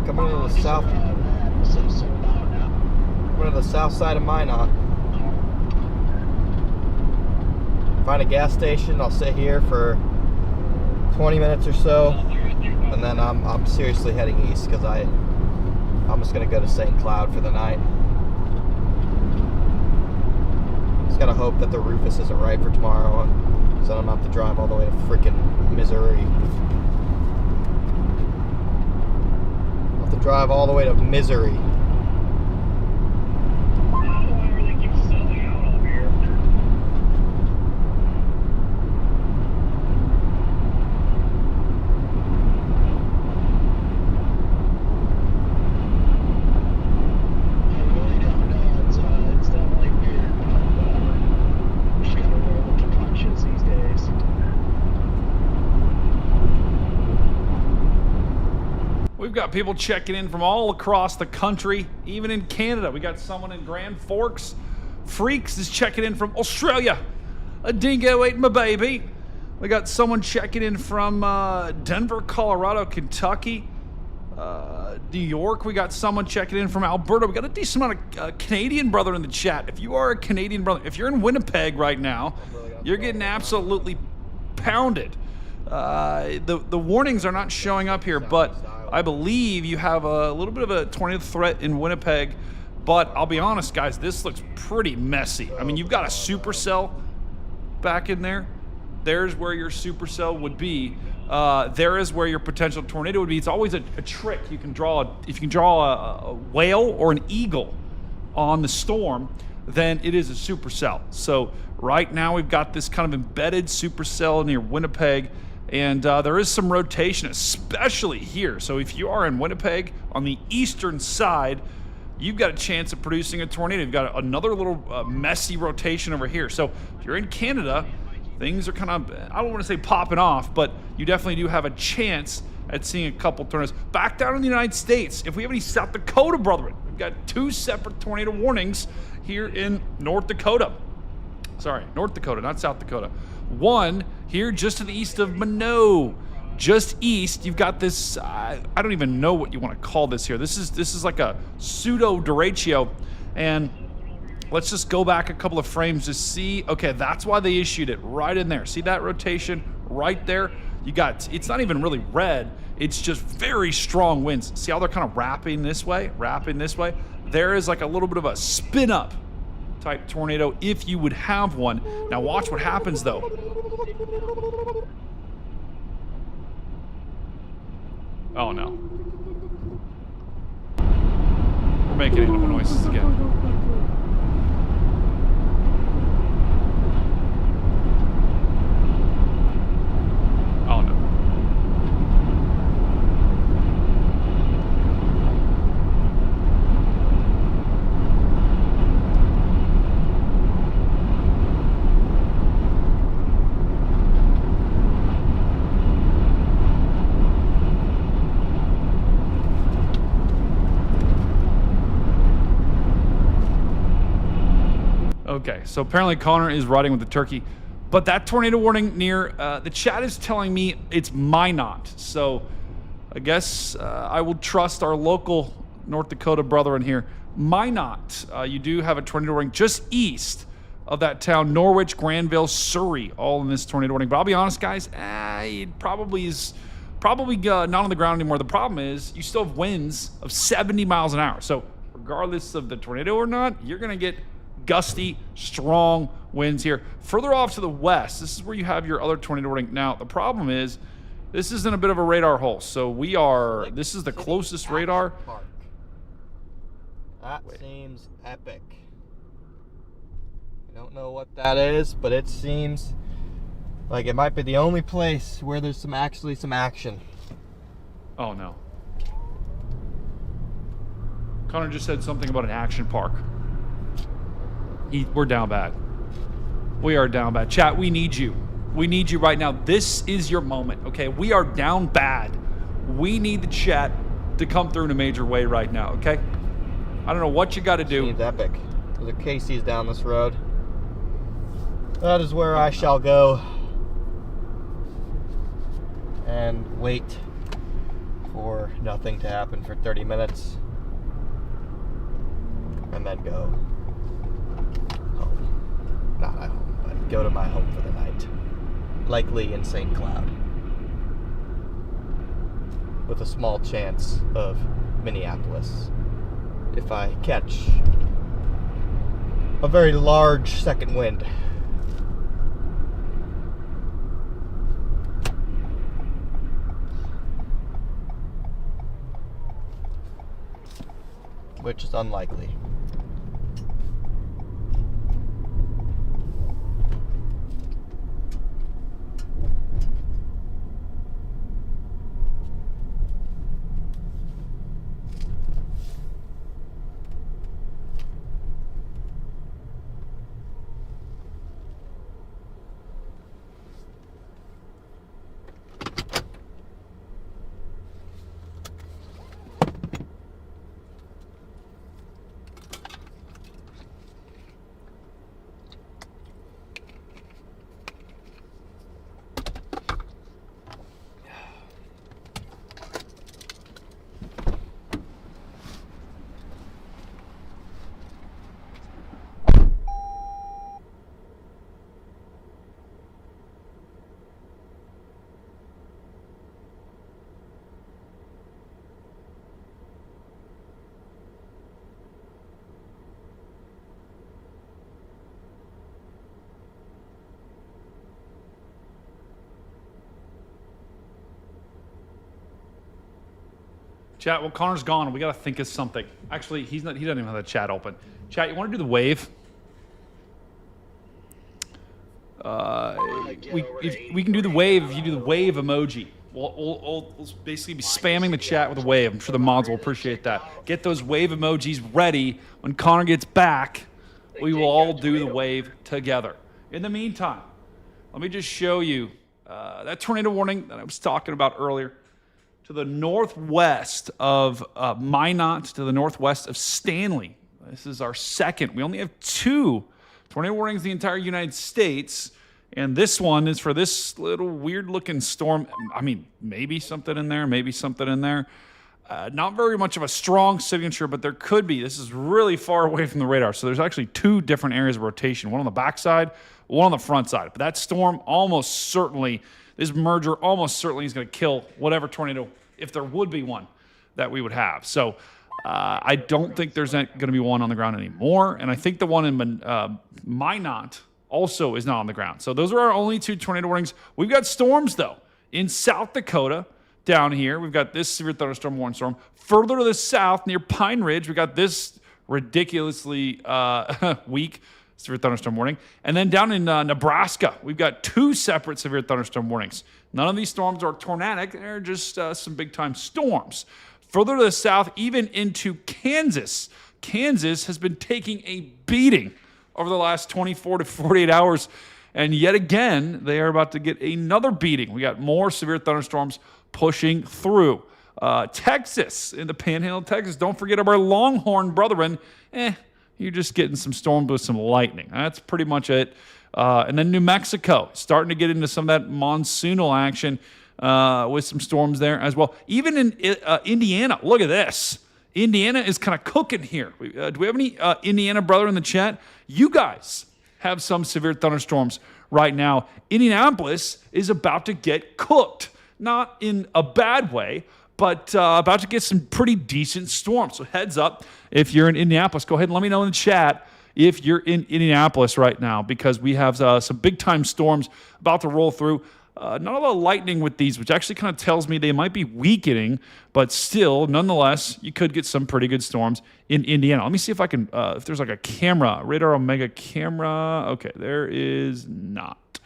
Coming to the south. Coming to the south side of Minot. Find a gas station. I'll sit here for 20 minutes or so, and then I'm seriously heading east because I'm just gonna go to St. Cloud for the night. Just gotta hope that the Rufus isn't right for tomorrow, so I don't have to drive all the way to freaking Missouri. To drive all the way to Missouri. We've got people checking in from all across the country, even in Canada. We got someone in Grand Forks. Freaks is checking in from Australia. A dingo ate my baby. We got someone checking in from Denver, Colorado, Kentucky, New York. We got someone checking in from Alberta. We got a decent amount of Canadian brother in the chat. If you are a Canadian brother, if you're in Winnipeg right now, you're getting absolutely pounded. The warnings are not showing up here, but I believe you have a little bit of a tornado threat in Winnipeg. But I'll be honest, guys, this looks pretty messy. I mean, you've got a supercell back in there. There's where your supercell would be. There is where your potential tornado would be. It's always a trick. You can draw if you can draw a whale or an eagle on the storm, then it is a supercell. So right now we've got this kind of embedded supercell near Winnipeg. And there is some rotation, especially here. So if you are in Winnipeg on the eastern side, you've got a chance of producing a tornado. You've got another little messy rotation over here. So if you're in Canada, things are kind of, I don't want to say popping off, but you definitely do have a chance at seeing a couple tornadoes. Back down in the United States, if we have any South Dakota brethren, we've got 2 separate tornado warnings here in North Dakota. Sorry, North Dakota, not South Dakota. One here just to the east of Minot. Just east, you've got this, I don't even know what you want to call this here. This is like a pseudo Derecho. And let's just go back a couple of frames to see. Okay, that's why they issued it right in there. See that rotation right there? You got, it's not even really red. It's just very strong winds. See how they're kind of wrapping this way? There is like a little bit of a spin up type tornado if you would have one. Now watch what happens though. Oh no. We're making animal noises again. Okay, so apparently Connor is riding with the turkey. But that tornado warning near the chat is telling me it's Minot. So I guess I will trust our local North Dakota brethren here. Minot, you do have a tornado warning just east of that town, Norwich, Granville, Surrey, all in this tornado warning. But I'll be honest, guys, it probably is not on the ground anymore. The problem is you still have winds of 70 miles an hour. So regardless of the tornado or not, you're going to get gusty, strong winds here. Further off to the west, this is where you have your other tornado warning. Now, the problem is this is in a bit of a radar hole. So this is the closest radar. Park. That seems epic. I don't know what that is, but it seems like it might be the only place where there's actually some action. Oh no. Connor just said something about an action park. We're down bad. We are down bad. Chat, we need you. We need you right now. This is your moment, okay? We are down bad. We need the chat to come through in a major way right now, okay? I don't know what you got to do. Seems epic. There's a Casey's down this road. That is where I shall go and wait for nothing to happen for 30 minutes and then go home. Not at home, but go to my home for the night. Likely in St. Cloud. With a small chance of Minneapolis if I catch a very large second wind. Which is unlikely. Chat, well, Connor's gone. We got to think of something. Actually, he doesn't even have the chat open. Chat, you want to do the wave? We can do the wave if you do the wave emoji. We'll basically be spamming the chat with a wave. I'm sure the mods will appreciate that. Get those wave emojis ready. When Connor gets back, we will all do the wave together. In the meantime, let me just show you that tornado warning that I was talking about earlier. To the northwest of Minot, to the northwest of Stanley. This is our second. We only have 2 tornado warnings in the entire United States. And this one is for this little weird-looking storm. I mean, maybe something in there, maybe something in there. Not very much of a strong signature, but there could be. This is really far away from the radar. So there's actually 2 different areas of rotation. One on the backside, one on the front side. But that storm almost certainly... This merger almost certainly is going to kill whatever tornado, if there would be one, that we would have. So I don't think there's going to be one on the ground anymore. And I think the one in Minot also is not on the ground. So those are our only 2 tornado warnings. We've got storms, though. In South Dakota, down here, we've got this severe thunderstorm warning storm. Further to the south, near Pine Ridge, we've got this ridiculously weak severe thunderstorm warning. And then down in Nebraska, we've got 2 separate severe thunderstorm warnings. None of these storms are tornadic. They're just some big-time storms. Further to the south, even into Kansas. Kansas has been taking a beating over the last 24 to 48 hours. And yet again, they are about to get another beating. We got more severe thunderstorms pushing through. Texas, in the panhandle of Texas, don't forget our Longhorn brethren. you're just getting some storms with some lightning. That's pretty much it. And then New Mexico, starting to get into some of that monsoonal action with some storms there as well. Even in Indiana, look at this. Indiana is kind of cooking here. Do we have any Indiana brother in the chat? You guys have some severe thunderstorms right now. Indianapolis is about to get cooked. Not in a bad way, but about to get some pretty decent storms. So heads up, if you're in Indianapolis, go ahead and let me know in the chat if you're in Indianapolis right now, because we have some big-time storms about to roll through. Not a lot of lightning with these, which actually kind of tells me they might be weakening, but still, nonetheless, you could get some pretty good storms in Indiana. Let me see if I can, if there's like a camera, Radar Omega camera. Okay, there is not.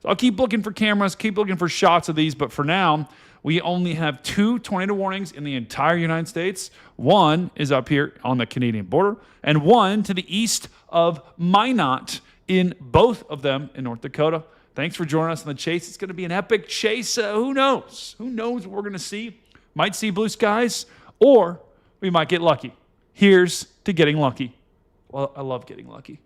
So I'll keep looking for cameras, keep looking for shots of these, but for now, we only have 2 tornado warnings in the entire United States. One is up here on the Canadian border, and one to the east of Minot in both of them in North Dakota. Thanks for joining us on the chase. It's going to be an epic chase. Who knows? Who knows what we're going to see? Might see blue skies, or we might get lucky. Here's to getting lucky. Well, I love getting lucky.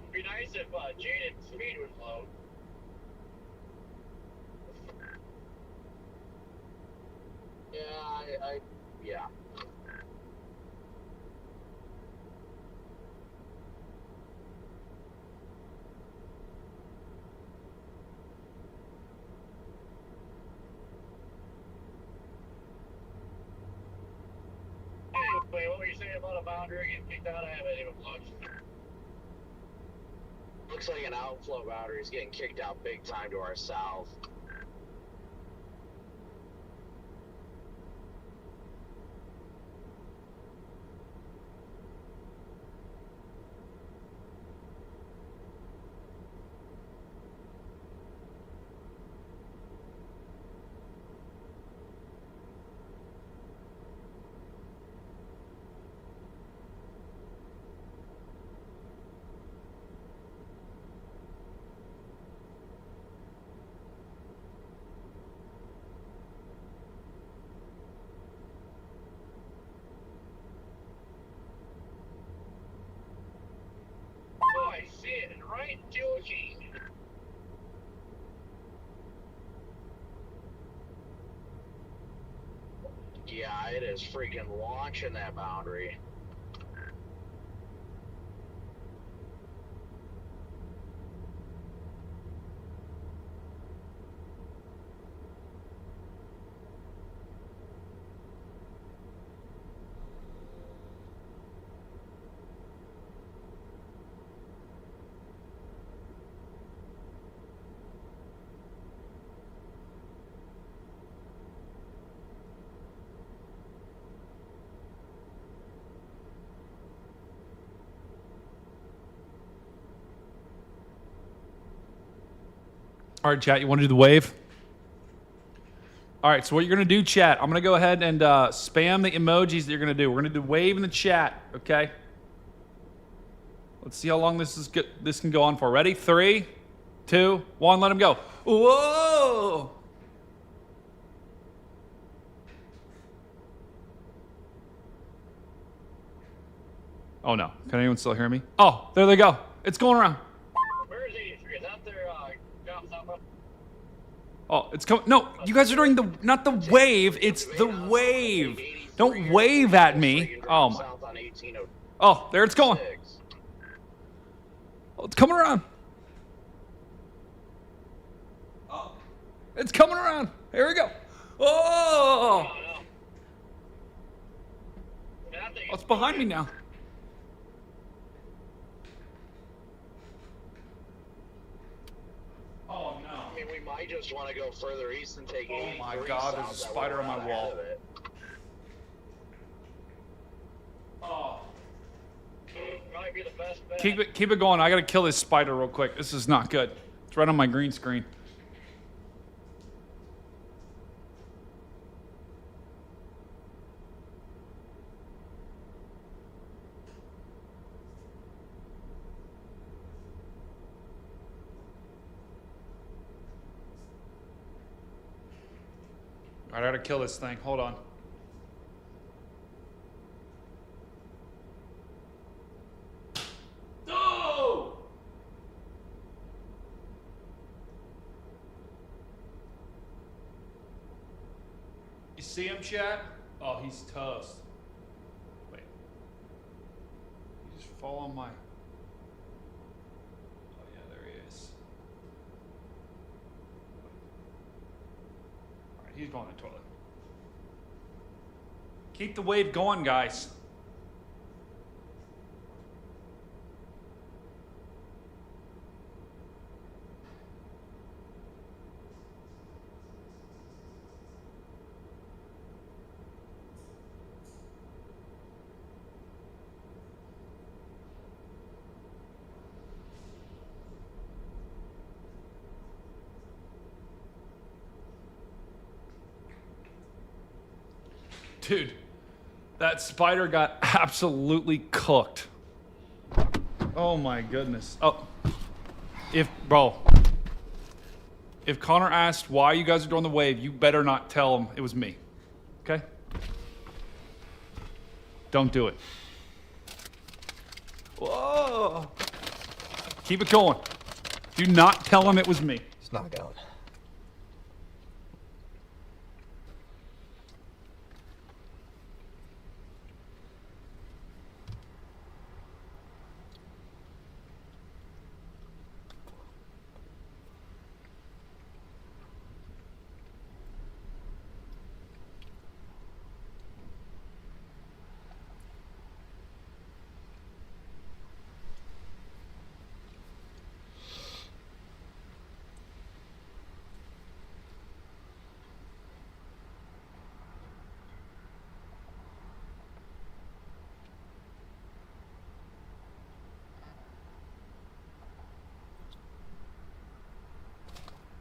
It'd be nice if Jaden's speed was low. Yeah. Anyway, what were you saying about a boundary getting kicked out? I haven't even looked. Looks like an outflow boundary is getting kicked out big time to our south. Oh, I see it right in Georgie. Yeah, it is freaking launching that boundary. All right, chat, you want to do the wave? All right, so what you're going to do, chat, I'm going to go ahead and spam the emojis that you're going to do. We're going to do wave in the chat, okay? Let's see how long this can go on for. Ready? 3, 2, 1, let him go. Whoa! Oh, no. Can anyone still hear me? Oh, there they go. It's going around. Where is 83? Is that their job somewhere? Oh, it's coming. No, you guys are doing not the wave. It's the wave. Don't wave at me. Oh, my. Oh, there it's going. Oh, it's coming around. Oh, it's coming around. Here we go. Oh, oh, it's behind me now. Oh, no. I mean, we might just want to go further east and take 83. Oh, my God, there's a spider on my wall. Oh. Might be the best bet. Keep it going. I gotta kill this spider real quick. This is not good. It's right on my green screen. All right, I gotta kill this thing. Hold on. No! You see him, chat? Oh, he's toast. Wait. You just fall on my... Oh, yeah, there he is. All right, he's going to the toilet. Keep the wave going, guys. Dude, that spider got absolutely cooked. Oh my goodness. Oh, if Connor asked why you guys are doing the wave, you better not tell him it was me. Okay? Don't do it. Whoa. Keep it going. Do not tell him it was me. It's not going.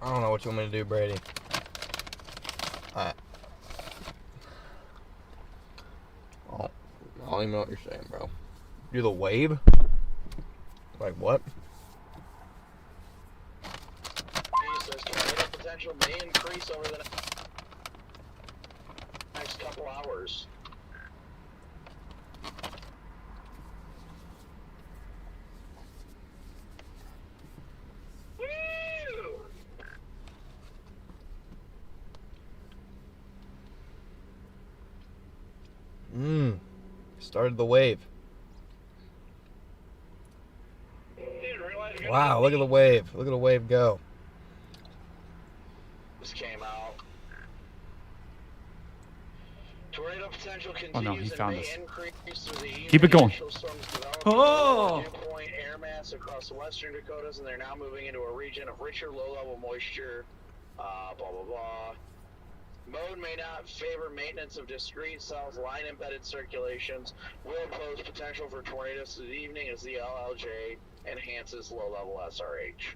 I don't know what you want me to do, Brady. I don't even know what you're saying, bro. Do the wave? Like what? Says tornado potential may increase over the next couple hours. Started the wave. Wow, look at the wave. Look at the wave go. This came out. Tornado potential continues Oh no, he found and may us. increase through the evening. Keep it going. Initial storms developed Oh! point air mass across the western Dakotas, and they're now moving into a region of richer low-level moisture. Blah blah blah. Mode may not favor maintenance of discrete cells. Line-embedded circulations will pose potential for tornadoes this evening as the LLJ enhances low-level SRH.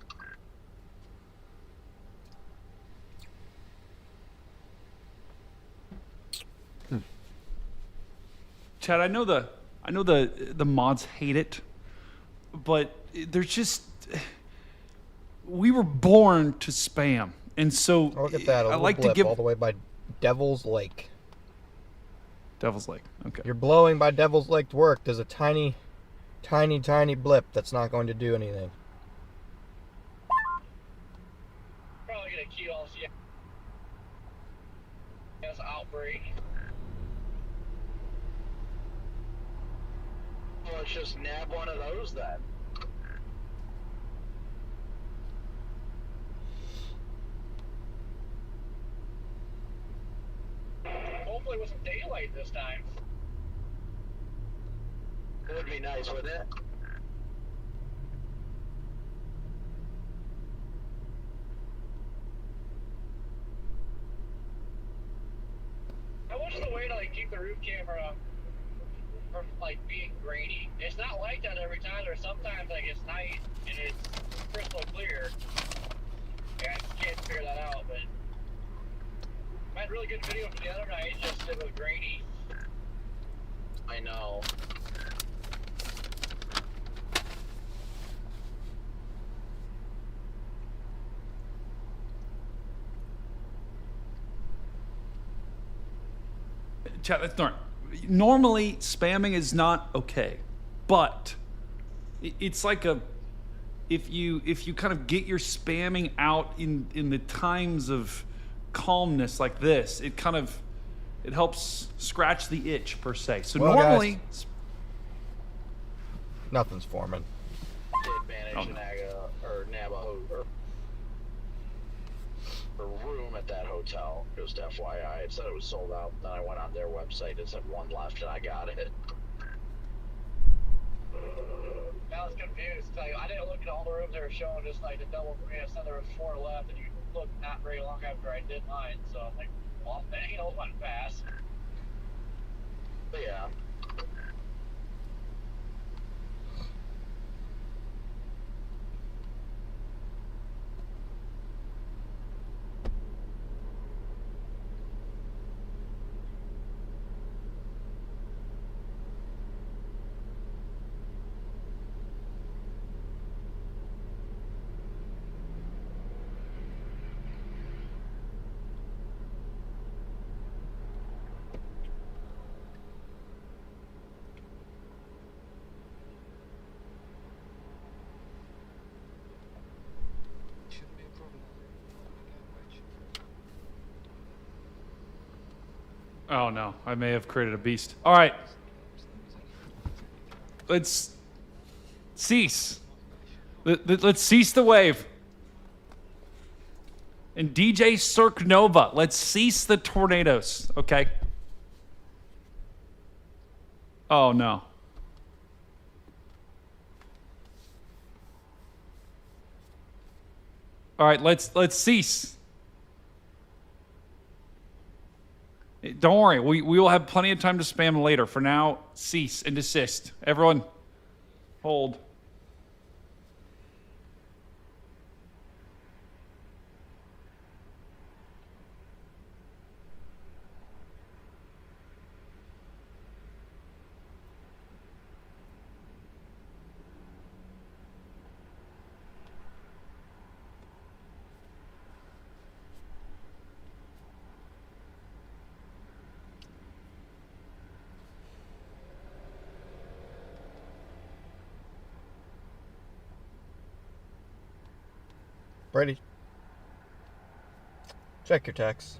Chad, I know the mods hate it, but there's just we were born to spam, and so Look at that. A I little like blip to give all the way by Devil's Lake. Devil's Lake. Okay. You're blowing by Devil's Lake to work. There's a tiny blip that's not going to do anything. Probably gonna key off. Yes, Outbreak. Well, let's just nab one of those then. Hopefully with some daylight this time. It would be nice, wouldn't it? How much is the way to keep the roof camera from being grainy? It's not like that every time. There's sometimes it's night and it's crystal clear. Yeah, I just can't figure that out, but I had a really good video from the other night, just it was grainy. I know. Chat, that's not. Normally, spamming is not okay, but it's like a. If you kind of get your spamming out in the times of calmness like this, it helps scratch the itch per se. So Well, normally, guys, nothing's forming. Advantage in or Navajo or room at that hotel. Just FYI, it said it was sold out. Then I went on their website. It said one left, and I got it. I was confused. I didn't look at all the rooms they were showing, just like the double green. Said there was 4 left, and you looked not very long after I did mine. So I'm like, well, dang, it went fast. But yeah. oh no, I may have created a beast. All right, let's cease. Let's cease the wave. And DJ Cirque Nova, let's cease the tornadoes, okay? Oh no. All right, let's cease. Don't worry, we will have plenty of time to spam later. For now, cease and desist. Everyone, hold. Brady, check your text.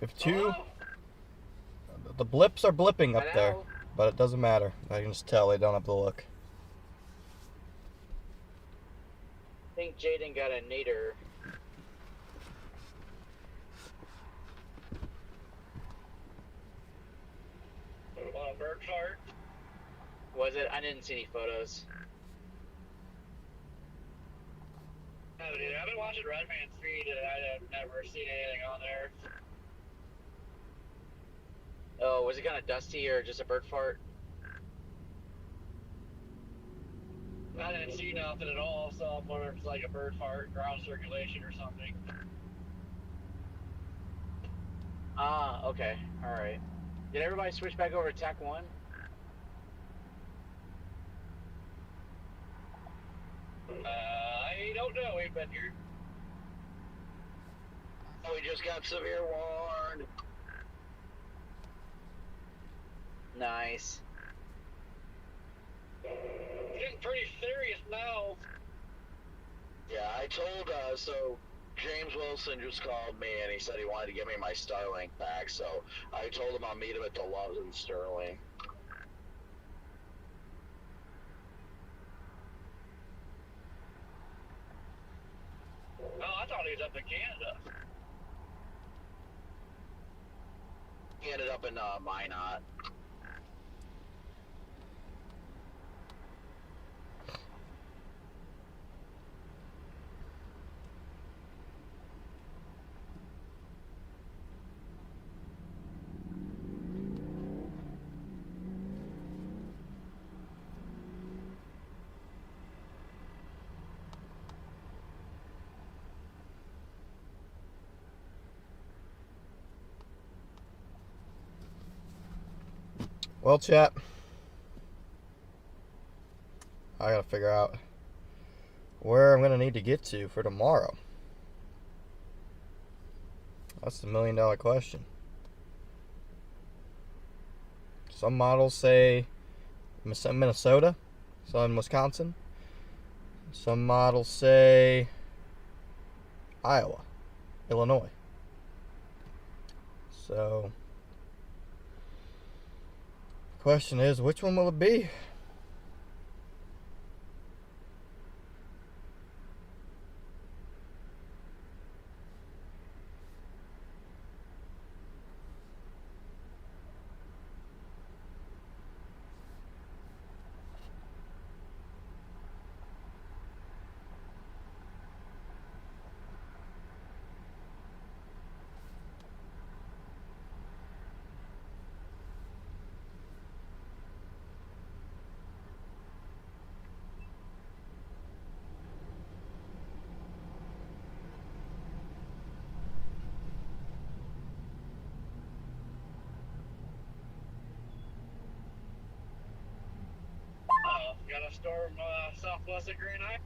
We have 2. The blips are blipping up there, but it doesn't matter. I can just tell they don't have the look. I think Jaden got a nader. Bird fart? Was it? I didn't see any photos. No, dude, I've been watching Redman's feed and I have never seen anything on there. Oh, was it kind of dusty or just a bird fart? I didn't see nothing at all, so I'm wondering if it's like a bird fart, ground circulation or something. Ah, okay, alright. Did everybody switch back over to TAC 1? I don't know, we've been here. We just got severe warned. Nice. Getting pretty serious now. Yeah, I told, so James Wilson just called me and he said he wanted to give me my Starlink back, so I told him I'll meet him at the Loves in Sterling. Oh, I thought he was up in Canada. He ended up in Minot. Well, chat, I gotta figure out where I'm gonna need to get to for tomorrow. That's the $1 million question. Some models say Minnesota, some Wisconsin. Some models say Iowa, Illinois. So, the question is, which one will it be? Got a storm southwest of Green Island.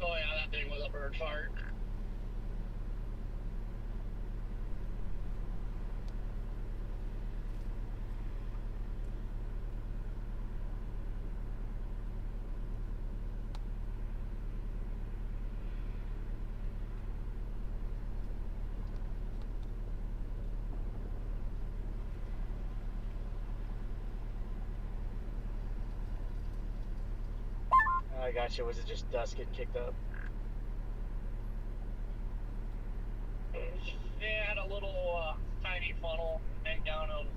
Oh yeah, that thing was a bird fart. I got you. Was it just dust getting kicked up? Yeah, had a little tiny funnel hang down of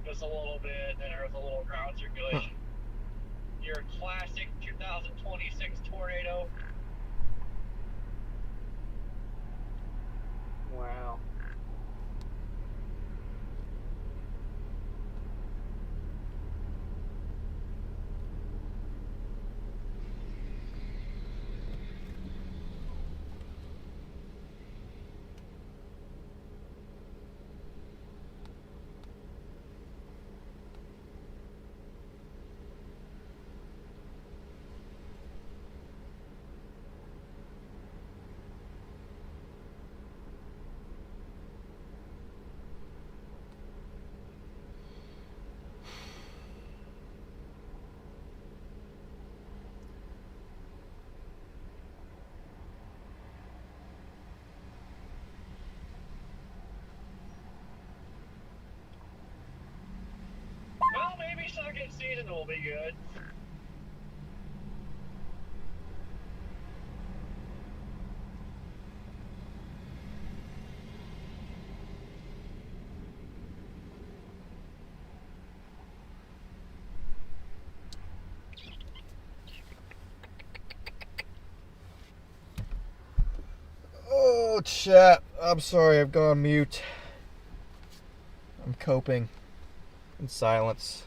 just a little bit, and there was a little ground circulation. Your classic 2026 tornado. Wow. Well, maybe second season will be good. Oh, chat. I'm sorry, I've gone mute. I'm coping in silence.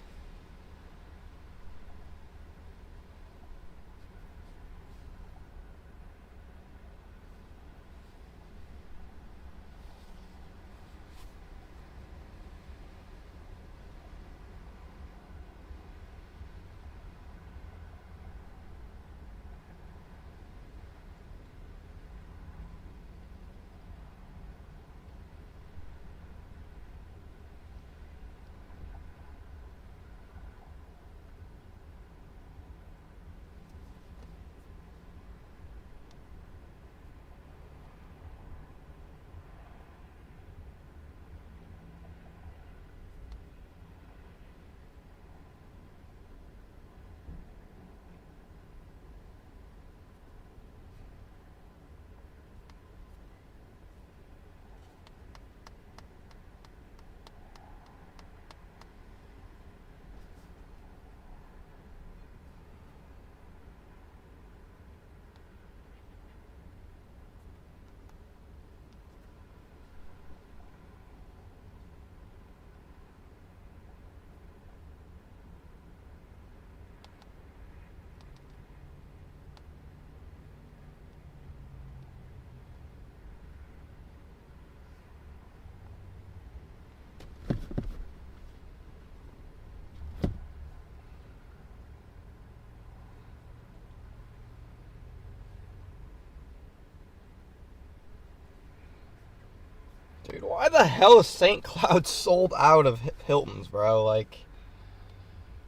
Dude, why the hell is St. Cloud sold out of Hilton's, bro? Like,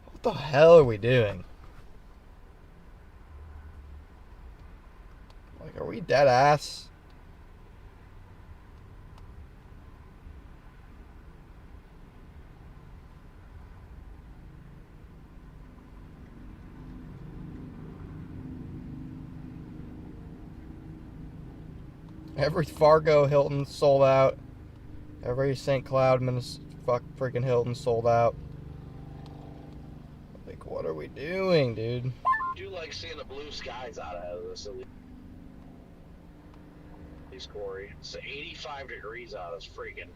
what the hell are we doing? Like, are we dead ass? Every Fargo Hilton sold out. Every St. Cloud freaking Hilton sold out. Like, what are we doing, dude? I do like seeing the blue skies out of this at least, Corey. It's 85 degrees out. It's freaking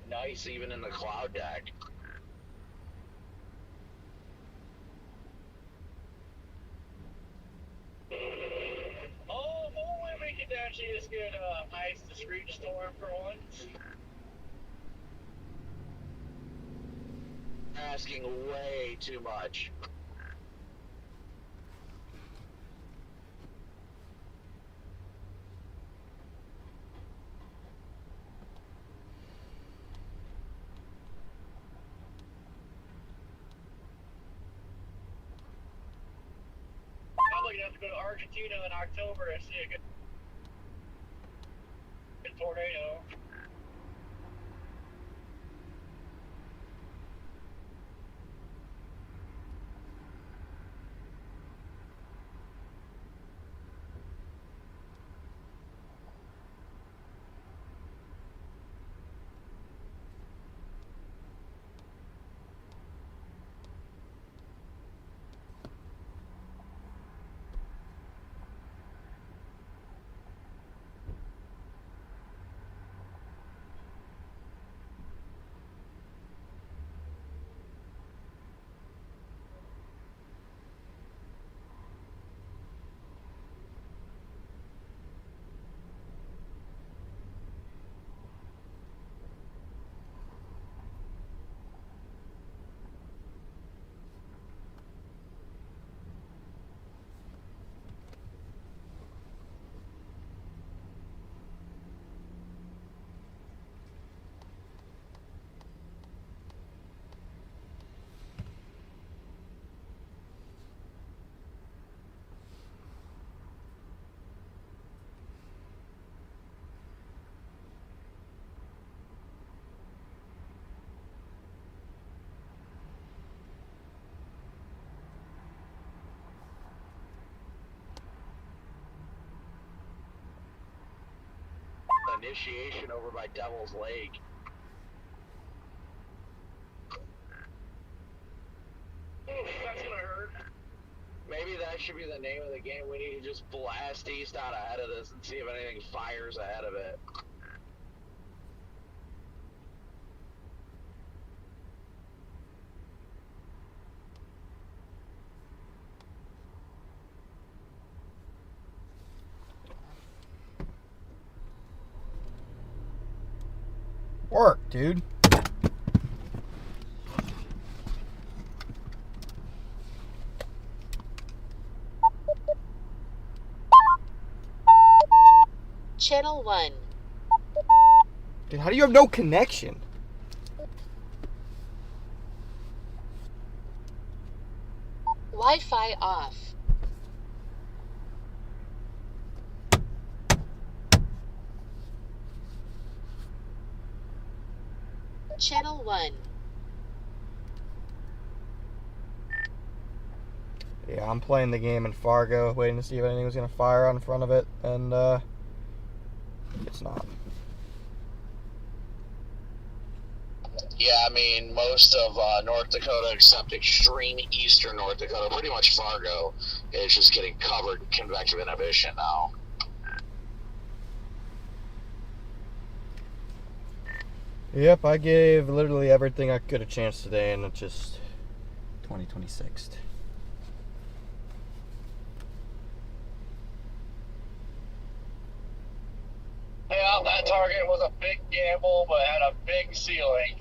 nice, even in the cloud deck. Oh, if only we could actually just get a nice, discreet storm for once. Asking way too much. Probably gonna have to go to Argentina in October to see a good tornado. initiation over by Devil's Lake. Oof, that's gonna hurt. Maybe that should be the name of the game. We need to just blast east out ahead of this and see if anything fires ahead of it. Work, dude. Channel 1. Dude, how do you have no connection? Wi-Fi off. Channel 1. Yeah, I'm playing the game in Fargo, waiting to see if anything was going to fire out in front of it, and it's not. Yeah, I mean, most of North Dakota, except extreme eastern North Dakota, pretty much Fargo, is just getting covered in convective inhibition now. Yep, I gave literally everything I could a chance today, and it's just 2026. Yeah, that target was a big gamble, but had a big ceiling.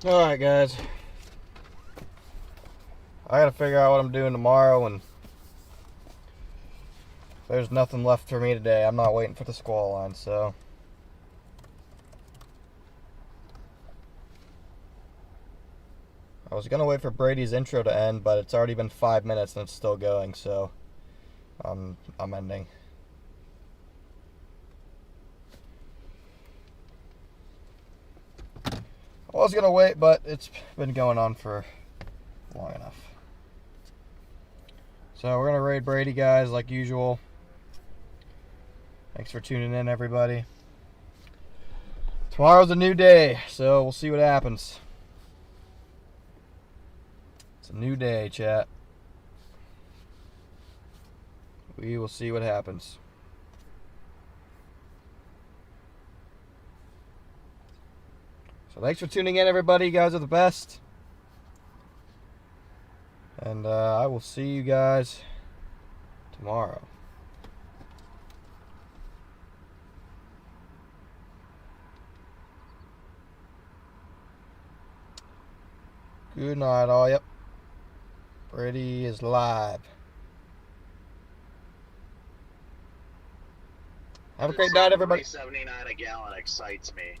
Alright, guys. I gotta figure out what I'm doing tomorrow, and there's nothing left for me today. I'm not waiting for the squall line, so. I was gonna wait for Brady's intro to end, but it's already been 5 minutes and it's still going, so I'm ending. I was gonna wait, but it's been going on for long enough. So we're gonna raid Brady, guys, like usual. Thanks for tuning in, everybody. Tomorrow's a new day, so we'll see what happens. It's a new day, chat. We will see what happens. So thanks for tuning in, everybody. You guys are the best. And I will see you guys tomorrow. Good night, all. Yep. Brady is live. Have a great night, everybody. $3.79 a gallon excites me.